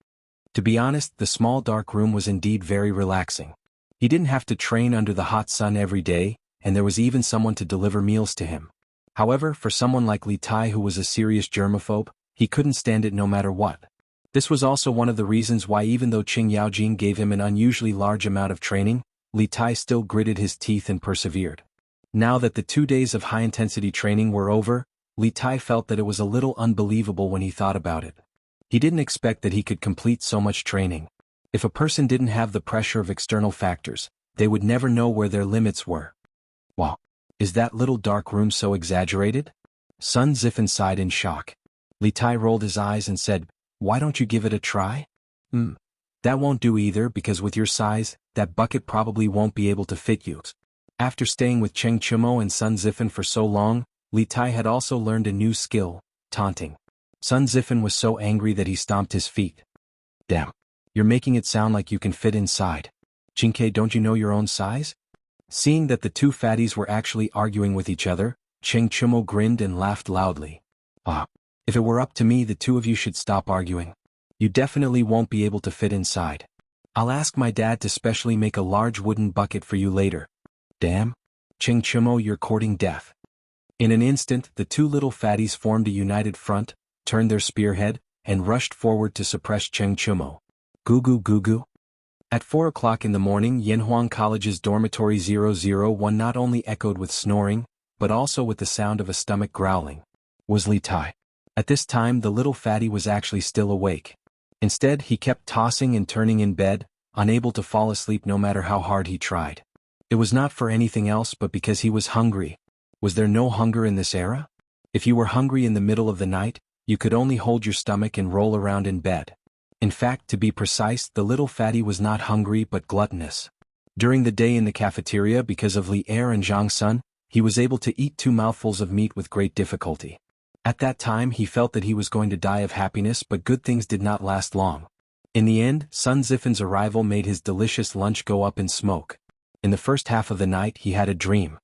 To be honest, the small dark room was indeed very relaxing. He didn't have to train under the hot sun every day, and there was even someone to deliver meals to him. However, for someone like Li Tai who was a serious germaphobe, he couldn't stand it no matter what. This was also one of the reasons why even though Qing Yaojing gave him an unusually large amount of training, Li Tai still gritted his teeth and persevered. Now that the 2 days of high-intensity training were over, Li Tai felt that it was a little unbelievable when he thought about it. He didn't expect that he could complete so much training. If a person didn't have the pressure of external factors, they would never know where their limits were. Wow. Is that little dark room so exaggerated? Sun Zifen sighed in shock. Li Tai rolled his eyes and said, Why don't you give it a try? That won't do either because with your size, that bucket probably won't be able to fit you. After staying with Cheng Chumo and Sun Zifen for so long, Li Tai had also learned a new skill, taunting. Sun Zifen was so angry that he stomped his feet. Damn. You're making it sound like you can fit inside. Chinke, don't you know your own size? Seeing that the two fatties were actually arguing with each other, Cheng Chumo grinned and laughed loudly. If it were up to me, the two of you should stop arguing. You definitely won't be able to fit inside. I'll ask my dad to specially make a large wooden bucket for you later. Damn. Cheng Chumo, you're courting death. In an instant, the two little fatties formed a united front, turned their spearhead, and rushed forward to suppress Cheng Chumo. Goo goo goo goo. At 4 o'clock in the morning, Yanhuang College's dormitory 001 not only echoed with snoring, but also with the sound of a stomach growling. Was Li Tai. At this time the little fatty was actually still awake. Instead he kept tossing and turning in bed, unable to fall asleep no matter how hard he tried. It was not for anything else but because he was hungry. Was there no hunger in this era? If you were hungry in the middle of the night, you could only hold your stomach and roll around in bed. In fact, to be precise, the little fatty was not hungry but gluttonous. During the day in the cafeteria, because of Li Er and Zhang Sun, he was able to eat 2 mouthfuls of meat with great difficulty. At that time he felt that he was going to die of happiness, but good things did not last long. In the end, Sun Zifan's arrival made his delicious lunch go up in smoke. In the first half of the night he had a dream.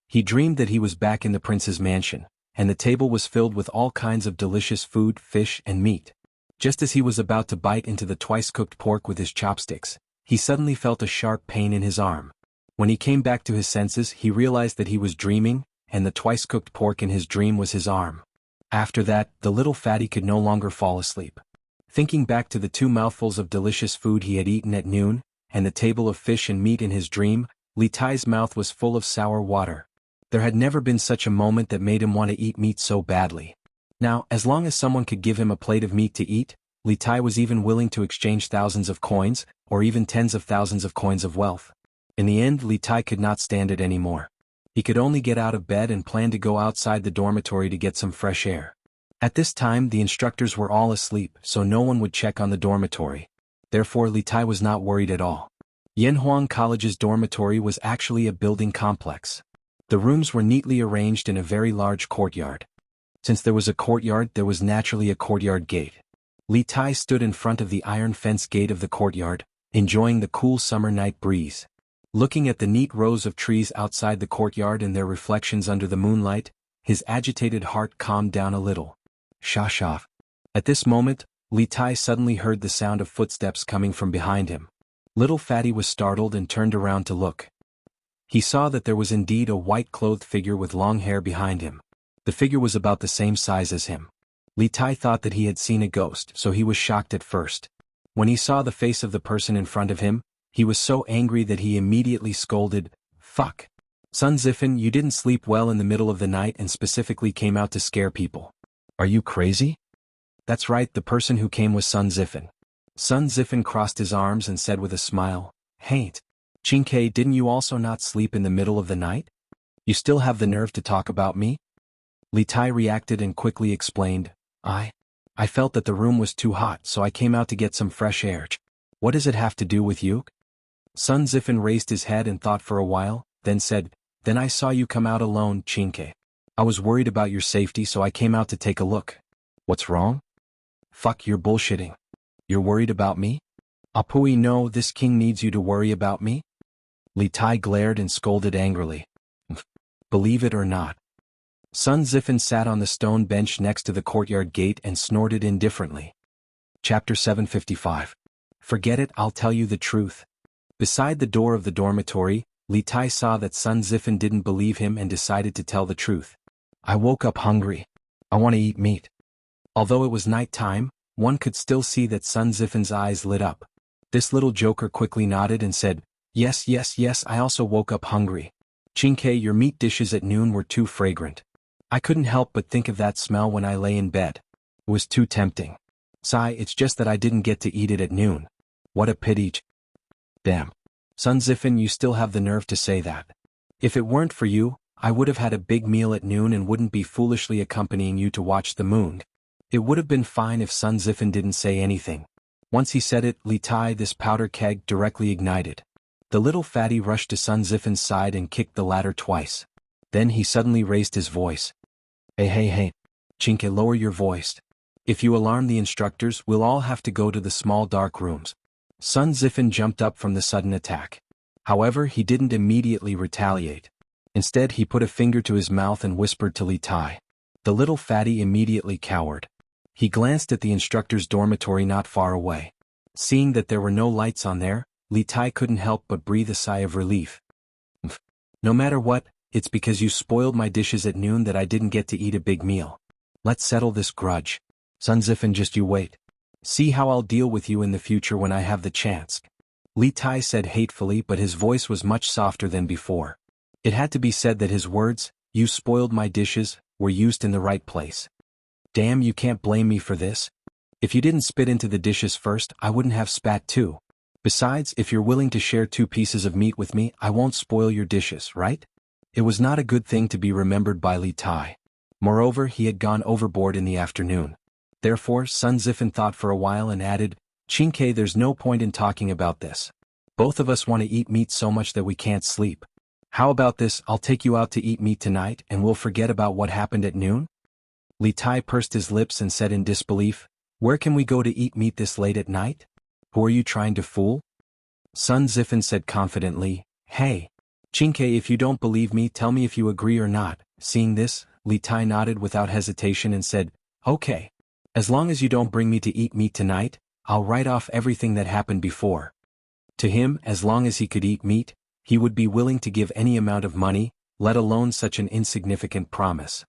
He dreamed that he was back in the prince's mansion, and the table was filled with all kinds of delicious food, fish and meat. Just as he was about to bite into the twice-cooked pork with his chopsticks, he suddenly felt a sharp pain in his arm. When he came back to his senses, he realized that he was dreaming, and the twice-cooked pork in his dream was his arm. After that, the little fatty could no longer fall asleep. Thinking back to the 2 mouthfuls of delicious food he had eaten at noon, and the table of fish and meat in his dream, Li Tai's mouth was full of sour water. There had never been such a moment that made him want to eat meat so badly. Now, as long as someone could give him a plate of meat to eat, Li Tai was even willing to exchange thousands of coins, or even tens of thousands of coins of wealth. In the end, Li Tai could not stand it anymore. He could only get out of bed and plan to go outside the dormitory to get some fresh air. At this time the instructors were all asleep, so no one would check on the dormitory. Therefore Li Tai was not worried at all. Yanhuang College's dormitory was actually a building complex. The rooms were neatly arranged in a very large courtyard. Since there was a courtyard, there was naturally a courtyard gate. Li Tai stood in front of the iron fence gate of the courtyard, enjoying the cool summer night breeze. Looking at the neat rows of trees outside the courtyard and their reflections under the moonlight, his agitated heart calmed down a little. Shah. At this moment, Li Tai suddenly heard the sound of footsteps coming from behind him. Little Fatty was startled and turned around to look. He saw that there was indeed a white-clothed figure with long hair behind him. The figure was about the same size as him. Li Tai thought that he had seen a ghost, so he was shocked at first. When he saw the face of the person in front of him, he was so angry that he immediately scolded, "Fuck! Sun Zifan, you didn't sleep well in the middle of the night and specifically came out to scare people. Are you crazy?" That's right, the person who came was Sun Zifan. Sun Zifan crossed his arms and said with a smile, "Hey, Qingke, didn't you also not sleep in the middle of the night? You still have the nerve to talk about me?" Li Tai reacted and quickly explained, I felt that the room was too hot, so I came out to get some fresh air. What does it have to do with you?" Sun Zifan raised his head and thought for a while, then said, "Then I saw you come out alone, Qingke. I was worried about your safety, so I came out to take a look." "What's wrong?" "Fuck, you're bullshitting. You're worried about me? Apui, no, this king needs you to worry about me?" Li Tai glared and scolded angrily. "Believe it or not." Sun Zifan sat on the stone bench next to the courtyard gate and snorted indifferently. Chapter 755. Forget it, I'll tell you the truth. Beside the door of the dormitory, Li Tai saw that Sun Zifan didn't believe him and decided to tell the truth. "I woke up hungry. I want to eat meat." Although it was night time, one could still see that Sun Zifan's eyes lit up. This little joker quickly nodded and said, Yes, I also woke up hungry. Qingke, your meat dishes at noon were too fragrant. I couldn't help but think of that smell when I lay in bed. It was too tempting. Sigh, it's just that I didn't get to eat it at noon. What a pity. Damn. Sun Zifan, you still have the nerve to say that. If it weren't for you, I would have had a big meal at noon and wouldn't be foolishly accompanying you to watch the moon. It would have been fine if Sun Zifan didn't say anything. Once he said it, Li Tai, this powder keg, directly ignited. The little fatty rushed to Sun Zifan's side and kicked the ladder twice. Then he suddenly raised his voice. Hey. Qingke, lower your voice. If you alarm the instructors, we'll all have to go to the small dark rooms. Sun Zifan jumped up from the sudden attack. However, he didn't immediately retaliate. Instead, he put a finger to his mouth and whispered to Li Tai. The little fatty immediately cowered. He glanced at the instructor's dormitory not far away. Seeing that there were no lights on there, Li Tai couldn't help but breathe a sigh of relief. No matter what, it's because you spoiled my dishes at noon that I didn't get to eat a big meal. Let's settle this grudge. Sun Zifan, just you wait. See how I'll deal with you in the future when I have the chance. Li Tai said hatefully, but his voice was much softer than before. It had to be said that his words, You spoiled my dishes, were used in the right place. Damn, you can't blame me for this. If you didn't spit into the dishes first, I wouldn't have spat too. Besides, if you're willing to share 2 pieces of meat with me, I won't spoil your dishes, right? It was not a good thing to be remembered by Li Tai. Moreover, he had gone overboard in the afternoon. Therefore, Sun Zifen thought for a while and added, Qingke, there's no point in talking about this. Both of us want to eat meat so much that we can't sleep. How about this, I'll take you out to eat meat tonight and we'll forget about what happened at noon? Li Tai pursed his lips and said in disbelief, Where can we go to eat meat this late at night? Who are you trying to fool? Sun Zifen said confidently, Hey, Qingke, if you don't believe me, tell me if you agree or not. Seeing this, Li Tai nodded without hesitation and said, Okay. As long as you don't bring me to eat meat tonight, I'll write off everything that happened before. To him, as long as he could eat meat, he would be willing to give any amount of money, let alone such an insignificant promise.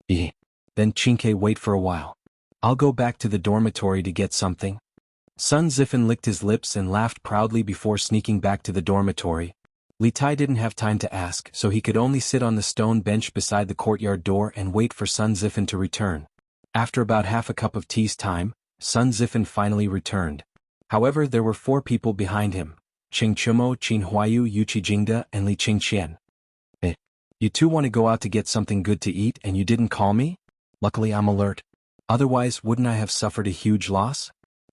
Then Qingke, wait for a while. I'll go back to the dormitory to get something. Sun Zifen licked his lips and laughed proudly before sneaking back to the dormitory. Li Tai didn't have time to ask, so he could only sit on the stone bench beside the courtyard door and wait for Sun Zifen to return. After about half a cup of tea's time, Sun Zifen finally returned. However, there were 4 people behind him, Qing Chumo, Qin Huayu, Yuqi Jingda, and Li Qingqian. You 2 want to go out to get something good to eat and you didn't call me? Luckily I'm alert. Otherwise, wouldn't I have suffered a huge loss?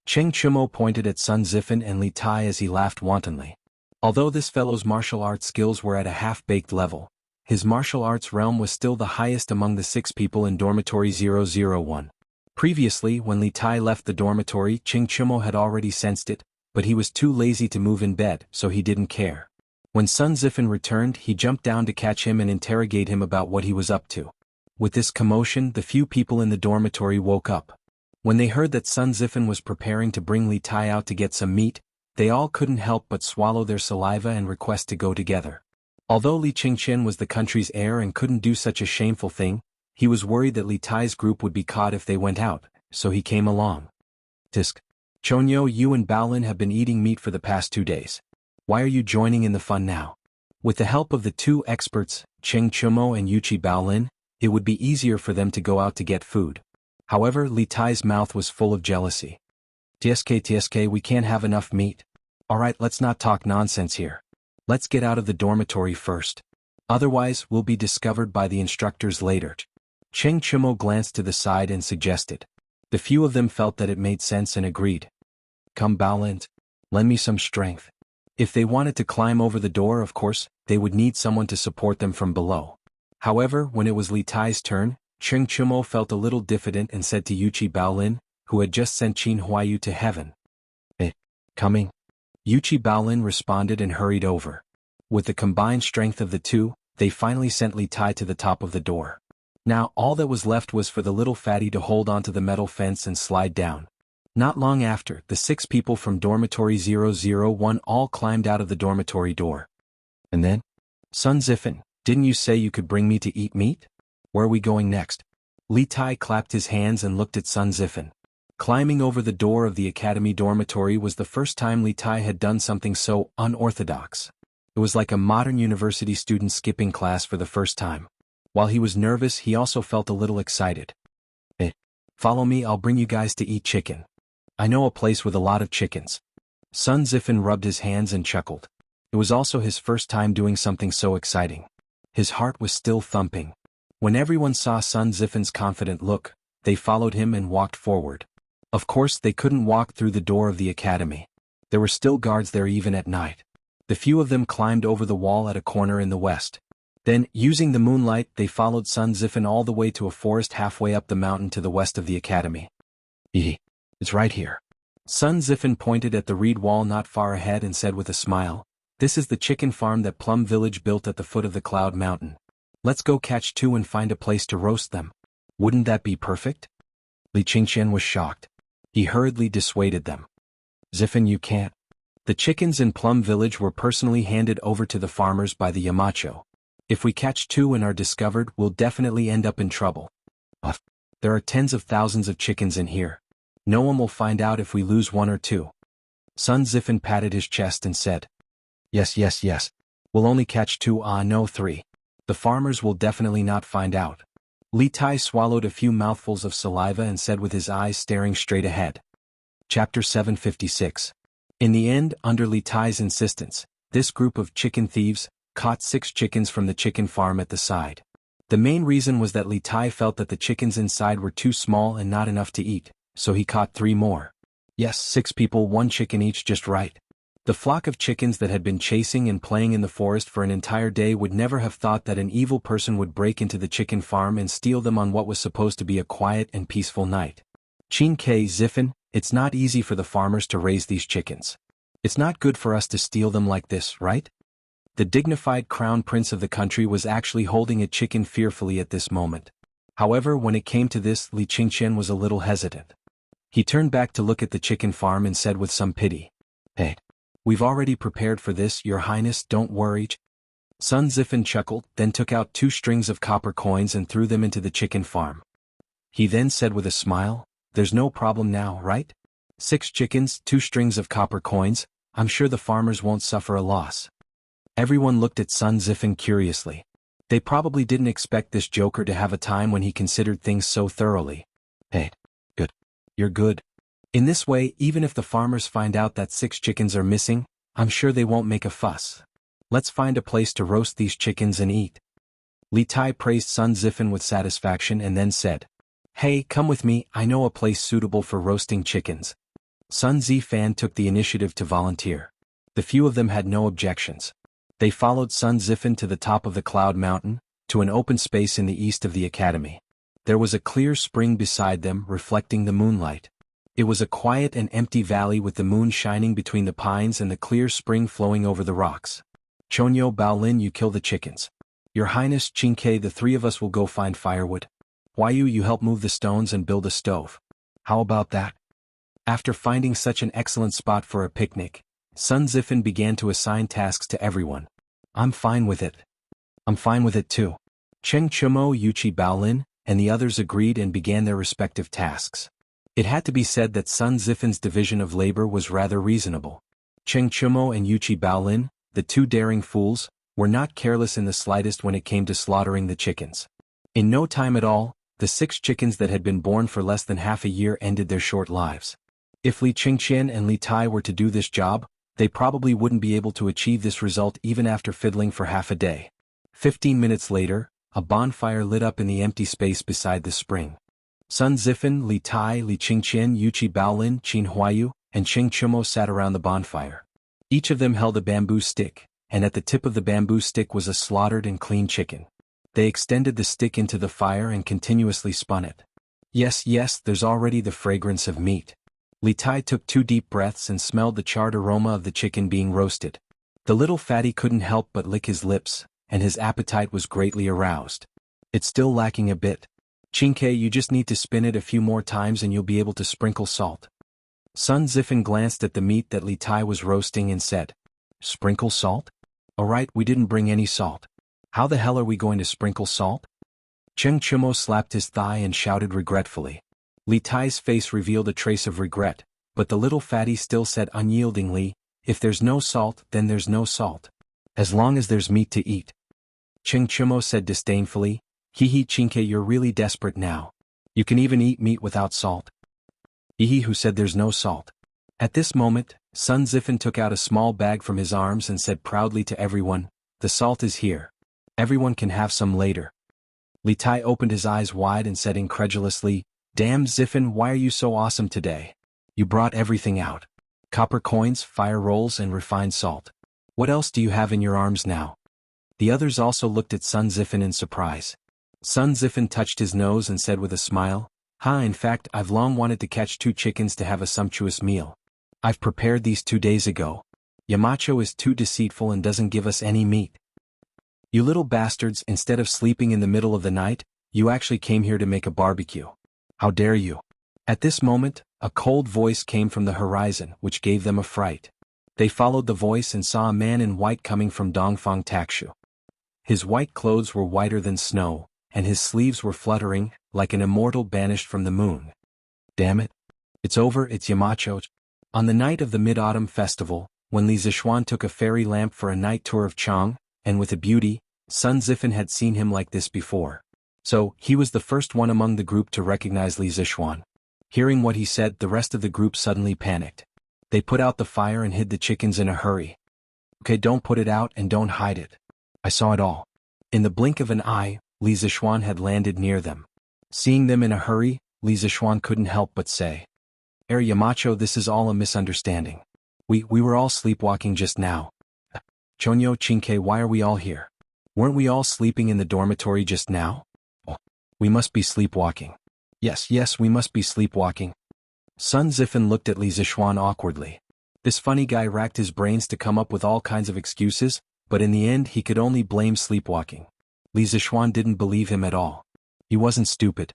Qing Chumo pointed at Sun Zifen and Li Tai as he laughed wantonly. Although this fellow's martial arts skills were at a half-baked level, his martial arts realm was still the highest among the 6 people in Dormitory 001. Previously, when Li Tai left the dormitory, Qing Chumo had already sensed it, but he was too lazy to move in bed, so he didn't care. When Sun Zifen returned, he jumped down to catch him and interrogate him about what he was up to. With this commotion, the few people in the dormitory woke up. When they heard that Sun Zifen was preparing to bring Li Tai out to get some meat, they all couldn't help but swallow their saliva and request to go together. Although Li Qingqian was the country's heir and couldn't do such a shameful thing, he was worried that Li Tai's group would be caught if they went out, so he came along. Tisk. Chonyo, you and Baolin have been eating meat for the past 2 days. Why are you joining in the fun now? With the help of the 2 experts, Qing Chumo and Yuqi Baolin, it would be easier for them to go out to get food. However, Li Tai's mouth was full of jealousy. TSK, we can't have enough meat. Alright, let's not talk nonsense here. Let's get out of the dormitory first. Otherwise, we'll be discovered by the instructors later. Qing Chumo glanced to the side and suggested. The few of them felt that it made sense and agreed. Come Baolin, lend me some strength. If they wanted to climb over the door, of course, they would need someone to support them from below. However, when it was Li Tai's turn, Qing Chumo felt a little diffident and said to Yuqi Baolin, who had just sent Qin Huayu to heaven. Coming. Yuqi Baolin responded and hurried over. With the combined strength of the 2, they finally sent Li Tai to the top of the door. Now all that was left was for the little fatty to hold onto the metal fence and slide down. Not long after, the 6 people from Dormitory 001 all climbed out of the dormitory door. And then? Sun Zifen, didn't you say you could bring me to eat meat? Where are we going next? Li Tai clapped his hands and looked at Sun Zifen. Climbing over the door of the academy dormitory was the first time Li Tai had done something so unorthodox. It was like a modern university student skipping class for the first time. While he was nervous, he also felt a little excited. Follow me, I'll bring you guys to eat chicken. I know a place with a lot of chickens. Sun Zifen rubbed his hands and chuckled. It was also his first time doing something so exciting. His heart was still thumping. When everyone saw Sun Zifen's confident look, they followed him and walked forward. Of course, they couldn't walk through the door of the academy. There were still guards there even at night. The few of them climbed over the wall at a corner in the west. Then, using the moonlight, they followed Sun Zifen all the way to a forest halfway up the mountain to the west of the academy. It's right here. Sun Zifen pointed at the reed wall not far ahead and said with a smile, This is the chicken farm that Plum Village built at the foot of the Cloud Mountain. Let's go catch 2 and find a place to roast them. Wouldn't that be perfect? Li Qingqian was shocked. He hurriedly dissuaded them. Zifen, you can't. The chickens in Plum Village were personally handed over to the farmers by the Yamacho. If we catch 2 and are discovered, we'll definitely end up in trouble. There are tens of thousands of chickens in here. No one will find out if we lose 1 or 2. Sun Zifen patted his chest and said, Yes. We'll only catch 2, no 3. The farmers will definitely not find out. Li Tai swallowed a few mouthfuls of saliva and said with his eyes staring straight ahead. Chapter 756. In the end, under Li Tai's insistence, this group of chicken thieves caught 6 chickens from the chicken farm at the side. The main reason was that Li Tai felt that the chickens inside were too small and not enough to eat, so he caught 3 more. Yes, 6 people, 1 chicken each, just right. The flock of chickens that had been chasing and playing in the forest for an entire day would never have thought that an evil person would break into the chicken farm and steal them on what was supposed to be a quiet and peaceful night. Qin Ke Zifen, it's not easy for the farmers to raise these chickens. It's not good for us to steal them like this, right? The dignified crown prince of the country was actually holding a chicken fearfully at this moment. However, when it came to this, Li Qingqian was a little hesitant. He turned back to look at the chicken farm and said with some pity, "Hey, we've already prepared for this, Your Highness, don't worry." Sun Zifen chuckled, then took out 2 strings of copper coins and threw them into the chicken farm. He then said with a smile, "There's no problem now, right? 6 chickens, 2 strings of copper coins, I'm sure the farmers won't suffer a loss." Everyone looked at Sun Zifen curiously. They probably didn't expect this joker to have a time when he considered things so thoroughly. "Hey, good. You're good. In this way, even if the farmers find out that 6 chickens are missing, I'm sure they won't make a fuss. Let's find a place to roast these chickens and eat." Li Tai praised Sun Zifen with satisfaction and then said, "Hey, come with me, I know a place suitable for roasting chickens." Sun Zifan took the initiative to volunteer. The few of them had no objections. They followed Sun Zifen to the top of the Cloud Mountain, to an open space in the east of the academy. There was a clear spring beside them, reflecting the moonlight. It was a quiet and empty valley with the moon shining between the pines and the clear spring flowing over the rocks. "Chonyo Baolin, you kill the chickens. Your Highness Qingke, the 3 of us will go find firewood. Huayu, you help move the stones and build a stove. How about that?" After finding such an excellent spot for a picnic, Sun Zifen began to assign tasks to everyone. "I'm fine with it." "I'm fine with it too." Cheng Chumo, Yuchi Baolin, and the others agreed and began their respective tasks. It had to be said that Sun Zifen's division of labor was rather reasonable. Cheng Chumo and Yuchi Baolin, the 2 daring fools, were not careless in the slightest when it came to slaughtering the chickens. In no time at all, the 6 chickens that had been born for less than half a year ended their short lives. If Li Qingqian and Li Tai were to do this job, they probably wouldn't be able to achieve this result even after fiddling for half a day. 15 minutes later, a bonfire lit up in the empty space beside the spring. Sun Zifen, Li Tai, Li Qingqian, Yuchi Baolin, Qin Huayu, and Cheng Chumo sat around the bonfire. Each of them held a bamboo stick, and at the tip of the bamboo stick was a slaughtered and clean chicken. They extended the stick into the fire and continuously spun it. Yes, there's already the fragrance of meat. Li Tai took 2 deep breaths and smelled the charred aroma of the chicken being roasted. The little fatty couldn't help but lick his lips, and his appetite was greatly aroused. "It's still lacking a bit. Qingke, you just need to spin it a few more times and you'll be able to sprinkle salt." Sun Zifen glanced at the meat that Li Tai was roasting and said, "Sprinkle salt? Alright, we didn't bring any salt. How the hell are we going to sprinkle salt?" Cheng Chumo slapped his thigh and shouted regretfully. Li Tai's face revealed a trace of regret, but the little fatty still said unyieldingly, "If there's no salt, then there's no salt. As long as there's meat to eat." Cheng Chumo said disdainfully, "Hehe Qingke, you're really desperate now. You can even eat meat without salt." Hehe, who said there's no salt? At this moment, Sun Zifen took out a small bag from his arms and said proudly to everyone, "The salt is here. Everyone can have some later." Li Tai opened his eyes wide and said incredulously, "Damn Zifen, why are you so awesome today? You brought everything out. Copper coins, fire rolls, and refined salt. What else do you have in your arms now?" The others also looked at Sun Zifen in surprise. Sun Zifen touched his nose and said with a smile, In fact, I've long wanted to catch 2 chickens to have a sumptuous meal. I've prepared these 2 days ago. Yamacho is too deceitful and doesn't give us any meat. You little bastards, instead of sleeping in the middle of the night, you actually came here to make a barbecue. How dare you?" At this moment, a cold voice came from the horizon, which gave them a fright. They followed the voice and saw a man in white coming from Dongfang Takshu. His white clothes were whiter than snow, and his sleeves were fluttering, like an immortal banished from the moon. "Damn it. It's over, it's Yamacho." On the night of the Mid-Autumn Festival, when Li Zishuan took a fairy lamp for a night tour of Chang, and with a beauty, Sun Zifan had seen him like this before. So, he was the first one among the group to recognize Li Zishuan. Hearing what he said, the rest of the group suddenly panicked. They put out the fire and hid the chickens in a hurry. Okay, don't put it out and don't hide it. I saw it all. In the blink of an eye, Li Zishuan had landed near them. Seeing them in a hurry, Li Zishuan couldn't help but say, Yamacho, this is all a misunderstanding. We were all sleepwalking just now. Chonyo Chinke, why are we all here? Weren't we all sleeping in the dormitory just now? Oh, we must be sleepwalking. Yes, we must be sleepwalking. Sun Zifan looked at Li Zishuan awkwardly. This funny guy racked his brains to come up with all kinds of excuses, but in the end he could only blame sleepwalking. Li Zishuan didn't believe him at all. He wasn't stupid.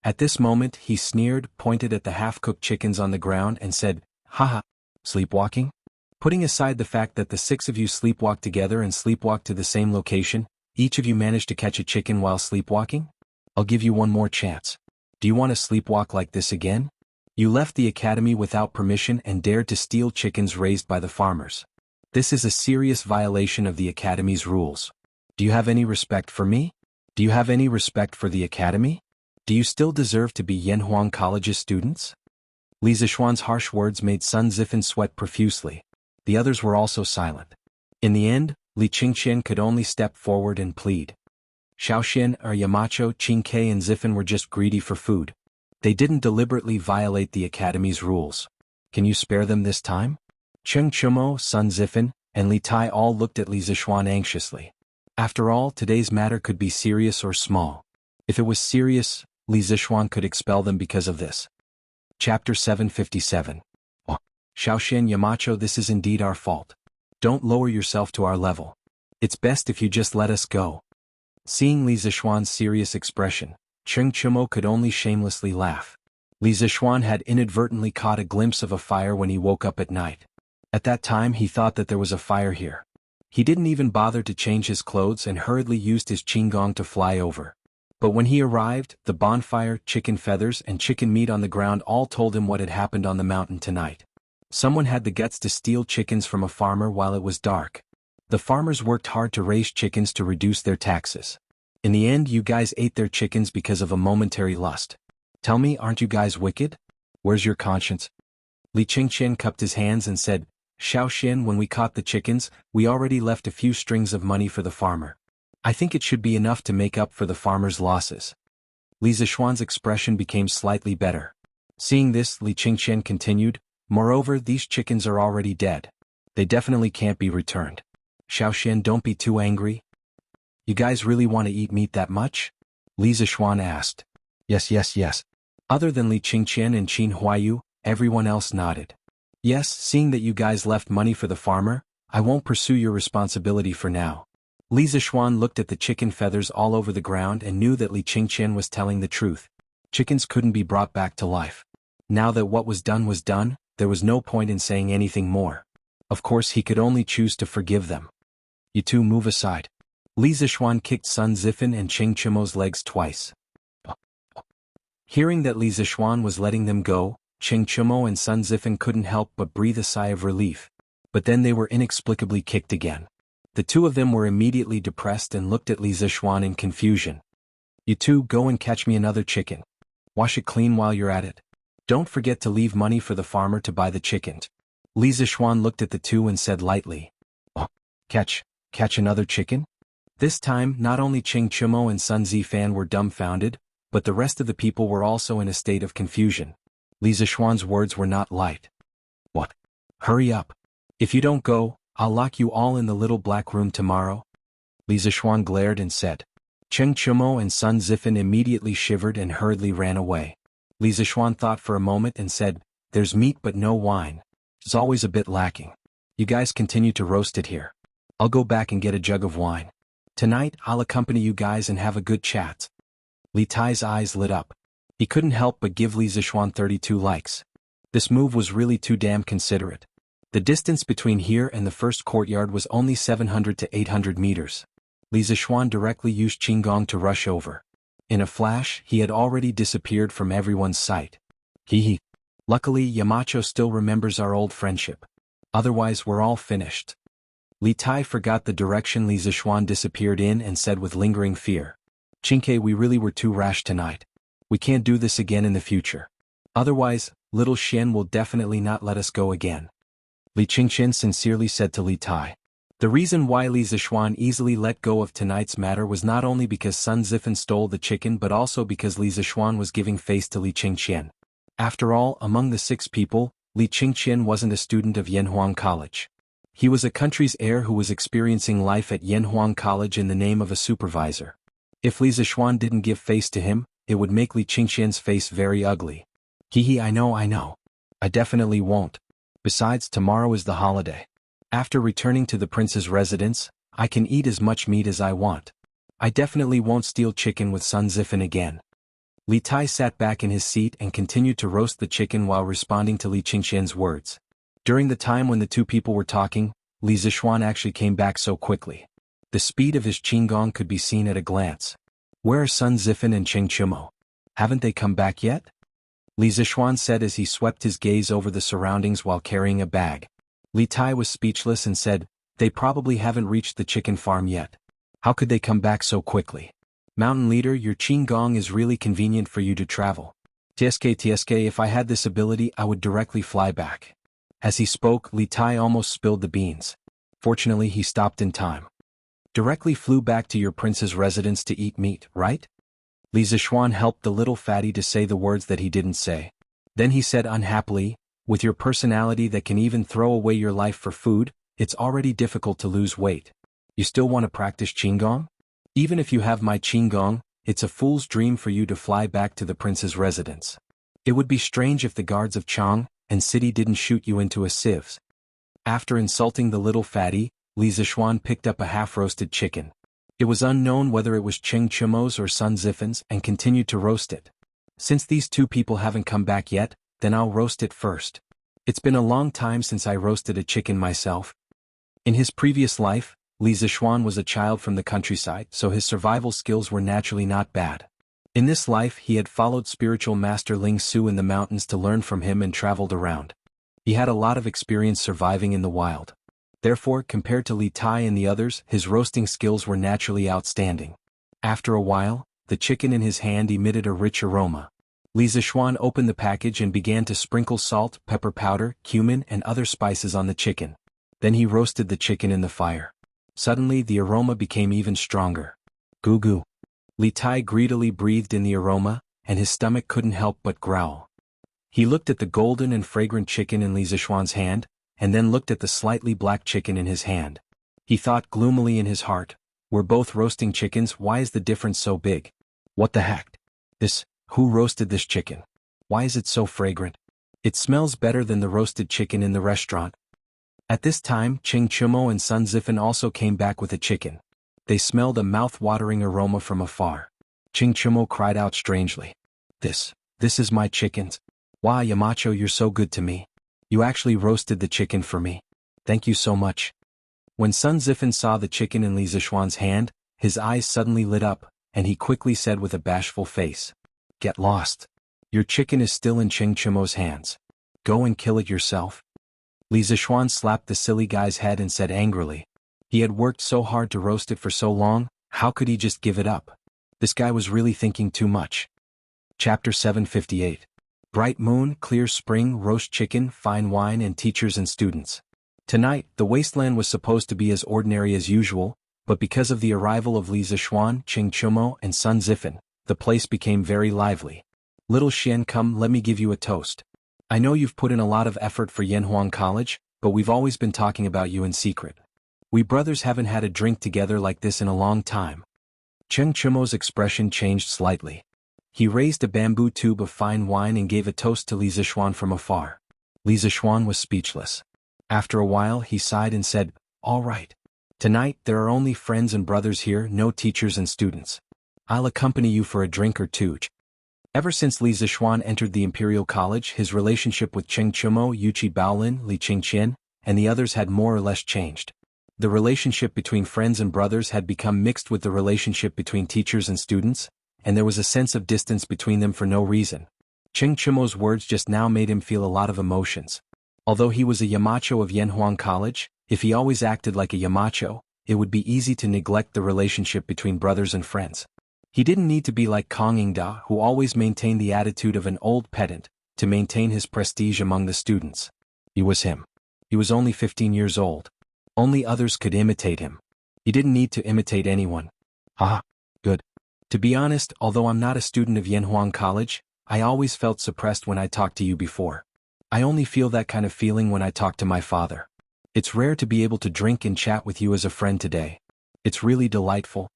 At this moment he sneered, pointed at the half-cooked chickens on the ground and said, Haha, sleepwalking? Putting aside the fact that the 6 of you sleepwalked together and sleepwalked to the same location, each of you managed to catch a chicken while sleepwalking? I'll give you one more chance. Do you want to sleepwalk like this again? You left the academy without permission and dared to steal chickens raised by the farmers. This is a serious violation of the academy's rules. Do you have any respect for me? Do you have any respect for the academy? Do you still deserve to be Yanhuang College's students? Li Zishuan's harsh words made Sun Zifan sweat profusely. The others were also silent. In the end, Li Qingqian could only step forward and plead. Xiaoxian, Yamacho, Qingke and Zifan were just greedy for food. They didn't deliberately violate the academy's rules. Can you spare them this time? Cheng Chumo, Sun Zifan, and Li Tai all looked at Li Zishuan anxiously. After all, today's matter could be serious or small. If it was serious, Li Zishuan could expel them because of this. Chapter 757. Oh, Xiaoxian Yamacho, this is indeed our fault. Don't lower yourself to our level. It's best if you just let us go. Seeing Li Zishuan's serious expression, Cheng Chumo could only shamelessly laugh. Li Zishuan had inadvertently caught a glimpse of a fire when he woke up at night. At that time he thought that there was a fire here. He didn't even bother to change his clothes and hurriedly used his qinggong to fly over. But when he arrived, the bonfire, chicken feathers and chicken meat on the ground all told him what had happened on the mountain tonight. Someone had the guts to steal chickens from a farmer while it was dark. The farmers worked hard to raise chickens to reduce their taxes. In the end, you guys ate their chickens because of a momentary lust. Tell me, aren't you guys wicked? Where's your conscience? Li Qingqian cupped his hands and said, Xiaoxian, when we caught the chickens, we already left a few strings of money for the farmer. I think it should be enough to make up for the farmer's losses. Li Zishuan's expression became slightly better. Seeing this, Li Qingqian continued, moreover, these chickens are already dead. They definitely can't be returned. Xiaoxian, don't be too angry. You guys really want to eat meat that much? Li Zishuan asked. Yes. Other than Li Qingqian and Qin Huayu, everyone else nodded. Yes, seeing that you guys left money for the farmer, I won't pursue your responsibility for now. Li Zishuan looked at the chicken feathers all over the ground and knew that Li Qingqian was telling the truth. Chickens couldn't be brought back to life. Now that what was done, there was no point in saying anything more. Of course he could only choose to forgive them. You two move aside. Li Zishuan kicked Sun Zifan and Cheng Chumo's legs twice. Hearing that Li Zishuan was letting them go, Cheng Chumo and Sun Zifan couldn't help but breathe a sigh of relief. But then they were inexplicably kicked again. The two of them were immediately depressed and looked at Li Zishuan in confusion. You two go and catch me another chicken. Wash it clean while you're at it. Don't forget to leave money for the farmer to buy the chickens. Li Zishuan looked at the two and said lightly. Oh, catch another chicken? This time, not only Cheng Chumo and Sun Zifan were dumbfounded, but the rest of the people were also in a state of confusion. Li Zishuan's words were not light. What? Hurry up. If you don't go, I'll lock you all in the little black room tomorrow. Li Zishuan glared and said. Cheng Chumo and Sun Zifan immediately shivered and hurriedly ran away. Li Zishuan thought for a moment and said, There's meat but no wine. It's always a bit lacking. You guys continue to roast it here. I'll go back and get a jug of wine. Tonight, I'll accompany you guys and have a good chat. Li Tai's eyes lit up. He couldn't help but give Li Zishuan 32 likes. This move was really too damn considerate. The distance between here and the first courtyard was only 700 to 800 meters. Li Zishuan directly used qinggong to rush over. In a flash, he had already disappeared from everyone's sight. Hee. Luckily, Yamacho still remembers our old friendship. Otherwise, we're all finished. Li Tai forgot the direction Li Zishuan disappeared in and said with lingering fear. Qingke, we really were too rash tonight. We can't do this again in the future. Otherwise, little Xian will definitely not let us go again. Li Qingqian sincerely said to Li Tai. The reason why Li Zishuan easily let go of tonight's matter was not only because Sun Zifan stole the chicken but also because Li Zishuan was giving face to Li Qingqian. After all, among the 6 people, Li Qingqian wasn't a student of Yanhuang College. He was a country's heir who was experiencing life at Yanhuang College in the name of a supervisor. If Li Zishuan didn't give face to him, it would make Li Qingqian's face very ugly. Hee, I know. I definitely won't. Besides, tomorrow is the holiday. After returning to the prince's residence, I can eat as much meat as I want. I definitely won't steal chicken with Sun Zifan again. Li Tai sat back in his seat and continued to roast the chicken while responding to Li Qingqian's words. During the time when the 2 people were talking, Li Zishuan actually came back so quickly. The speed of his qinggong could be seen at a glance. Where are Sun Zifan and Cheng Chumo? Haven't they come back yet? Li Zishuan said as he swept his gaze over the surroundings while carrying a bag. Li Tai was speechless and said, they probably haven't reached the chicken farm yet. How could they come back so quickly? Mountain leader, your qinggong is really convenient for you to travel. TSK, if I had this ability I would directly fly back. As he spoke, Li Tai almost spilled the beans. Fortunately he stopped in time. Directly flew back to your prince's residence to eat meat, right? Li Zishuan helped the little fatty to say the words that he didn't say. Then he said unhappily, with your personality that can even throw away your life for food, it's already difficult to lose weight. You still want to practice qinggong? Even if you have my qinggong, it's a fool's dream for you to fly back to the prince's residence. It would be strange if the guards of Chang and city didn't shoot you into a sieves. After insulting the little fatty, Li Zishuan picked up a half-roasted chicken. It was unknown whether it was Cheng Chumo's or Sun Zifan's and continued to roast it. Since these 2 people haven't come back yet, then I'll roast it first. It's been a long time since I roasted a chicken myself. In his previous life, Li Zishuan was a child from the countryside, so his survival skills were naturally not bad. In this life he had followed spiritual master Ling Su in the mountains to learn from him and traveled around. He had a lot of experience surviving in the wild. Therefore, compared to Li Tai and the others, his roasting skills were naturally outstanding. After a while, the chicken in his hand emitted a rich aroma. Li Zishuan opened the package and began to sprinkle salt, pepper powder, cumin and other spices on the chicken. Then he roasted the chicken in the fire. Suddenly the aroma became even stronger. Goo goo. Li Tai greedily breathed in the aroma, and his stomach couldn't help but growl. He looked at the golden and fragrant chicken in Li Zishuan's hand, and then looked at the slightly black chicken in his hand. He thought gloomily in his heart, we're both roasting chickens, why is the difference so big? What the heck? Who roasted this chicken? Why is it so fragrant? It smells better than the roasted chicken in the restaurant. At this time, Cheng Chumo and Sun Zifan also came back with a chicken. They smelled a mouth-watering aroma from afar. Cheng Chumo cried out strangely. This is my chickens. Wow, Yamacho, you're so good to me. You actually roasted the chicken for me. Thank you so much. When Sun Zifan saw the chicken in Li Zishuan's hand, his eyes suddenly lit up, and he quickly said with a bashful face, get lost. Your chicken is still in Cheng Chumo's hands. Go and kill it yourself. Li Zishuan slapped the silly guy's head and said angrily. He had worked so hard to roast it for so long, how could he just give it up? This guy was really thinking too much. Chapter 758. Bright moon, clear spring, roast chicken, fine wine and teachers and students. Tonight, the wasteland was supposed to be as ordinary as usual, but because of the arrival of Li Zishuan, Cheng Chumo and Sun Zifan, the place became very lively. Little Xian, come, let me give you a toast. I know you've put in a lot of effort for Yanhuang College, but we've always been talking about you in secret. We brothers haven't had a drink together like this in a long time. Cheng Chumo's expression changed slightly. He raised a bamboo tube of fine wine and gave a toast to Li Zishuan from afar. Li Zishuan was speechless. After a while he sighed and said, all right. Tonight there are only friends and brothers here, no teachers and students. I'll accompany you for a drink or two. Ever since Li Zishuan entered the Imperial College, his relationship with Cheng Chumo, Yuchi Baolin, Li Qingqian, and the others had more or less changed. The relationship between friends and brothers had become mixed with the relationship between teachers and students, and there was a sense of distance between them for no reason. Cheng Chumo's words just now made him feel a lot of emotions. Although he was a Yamacho of Yanhuang College, If he always acted like a Yamacho, it would be easy to neglect the relationship between brothers and friends. He didn't need to be like Kang Ingda, who always maintained the attitude of an old pedant, to maintain his prestige among the students. He was him. He was only 15 years old. Only others could imitate him. He didn't need to imitate anyone. Ah, good. To be honest, although I'm not a student of Yanhuang College, I always felt suppressed when I talked to you before. I only feel that kind of feeling when I talk to my father. It's rare to be able to drink and chat with you as a friend today. It's really delightful.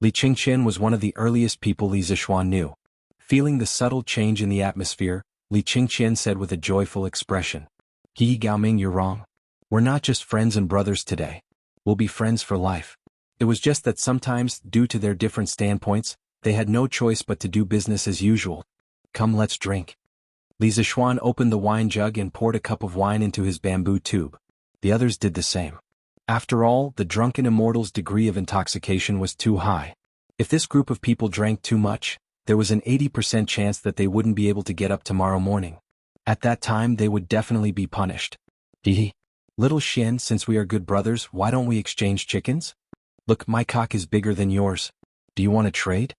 Li Qingqian was one of the earliest people Li Zixuan knew. Feeling the subtle change in the atmosphere, Li Qingqian said with a joyful expression. He Gaoming, you're wrong. We're not just friends and brothers today. We'll be friends for life. It was just that sometimes, due to their different standpoints, they had no choice but to do business as usual. Come, let's drink. Li Zixuan opened the wine jug and poured a cup of wine into his bamboo tube. The others did the same. After all, the drunken immortal's degree of intoxication was too high. If this group of people drank too much, there was an 80% chance that they wouldn't be able to get up tomorrow morning. At that time they would definitely be punished. Hehe. Little Xian, since we are good brothers, why don't we exchange chickens? Look, my cock is bigger than yours. Do you want to trade?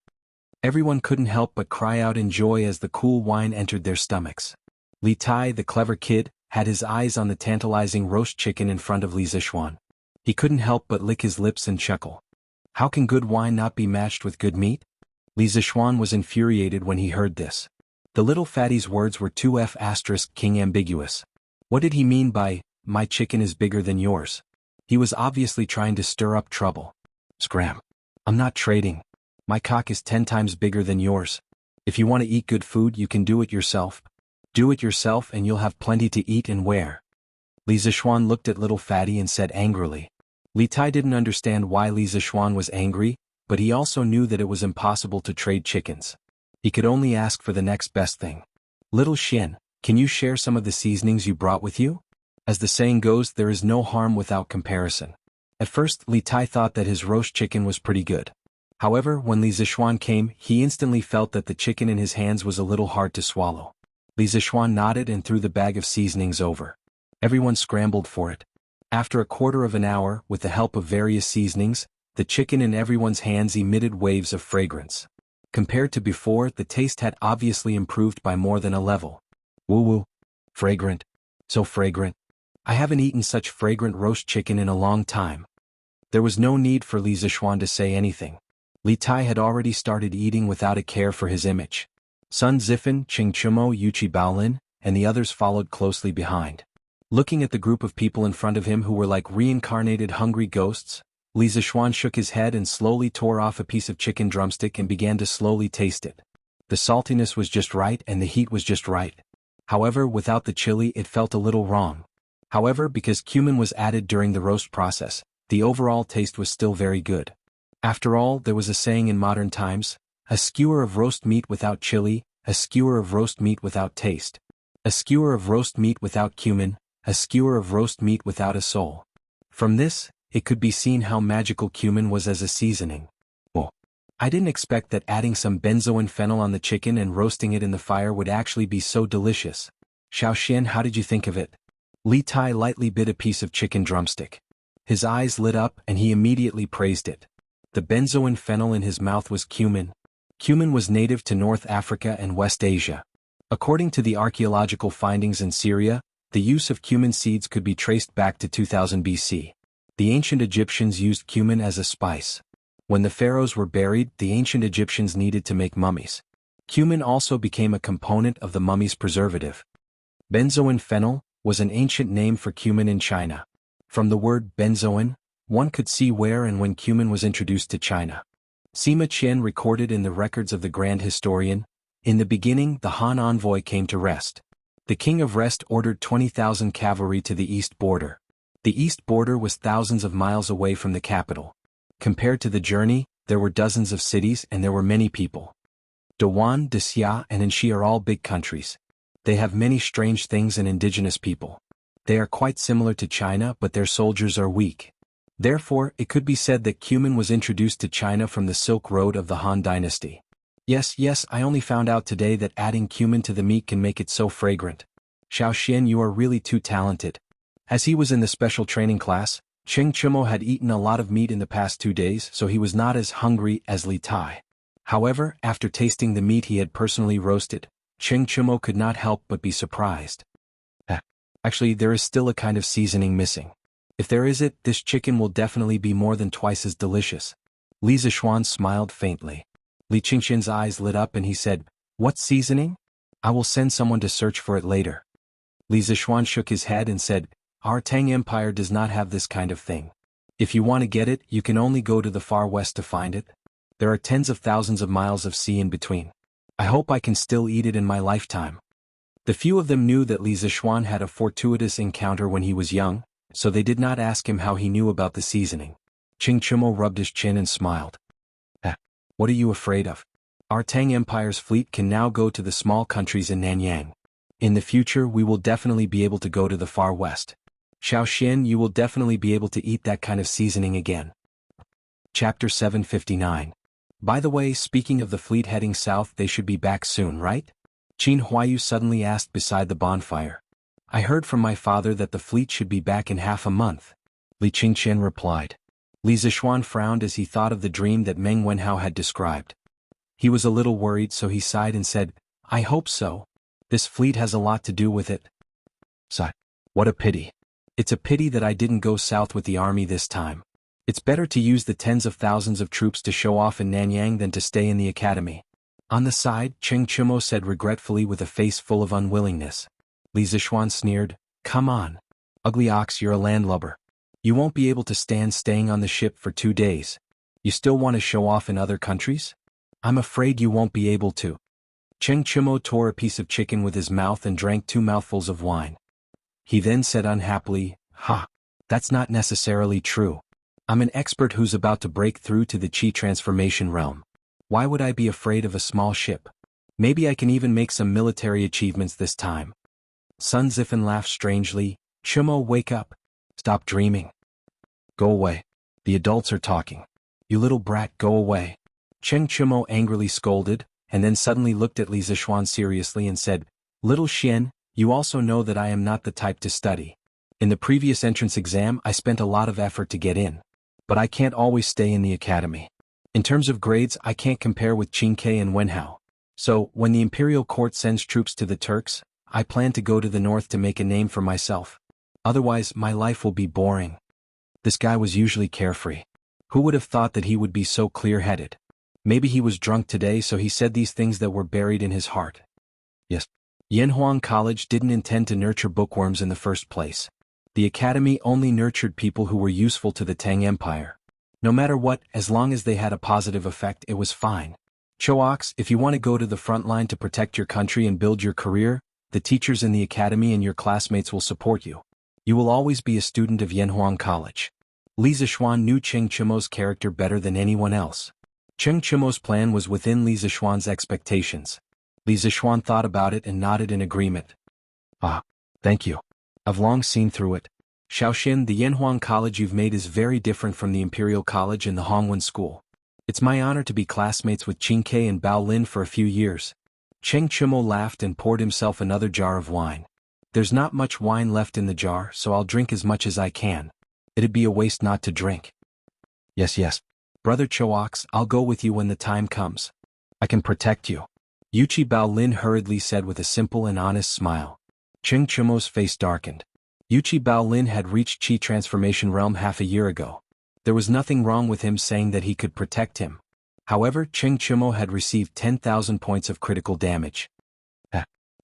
Everyone couldn't help but cry out in joy as the cool wine entered their stomachs. Li Tai, the clever kid, had his eyes on the tantalizing roast chicken in front of Li Zixuan. He couldn't help but lick his lips and chuckle. How can good wine not be matched with good meat? Li Zixuan was infuriated when he heard this. The little fatty's words were too King ambiguous. What did he mean by, my chicken is bigger than yours? He was obviously trying to stir up trouble. Scram. I'm not trading. My cock is 10 times bigger than yours. If you want to eat good food, you can do it yourself. Do it yourself and you'll have plenty to eat and wear. Li Zixuan looked at little fatty and said angrily. Li Tai didn't understand why Li Zixuan was angry, but he also knew that it was impossible to trade chickens. He could only ask for the next best thing. Little Xian, can you share some of the seasonings you brought with you? As the saying goes, there is no harm without comparison. At first, Li Tai thought that his roast chicken was pretty good. However, when Li Zixuan came, he instantly felt that the chicken in his hands was a little hard to swallow. Li Zixuan nodded and threw the bag of seasonings over. Everyone scrambled for it. After a quarter of an hour, with the help of various seasonings, the chicken in everyone's hands emitted waves of fragrance. Compared to before, the taste had obviously improved by more than a level. Woo-woo. Fragrant. So fragrant. I haven't eaten such fragrant roast chicken in a long time. There was no need for Li Zixuan to say anything. Li Tai had already started eating without a care for his image. Sun Zifan, Qing Chumo, Yuchi Baolin, and the others followed closely behind. Looking at the group of people in front of him who were like reincarnated hungry ghosts, Li Zixuan shook his head and slowly tore off a piece of chicken drumstick and began to slowly taste it. The saltiness was just right and the heat was just right. However, without the chili it felt a little wrong. However, because cumin was added during the roast process, the overall taste was still very good. After all, there was a saying in modern times, a skewer of roast meat without chili, a skewer of roast meat without taste. A skewer of roast meat without cumin, a skewer of roast meat without a soul. From this, it could be seen how magical cumin was as a seasoning. Oh, I didn't expect that adding some benzoin phenol on the chicken and roasting it in the fire would actually be so delicious. Xiaoxian, how did you think of it? Li Tai lightly bit a piece of chicken drumstick. His eyes lit up and he immediately praised it. The benzoin phenol in his mouth was cumin. Cumin was native to North Africa and West Asia. According to the archaeological findings in Syria, the use of cumin seeds could be traced back to 2000 BC. The ancient Egyptians used cumin as a spice. When the pharaohs were buried, the ancient Egyptians needed to make mummies. Cumin also became a component of the mummy's preservative. Benzoin phenol was an ancient name for cumin in China. From the word benzoin, one could see where and when cumin was introduced to China. Sima Qian recorded in the records of the Grand Historian, in the beginning the Han envoy came to Rest. The king of Rest ordered 20,000 cavalry to the east border. The east border was thousands of miles away from the capital. Compared to the journey, there were dozens of cities and there were many people. Dewan, Xia, and Anxi are all big countries. They have many strange things and indigenous people. They are quite similar to China, but their soldiers are weak. Therefore, it could be said that cumin was introduced to China from the Silk Road of the Han Dynasty. Yes, I only found out today that adding cumin to the meat can make it so fragrant. Xiaoxian, you are really too talented. As he was in the special training class, Cheng Chumo had eaten a lot of meat in the past 2 days, so he was not as hungry as Li Tai. However, after tasting the meat he had personally roasted, Cheng Chumo could not help but be surprised. Actually, there is still a kind of seasoning missing. If there is it, this chicken will definitely be more than twice as delicious. Li Zishuan smiled faintly. Li Qingxin's eyes lit up and he said, "What seasoning? I will send someone to search for it later." Li Zishuan shook his head and said, "Our Tang Empire does not have this kind of thing. If you want to get it, you can only go to the far west to find it. There are tens of thousands of miles of sea in between. I hope I can still eat it in my lifetime." The few of them knew that Li Zishuan had a fortuitous encounter when he was young, so they did not ask him how he knew about the seasoning. Cheng Chumo rubbed his chin and smiled. What are you afraid of? Our Tang Empire's fleet can now go to the small countries in Nanyang. In the future we will definitely be able to go to the far west. Xiaoxian, you will definitely be able to eat that kind of seasoning again. Chapter 759. By the way, speaking of the fleet heading south, they should be back soon, right? Qin Huayu suddenly asked beside the bonfire. I heard from my father that the fleet should be back in half a month. Li Qingqian replied. Li Zishuan frowned as he thought of the dream that Meng Wenhao had described. He was a little worried, so he sighed and said, I hope so. This fleet has a lot to do with it. Sigh. What a pity. It's a pity that I didn't go south with the army this time. It's better to use the tens of thousands of troops to show off in Nanyang than to stay in the academy. On the side, Cheng Chumo said regretfully with a face full of unwillingness. Li Zishuan sneered, Come on. Ugly ox, you're a landlubber. You won't be able to stand staying on the ship for 2 days. You still want to show off in other countries? I'm afraid you won't be able to. Cheng Chumo tore a piece of chicken with his mouth and drank 2 mouthfuls of wine. He then said unhappily, That's not necessarily true. I'm an expert who's about to break through to the Qi transformation realm. Why would I be afraid of a small ship? Maybe I can even make some military achievements this time. Sun Zifan laughed strangely. Chumo, wake up. Stop dreaming. Go away. The adults are talking. You little brat, go away. Cheng Chumo angrily scolded, and then suddenly looked at Li Zishuan seriously and said, Little Xian, you also know that I am not the type to study. In the previous entrance exam I spent a lot of effort to get in. But I can't always stay in the academy. In terms of grades I can't compare with Qin Kai and Wenhao. So, when the imperial court sends troops to the Turks, I plan to go to the north to make a name for myself. Otherwise my life will be boring. This guy was usually carefree. Who would have thought that he would be so clear-headed? Maybe he was drunk today, so he said these things that were buried in his heart. Yes. Yanhuang College didn't intend to nurture bookworms in the first place. The academy only nurtured people who were useful to the Tang Empire. No matter what, as long as they had a positive effect, it was fine. Choax, if you want to go to the front line to protect your country and build your career, the teachers in the academy and your classmates will support you. You will always be a student of Yanhuang College. Li Zishuan knew Cheng Chumo's character better than anyone else. Cheng Chumo's plan was within Li Zishuan's expectations. Li Zishuan thought about it and nodded in agreement. Thank you. I've long seen through it. Xiaoxian, the Yanhuang College you've made is very different from the Imperial College and the Hongwen School. It's my honor to be classmates with Qin Kai and Bao Lin for a few years. Cheng Chumo laughed and poured himself another jar of wine. There's not much wine left in the jar, so I'll drink as much as I can. It'd be a waste not to drink. Yes. Brother Choax, I'll go with you when the time comes. I can protect you. Yuchi Bao Lin hurriedly said with a simple and honest smile. Cheng Chumo's face darkened. Yuchi Bao Lin had reached Qi transformation realm half a year ago. There was nothing wrong with him saying that he could protect him. However, Cheng Chumo had received 10,000 points of critical damage.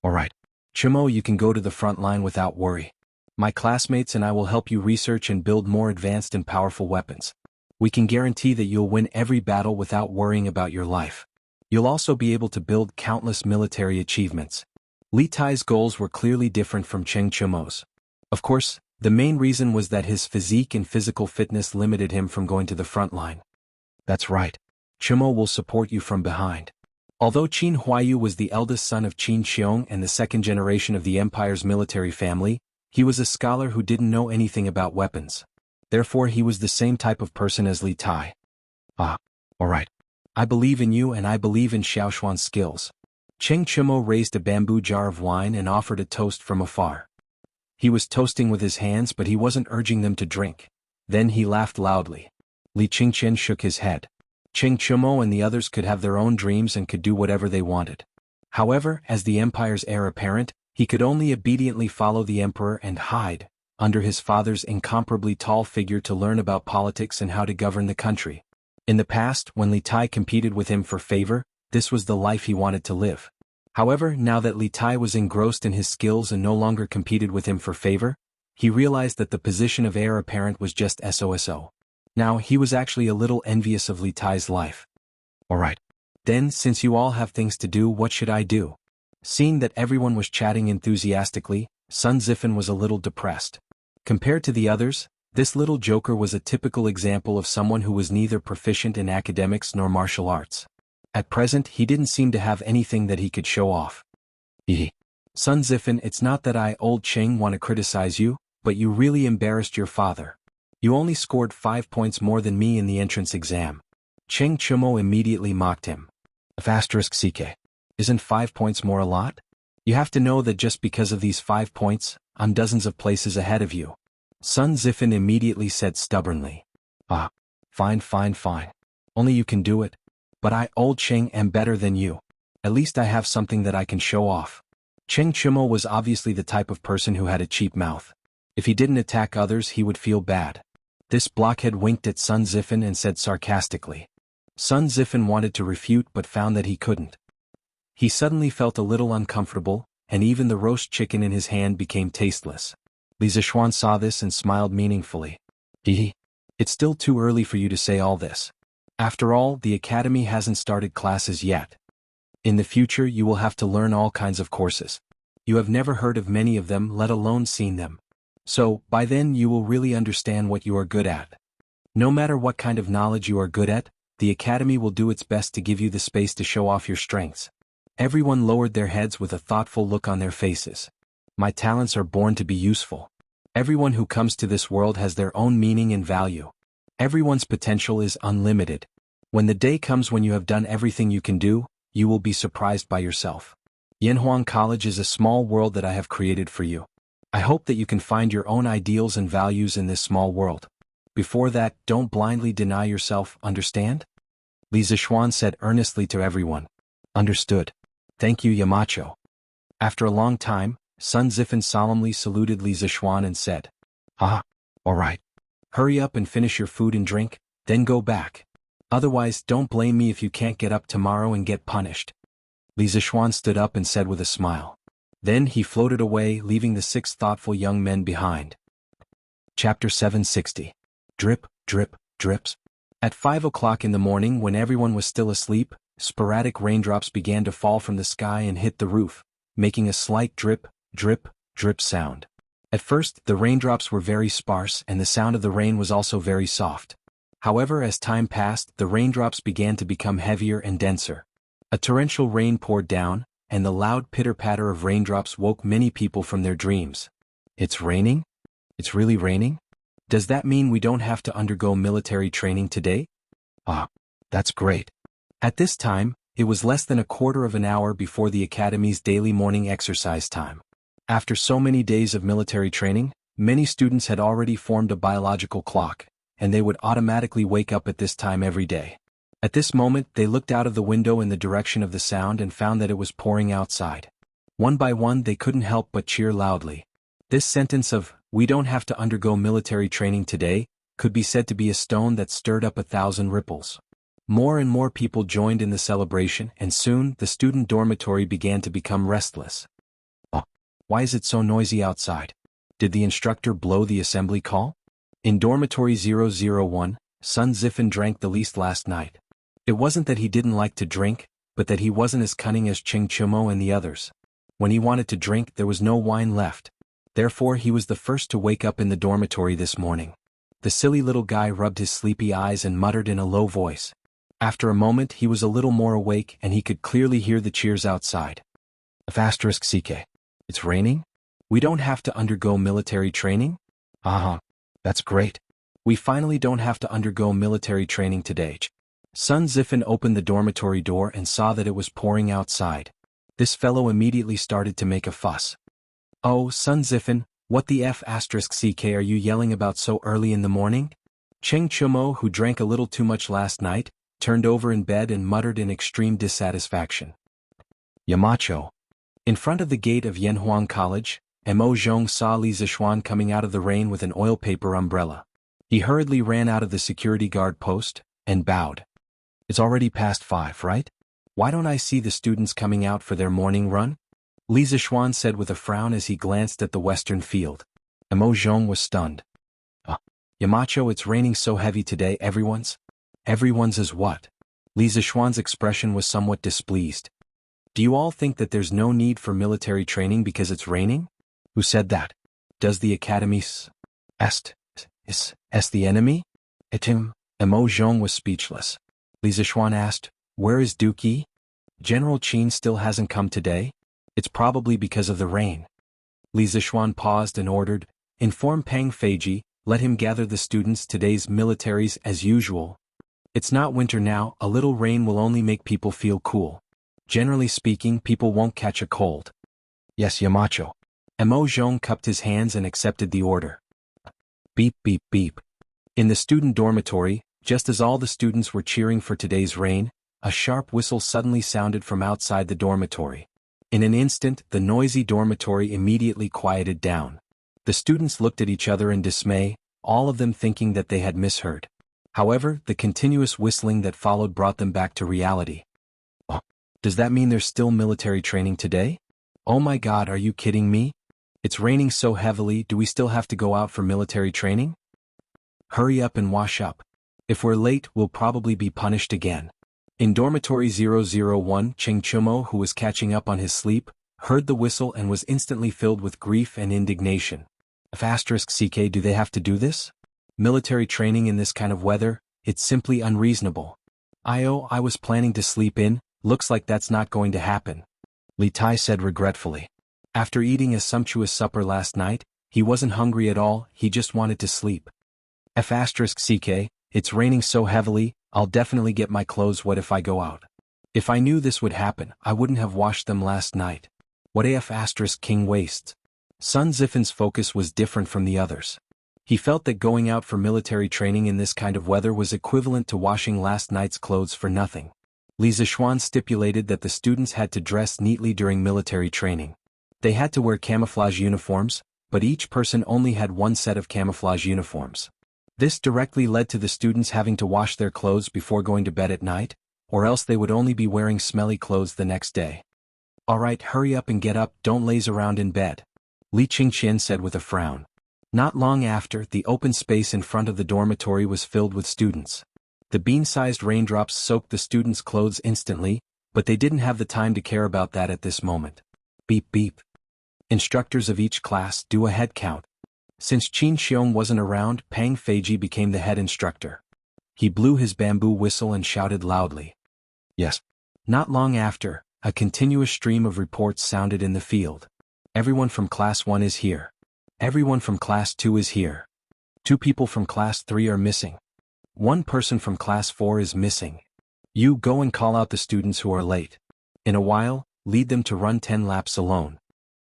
Alright. Chumo, you can go to the front line without worry. My classmates and I will help you research and build more advanced and powerful weapons. We can guarantee that you'll win every battle without worrying about your life. You'll also be able to build countless military achievements. Li Tai's goals were clearly different from Cheng Chumo's. Of course, the main reason was that his physique and physical fitness limited him from going to the front line. That's right. Chumo will support you from behind. Although Qin Huayu was the eldest son of Qin Xiong and the second generation of the empire's military family, he was a scholar who didn't know anything about weapons. Therefore he was the same type of person as Li Tai. Alright. I believe in you and I believe in Xiaoshuan's skills. Cheng Chumo raised a bamboo jar of wine and offered a toast from afar. He was toasting with his hands, but he wasn't urging them to drink. Then he laughed loudly. Li Qingqian shook his head. Cheng Chumo and the others could have their own dreams and could do whatever they wanted. However, as the empire's heir apparent, he could only obediently follow the emperor and hide under his father's incomparably tall figure to learn about politics and how to govern the country. In the past, when Li Tai competed with him for favor, this was the life he wanted to live. However, now that Li Tai was engrossed in his skills and no longer competed with him for favor, he realized that the position of heir apparent was just SOSO. Now, he was actually a little envious of Li Tai's life. Alright. Then, since you all have things to do, what should I do? Seeing that everyone was chatting enthusiastically, Sun Zifen was a little depressed. Compared to the others, this little joker was a typical example of someone who was neither proficient in academics nor martial arts. At present, he didn't seem to have anything that he could show off. Sun Zifen, it's not that I, old Cheng, want to criticize you, but you really embarrassed your father. You only scored 5 points more than me in the entrance exam. Cheng Chumo immediately mocked him. *CK. Isn't 5 points more a lot? You have to know that just because of these 5 points, I'm dozens of places ahead of you. Sun Zifen immediately said stubbornly. Fine. Only you can do it. But I, old Cheng, am better than you. At least I have something that I can show off. Cheng Chumo was obviously the type of person who had a cheap mouth. If he didn't attack others, he would feel bad. This blockhead winked at Sun Zifen and said sarcastically. Sun Zifen wanted to refute but found that he couldn't. He suddenly felt a little uncomfortable, and even the roast chicken in his hand became tasteless. Li Zishuan saw this and smiled meaningfully. It's still too early for you to say all this. After all, the academy hasn't started classes yet. In the future you will have to learn all kinds of courses. You have never heard of many of them, let alone seen them. So, by then you will really understand what you are good at. No matter what kind of knowledge you are good at, the academy will do its best to give you the space to show off your strengths. Everyone lowered their heads with a thoughtful look on their faces. My talents are born to be useful. Everyone who comes to this world has their own meaning and value. Everyone's potential is unlimited. When the day comes when you have done everything you can do, you will be surprised by yourself. Yanhuang College is a small world that I have created for you. I hope that you can find your own ideals and values in this small world. Before that, don't blindly deny yourself, understand? Li Zishuan said earnestly to everyone. Understood. Thank you, Yamacho. After a long time, Sun Zifen solemnly saluted Li Zishuan and said, Alright. Hurry up and finish your food and drink, then go back. Otherwise, don't blame me if you can't get up tomorrow and get punished. Li Zishuan stood up and said with a smile. Then he floated away, leaving the 6 thoughtful young men behind. Chapter 760. Drip, drip, drips. At 5 o'clock in the morning, when everyone was still asleep, sporadic raindrops began to fall from the sky and hit the roof, making a slight drip, drip, drip sound. At first, the raindrops were very sparse and the sound of the rain was also very soft. However, as time passed, the raindrops began to become heavier and denser. A torrential rain poured down, and the loud pitter-patter of raindrops woke many people from their dreams. It's raining? It's really raining? Does that mean we don't have to undergo military training today? That's great. At this time, it was less than a quarter of an hour before the academy's daily morning exercise time. After so many days of military training, many students had already formed a biological clock, and they would automatically wake up at this time every day. At this moment, they looked out of the window in the direction of the sound and found that it was pouring outside. One by one, they couldn't help but cheer loudly. This sentence of, "We don't have to undergo military training today," could be said to be a stone that stirred up 1,000 ripples. More and more people joined in the celebration, and soon, the student dormitory began to become restless. Why is it so noisy outside? Did the instructor blow the assembly call? In dormitory 001, Sun Zifen drank the least last night. It wasn't that he didn't like to drink, but that he wasn't as cunning as Cheng Chumo and the others. When he wanted to drink, there was no wine left. Therefore, he was the first to wake up in the dormitory this morning. The silly little guy rubbed his sleepy eyes and muttered in a low voice. After a moment, he was a little more awake and he could clearly hear the cheers outside. *CK. It's raining? We don't have to undergo military training? That's great. We finally don't have to undergo military training today. Sun Zifen opened the dormitory door and saw that it was pouring outside. This fellow immediately started to make a fuss. Oh, Sun Zifen, What the F***ck are you yelling about so early in the morning? Cheng Chumo, who drank a little too much last night, turned over in bed and muttered in extreme dissatisfaction. Yamacho. In front of the gate of Yanhuang College, Mo Zhong saw Li Zixuan coming out of the rain with an oil paper umbrella. He hurriedly ran out of the security guard post, and bowed. It's already past 5, right? Why don't I see the students coming out for their morning run? Li Zixuan said with a frown as he glanced at the western field. Mo Zhong was stunned. Yamacho, it's raining so heavy today, everyone's is what? Li Zixuan's expression was somewhat displeased. Do you all think that there's no need for military training because it's raining? Who said that? Does the academy est the enemy? Etim. Mo Zhong was speechless. Li Zixuan asked, where is Duke? General Qin still hasn't come today? It's probably because of the rain. Li Zixuan paused and ordered, inform Pang Feiji, let him gather the students today's militaries as usual. It's not winter now, a little rain will only make people feel cool. Generally speaking, people won't catch a cold. Yes, Yamacho. Mo Zhong cupped his hands and accepted the order. Beep beep beep. In the student dormitory, just as all the students were cheering for today's rain, a sharp whistle suddenly sounded from outside the dormitory. In an instant, the noisy dormitory immediately quieted down. The students looked at each other in dismay, all of them thinking that they had misheard. However, the continuous whistling that followed brought them back to reality. Oh, does that mean there's still military training today? Oh my God, are you kidding me? It's raining so heavily, do we still have to go out for military training? Hurry up and wash up. If we're late, we'll probably be punished again. In dormitory 001, Cheng Chumo, who was catching up on his sleep, heard the whistle and was instantly filled with grief and indignation. **CK, do they have to do this? Military training in this kind of weather, it's simply unreasonable. I was planning to sleep in, looks like that's not going to happen. Li Tai said regretfully. After eating a sumptuous supper last night, he wasn't hungry at all, he just wanted to sleep. **CK, it's raining so heavily, I'll definitely get my clothes wet if I go out. If I knew this would happen, I wouldn't have washed them last night. What *King wastes? Sun Zifan's focus was different from the others. He felt that going out for military training in this kind of weather was equivalent to washing last night's clothes for nothing. Li Zixuan stipulated that the students had to dress neatly during military training. They had to wear camouflage uniforms, but each person only had one set of camouflage uniforms. This directly led to the students having to wash their clothes before going to bed at night, or else they would only be wearing smelly clothes the next day. Alright, hurry up and get up, don't laze around in bed. Li Qingqian said with a frown. Not long after, the open space in front of the dormitory was filled with students. The bean-sized raindrops soaked the students' clothes instantly, but they didn't have the time to care about that at this moment. Beep beep. Instructors of each class do a head count. Since Qin Xiong wasn't around, Pang Feiji became the head instructor. He blew his bamboo whistle and shouted loudly. Yes. Not long after, a continuous stream of reports sounded in the field. Everyone from Class 1 is here. Everyone from Class 2 is here. 2 people from Class 3 are missing. 1 person from Class 4 is missing. You go and call out the students who are late. In a while, lead them to run 10 laps alone.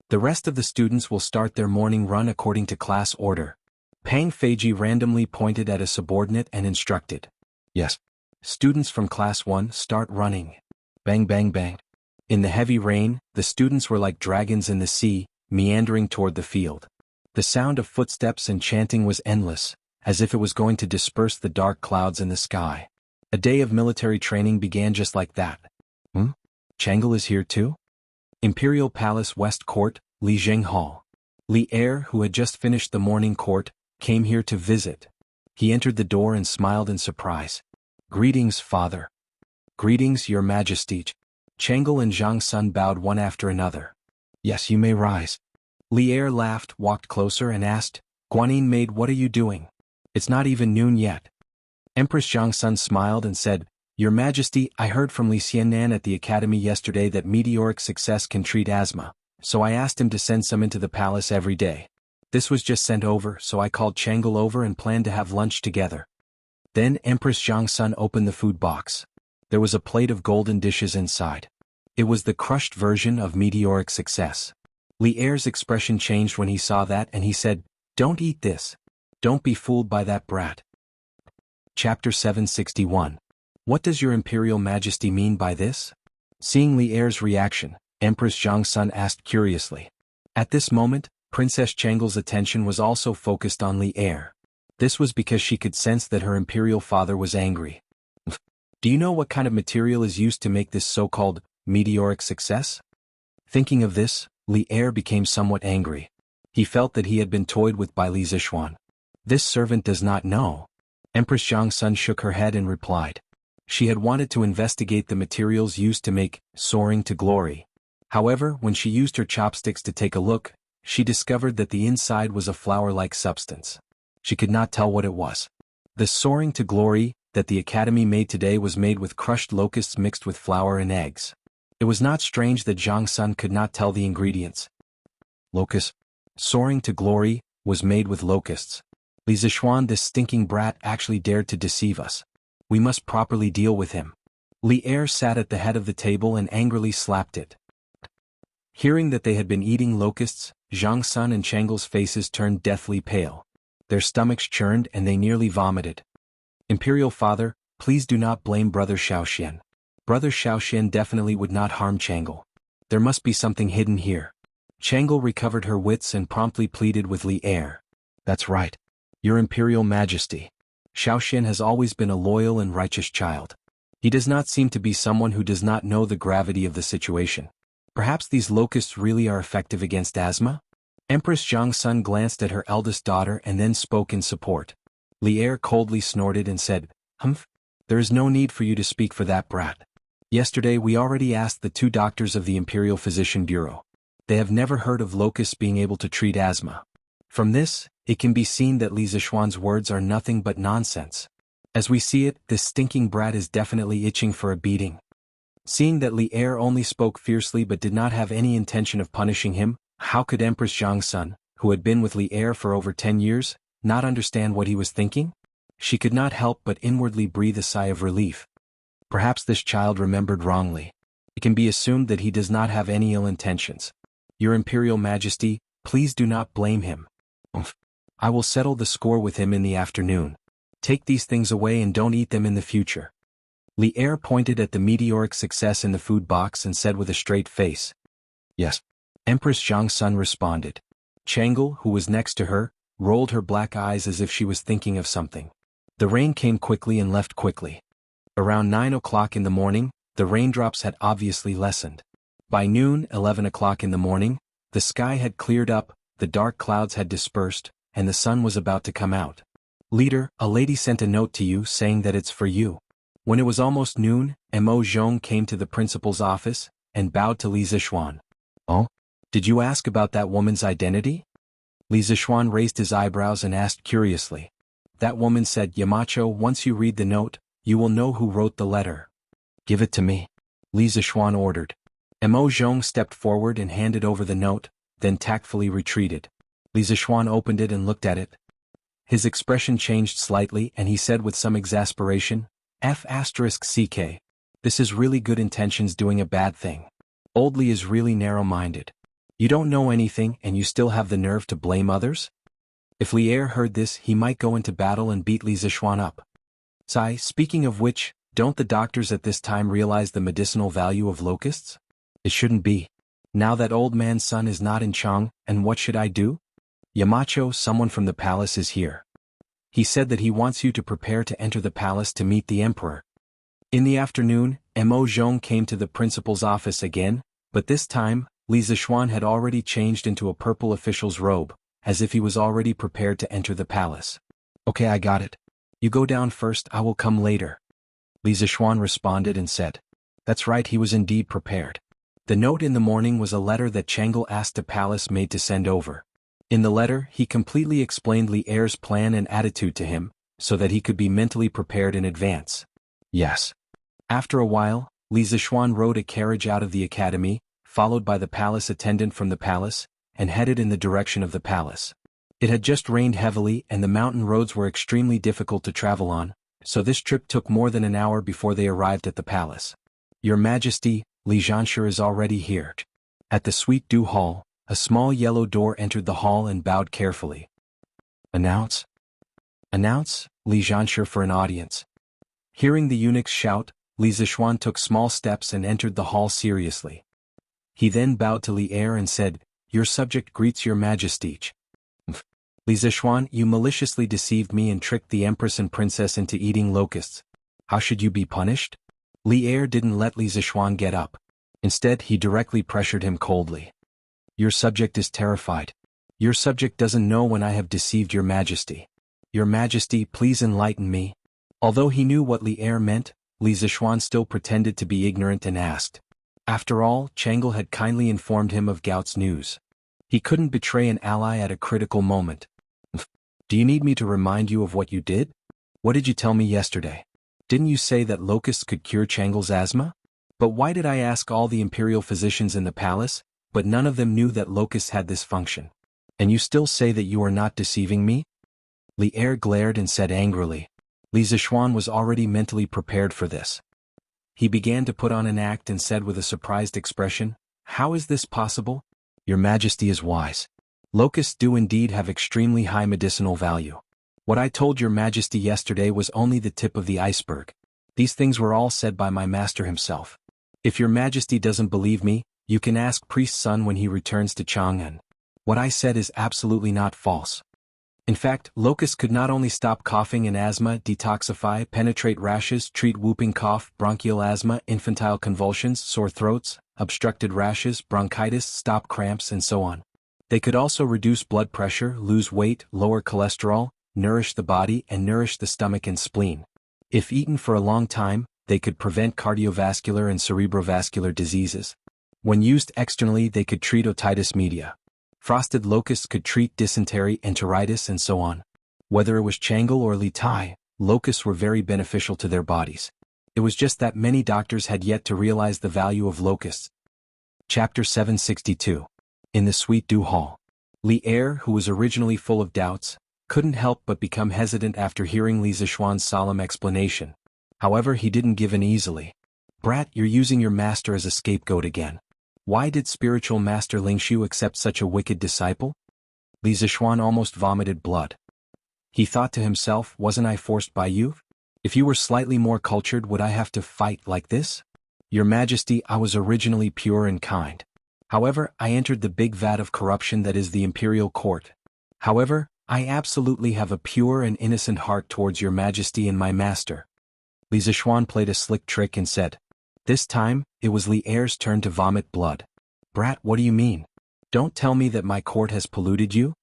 The rest of the students will start their morning run according to class order. Pang Feiji randomly pointed at a subordinate and instructed. Yes. Students from Class 1 start running. Bang bang bang. In the heavy rain, the students were like dragons in the sea, meandering toward the field. The sound of footsteps and chanting was endless, as if it was going to disperse the dark clouds in the sky. A day of military training began just like that. Chang'e is here too? Imperial Palace West Court, Lijiang Hall. Li Er, who had just finished the morning court, came here to visit. He entered the door and smiled in surprise. Greetings, father. Greetings, your majesty. Chang'e and Zhang Sun bowed one after another. Yes, you may rise. Li Er laughed, walked closer and asked, Guanyin maid, what are you doing? It's not even noon yet. Empress Zhang Sun smiled and said, Your Majesty, I heard from Li Xiannan at the academy yesterday that meteoric success can treat asthma, so I asked him to send some into the palace every day. This was just sent over, so I called Chang'e over and planned to have lunch together. Then Empress Zhang Sun opened the food box. There was a plate of golden dishes inside. It was the crushed version of meteoric success. Li Er's expression changed when he saw that and he said, "Don't eat this. Don't be fooled by that brat." Chapter 761. What does your Imperial Majesty mean by this? Seeing Li Er's reaction, Empress Jiangsun asked curiously. At this moment, Princess Changle's attention was also focused on Li Er. This was because she could sense that her imperial father was angry. Do you know what kind of material is used to make this so-called meteoric success? Thinking of this, Li Er became somewhat angry. He felt that he had been toyed with by Li Zixuan. This servant does not know. Empress Jiangsun shook her head and replied. She had wanted to investigate the materials used to make soaring to glory. However, when she used her chopsticks to take a look, she discovered that the inside was a flour-like substance. She could not tell what it was. The soaring to glory that the Academy made today was made with crushed locusts mixed with flour and eggs. It was not strange that Zhang Sun could not tell the ingredients. Locust. Soaring to glory was made with locusts. Li Zixuan, this stinking brat, actually dared to deceive us. We must properly deal with him. Li Er sat at the head of the table and angrily slapped it. Hearing that they had been eating locusts, Zhang Sun and Changle's faces turned deathly pale. Their stomachs churned and they nearly vomited. Imperial Father, please do not blame Brother Xiaoxian. Brother Xiaoxian definitely would not harm Changle. There must be something hidden here. Changle recovered her wits and promptly pleaded with Li Er. That's right. Your Imperial Majesty. Xiaoxian has always been a loyal and righteous child. He does not seem to be someone who does not know the gravity of the situation. Perhaps these locusts really are effective against asthma? Empress Jiangsun glanced at her eldest daughter and then spoke in support. Li Er coldly snorted and said, "Humph, there is no need for you to speak for that brat. Yesterday we already asked the 2 doctors of the Imperial Physician Bureau. They have never heard of locusts being able to treat asthma." From this, it can be seen that Li Zixuan's words are nothing but nonsense. As we see it, this stinking brat is definitely itching for a beating. Seeing that Li Er only spoke fiercely but did not have any intention of punishing him, how could Empress Jiangsun, who had been with Li Er for over 10 years, not understand what he was thinking? She could not help but inwardly breathe a sigh of relief. Perhaps this child remembered wrongly. It can be assumed that he does not have any ill intentions. Your Imperial Majesty, please do not blame him. I will settle the score with him in the afternoon. Take these things away and don't eat them in the future. Li Er pointed at the meteoric success in the food box and said with a straight face. Yes. Empress Jiangsun responded. Changle, who was next to her, rolled her black eyes as if she was thinking of something. The rain came quickly and left quickly. Around 9 o'clock in the morning, the raindrops had obviously lessened. By noon, 11 o'clock in the morning, the sky had cleared up, the dark clouds had dispersed, and the sun was about to come out. Leader, a lady sent a note to you saying that it's for you. When it was almost noon, Mo Zhong came to the principal's office and bowed to Li Zixuan. Oh? Did you ask about that woman's identity? Li Zixuan raised his eyebrows and asked curiously. That woman said, Yamacho, once you read the note, you will know who wrote the letter. Give it to me. Li Zixuan ordered. Mo Zhong stepped forward and handed over the note, then tactfully retreated. Li Zixuan opened it and looked at it. His expression changed slightly and he said with some exasperation, F***CK. This is really good intentions doing a bad thing. Old Li is really narrow-minded. You don't know anything and you still have the nerve to blame others? If Li Er heard this, he might go into battle and beat Li Zixuan up. Speaking of which, don't the doctors at this time realize the medicinal value of locusts? It shouldn't be. Now that old man's son is not in Chang, and what should I do? Yamacho, someone from the palace is here. He said that he wants you to prepare to enter the palace to meet the emperor. In the afternoon, Mo Zhong came to the principal's office again, but this time, Li Zixuan had already changed into a purple official's robe, as if he was already prepared to enter the palace. Okay, I got it. You go down first, I will come later. Li Zixuan responded and said. That's right, he was indeed prepared. The note in the morning was a letter that Changle asked the palace maid to send over. In the letter, he completely explained Li Er's plan and attitude to him, so that he could be mentally prepared in advance. Yes. After a while, Li Zixuan rode a carriage out of the academy, followed by the palace attendant from the palace, and headed in the direction of the palace. It had just rained heavily and the mountain roads were extremely difficult to travel on, so this trip took more than an hour before they arrived at the palace. Your Majesty, Li Zhanshu is already here. At the Sweet Dew Hall, A small yellow door entered the hall and bowed carefully. Announce? Announce, Li Zhanshe for an audience. Hearing the eunuch's shout, Li Zishuan took small steps and entered the hall seriously. He then bowed to Li Er and said, "Your subject greets your majesty." Li Zishuan, you maliciously deceived me and tricked the empress and princess into eating locusts. How should you be punished? Li Er didn't let Li Zishuan get up. Instead, he directly pressured him coldly. Your subject is terrified. Your subject doesn't know when I have deceived your majesty. Your majesty, please enlighten me. Although he knew what Li Er meant, Li Zishuan still pretended to be ignorant and asked. After all, Chang'e had kindly informed him of Gao's news. He couldn't betray an ally at a critical moment. Do you need me to remind you of what you did? What did you tell me yesterday? Didn't you say that locusts could cure Chang'e's asthma? But why did I ask all the imperial physicians in the palace, but none of them knew that locusts had this function? And you still say that you are not deceiving me? Li Er glared and said angrily. Li Zishuan was already mentally prepared for this. He began to put on an act and said with a surprised expression, "How is this possible? Your majesty is wise. Locusts do indeed have extremely high medicinal value. What I told your majesty yesterday was only the tip of the iceberg. These things were all said by my master himself. If your majesty doesn't believe me, you can ask Priest Sun when he returns to Chang'an. What I said is absolutely not false. In fact, locusts could not only stop coughing and asthma, detoxify, penetrate rashes, treat whooping cough, bronchial asthma, infantile convulsions, sore throats, obstructed rashes, bronchitis, stop cramps, and so on. They could also reduce blood pressure, lose weight, lower cholesterol, nourish the body, and nourish the stomach and spleen. If eaten for a long time, they could prevent cardiovascular and cerebrovascular diseases. When used externally, they could treat otitis media. Frosted locusts could treat dysentery, enteritis, and so on. Whether it was Chang'e or Li Tai, locusts were very beneficial to their bodies. It was just that many doctors had yet to realize the value of locusts. Chapter 762. In the Sweet Dew Hall. Li Er, who was originally full of doubts, couldn't help but become hesitant after hearing Li Zishuan's solemn explanation. However, he didn't give in easily. Brat, you're using your master as a scapegoat again. Why did spiritual master Lingshu accept such a wicked disciple? Li Zishuan almost vomited blood. He thought to himself, wasn't I forced by you? If you were slightly more cultured, would I have to fight like this? Your majesty, I was originally pure and kind. However, I entered the big vat of corruption that is the imperial court. However, I absolutely have a pure and innocent heart towards your majesty and my master. Li Zishuan played a slick trick and said. This time, it was Li Er's turn to vomit blood. Brat, what do you mean? Don't tell me that my court has polluted you?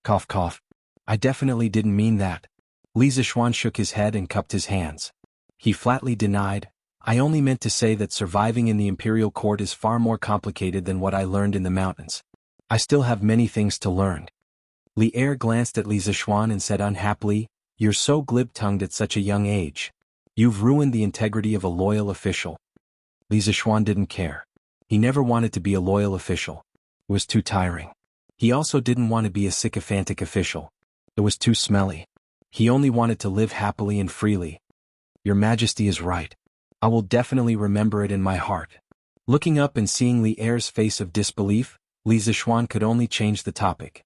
Cough cough. I definitely didn't mean that. Li Zishuan shook his head and cupped his hands. He flatly denied, I only meant to say that surviving in the imperial court is far more complicated than what I learned in the mountains. I still have many things to learn. Li Er glanced at Li Zishuan and said unhappily, You're so glib-tongued at such a young age. You've ruined the integrity of a loyal official. Li Zishuan didn't care. He never wanted to be a loyal official. It was too tiring. He also didn't want to be a sycophantic official. It was too smelly. He only wanted to live happily and freely. Your Majesty is right. I will definitely remember it in my heart. Looking up and seeing Li Er's face of disbelief, Li Zishuan could only change the topic.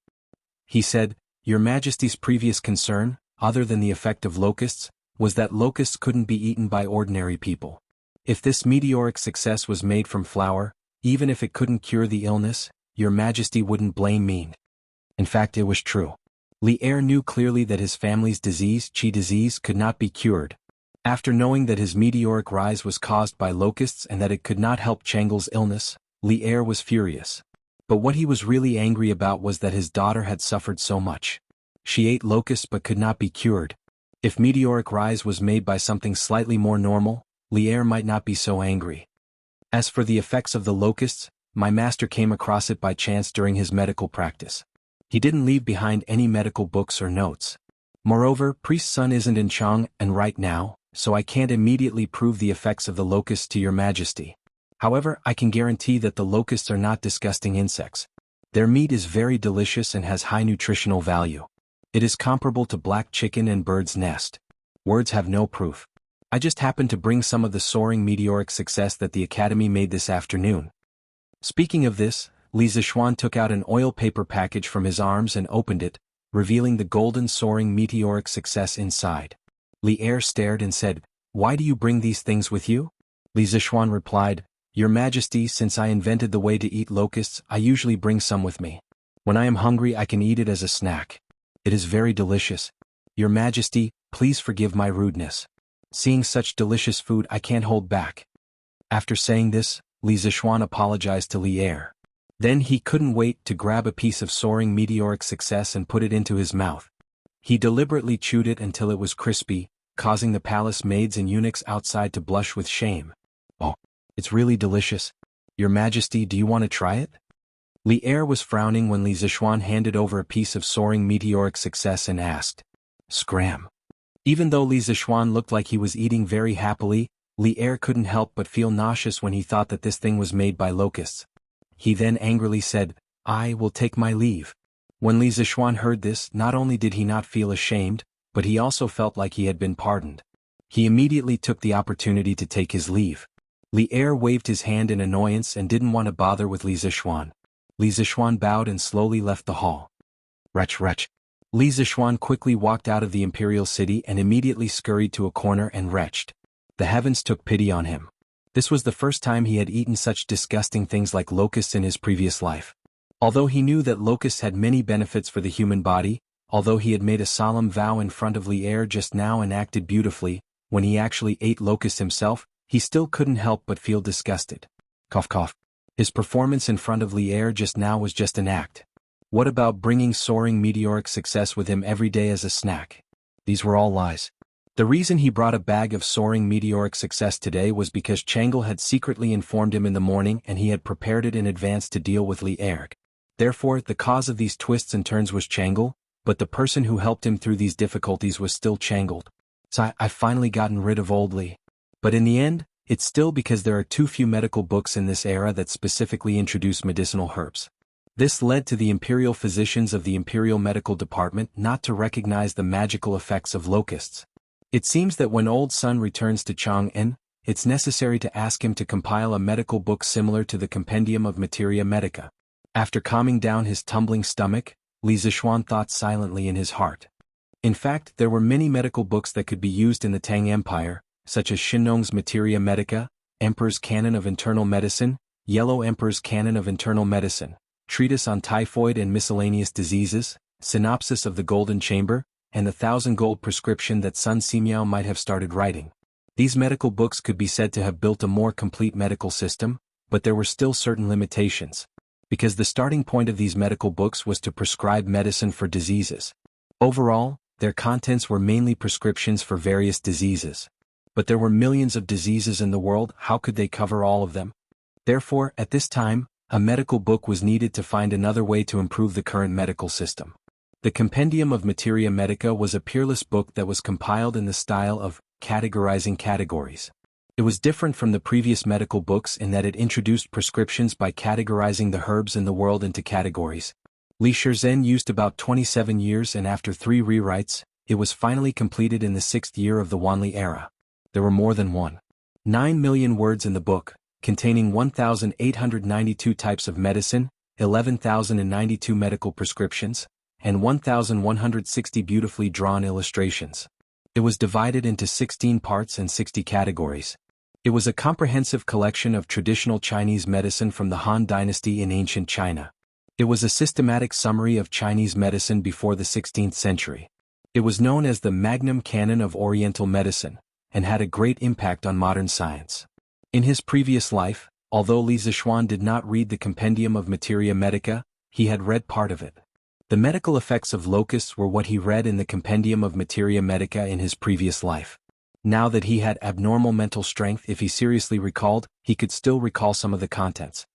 He said, Your Majesty's previous concern, other than the effect of locusts, was that locusts couldn't be eaten by ordinary people. If this meteoric success was made from flour, even if it couldn't cure the illness, Your Majesty wouldn't blame me. In fact, it was true. Li Er knew clearly that his family's disease, Qi disease, could not be cured. After knowing that his meteoric rise was caused by locusts and that it could not help Chang'e's illness, Li Er was furious. But what he was really angry about was that his daughter had suffered so much. She ate locusts but could not be cured. If meteoric rise was made by something slightly more normal, Li Er might not be so angry. As for the effects of the locusts, my master came across it by chance during his medical practice. He didn't leave behind any medical books or notes. Moreover, Priest Sun isn't in Chang'an right now, so I can't immediately prove the effects of the locusts to Your Majesty. However, I can guarantee that the locusts are not disgusting insects. Their meat is very delicious and has high nutritional value. It is comparable to black chicken and bird's nest. Words have no proof. I just happened to bring some of the soaring meteoric success that the Academy made this afternoon. Speaking of this, Li Zixuan took out an oil paper package from his arms and opened it, revealing the golden soaring meteoric success inside. Li Er stared and said, "Why do you bring these things with you?" Li Zixuan replied, "Your Majesty, since I invented the way to eat locusts, I usually bring some with me. When I am hungry I can eat it as a snack. It is very delicious. Your Majesty, please forgive my rudeness. Seeing such delicious food I can't hold back." After saying this, Li Zixuan apologized to Li Er. Then he couldn't wait to grab a piece of soaring meteoric success and put it into his mouth. He deliberately chewed it until it was crispy, causing the palace maids and eunuchs outside to blush with shame. "Oh, it's really delicious. Your Majesty, do you want to try it?" Li Er was frowning when Li Zixuan handed over a piece of soaring meteoric success and asked, "Scram." Even though Li Zixuan looked like he was eating very happily, Li Er couldn't help but feel nauseous when he thought that this thing was made by locusts. He then angrily said, "I will take my leave." When Li Zixuan heard this, not only did he not feel ashamed, but he also felt like he had been pardoned. He immediately took the opportunity to take his leave. Li Er waved his hand in annoyance and didn't want to bother with Li Zixuan. Li Zixuan bowed and slowly left the hall. Wretch. Li Zixuan quickly walked out of the imperial city and immediately scurried to a corner and retched. The heavens took pity on him. This was the first time he had eaten such disgusting things like locusts in his previous life. Although he knew that locusts had many benefits for the human body, although he had made a solemn vow in front of Li Er just now and acted beautifully, when he actually ate locusts himself, he still couldn't help but feel disgusted. Cough cough. His performance in front of Li Er just now was just an act. What about bringing soaring meteoric success with him every day as a snack? These were all lies. The reason he brought a bag of soaring meteoric success today was because Chang'e had secretly informed him in the morning and he had prepared it in advance to deal with Li Er. Therefore, the cause of these twists and turns was Chang'e, but the person who helped him through these difficulties was still Chang'e. So I've finally gotten rid of old Li. But in the end, it's still because there are too few medical books in this era that specifically introduce medicinal herbs. This led to the imperial physicians of the Imperial Medical Department not to recognize the magical effects of locusts. It seems that when Old Sun returns to Chang'e, it's necessary to ask him to compile a medical book similar to the Compendium of Materia Medica. After calming down his tumbling stomach, Li Zixuan thought silently in his heart. In fact, there were many medical books that could be used in the Tang Empire, such as Xinnong's Materia Medica, Emperor's Canon of Internal Medicine, Yellow Emperor's Canon of Internal Medicine, Treatise on Typhoid and Miscellaneous Diseases, Synopsis of the Golden Chamber, and the 1,000 gold prescription that Sun Simiao might have started writing. These medical books could be said to have built a more complete medical system, but there were still certain limitations. Because the starting point of these medical books was to prescribe medicine for diseases. Overall, their contents were mainly prescriptions for various diseases. But there were millions of diseases in the world, how could they cover all of them? Therefore, at this time, a medical book was needed to find another way to improve the current medical system. The Compendium of Materia Medica was a peerless book that was compiled in the style of categorizing categories. It was different from the previous medical books in that it introduced prescriptions by categorizing the herbs in the world into categories. Li Shizhen used about 27 years, and after 3 rewrites, it was finally completed in the 6th year of the Wanli era. There were more than 1.9 million words in the book, containing 1,892 types of medicine, 11,092 medical prescriptions, and 1,160 beautifully drawn illustrations. It was divided into 16 parts and 60 categories. It was a comprehensive collection of traditional Chinese medicine from the Han Dynasty in ancient China. It was a systematic summary of Chinese medicine before the 16th century. It was known as the Magnum Canon of Oriental Medicine, and had a great impact on modern science. In his previous life, although Li Zixuan did not read the Compendium of Materia Medica, he had read part of it. The medical effects of locusts were what he read in the Compendium of Materia Medica in his previous life. Now that he had abnormal mental strength, if he seriously recalled, he could still recall some of the contents.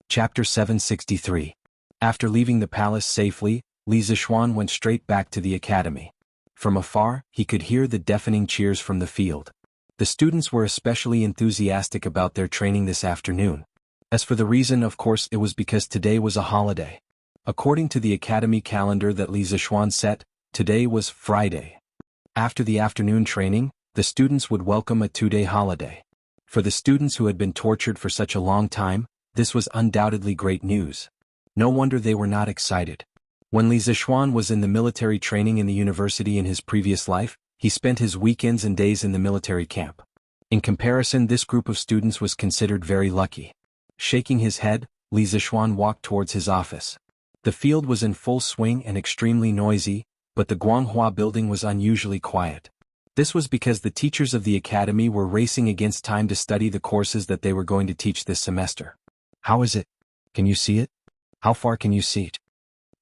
Chapter 763. After leaving the palace safely, Li Zixuan went straight back to the academy. From afar, he could hear the deafening cheers from the field. The students were especially enthusiastic about their training this afternoon. As for the reason, of course, it was because today was a holiday. According to the academy calendar that Li Zixuan set, today was Friday. After the afternoon training, the students would welcome a 2-day holiday. For the students who had been tortured for such a long time, this was undoubtedly great news. No wonder they were not excited. When Li Zixuan was in the military training in the university in his previous life, he spent his weekends and days in the military camp. In comparison, this group of students was considered very lucky. Shaking his head, Li Zixuan walked towards his office. The field was in full swing and extremely noisy, but the Guanghua building was unusually quiet. This was because the teachers of the academy were racing against time to study the courses that they were going to teach this semester. How is it? Can you see it? How far can you see it?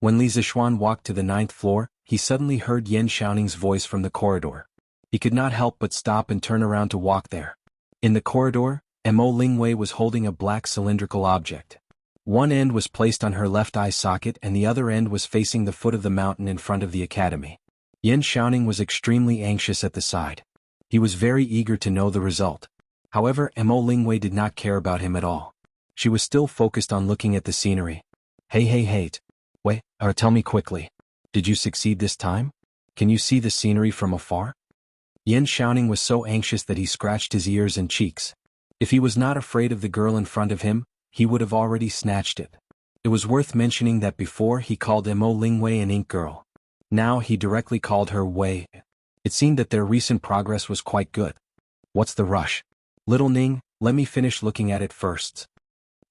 When Li Zixuan walked to the 9th floor, he suddenly heard Yan Xiaoning's voice from the corridor. He could not help but stop and turn around to walk there. In the corridor, Mo Lingwei was holding a black cylindrical object. One end was placed on her left eye socket and the other end was facing the foot of the mountain in front of the academy. Yan Xiaoning was extremely anxious at the side. He was very eager to know the result. However, Mo Lingwei did not care about him at all. She was still focused on looking at the scenery. Hey, wait, tell me quickly. Did you succeed this time? Can you see the scenery from afar? Yan Xiaoning was so anxious that he scratched his ears and cheeks. If he was not afraid of the girl in front of him, he would have already snatched it. It was worth mentioning that before he called Mo Lingwei an ink girl. Now he directly called her Wei. It seemed that their recent progress was quite good. What's the rush? Little Ning, let me finish looking at it first.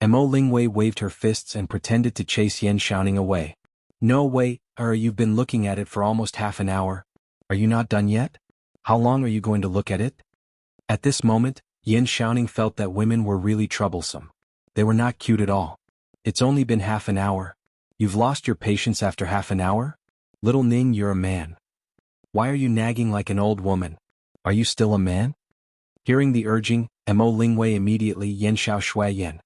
Mo Lingwei waved her fists and pretended to chase Yan Xiaoning away. No way, you've been looking at it for almost half an hour. Are you not done yet? How long are you going to look at it? At this moment, Yan Xiaoning felt that women were really troublesome. They were not cute at all. It's only been half an hour. You've lost your patience after half an hour? Little Ning, you're a man. Why are you nagging like an old woman? Are you still a man? Hearing the urging, Mo Lingwei immediately Yan Xiao Shui Yan.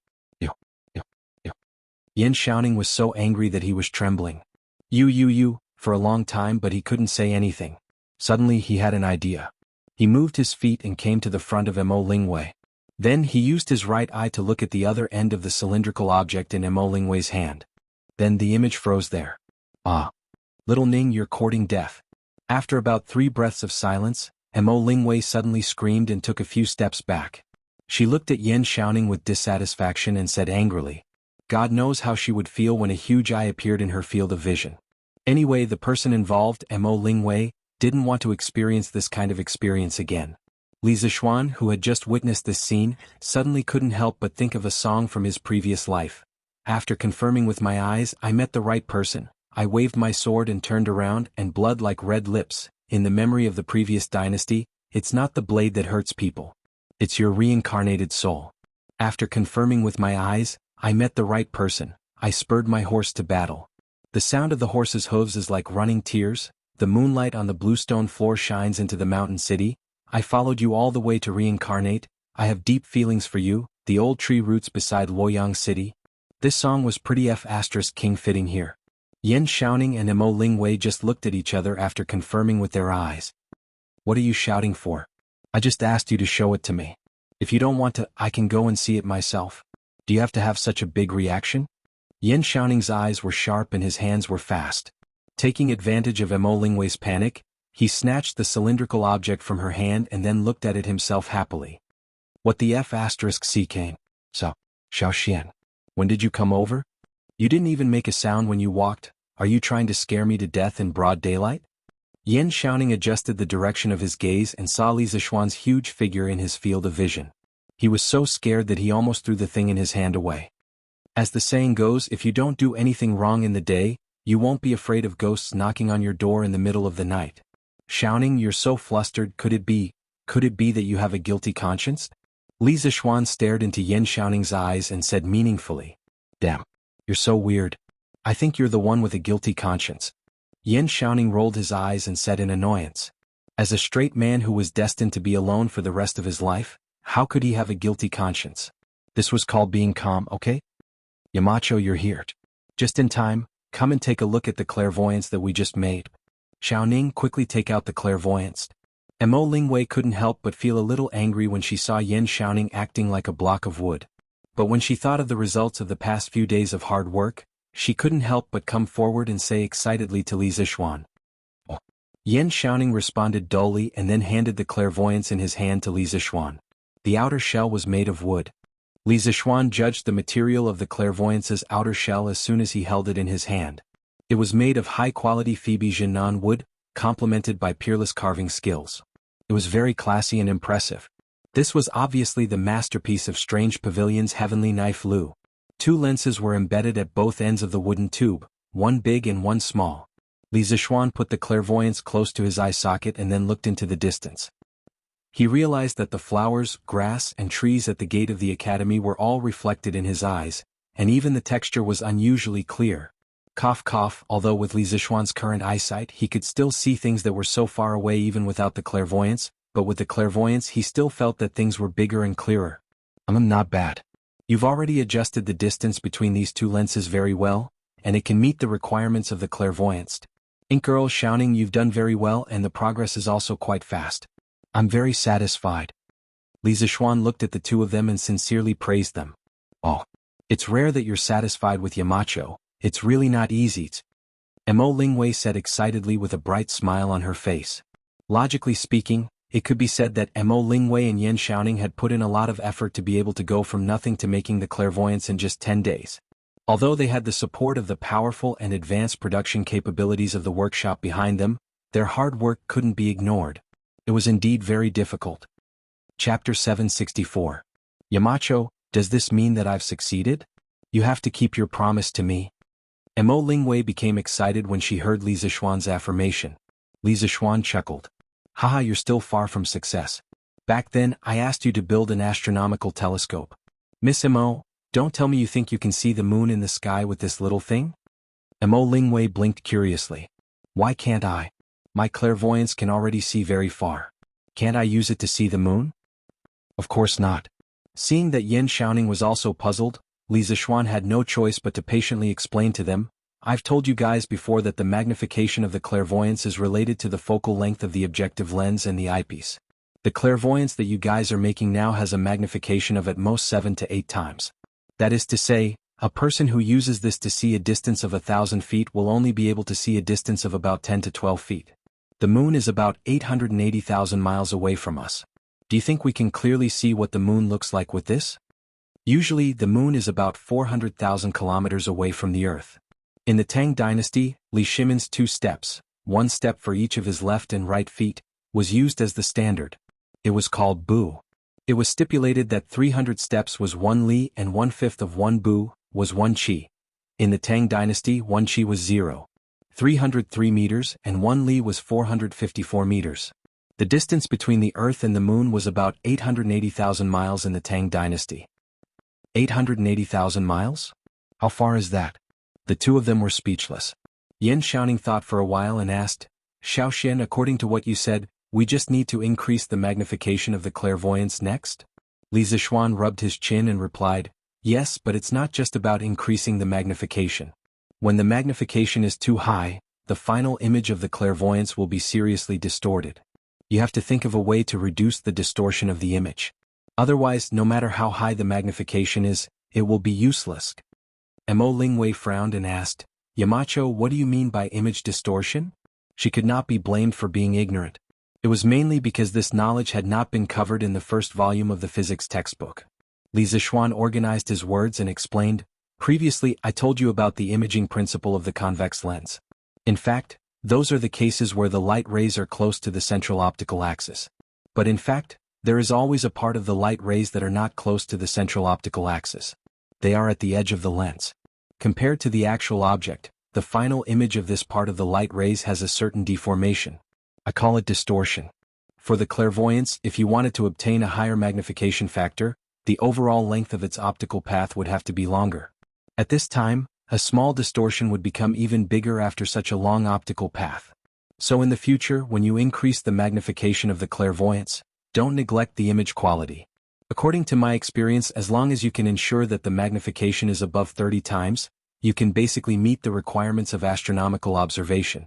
Yan Xiaoning was so angry that he was trembling. For a long time, but he couldn't say anything. Suddenly he had an idea. He moved his feet and came to the front of Mo Lingwei. Then he used his right eye to look at the other end of the cylindrical object in Mo Lingwei's hand. Then the image froze there. Ah. Little Ning, you're courting death. After about 3 breaths of silence, Mo Lingwei suddenly screamed and took a few steps back. She looked at Yan Xiaoning with dissatisfaction and said angrily, God knows how she would feel when a huge eye appeared in her field of vision. Anyway, the person involved, Mo Lingwei, didn't want to experience this kind of experience again. Li Zixuan, who had just witnessed this scene, suddenly couldn't help but think of a song from his previous life. After confirming with my eyes, I met the right person. I waved my sword and turned around, and blood like red lips. In the memory of the previous dynasty, it's not the blade that hurts people. It's your reincarnated soul. After confirming with my eyes, I met the right person. I spurred my horse to battle. The sound of the horse's hooves is like running tears. The moonlight on the bluestone floor shines into the mountain city. I followed you all the way to reincarnate. I have deep feelings for you, the old tree roots beside Luoyang City. This song was pretty king fitting here. Yan Xiaoning and Mo Lingwei just looked at each other after confirming with their eyes. What are you shouting for? I just asked you to show it to me. If you don't want to, I can go and see it myself. Do you have to have such a big reaction? Yan Xiaoning's eyes were sharp and his hands were fast. Taking advantage of Mo Lingwei's panic, he snatched the cylindrical object from her hand and then looked at it himself happily. What the C came? So, Xiaoxian. When did you come over? You didn't even make a sound when you walked. Are you trying to scare me to death in broad daylight? Yan Xiaoning adjusted the direction of his gaze and saw Li Zixuan's huge figure in his field of vision. He was so scared that he almost threw the thing in his hand away. As the saying goes, if you don't do anything wrong in the day, you won't be afraid of ghosts knocking on your door in the middle of the night. Xiaoning, you're so flustered, could it be that you have a guilty conscience? Li Zixuan stared into Yan Xiaoning's eyes and said meaningfully, Damn, you're so weird. I think you're the one with a guilty conscience. Yan Xiaoning rolled his eyes and said in annoyance, As a straight man who was destined to be alone for the rest of his life, how could he have a guilty conscience? This was called being calm, okay? Yamacho, you're here. Just in time, come and take a look at the clairvoyance that we just made. Xiaoning, quickly take out the clairvoyance. Mo Lingwei couldn't help but feel a little angry when she saw Yan Xiaoning acting like a block of wood. But when she thought of the results of the past few days of hard work, she couldn't help but come forward and say excitedly to Li Zixuan. Oh. Yan Xiaoning responded dully and then handed the clairvoyance in his hand to Li Zixuan. The outer shell was made of wood. Li Zixuan judged the material of the clairvoyance's outer shell as soon as he held it in his hand. It was made of high-quality Phoebe Jinan wood, complemented by peerless carving skills. It was very classy and impressive. This was obviously the masterpiece of Strange Pavilion's heavenly knife Lu. 2 lenses were embedded at both ends of the wooden tube, one big and one small. Li Zixuan put the clairvoyance close to his eye socket and then looked into the distance. He realized that the flowers, grass, and trees at the gate of the academy were all reflected in his eyes, and even the texture was unusually clear. Cough cough, although with Li Zixuan's current eyesight he could still see things that were so far away even without the clairvoyance, but with the clairvoyance he still felt that things were bigger and clearer. Not bad. You've already adjusted the distance between these 2 lenses very well, and it can meet the requirements of the clairvoyance. Ink Girl shouting, you've done very well and the progress is also quite fast. I'm very satisfied. Li Zixuan looked at the 2 of them and sincerely praised them. Oh. It's rare that you're satisfied with Yamacho. It's really not easy. Mo Lingwei said excitedly with a bright smile on her face. Logically speaking, it could be said that Mo Lingwei and Yan Xiaoning had put in a lot of effort to be able to go from nothing to making the clairvoyance in just 10 days. Although they had the support of the powerful and advanced production capabilities of the workshop behind them, their hard work couldn't be ignored. It was indeed very difficult. Chapter 764. Yamacho, does this mean that I've succeeded? You have to keep your promise to me. Mo Lingwei became excited when she heard Li Zixuan's affirmation. Li Zixuan chuckled. Haha, you're still far from success. Back then, I asked you to build an astronomical telescope. Miss Mo, don't tell me you think you can see the moon in the sky with this little thing? Mo Lingwei blinked curiously. Why can't I? My clairvoyance can already see very far. Can't I use it to see the moon? Of course not. Seeing that Yan Xiaoning was also puzzled, Li Zixuan had no choice but to patiently explain to them, I've told you guys before that the magnification of the clairvoyance is related to the focal length of the objective lens and the eyepiece. The clairvoyance that you guys are making now has a magnification of at most 7 to 8 times. That is to say, a person who uses this to see a distance of 1,000 feet will only be able to see a distance of about 10 to 12 feet. The moon is about 880,000 miles away from us. Do you think we can clearly see what the moon looks like with this? Usually, the moon is about 400,000 kilometers away from the Earth. In the Tang dynasty, Li Shimin's 2 steps, 1 step for each of his left and right feet, was used as the standard. It was called Bu. It was stipulated that 300 steps was 1 Li and 1/5 of 1 Bu was 1 Qi. In the Tang dynasty, 1 Qi was 0. 303 meters and 1 Li was 454 meters. The distance between the Earth and the Moon was about 880,000 miles in the Tang dynasty. 880,000 miles? How far is that? The 2 of them were speechless. Yan Xiaoning thought for a while and asked, Xiaoxian, according to what you said, we just need to increase the magnification of the clairvoyance next? Li Zixuan rubbed his chin and replied, yes, but it's not just about increasing the magnification. When the magnification is too high, the final image of the clairvoyance will be seriously distorted. You have to think of a way to reduce the distortion of the image. Otherwise, no matter how high the magnification is, it will be useless. Mo Lingwei frowned and asked, Yamacho, what do you mean by image distortion? She could not be blamed for being ignorant. It was mainly because this knowledge had not been covered in the first volume of the physics textbook. Li Zixuan organized his words and explained, previously I told you about the imaging principle of the convex lens. In fact, those are the cases where the light rays are close to the central optical axis. But in fact, there is always a part of the light rays that are not close to the central optical axis. They are at the edge of the lens. Compared to the actual object, the final image of this part of the light rays has a certain deformation. I call it distortion. For the clairvoyance, if you wanted to obtain a higher magnification factor, the overall length of its optical path would have to be longer. At this time, a small distortion would become even bigger after such a long optical path. So in the future, when you increase the magnification of the clairvoyance, don't neglect the image quality. According to my experience, as long as you can ensure that the magnification is above 30 times, you can basically meet the requirements of astronomical observation.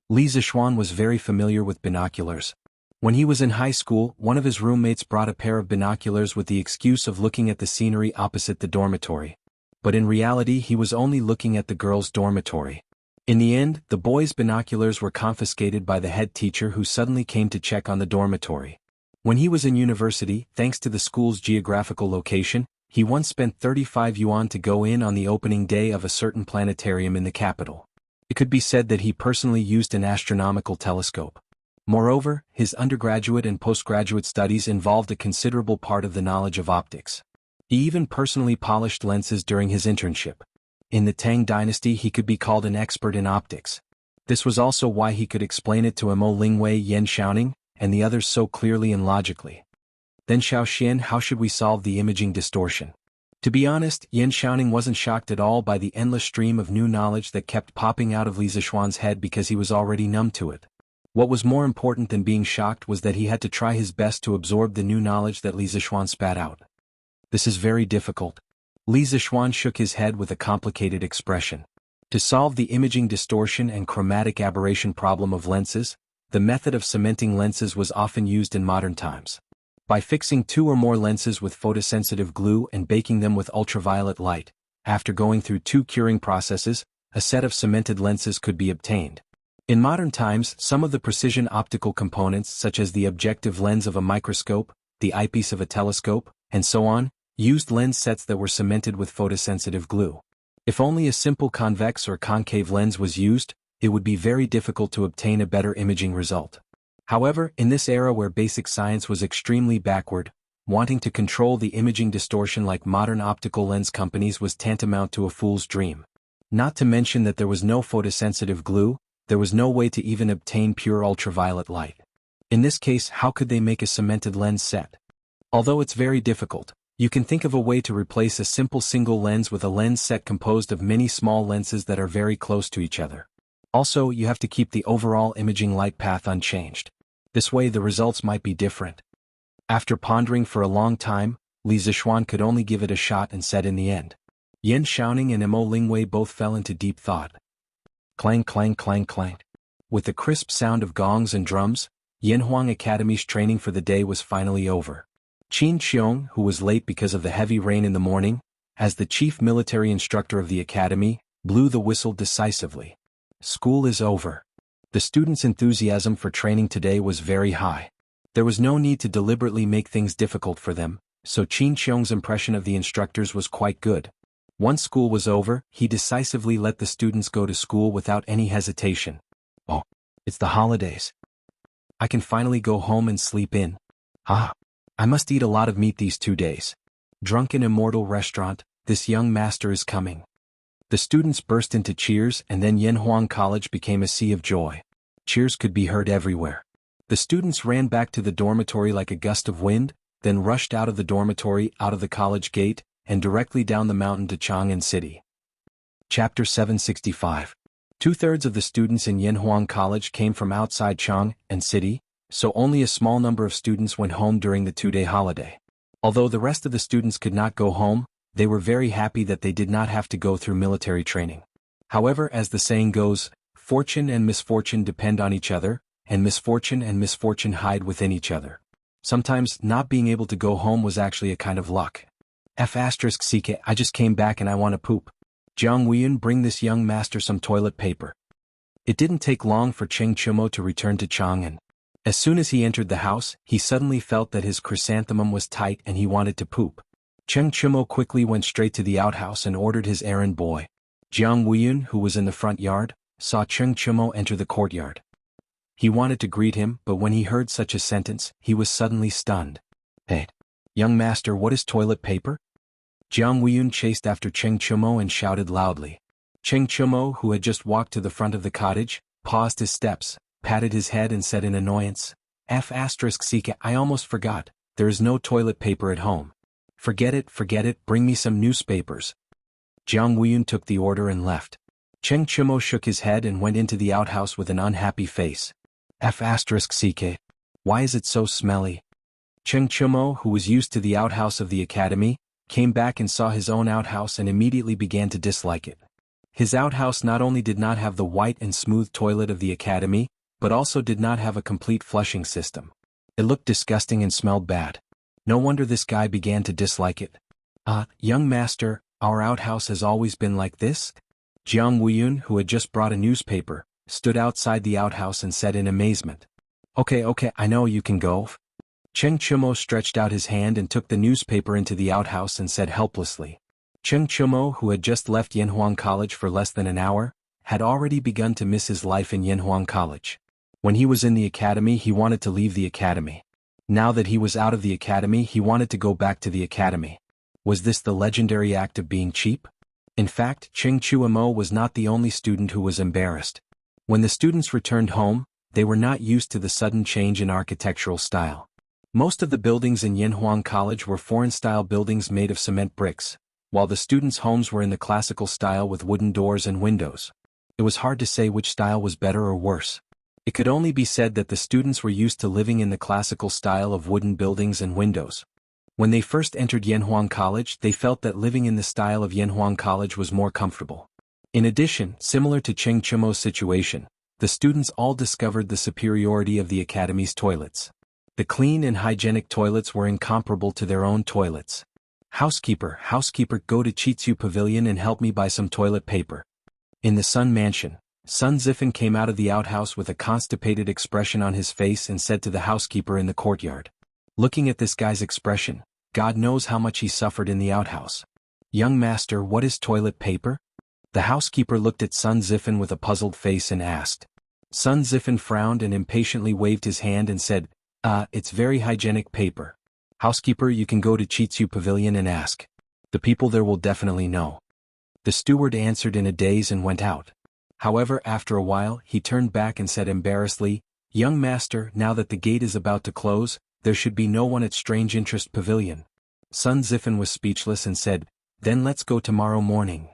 Li Zixuan was very familiar with binoculars. When he was in high school, one of his roommates brought a pair of binoculars with the excuse of looking at the scenery opposite the dormitory. But in reality, he was only looking at the girls' dormitory. In the end, the boys' binoculars were confiscated by the head teacher, who suddenly came to check on the dormitory. When he was in university, thanks to the school's geographical location, He once spent 35 yuan to go in on the opening day of a certain planetarium in the capital. It could be said that he personally used an astronomical telescope. Moreover, his undergraduate and postgraduate studies involved a considerable part of the knowledge of optics. He even personally polished lenses during his internship. In the Tang dynasty he could be called an expert in optics. This was also why he could explain it to Mo Lingwei, Yan Xiaoning, and the others so clearly and logically. Then Xiaoxian, how should we solve the imaging distortion? To be honest, Yan Xiaoning wasn't shocked at all by the endless stream of new knowledge that kept popping out of Li Zixuan's head because he was already numb to it. What was more important than being shocked was that he had to try his best to absorb the new knowledge that Li Zixuan spat out. This is very difficult. Li Zixuan shook his head with a complicated expression. To solve the imaging distortion and chromatic aberration problem of lenses, the method of cementing lenses was often used in modern times. By fixing 2 or more lenses with photosensitive glue and baking them with ultraviolet light, after going through 2 curing processes, a set of cemented lenses could be obtained. In modern times, some of the precision optical components such as the objective lens of a microscope, the eyepiece of a telescope, and so on, used lens sets that were cemented with photosensitive glue. If only a simple convex or concave lens was used, it would be very difficult to obtain a better imaging result. However, in this era where basic science was extremely backward, wanting to control the imaging distortion like modern optical lens companies was tantamount to a fool's dream. Not to mention that there was no photosensitive glue, there was no way to even obtain pure ultraviolet light. In this case, how could they make a cemented lens set? Although it's very difficult, you can think of a way to replace a simple single lens with a lens set composed of many small lenses that are very close to each other. Also, you have to keep the overall imaging light path unchanged. This way the results might be different. After pondering for a long time, Li Zixuan could only give it a shot and said in the end. Yan Xiaoning and Mo Lingwei both fell into deep thought. Clang clang clang clang. With the crisp sound of gongs and drums, Yanhuang Academy's training for the day was finally over. Qin Qiong, who was late because of the heavy rain in the morning, as the chief military instructor of the academy, blew the whistle decisively. School is over. The students' enthusiasm for training today was very high. There was no need to deliberately make things difficult for them, so Qin Qiong's impression of the instructors was quite good. Once school was over, he decisively let the students go to school without any hesitation. Oh, it's the holidays. I can finally go home and sleep in. I must eat a lot of meat these 2 days. Drunken Immortal Restaurant, this young master is coming. The students burst into cheers and then Yanhuang College became a sea of joy. Cheers could be heard everywhere. The students ran back to the dormitory like a gust of wind, then rushed out of the dormitory, out of the college gate, and directly down the mountain to Chang'an City. Chapter 765. 2/3 of the students in Yanhuang College came from outside Chang'an City, so only a small number of students went home during the 2-day holiday. Although the rest of the students could not go home, they were very happy that they did not have to go through military training. However, as the saying goes, fortune and misfortune depend on each other, and misfortune hide within each other. Sometimes, not being able to go home was actually a kind of luck. *CK, I just came back and I want to poop. Jianghu, bring this young master some toilet paper. It didn't take long for Cheng Chumo to return to Chang'an. As soon as he entered the house, he suddenly felt that his chrysanthemum was tight and he wanted to poop. Cheng Chumo quickly went straight to the outhouse and ordered his errand boy. Jiang Wuyun, who was in the front yard, saw Cheng Chumo enter the courtyard. He wanted to greet him, but when he heard such a sentence, he was suddenly stunned. Hey, young master, what is toilet paper? Jiang Wuyun chased after Cheng Chumo and shouted loudly. Cheng Chumo, who had just walked to the front of the cottage, paused his steps, patted his head and said in annoyance, *CK, I almost forgot, there is no toilet paper at home. Forget it, bring me some newspapers. Jiang Wuyun took the order and left. Cheng Chumo shook his head and went into the outhouse with an unhappy face. *CK, why is it so smelly? Cheng Chumo, who was used to the outhouse of the academy, came back and saw his own outhouse and immediately began to dislike it. His outhouse not only did not have the white and smooth toilet of the academy, but also did not have a complete flushing system. It looked disgusting and smelled bad. No wonder this guy began to dislike it. Young master, our outhouse has always been like this? Jiang Wuyun, who had just brought a newspaper, stood outside the outhouse and said in amazement. Okay, I know you can go. Cheng Chumo stretched out his hand and took the newspaper into the outhouse and said helplessly. Cheng Chumo, who had just left Yanhuang College for less than an hour, had already begun to miss his life in Yanhuang College. When he was in the academy, he wanted to leave the academy. Now that he was out of the academy, he wanted to go back to the academy. Was this the legendary act of being cheap? In fact, Cheng Chumo was not the only student who was embarrassed. When the students returned home, they were not used to the sudden change in architectural style. Most of the buildings in Yanhuang College were foreign-style buildings made of cement bricks, while the students' homes were in the classical style with wooden doors and windows. It was hard to say which style was better or worse. It could only be said that the students were used to living in the classical style of wooden buildings and windows. When they first entered Yanhuang College, they felt that living in the style of Yanhuang College was more comfortable. In addition, similar to Cheng Chumo's situation, the students all discovered the superiority of the academy's toilets. The clean and hygienic toilets were incomparable to their own toilets. Housekeeper, go to Chitsu Pavilion and help me buy some toilet paper. In the Sun Mansion, Sun Zifen came out of the outhouse with a constipated expression on his face and said to the housekeeper in the courtyard. Looking at this guy's expression, God knows how much he suffered in the outhouse. Young master, what is toilet paper? The housekeeper looked at Sun Zifen with a puzzled face and asked. Sun Zifen frowned and impatiently waved his hand and said, it's very hygienic paper. Housekeeper, you can go to Chitsu Pavilion and ask. The people there will definitely know. The steward answered in a daze and went out. However, after a while, he turned back and said embarrassedly, Young master, now that the gate is about to close, there should be no one at Strange Interest Pavilion. Sun Zifen was speechless and said, Then let's go tomorrow morning.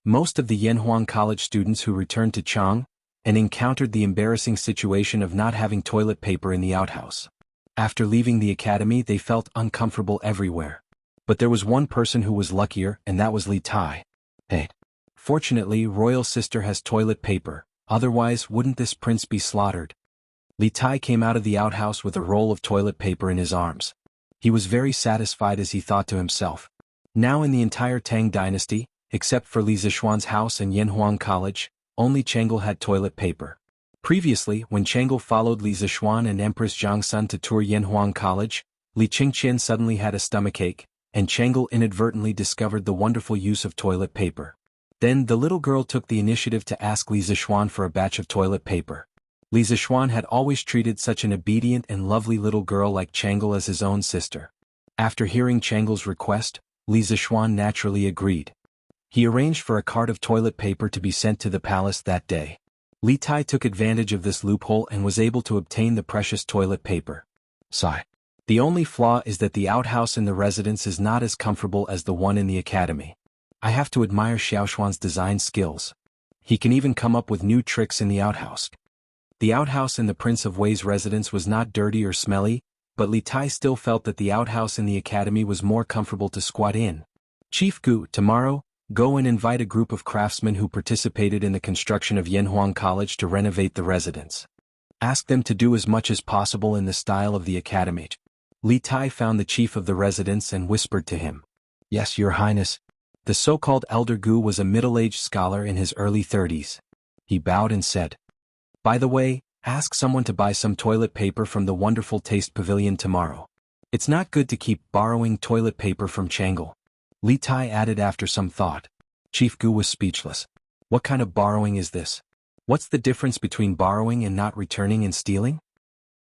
Most of the Yanhuang College students who returned to Chang and encountered the embarrassing situation of not having toilet paper in the outhouse. After leaving the academy, they felt uncomfortable everywhere. But there was one person who was luckier, and that was Li Tai. Hey. Fortunately, royal sister has toilet paper, otherwise wouldn't this prince be slaughtered? Li Tai came out of the outhouse with a roll of toilet paper in his arms. He was very satisfied as he thought to himself. Now in the entire Tang dynasty, except for Li Zishuan's house and Yanhuang College, only Chang'e had toilet paper. Previously, when Chang'e followed Li Zishuan and Empress Jiangsun to tour Yanhuang College, Li Qingqian suddenly had a stomachache, and Chang'e inadvertently discovered the wonderful use of toilet paper. Then the little girl took the initiative to ask Li Zishuan for a batch of toilet paper. Li Zishuan had always treated such an obedient and lovely little girl like Chang'e as his own sister. After hearing Chang'e's request, Li Zishuan naturally agreed. He arranged for a cart of toilet paper to be sent to the palace that day. Li Tai took advantage of this loophole and was able to obtain the precious toilet paper. Sigh. The only flaw is that the outhouse in the residence is not as comfortable as the one in the academy. I have to admire Xiaoshuan's design skills. He can even come up with new tricks in the outhouse. The outhouse in the Prince of Wei's residence was not dirty or smelly, but Li Tai still felt that the outhouse in the academy was more comfortable to squat in. Chief Gu, tomorrow, go and invite a group of craftsmen who participated in the construction of Yanhuang College to renovate the residence. Ask them to do as much as possible in the style of the academy. Li Tai found the chief of the residence and whispered to him. Yes, Your Highness. The so-called Elder Gu was a middle-aged scholar in his early 30s. He bowed and said, By the way, ask someone to buy some toilet paper from the Wonderful Taste Pavilion tomorrow. It's not good to keep borrowing toilet paper from Chang'e. Li Tai added after some thought. Chief Gu was speechless. What kind of borrowing is this? What's the difference between borrowing and not returning and stealing?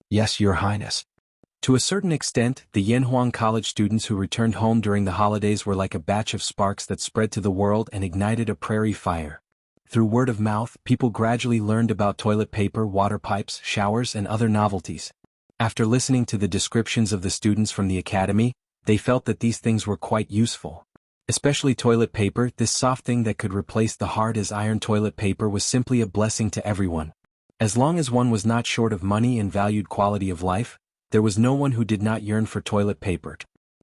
Yes, Your Highness. To a certain extent, the Yanhuang College students who returned home during the holidays were like a batch of sparks that spread to the world and ignited a prairie fire. Through word of mouth, people gradually learned about toilet paper, water pipes, showers, and other novelties. After listening to the descriptions of the students from the academy, they felt that these things were quite useful. Especially toilet paper, this soft thing that could replace the hard as iron toilet paper was simply a blessing to everyone. As long as one was not short of money and valued quality of life, there was no one who did not yearn for toilet paper.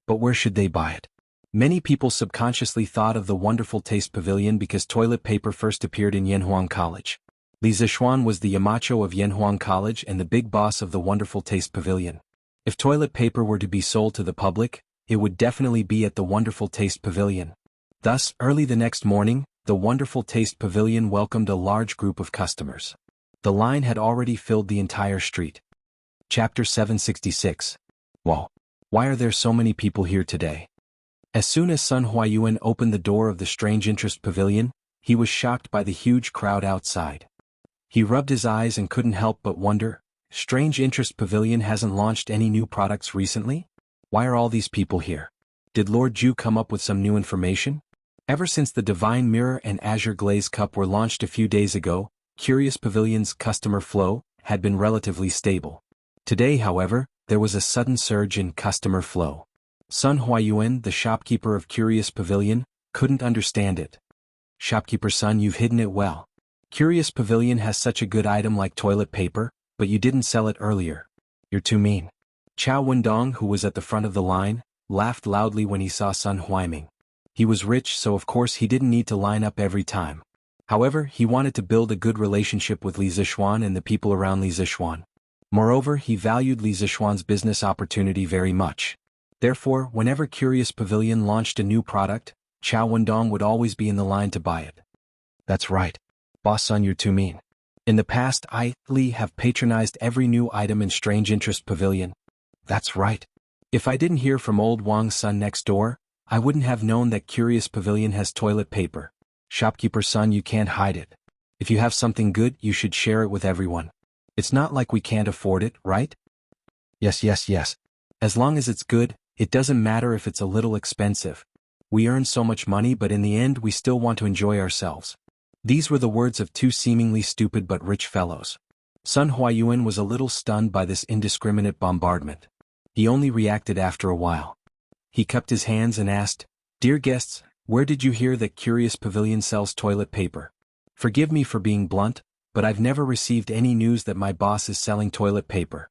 But where should they buy it? Many people subconsciously thought of the Wonderful Taste Pavilion because toilet paper first appeared in Yanhuang College. Li Zishuan was the Yamacho of Yanhuang College and the big boss of the Wonderful Taste Pavilion. If toilet paper were to be sold to the public, it would definitely be at the Wonderful Taste Pavilion. Thus, early the next morning, the Wonderful Taste Pavilion welcomed a large group of customers. The line had already filled the entire street. Chapter 766. Whoa. Why are there so many people here today? As soon as Sun Huayuan opened the door of the Strange Interest Pavilion, he was shocked by the huge crowd outside. He rubbed his eyes and couldn't help but wonder, Strange Interest Pavilion hasn't launched any new products recently? Why are all these people here? Did Lord Zhu come up with some new information? Ever since the Divine Mirror and Azure Glaze Cup were launched a few days ago, Curious Pavilion's customer flow had been relatively stable. Today, however, there was a sudden surge in customer flow. Sun Huayuan, the shopkeeper of Curious Pavilion, couldn't understand it. Shopkeeper Sun, you've hidden it well. Curious Pavilion has such a good item like toilet paper, but you didn't sell it earlier. You're too mean. Chao Wendong, who was at the front of the line, laughed loudly when he saw Sun Huaiming. He was rich, so of course he didn't need to line up every time. However, he wanted to build a good relationship with Li Zixuan and the people around Li Zixuan. Moreover, he valued Li Zixuan's business opportunity very much. Therefore, whenever Curious Pavilion launched a new product, Chao Wendong would always be in the line to buy it. That's right. Boss Sun, you're too mean. In the past, Li have patronized every new item in Strange Interest Pavilion. That's right. If I didn't hear from old Wang's son next door, I wouldn't have known that Curious Pavilion has toilet paper. Shopkeeper Sun, you can't hide it. If you have something good, you should share it with everyone. It's not like we can't afford it, right? Yes. As long as it's good, it doesn't matter if it's a little expensive. We earn so much money, but in the end we still want to enjoy ourselves. These were the words of two seemingly stupid but rich fellows. Sun Huayuan was a little stunned by this indiscriminate bombardment. He only reacted after a while. He cupped his hands and asked, "Dear guests, where did you hear that Curious Pavilion sells toilet paper? Forgive me for being blunt, but I've never received any news that my boss is selling toilet paper."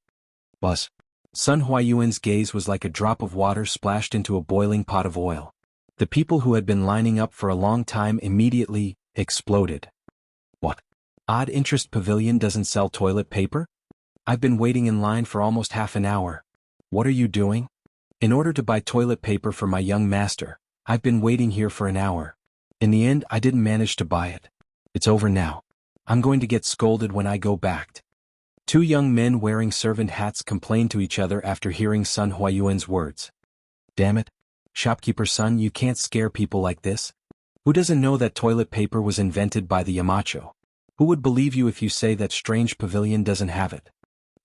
Buzz. Sun Huayuan's gaze was like a drop of water splashed into a boiling pot of oil. The people who had been lining up for a long time immediately exploded. What? Odd Interest Pavilion doesn't sell toilet paper? I've been waiting in line for almost half an hour. What are you doing? In order to buy toilet paper for my young master, I've been waiting here for an hour. In the end, I didn't manage to buy it. It's over now. I'm going to get scolded when I go back. Two young men wearing servant hats complained to each other after hearing Sun Huayuan's words. Damn it. Shopkeeper Sun, you can't scare people like this. Who doesn't know that toilet paper was invented by the Yamacho? Who would believe you if you say that Strange Pavilion doesn't have it?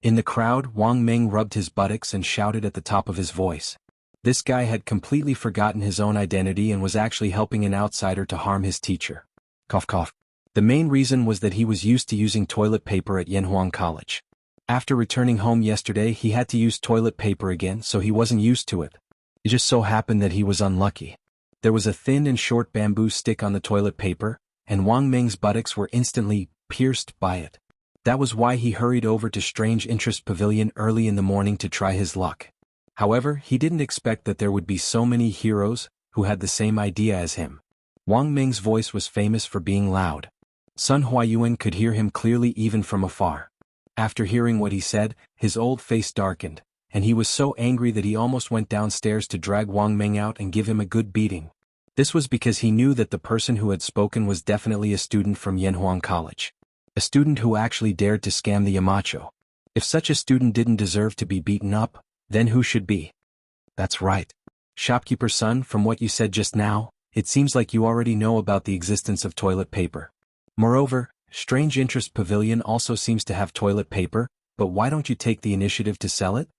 In the crowd, Wang Meng rubbed his buttocks and shouted at the top of his voice. This guy had completely forgotten his own identity and was actually helping an outsider to harm his teacher. Cough cough. The main reason was that he was used to using toilet paper at Yanhuang College. After returning home yesterday, he had to use toilet paper again, so he wasn't used to it. It just so happened that he was unlucky. There was a thin and short bamboo stick on the toilet paper, and Wang Meng's buttocks were instantly pierced by it. That was why he hurried over to Strange Interest Pavilion early in the morning to try his luck. However, he didn't expect that there would be so many heroes who had the same idea as him. Wang Meng's voice was famous for being loud. Sun Huayuan could hear him clearly even from afar. After hearing what he said, his old face darkened, and he was so angry that he almost went downstairs to drag Wang Meng out and give him a good beating. This was because he knew that the person who had spoken was definitely a student from Yanhuang College. A student who actually dared to scam the Yamacho. If such a student didn't deserve to be beaten up, then who should be? That's right. Shopkeeper Sun, from what you said just now, it seems like you already know about the existence of toilet paper. Moreover, Strange Interest Pavilion also seems to have toilet paper, but why don't you take the initiative to sell it?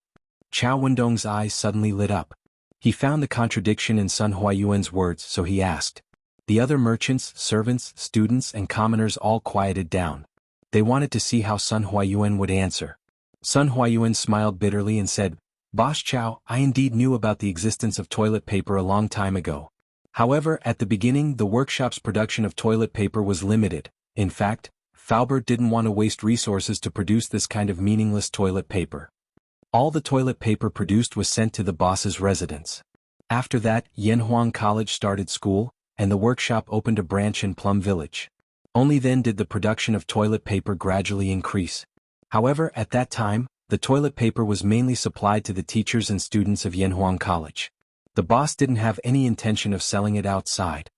Chao Wendong's eyes suddenly lit up. He found the contradiction in Sun Huayuan's words, so he asked. The other merchants, servants, students, and commoners all quieted down. They wanted to see how Sun Huayuan would answer. Sun Huayuan smiled bitterly and said, Boss Chao, I indeed knew about the existence of toilet paper a long time ago. However, at the beginning, the workshop's production of toilet paper was limited. In fact, Faubert didn't want to waste resources to produce this kind of meaningless toilet paper. All the toilet paper produced was sent to the boss's residence. After that, Yanhuang College started school, and the workshop opened a branch in Plum Village. Only then did the production of toilet paper gradually increase. However, at that time, the toilet paper was mainly supplied to the teachers and students of Yanhuang College. The boss didn't have any intention of selling it outside.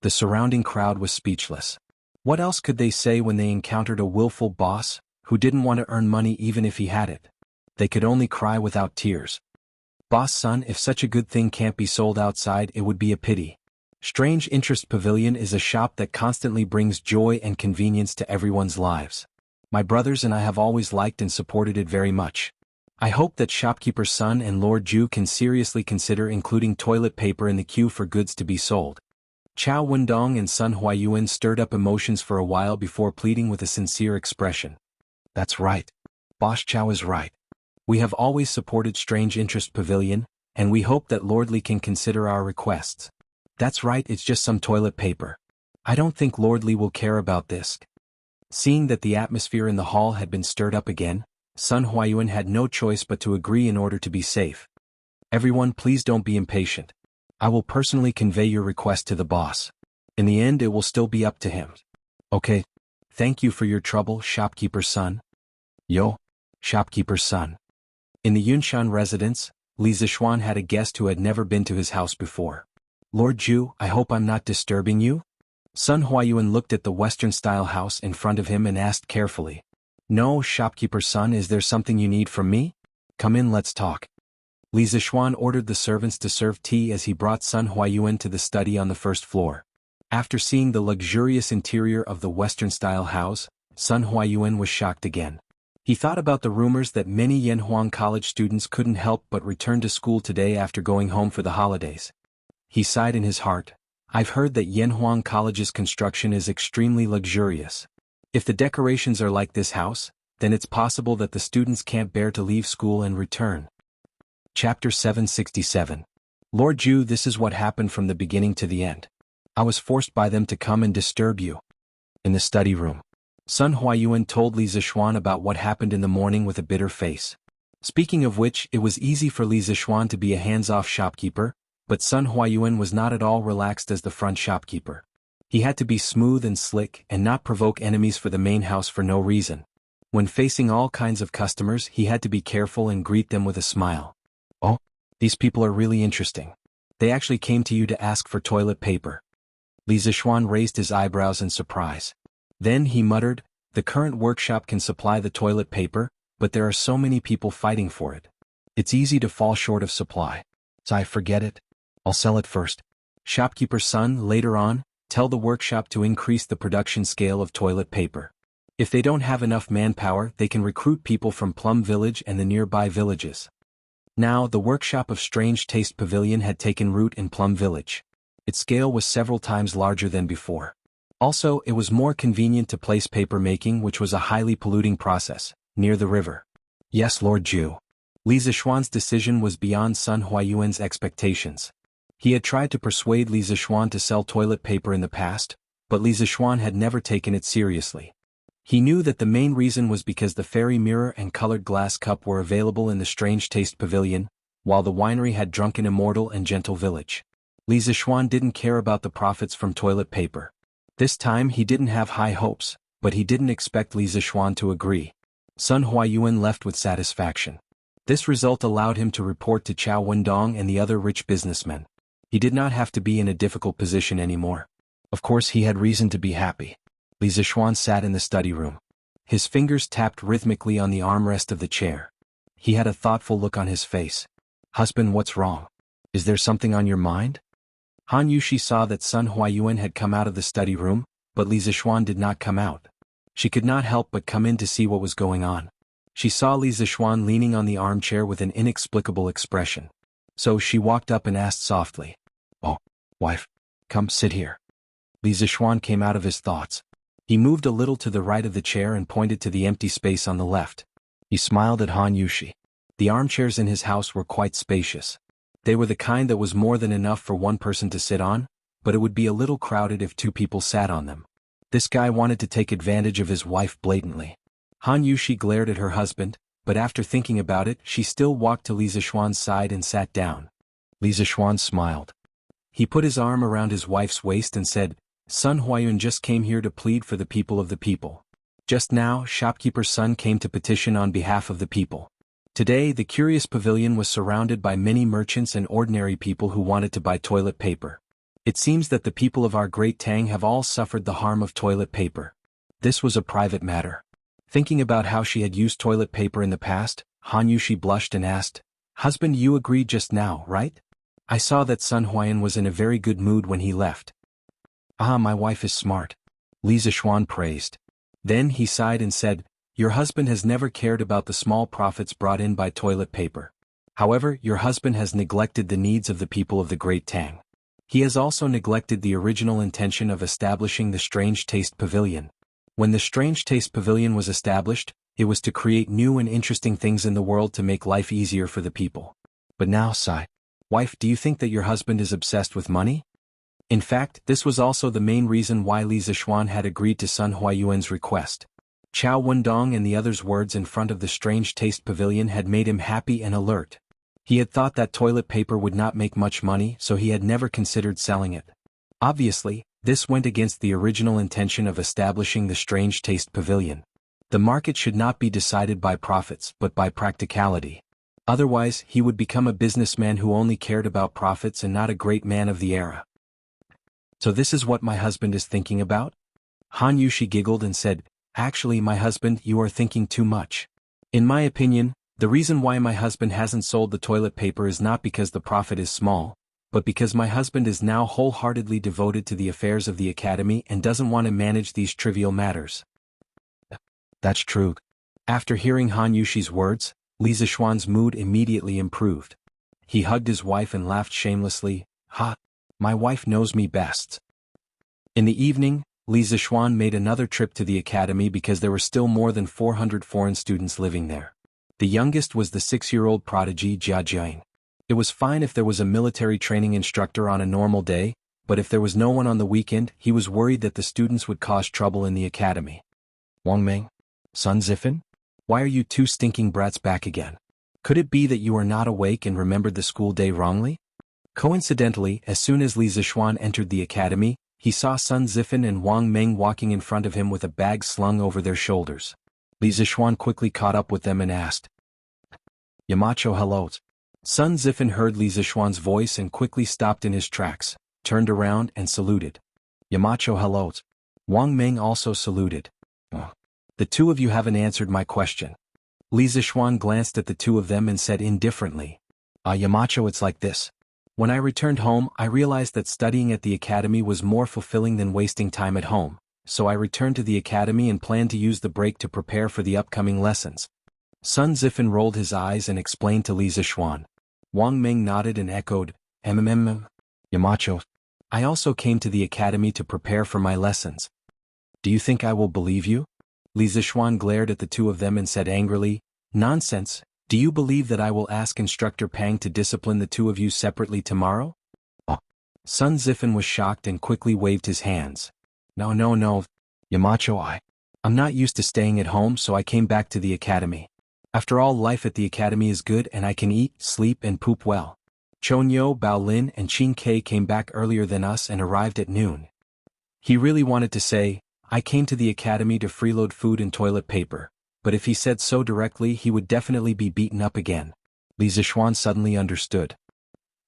The surrounding crowd was speechless. What else could they say when they encountered a willful boss, who didn't want to earn money even if he had it? They could only cry without tears. Boss son, if such a good thing can't be sold outside, it would be a pity. Strange Interest Pavilion is a shop that constantly brings joy and convenience to everyone's lives. My brothers and I have always liked and supported it very much. I hope that shopkeeper's son and Lord Ju can seriously consider including toilet paper in the queue for goods to be sold. Chao Wendong and Sun Huayuan stirred up emotions for a while before pleading with a sincere expression. That's right. Boss Chao is right. We have always supported Strange Interest Pavilion, and we hope that Lord Li can consider our requests. That's right, it's just some toilet paper. I don't think Lord Li will care about this. Seeing that the atmosphere in the hall had been stirred up again, Sun Huayuan had no choice but to agree in order to be safe. Everyone, please don't be impatient. I will personally convey your request to the boss. In the end, it will still be up to him. Okay. Thank you for your trouble, shopkeeper's son. Yo, shopkeeper's son. In the Yunshan residence, Li Zixuan had a guest who had never been to his house before. Lord Ju, I hope I'm not disturbing you? Sun Huayuan looked at the Western-style house in front of him and asked carefully. No, shopkeeper's son, is there something you need from me? Come in, let's talk. Li Zixuan ordered the servants to serve tea as he brought Sun Huayuan to the study on the first floor. After seeing the luxurious interior of the Western-style house, Sun Huayuan was shocked again. He thought about the rumors that many Yanhuang College students couldn't help but return to school today after going home for the holidays. He sighed in his heart. I've heard that Yanhuang College's construction is extremely luxurious. If the decorations are like this house, then it's possible that the students can't bear to leave school and return. Chapter 767. Lord Ju, this is what happened from the beginning to the end. I was forced by them to come and disturb you. In the study room, Sun Huayuan told Li Zixuan about what happened in the morning with a bitter face. Speaking of which, it was easy for Li Zixuan to be a hands-off shopkeeper, but Sun Huayuan was not at all relaxed as the front shopkeeper. He had to be smooth and slick and not provoke enemies for the main house for no reason. When facing all kinds of customers, he had to be careful and greet them with a smile. Oh, these people are really interesting. They actually came to you to ask for toilet paper. Li Zixuan raised his eyebrows in surprise. Then he muttered, the current workshop can supply the toilet paper, but there are so many people fighting for it. It's easy to fall short of supply. So I forget it. I'll sell it first. Shopkeeper's son, later on, tell the workshop to increase the production scale of toilet paper. If they don't have enough manpower, they can recruit people from Plum Village and the nearby villages. Now, the workshop of Strange Taste Pavilion had taken root in Plum Village. Its scale was several times larger than before. Also, it was more convenient to place paper making, which was a highly polluting process, near the river. Yes, Lord Ju. Li Zixuan's decision was beyond Sun Huayuan's expectations. He had tried to persuade Li Zixuan to sell toilet paper in the past, but Li Zixuan had never taken it seriously. He knew that the main reason was because the fairy mirror and colored glass cup were available in the Strange Taste Pavilion, while the winery had Drunken Immortal and Gentle Village. Li Zixuan didn't care about the profits from toilet paper. This time he didn't have high hopes, but he didn't expect Li Zixuan to agree. Sun Huayuan left with satisfaction. This result allowed him to report to Chao Wendong and the other rich businessmen. He did not have to be in a difficult position anymore. Of course, he had reason to be happy. Li Zixuan sat in the study room. His fingers tapped rhythmically on the armrest of the chair. He had a thoughtful look on his face. Husband, what's wrong? Is there something on your mind? Han Yushi saw that Sun Huayuan had come out of the study room, but Li Zixuan did not come out. She could not help but come in to see what was going on. She saw Li Zixuan leaning on the armchair with an inexplicable expression. So she walked up and asked softly, "Oh, wife, come sit here." Li Zixuan came out of his thoughts. He moved a little to the right of the chair and pointed to the empty space on the left. He smiled at Han Yushi. The armchairs in his house were quite spacious. They were the kind that was more than enough for one person to sit on, but it would be a little crowded if two people sat on them. This guy wanted to take advantage of his wife blatantly. Han Yushi glared at her husband, but after thinking about it, she still walked to Li Zixuan's side and sat down. Li Zixuan smiled. He put his arm around his wife's waist and said, Sun Huayuan just came here to plead for the people of the people. Just now, shopkeeper's son came to petition on behalf of the people. Today, the curious pavilion was surrounded by many merchants and ordinary people who wanted to buy toilet paper. It seems that the people of our great Tang have all suffered the harm of toilet paper. This was a private matter. Thinking about how she had used toilet paper in the past, Han Yushi blushed and asked, Husband, you agreed just now, right? I saw that Sun Huayan was in a very good mood when he left. Ah, my wife is smart. Li Zishuan praised. Then he sighed and said, your husband has never cared about the small profits brought in by toilet paper. However, your husband has neglected the needs of the people of the Great Tang. He has also neglected the original intention of establishing the Strange Taste Pavilion. When the Strange Taste Pavilion was established, it was to create new and interesting things in the world to make life easier for the people. But now, Sai, wife, do you think that your husband is obsessed with money? In fact, this was also the main reason why Li Zishuan had agreed to Sun Huayuan's request. Chao Wendong and the others' words in front of the Strange Taste Pavilion had made him happy and alert. He had thought that toilet paper would not make much money, so he had never considered selling it. Obviously, this went against the original intention of establishing the Strange Taste Pavilion. The market should not be decided by profits but by practicality. Otherwise, he would become a businessman who only cared about profits and not a great man of the era. So this is what my husband is thinking about? Han Yushi giggled and said, actually, my husband, you are thinking too much. In my opinion, the reason why my husband hasn't sold the toilet paper is not because the profit is small, but because my husband is now wholeheartedly devoted to the affairs of the academy and doesn't want to manage these trivial matters. That's true. After hearing Han Yushi's words, Li Zishuan's mood immediately improved. He hugged his wife and laughed shamelessly, ha, my wife knows me best. In the evening, Li Zishuan made another trip to the academy because there were still more than 400 foreign students living there. The youngest was the 6-year-old prodigy Jia Jiang. It was fine if there was a military training instructor on a normal day, but if there was no one on the weekend, he was worried that the students would cause trouble in the academy. Wang Meng? Sun Zifan? Why are you two stinking brats back again? Could it be that you are not awake and remembered the school day wrongly? Coincidentally, as soon as Li Zishuan entered the academy, he saw Sun Zifan and Wang Meng walking in front of him with a bag slung over their shoulders. Li Zishuan quickly caught up with them and asked, Yamacho, hello. Sun Zifan heard Li Zishuan's voice and quickly stopped in his tracks, turned around and saluted. Yamacho, hello. Wang Meng also saluted. The two of you haven't answered my question. Li Zishuan glanced at the two of them and said indifferently, Yamacho, it's like this. When I returned home, I realized that studying at the academy was more fulfilling than wasting time at home, so I returned to the academy and planned to use the break to prepare for the upcoming lessons. Sun Zifan rolled his eyes and explained to Li Zishuan. Wang Meng nodded and echoed, Yamacho. I also came to the academy to prepare for my lessons. Do you think I will believe you? Li Zishuan glared at the two of them and said angrily, nonsense, do you believe that I will ask Instructor Pang to discipline the two of you separately tomorrow? Sun Zifan was shocked and quickly waved his hands. No, Yamacho, I'm not used to staying at home, so I came back to the academy. After all, life at the academy is good and I can eat, sleep and poop well. Chonyo, Bao Lin and Qin Kei came back earlier than us and arrived at noon. He really wanted to say, I came to the academy to freeload food and toilet paper, but if he said so directly he would definitely be beaten up again. Li Zishuan suddenly understood.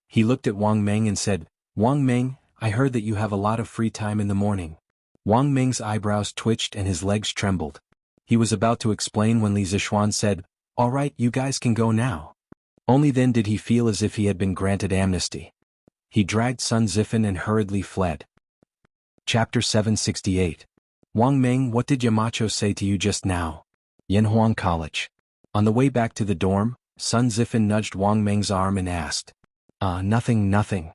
He looked at Wang Meng and said, Wang Meng, I heard that you have a lot of free time in the morning. Wang Meng's eyebrows twitched and his legs trembled. He was about to explain when Li Zishuan said, all right, you guys can go now. Only then did he feel as if he had been granted amnesty. He dragged Sun Zifan and hurriedly fled. Chapter 768. Wang Meng, what did Yamacho say to you just now? Yanhuang College. On the way back to the dorm, Sun Zifan nudged Wang Meng's arm and asked. Nothing.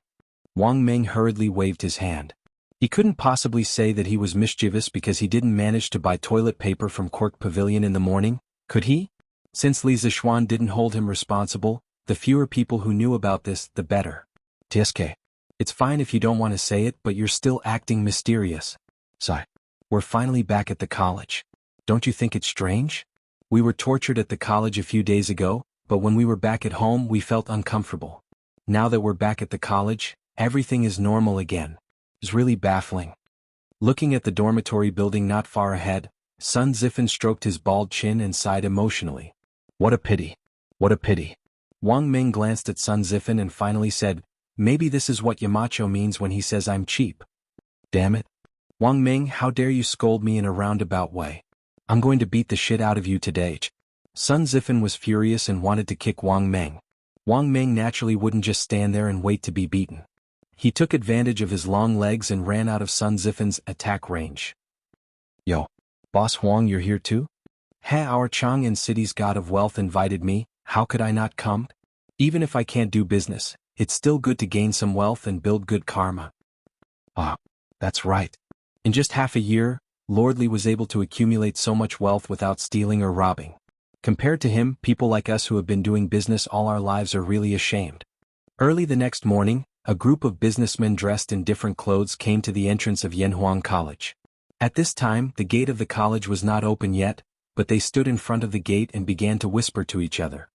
Wang Meng hurriedly waved his hand. He couldn't possibly say that he was mischievous because he didn't manage to buy toilet paper from Quirk Pavilion in the morning, could he? Since Li Zishuan didn't hold him responsible, the fewer people who knew about this, the better. Tsk. It's fine if you don't want to say it, but you're still acting mysterious. Sigh. We're finally back at the college. Don't you think it's strange? We were tortured at the college a few days ago, but when we were back at home we felt uncomfortable. Now that we're back at the college, everything is normal again. It's really baffling. Looking at the dormitory building not far ahead, Sun Zifan stroked his bald chin and sighed emotionally. What a pity. Wang Meng glanced at Sun Zifan and finally said, maybe this is what Yamacho means when he says I'm cheap. Damn it. Wang Meng, how dare you scold me in a roundabout way. I'm going to beat the shit out of you today. Sun Zifan was furious and wanted to kick Wang Meng. Wang Meng naturally wouldn't just stand there and wait to be beaten. He took advantage of his long legs and ran out of Sun Zifan's attack range. Yo, Boss Huang, you're here too? Our Chang'an City's god of wealth invited me, how could I not come? Even if I can't do business, it's still good to gain some wealth and build good karma. Ah, that's right. In just half a year, Lord Li was able to accumulate so much wealth without stealing or robbing. Compared to him, people like us who have been doing business all our lives are really ashamed. Early the next morning, a group of businessmen dressed in different clothes came to the entrance of Yanhuang College. At this time, the gate of the college was not open yet, but they stood in front of the gate and began to whisper to each other.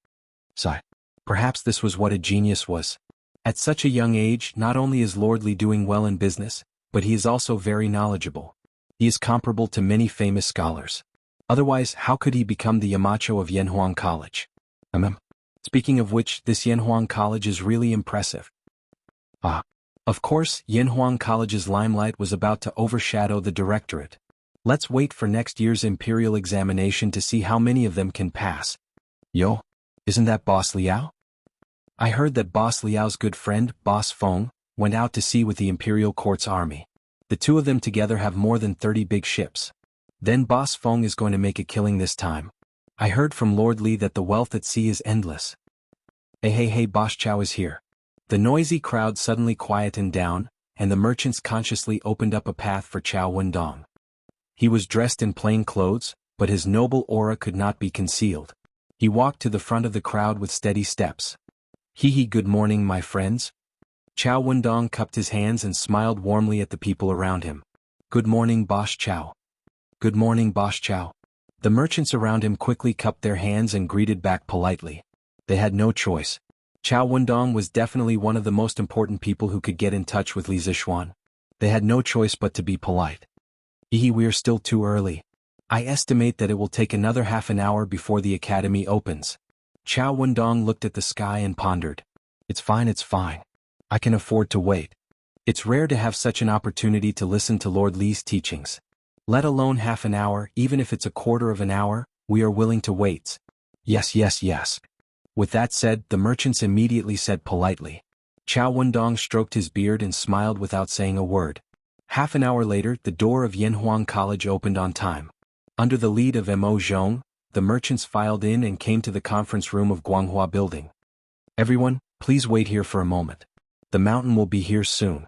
Sigh. Perhaps this was what a genius was. At such a young age, not only is Lord Li doing well in business, but he is also very knowledgeable. He is comparable to many famous scholars. Otherwise, how could he become the Yamacho of Yanhuang College? Speaking of which, this Yanhuang College is really impressive. Of course, Yanhuang College's limelight was about to overshadow the directorate. Let's wait for next year's imperial examination to see how many of them can pass. Yo, isn't that Boss Liao? I heard that Boss Liao's good friend, Boss Feng, went out to sea with the imperial court's army. The two of them together have more than 30 big ships. Then Boss Feng is going to make a killing this time. I heard from Lord Li that the wealth at sea is endless. Hey, Boss Chow is here. The noisy crowd suddenly quietened down, and the merchants consciously opened up a path for Chow Wendong. He was dressed in plain clothes, but his noble aura could not be concealed. He walked to the front of the crowd with steady steps. Good morning, my friends. Chow Wendong cupped his hands and smiled warmly at the people around him. Good morning, Boss Chow. Good morning, Boss Chow. The merchants around him quickly cupped their hands and greeted back politely. They had no choice. Chow Wendong was definitely one of the most important people who could get in touch with Li Zixuan. They had no choice but to be polite. We're still too early. I estimate that it will take another half an hour before the academy opens. Chow Wendong looked at the sky and pondered. It's fine. I can afford to wait. It's rare to have such an opportunity to listen to Lord Li's teachings. Let alone half an hour, even if it's a quarter of an hour, we are willing to wait. Yes. With that said, the merchants immediately said politely. Chow Wendong stroked his beard and smiled without saying a word. Half an hour later, the door of Yanhuang College opened on time. Under the lead of Mo Zhong, the merchants filed in and came to the conference room of Guanghua Building. Everyone, please wait here for a moment. The mountain will be here soon.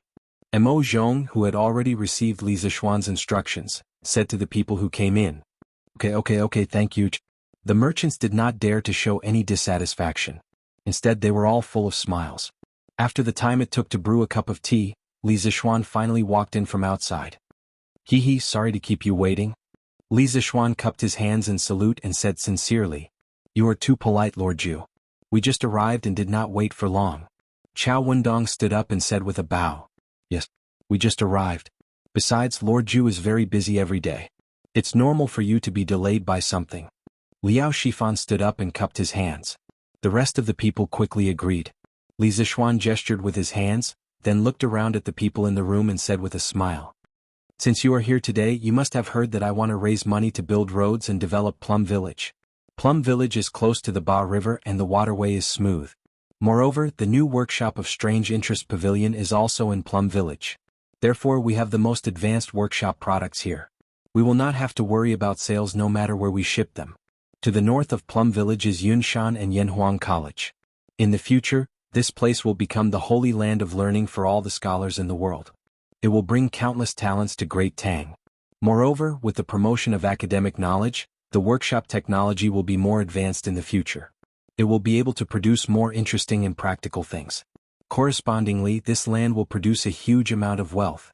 Mo Zhong, who had already received Li Zixuan's instructions, said to the people who came in. Okay, thank you. The merchants did not dare to show any dissatisfaction. Instead, they were all full of smiles. After the time it took to brew a cup of tea, Li Zixuan finally walked in from outside. Sorry to keep you waiting. Li Zixuan cupped his hands in salute and said sincerely. You are too polite, Lord Ju. We just arrived and did not wait for long. Chow Wendong stood up and said with a bow. Yes, we just arrived. Besides, Lord Ju is very busy every day. It's normal for you to be delayed by something. Liao Shifan stood up and cupped his hands. The rest of the people quickly agreed. Li Zixuan gestured with his hands, then looked around at the people in the room and said with a smile. Since you are here today, you must have heard that I want to raise money to build roads and develop Plum Village. Plum Village is close to the Ba River and the waterway is smooth. Moreover, the new workshop of Strange Interest Pavilion is also in Plum Village. Therefore, we have the most advanced workshop products here. We will not have to worry about sales no matter where we ship them. To the north of Plum Village is Yunshan and Yanhuang College. In the future, this place will become the holy land of learning for all the scholars in the world. It will bring countless talents to Great Tang. Moreover, with the promotion of academic knowledge, the workshop technology will be more advanced in the future. It will be able to produce more interesting and practical things. Correspondingly, this land will produce a huge amount of wealth.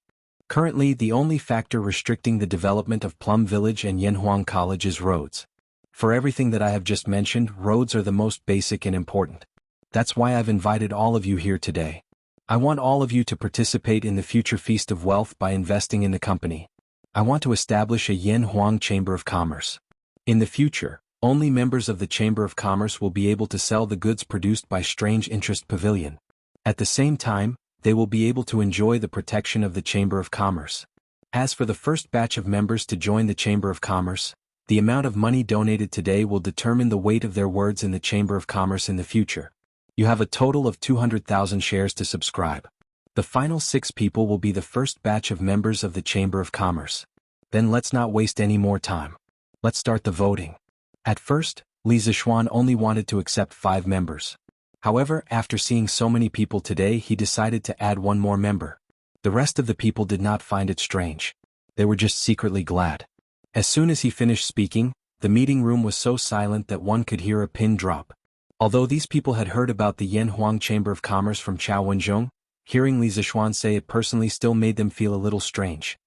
Currently, the only factor restricting the development of Plum Village and Yanhuang College is roads. For everything that I have just mentioned, roads are the most basic and important. That's why I've invited all of you here today. I want all of you to participate in the future Feast of Wealth by investing in the company. I want to establish a Yanhuang Chamber of Commerce. In the future, only members of the Chamber of Commerce will be able to sell the goods produced by Strange Interest Pavilion. At the same time, they will be able to enjoy the protection of the Chamber of Commerce. As for the first batch of members to join the Chamber of Commerce, the amount of money donated today will determine the weight of their words in the Chamber of Commerce in the future. You have a total of 200,000 shares to subscribe. The final 6 people will be the first batch of members of the Chamber of Commerce. Then let's not waste any more time. Let's start the voting. At first, Li Zixuan only wanted to accept 5 members. However, after seeing so many people today, he decided to add 1 more member. The rest of the people did not find it strange. They were just secretly glad. As soon as he finished speaking, the meeting room was so silent that one could hear a pin drop. Although these people had heard about the Yanhuang Chamber of Commerce from Chao Wenzhong, hearing Li Zixuan say it personally still made them feel a little strange.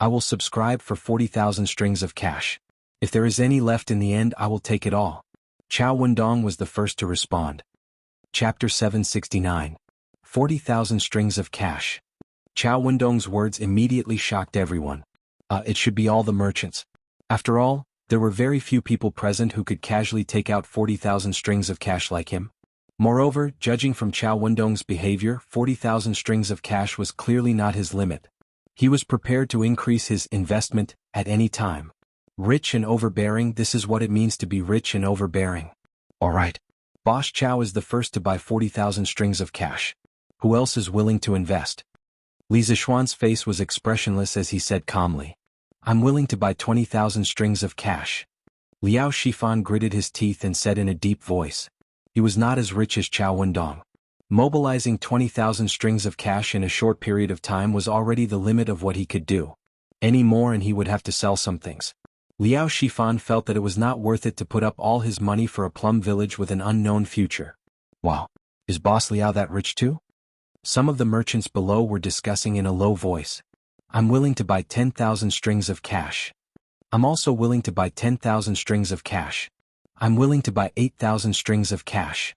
I will subscribe for 40,000 strings of cash. If there is any left in the end, I will take it all. Chao Wendong was the first to respond. Chapter 769. 40,000 strings of cash. Chao Wendong's words immediately shocked everyone. It should be all the merchants. After all, there were very few people present who could casually take out 40,000 strings of cash like him. Moreover, judging from Chao Wendong's behavior, 40,000 strings of cash was clearly not his limit. He was prepared to increase his investment at any time. Rich and overbearing, this is what it means to be rich and overbearing. Alright. Boss Chao is the first to buy 40,000 strings of cash. Who else is willing to invest? Li Zixuan's face was expressionless as he said calmly. I'm willing to buy 20,000 strings of cash. Liao Shifan gritted his teeth and said in a deep voice. He was not as rich as Chao Wendong. Mobilizing 20,000 strings of cash in a short period of time was already the limit of what he could do. Any more and he would have to sell some things. Liao Shifan felt that it was not worth it to put up all his money for a plum village with an unknown future. Wow. Is Boss Liao that rich too? Some of the merchants below were discussing in a low voice. I'm willing to buy 10,000 strings of cash. I'm also willing to buy 10,000 strings of cash. I'm willing to buy 8,000 strings of cash.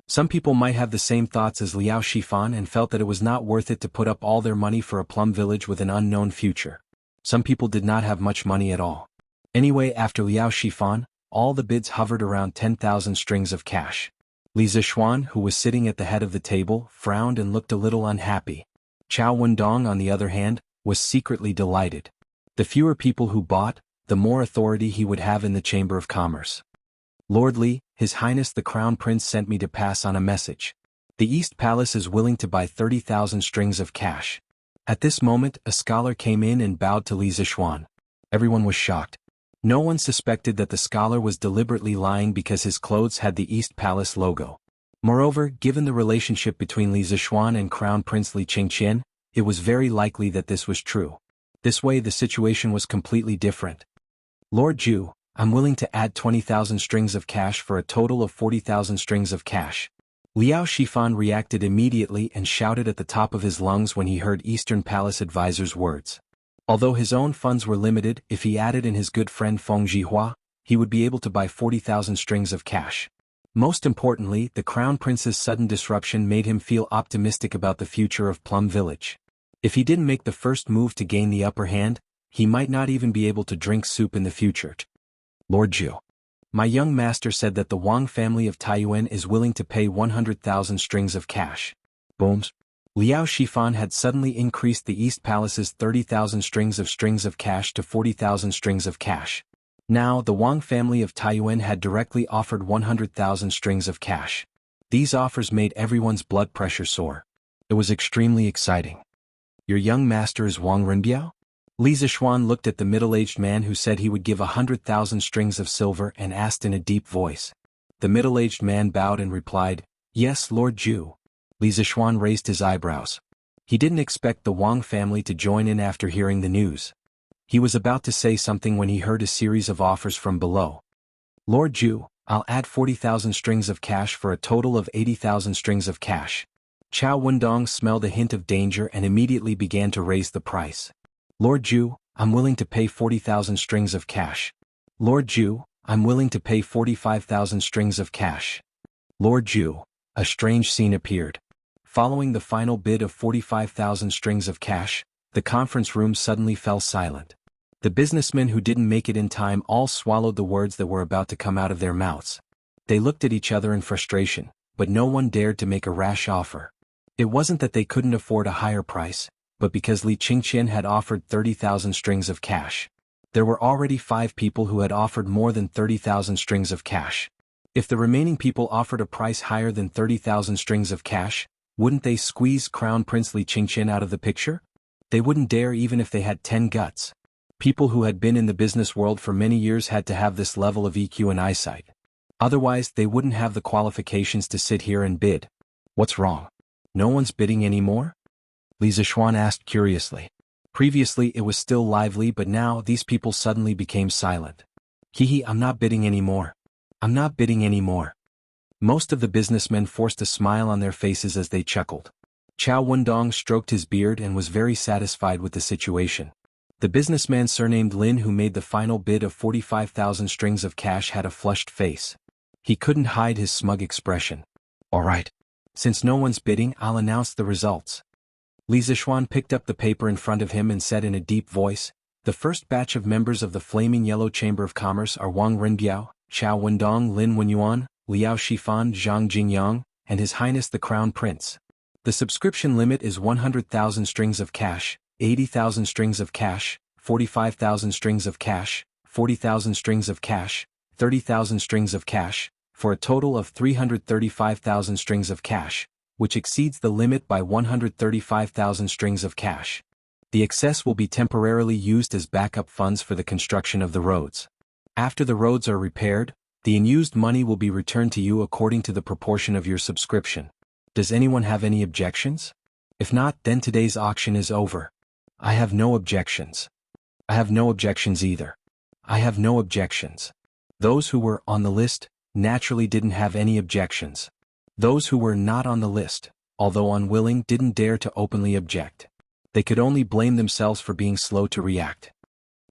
Some people might have the same thoughts as Liao Shifan and felt that it was not worth it to put up all their money for a plum village with an unknown future. Some people did not have much money at all. Anyway, after Liao Shifan, all the bids hovered around 10,000 strings of cash. Li Zixuan, who was sitting at the head of the table, frowned and looked a little unhappy. Chao Wendong, on the other hand, was secretly delighted. The fewer people who bought, the more authority he would have in the Chamber of Commerce. Lord Li, His Highness the Crown Prince sent me to pass on a message. The East Palace is willing to buy 30,000 strings of cash. At this moment, a scholar came in and bowed to Li Zixuan. Everyone was shocked. No one suspected that the scholar was deliberately lying because his clothes had the East Palace logo. Moreover, given the relationship between Li Zixuan and Crown Prince Li Qingqian, it was very likely that this was true. This way the situation was completely different. Lord Zhu, I'm willing to add 20,000 strings of cash for a total of 40,000 strings of cash. Liao Shifan reacted immediately and shouted at the top of his lungs when he heard Eastern Palace advisor's words. Although his own funds were limited, if he added in his good friend Feng Zhihua, he would be able to buy 40,000 strings of cash. Most importantly, the Crown Prince's sudden disruption made him feel optimistic about the future of Plum Village. If he didn't make the first move to gain the upper hand, he might not even be able to drink soup in the future. Lord Zhu. My young master said that the Wang family of Taiyuan is willing to pay 100,000 strings of cash. Booms. Liao Shifan had suddenly increased the East Palace's 30,000 strings of cash to 40,000 strings of cash. Now, the Wang family of Taiyuan had directly offered 100,000 strings of cash. These offers made everyone's blood pressure soar. It was extremely exciting. Your young master is Wang Renbiao? Li Zixuan looked at the middle-aged man who said he would give 100,000 strings of silver and asked in a deep voice. The middle-aged man bowed and replied, Yes, Lord Zhu. Li Zixuan raised his eyebrows. He didn't expect the Wang family to join in after hearing the news. He was about to say something when he heard a series of offers from below. Lord Zhu, I'll add 40,000 strings of cash for a total of 80,000 strings of cash. Chao Wendong smelled a hint of danger and immediately began to raise the price. Lord Zhu, I'm willing to pay 40,000 strings of cash. Lord Zhu, I'm willing to pay 45,000 strings of cash. Lord Zhu. A strange scene appeared. Following the final bid of 45,000 strings of cash, the conference room suddenly fell silent. The businessmen who didn't make it in time all swallowed the words that were about to come out of their mouths. They looked at each other in frustration, but no one dared to make a rash offer. It wasn't that they couldn't afford a higher price, but because Li Qingqian had offered 30,000 strings of cash. There were already 5 people who had offered more than 30,000 strings of cash. If the remaining people offered a price higher than 30,000 strings of cash, wouldn't they squeeze Crown Prince Li Qingqian out of the picture? They wouldn't dare even if they had 10 guts. People who had been in the business world for many years had to have this level of EQ and eyesight. Otherwise, they wouldn't have the qualifications to sit here and bid. What's wrong? No one's bidding anymore? Li Zishuan asked curiously. Previously it was still lively, but now these people suddenly became silent. Hehe, I'm not bidding anymore. I'm not bidding anymore. Most of the businessmen forced a smile on their faces as they chuckled. Chao Wendong stroked his beard and was very satisfied with the situation. The businessman surnamed Lin who made the final bid of 45,000 strings of cash had a flushed face. He couldn't hide his smug expression. All right. Since no one's bidding, I'll announce the results. Li Zishuan picked up the paper in front of him and said in a deep voice, the first batch of members of the Flaming Yellow Chamber of Commerce are Wang Renbiao, Chao Wendong, Lin Wenyuan, Liao Shifan, Zhang Jingyang, and His Highness the Crown Prince. The subscription limit is 100,000 strings of cash, 80,000 strings of cash, 45,000 strings of cash, 40,000 strings of cash, 30,000 strings of cash, for a total of 335,000 strings of cash, which exceeds the limit by 135,000 strings of cash. The excess will be temporarily used as backup funds for the construction of the roads. After the roads are repaired, the unused money will be returned to you according to the proportion of your subscription. Does anyone have any objections? If not, then today's auction is over. I have no objections. I have no objections either. I have no objections. Those who were on the list naturally didn't have any objections. Those who were not on the list, although unwilling, didn't dare to openly object. They could only blame themselves for being slow to react.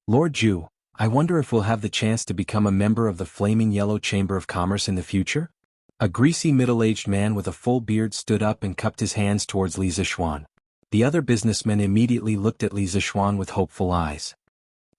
Lord Zhu, I wonder if we'll have the chance to become a member of the Flaming Yellow Chamber of Commerce in the future? A greasy middle-aged man with a full beard stood up and cupped his hands towards Li Zishuan. The other businessmen immediately looked at Li Zishuan with hopeful eyes.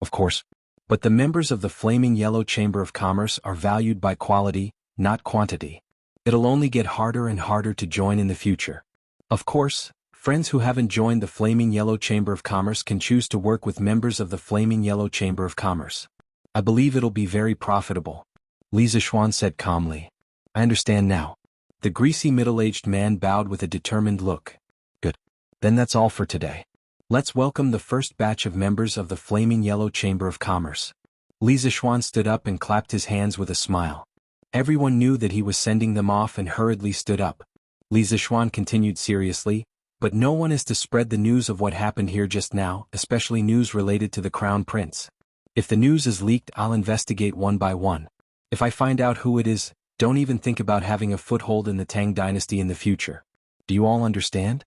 Of course. But the members of the Flaming Yellow Chamber of Commerce are valued by quality, not quantity. It'll only get harder and harder to join in the future. Of course, friends who haven't joined the Flaming Yellow Chamber of Commerce can choose to work with members of the Flaming Yellow Chamber of Commerce. I believe it'll be very profitable. Li Zishuan said calmly. I understand now. The greasy middle-aged man bowed with a determined look. Good. Then that's all for today. Let's welcome the first batch of members of the Flaming Yellow Chamber of Commerce. Li Zishuan stood up and clapped his hands with a smile. Everyone knew that he was sending them off and hurriedly stood up. Li Zishuan continued seriously, but no one is to spread the news of what happened here just now, especially news related to the Crown Prince. If the news is leaked, I'll investigate one by one. If I find out who it is, don't even think about having a foothold in the Tang dynasty in the future. Do you all understand?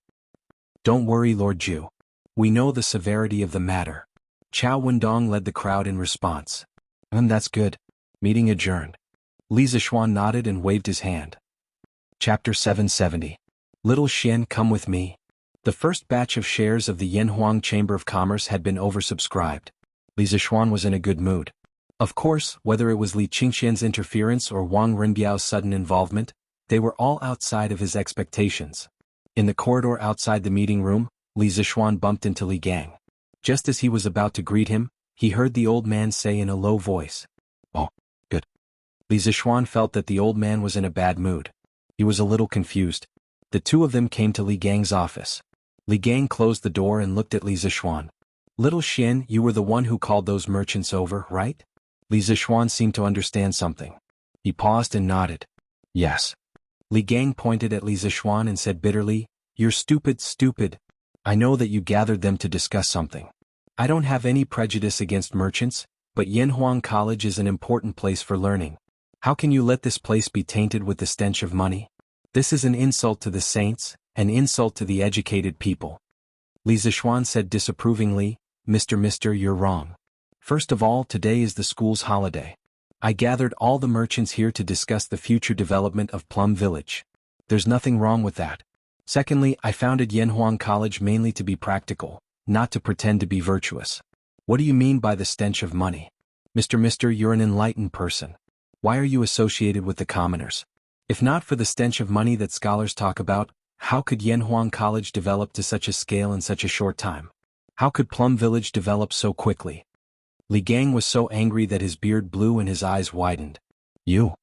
Don't worry, Lord Zhu. We know the severity of the matter. Chao Wendong led the crowd in response. That's good. Meeting adjourned. Li Zishuan nodded and waved his hand. Chapter 770. Little Xian, come with me. The first batch of shares of the Yanhuang Chamber of Commerce had been oversubscribed. Li Zishuan was in a good mood. Of course, whether it was Li Qingqian's interference or Wang Renbiao's sudden involvement, they were all outside of his expectations. In the corridor outside the meeting room, Li Zishuan bumped into Li Gang. Just as he was about to greet him, he heard the old man say in a low voice, "Oh, good." Li Zishuan felt that the old man was in a bad mood. He was a little confused. The two of them came to Li Gang's office. Li Gang closed the door and looked at Li Zishuan. Little Xian, you were the one who called those merchants over, right? Li Zishuan seemed to understand something. He paused and nodded. Yes. Li Gang pointed at Li Zishuan and said bitterly, "You're stupid, stupid. I know that you gathered them to discuss something. I don't have any prejudice against merchants, but Yanhuang College is an important place for learning. How can you let this place be tainted with the stench of money? This is an insult to the saints, an insult to the educated people." Li Zishuan said disapprovingly, Mister, you're wrong. First of all, today is the school's holiday. I gathered all the merchants here to discuss the future development of Plum Village. There's nothing wrong with that. Secondly, I founded Yanhuang College mainly to be practical, not to pretend to be virtuous. What do you mean by the stench of money? Mister, you're an enlightened person. Why are you associated with the commoners? If not for the stench of money that scholars talk about, how could Yanhuang College develop to such a scale in such a short time? How could Plum Village develop so quickly? Li Gang was so angry that his beard blew and his eyes widened. You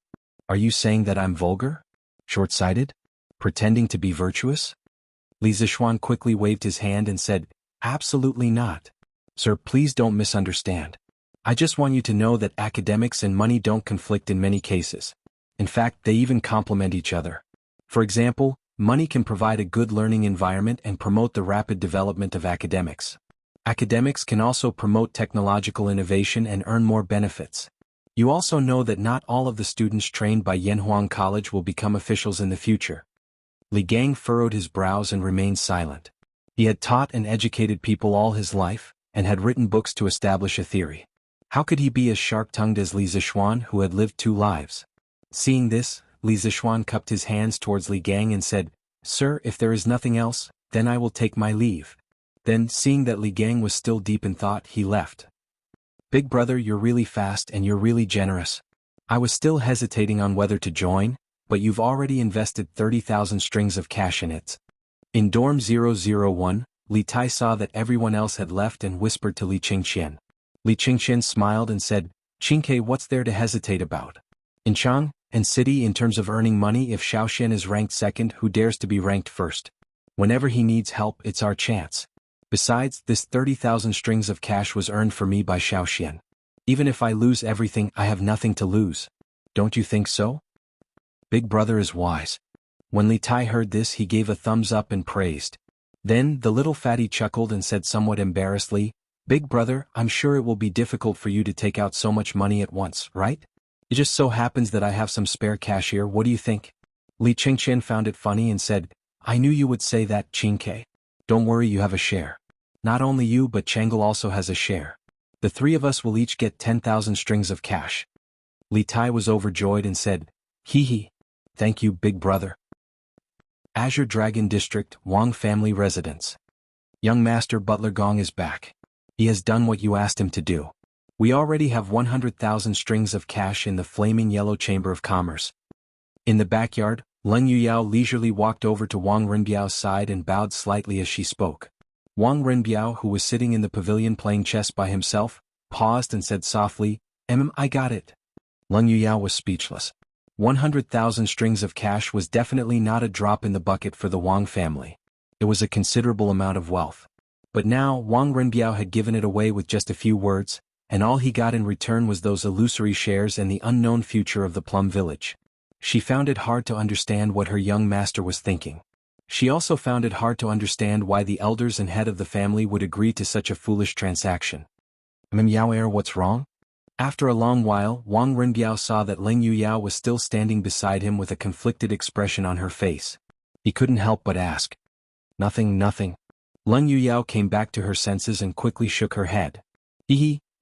Are you saying that I'm vulgar? Short-sighted? Pretending to be virtuous? Li Zishuan quickly waved his hand and said, absolutely not. Sir, please don't misunderstand. I just want you to know that academics and money don't conflict in many cases. In fact, they even complement each other. For example, money can provide a good learning environment and promote the rapid development of academics. Academics can also promote technological innovation and earn more benefits. You also know that not all of the students trained by Yanhuang College will become officials in the future. Li Gang furrowed his brows and remained silent. He had taught and educated people all his life, and had written books to establish a theory. How could he be as sharp-tongued as Li Zishuan, who had lived 2 lives? Seeing this, Li Zishuan cupped his hands towards Li Gang and said, Sir, if there is nothing else, then I will take my leave. Then, seeing that Li Gang was still deep in thought, he left. Big brother, you're really fast and you're really generous. I was still hesitating on whether to join, but you've already invested 30,000 strings of cash in it. In dorm 001, Li Tai saw that everyone else had left and whispered to Li Qingqian. Li Qingqian smiled and said, Qingke, what's there to hesitate about? In Chang and city, in terms of earning money, if Xiaoxian is ranked second, who dares to be ranked first? Whenever he needs help, it's our chance. Besides, this 30,000 strings of cash was earned for me by Xiaoxian. Even if I lose everything, I have nothing to lose. Don't you think so? Big brother is wise. When Li Tai heard this, he gave a thumbs up and praised. Then, the little fatty chuckled and said somewhat embarrassedly, Big brother, I'm sure it will be difficult for you to take out so much money at once, right? It just so happens that I have some spare cash here, what do you think? Li Qingqian found it funny and said, I knew you would say that, Qingke. Don't worry, you have a share. Not only you but Chang'e also has a share. The 3 of us will each get 10,000 strings of cash. Li Tai was overjoyed and said, Hee hee. Thank you, big brother. Azure Dragon District, Wang family residence. Young Master Butler Gong is back. He has done what you asked him to do. We already have 100,000 strings of cash in the flaming yellow chamber of commerce. In the backyard, Leng Yuyao leisurely walked over to Wang Renbiao's side and bowed slightly as she spoke. Wang Renbiao, who was sitting in the pavilion playing chess by himself, paused and said softly, I got it. Leng Yuyao was speechless. 100,000 strings of cash was definitely not a drop in the bucket for the Wang family. It was a considerable amount of wealth. But now, Wang Renbiao had given it away with just a few words, and all he got in return was those illusory shares and the unknown future of the Plum Village. She found it hard to understand what her young master was thinking. She also found it hard to understand why the elders and head of the family would agree to such a foolish transaction. Yao, what's wrong? After a long while, Wang Renbiao saw that Leng Yuyao was still standing beside him with a conflicted expression on her face. He couldn't help but ask. Nothing. Leng Yuyao came back to her senses and quickly shook her head.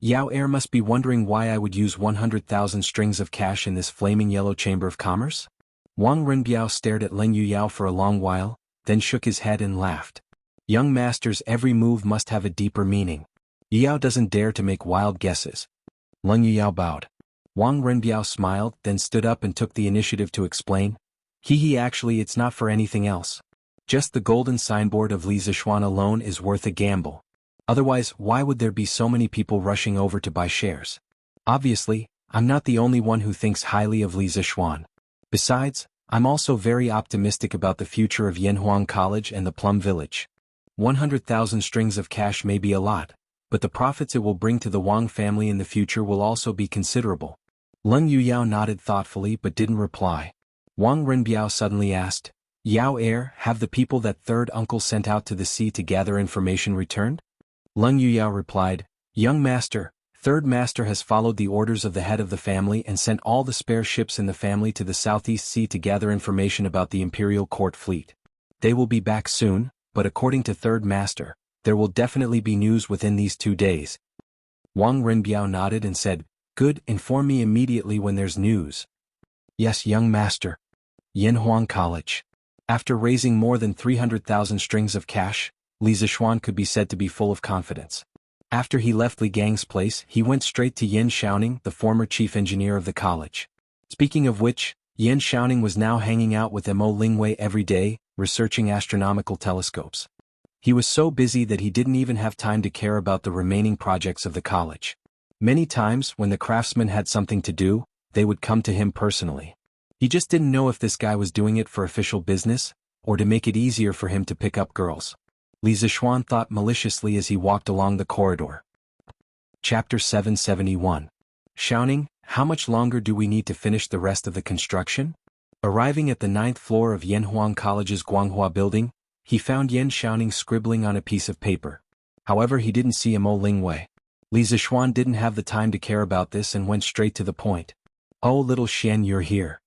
Yao must be wondering why I would use 100,000 strings of cash in this flaming yellow chamber of commerce? Wang Renbiao stared at Leng Yuyao for a long while, then shook his head and laughed. Young master's every move must have a deeper meaning. Yao doesn't dare to make wild guesses. Leng Yuyao bowed. Wang Renbiao smiled, then stood up and took the initiative to explain. Actually it's not for anything else. Just the golden signboard of Li Zishuan alone is worth a gamble. Otherwise, why would there be so many people rushing over to buy shares? Obviously, I'm not the only one who thinks highly of Li Zishuan. Besides, I'm also very optimistic about the future of Yanhuang College and the Plum Village. 100,000 strings of cash may be a lot, but the profits it will bring to the Wang family in the future will also be considerable. Leng Yuyao nodded thoughtfully but didn't reply. Wang Renbiao suddenly asked, Yao, have the people that third uncle sent out to the sea to gather information returned? Leng Yuyao replied, Young master, third master has followed the orders of the head of the family and sent all the spare ships in the family to the Southeast Sea to gather information about the imperial court fleet. They will be back soon, but according to third master, there will definitely be news within these 2 days. Wang Renbiao nodded and said, Good, inform me immediately when there's news. Yes, young master. Yanhuang College. After raising more than 300,000 strings of cash, Li Zishuan could be said to be full of confidence. After he left Li Gang's place, he went straight to Yin Shaoning, the former chief engineer of the college. Speaking of which, Yin Shaoning was now hanging out with Mo Lingwei every day, researching astronomical telescopes. He was so busy that he didn't even have time to care about the remaining projects of the college. Many times, when the craftsmen had something to do, they would come to him personally. He just didn't know if this guy was doing it for official business, or to make it easier for him to pick up girls. Li Zishuan thought maliciously as he walked along the corridor. Chapter 771. Shouting, how much longer do we need to finish the rest of the construction? Arriving at the 9th floor of Yanhuang College's Guanghua building, he found Yan Xiaoning scribbling on a piece of paper. However, he didn't see Mo Lingwei. Li Zishuan didn't have the time to care about this and went straight to the point. Oh, little Xian, you're here.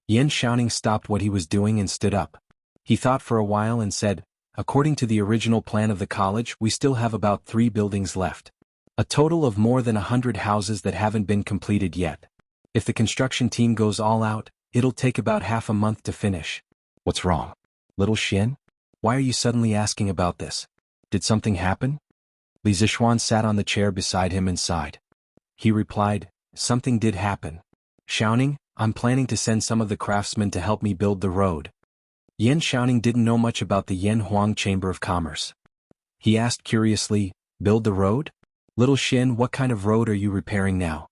Yan Xiaoning stopped what he was doing and stood up. He thought for a while and said, according to the original plan of the college, we still have about 3 buildings left. A total of more than 100 houses that haven't been completed yet. If the construction team goes all out, it'll take about half a month to finish. What's wrong? Little Xian? Why are you suddenly asking about this? Did something happen? Li Zishuan sat on the chair beside him and sighed. He replied, something did happen. Xiaoning, I'm planning to send some of the craftsmen to help me build the road. Yan Xiaoning didn't know much about the Yanhuang Chamber of Commerce. He asked curiously, build the road? Little Xian, what kind of road are you repairing now?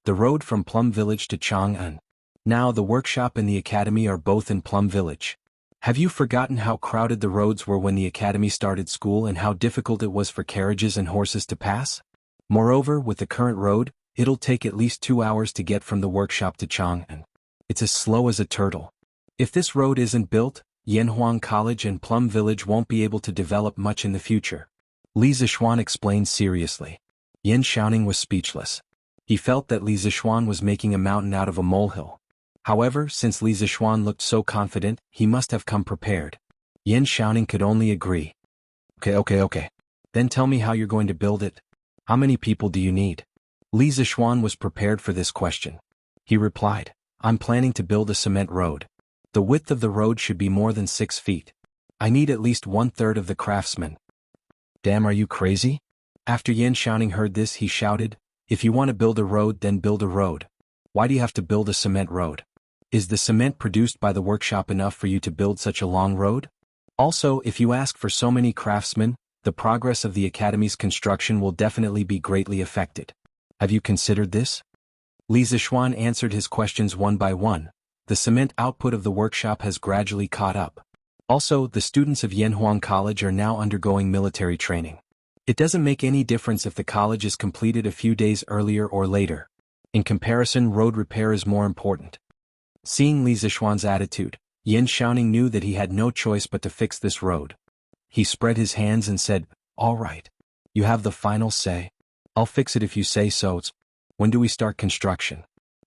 The road from Plum Village to Chang'an. Now the workshop and the academy are both in Plum Village. Have you forgotten how crowded the roads were when the academy started school and how difficult it was for carriages and horses to pass? Moreover, with the current road, it'll take at least 2 hours to get from the workshop to Chang'an. It's as slow as a turtle. If this road isn't built, Yanhuang College and Plum Village won't be able to develop much in the future. Li Zishuan explained seriously. Yan Xiaoning was speechless. He felt that Li Zishuan was making a mountain out of a molehill. However, since Li Zishuan looked so confident, he must have come prepared. Yan Xiaoning could only agree. Okay. Then tell me how you're going to build it. How many people do you need? Li Zishuan was prepared for this question. He replied, I'm planning to build a cement road. The width of the road should be more than 6 feet. I need at least 1/3 of the craftsmen. Damn, are you crazy? After Yan Xiaoning heard this, he shouted, if you want to build a road, then build a road. Why do you have to build a cement road? Is the cement produced by the workshop enough for you to build such a long road? Also, if you ask for so many craftsmen, the progress of the academy's construction will definitely be greatly affected. Have you considered this? Li Zishuan answered his questions one by one. The cement output of the workshop has gradually caught up. Also, the students of Yanhuang College are now undergoing military training. It doesn't make any difference if the college is completed a few days earlier or later. In comparison, road repair is more important. Seeing Li Zishuan's attitude, Yan Xiaoning knew that he had no choice but to fix this road. He spread his hands and said, all right. You have the final say. I'll fix it if you say so. When do we start construction?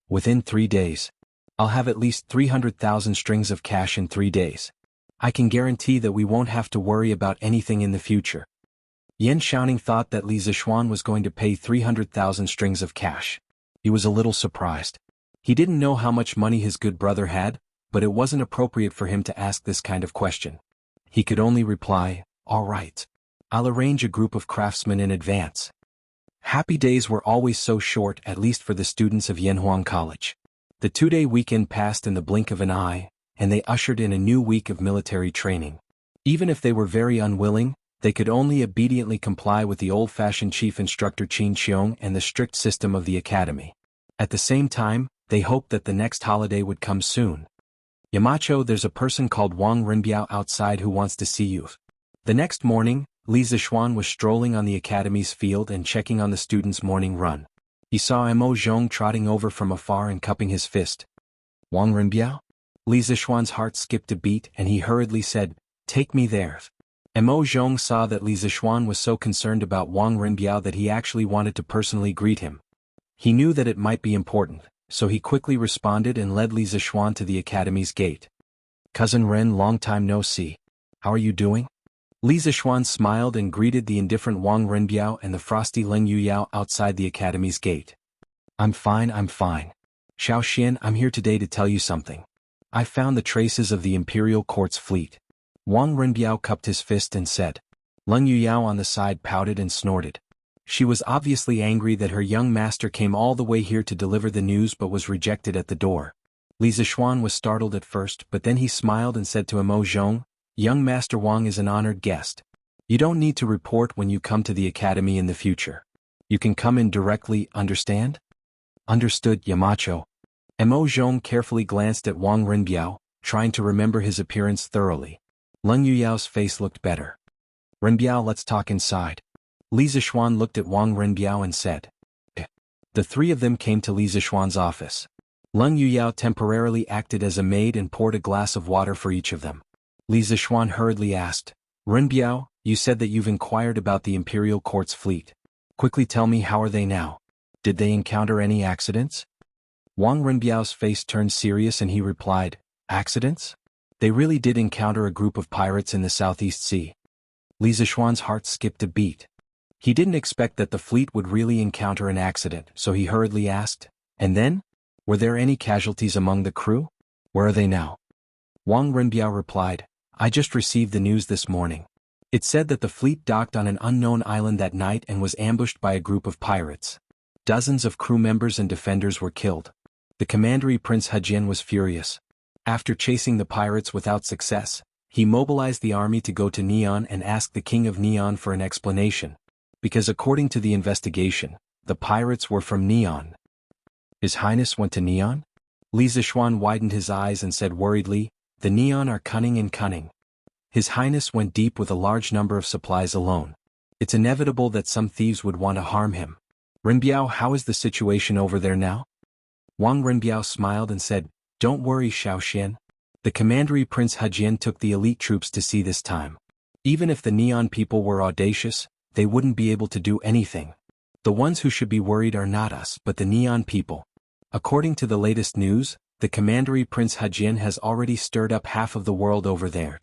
Within 3 days. I'll have at least 300,000 strings of cash in 3 days. I can guarantee that we won't have to worry about anything in the future. Yan Xiaoning thought that Li Zishuan was going to pay 300,000 strings of cash. He was a little surprised. He didn't know how much money his good brother had, but it wasn't appropriate for him to ask this kind of question. He could only reply, all right. I'll arrange a group of craftsmen in advance. Happy days were always so short, at least for the students of Yanhuang College. The 2-day weekend passed in the blink of an eye, and they ushered in a new week of military training. Even if they were very unwilling, they could only obediently comply with the old-fashioned chief instructor Qin Qiong and the strict system of the academy. At the same time, they hoped that the next holiday would come soon. Yamacho, there's a person called Wang Renbiao outside who wants to see you. The next morning, Li Zishuan was strolling on the academy's field and checking on the students' morning run. He saw Mo Zhong trotting over from afar and cupping his fist. Wang Renbiao? Li Zishuan's heart skipped a beat and he hurriedly said, take me there. Mo Zhong saw that Li Zishuan was so concerned about Wang Renbiao that he actually wanted to personally greet him. He knew that it might be important, so he quickly responded and led Li Zishuan to the academy's gate. Cousin Ren, long time no see. How are you doing? Li Zishuan smiled and greeted the indifferent Wang Renbiao and the frosty Leng Yuyao outside the academy's gate. I'm fine. Xiao Xian, I'm here today to tell you something. I found the traces of the Imperial Court's fleet. Wang Renbiao cupped his fist and said. Leng Yuyao on the side pouted and snorted. She was obviously angry that her young master came all the way here to deliver the news but was rejected at the door. Li Zishuan was startled at first, but then he smiled and said to Mo Zhong, young Master Wang is an honored guest. You don't need to report when you come to the academy in the future. You can come in directly, understand? Understood, Yamacho. Mo Zhong carefully glanced at Wang Renbiao, trying to remember his appearance thoroughly. Leng Yuyao's face looked better. Renbiao, let's talk inside. Li Zixuan looked at Wang Renbiao and said. The three of them came to Li Zixuan's office. Leng Yuyao temporarily acted as a maid and poured a glass of water for each of them. Li Zixuan hurriedly asked, Renbiao, you said that you've inquired about the Imperial Court's fleet. Quickly tell me, how are they now? Did they encounter any accidents? Wang Renbiao's face turned serious and he replied, Accidents? They really did encounter a group of pirates in the Southeast Sea. Li Zixuan's heart skipped a beat. He didn't expect that the fleet would really encounter an accident, so he hurriedly asked, and then? Were there any casualties among the crew? Where are they now? Wang Renbiao replied, I just received the news this morning. It said that the fleet docked on an unknown island that night and was ambushed by a group of pirates. Dozens of crew members and defenders were killed. The commander Prince Hejian was furious. After chasing the pirates without success, he mobilized the army to go to Neon and ask the king of Neon for an explanation. Because according to the investigation, the pirates were from Neon. His Highness went to Neon? Li Zixuan widened his eyes and said worriedly, the Neon are cunning and cunning. His Highness went deep with a large number of supplies alone. It's inevitable that some thieves would want to harm him. Renbiao, how is the situation over there now? Wang Renbiao smiled and said, Don't worry, Xiaoxian. The commander Prince Hejian took the elite troops to sea this time. Even if the Neon people were audacious, they wouldn't be able to do anything. The ones who should be worried are not us but the Neon people. According to the latest news, the commander Prince Hejian has already stirred up half of the world over there.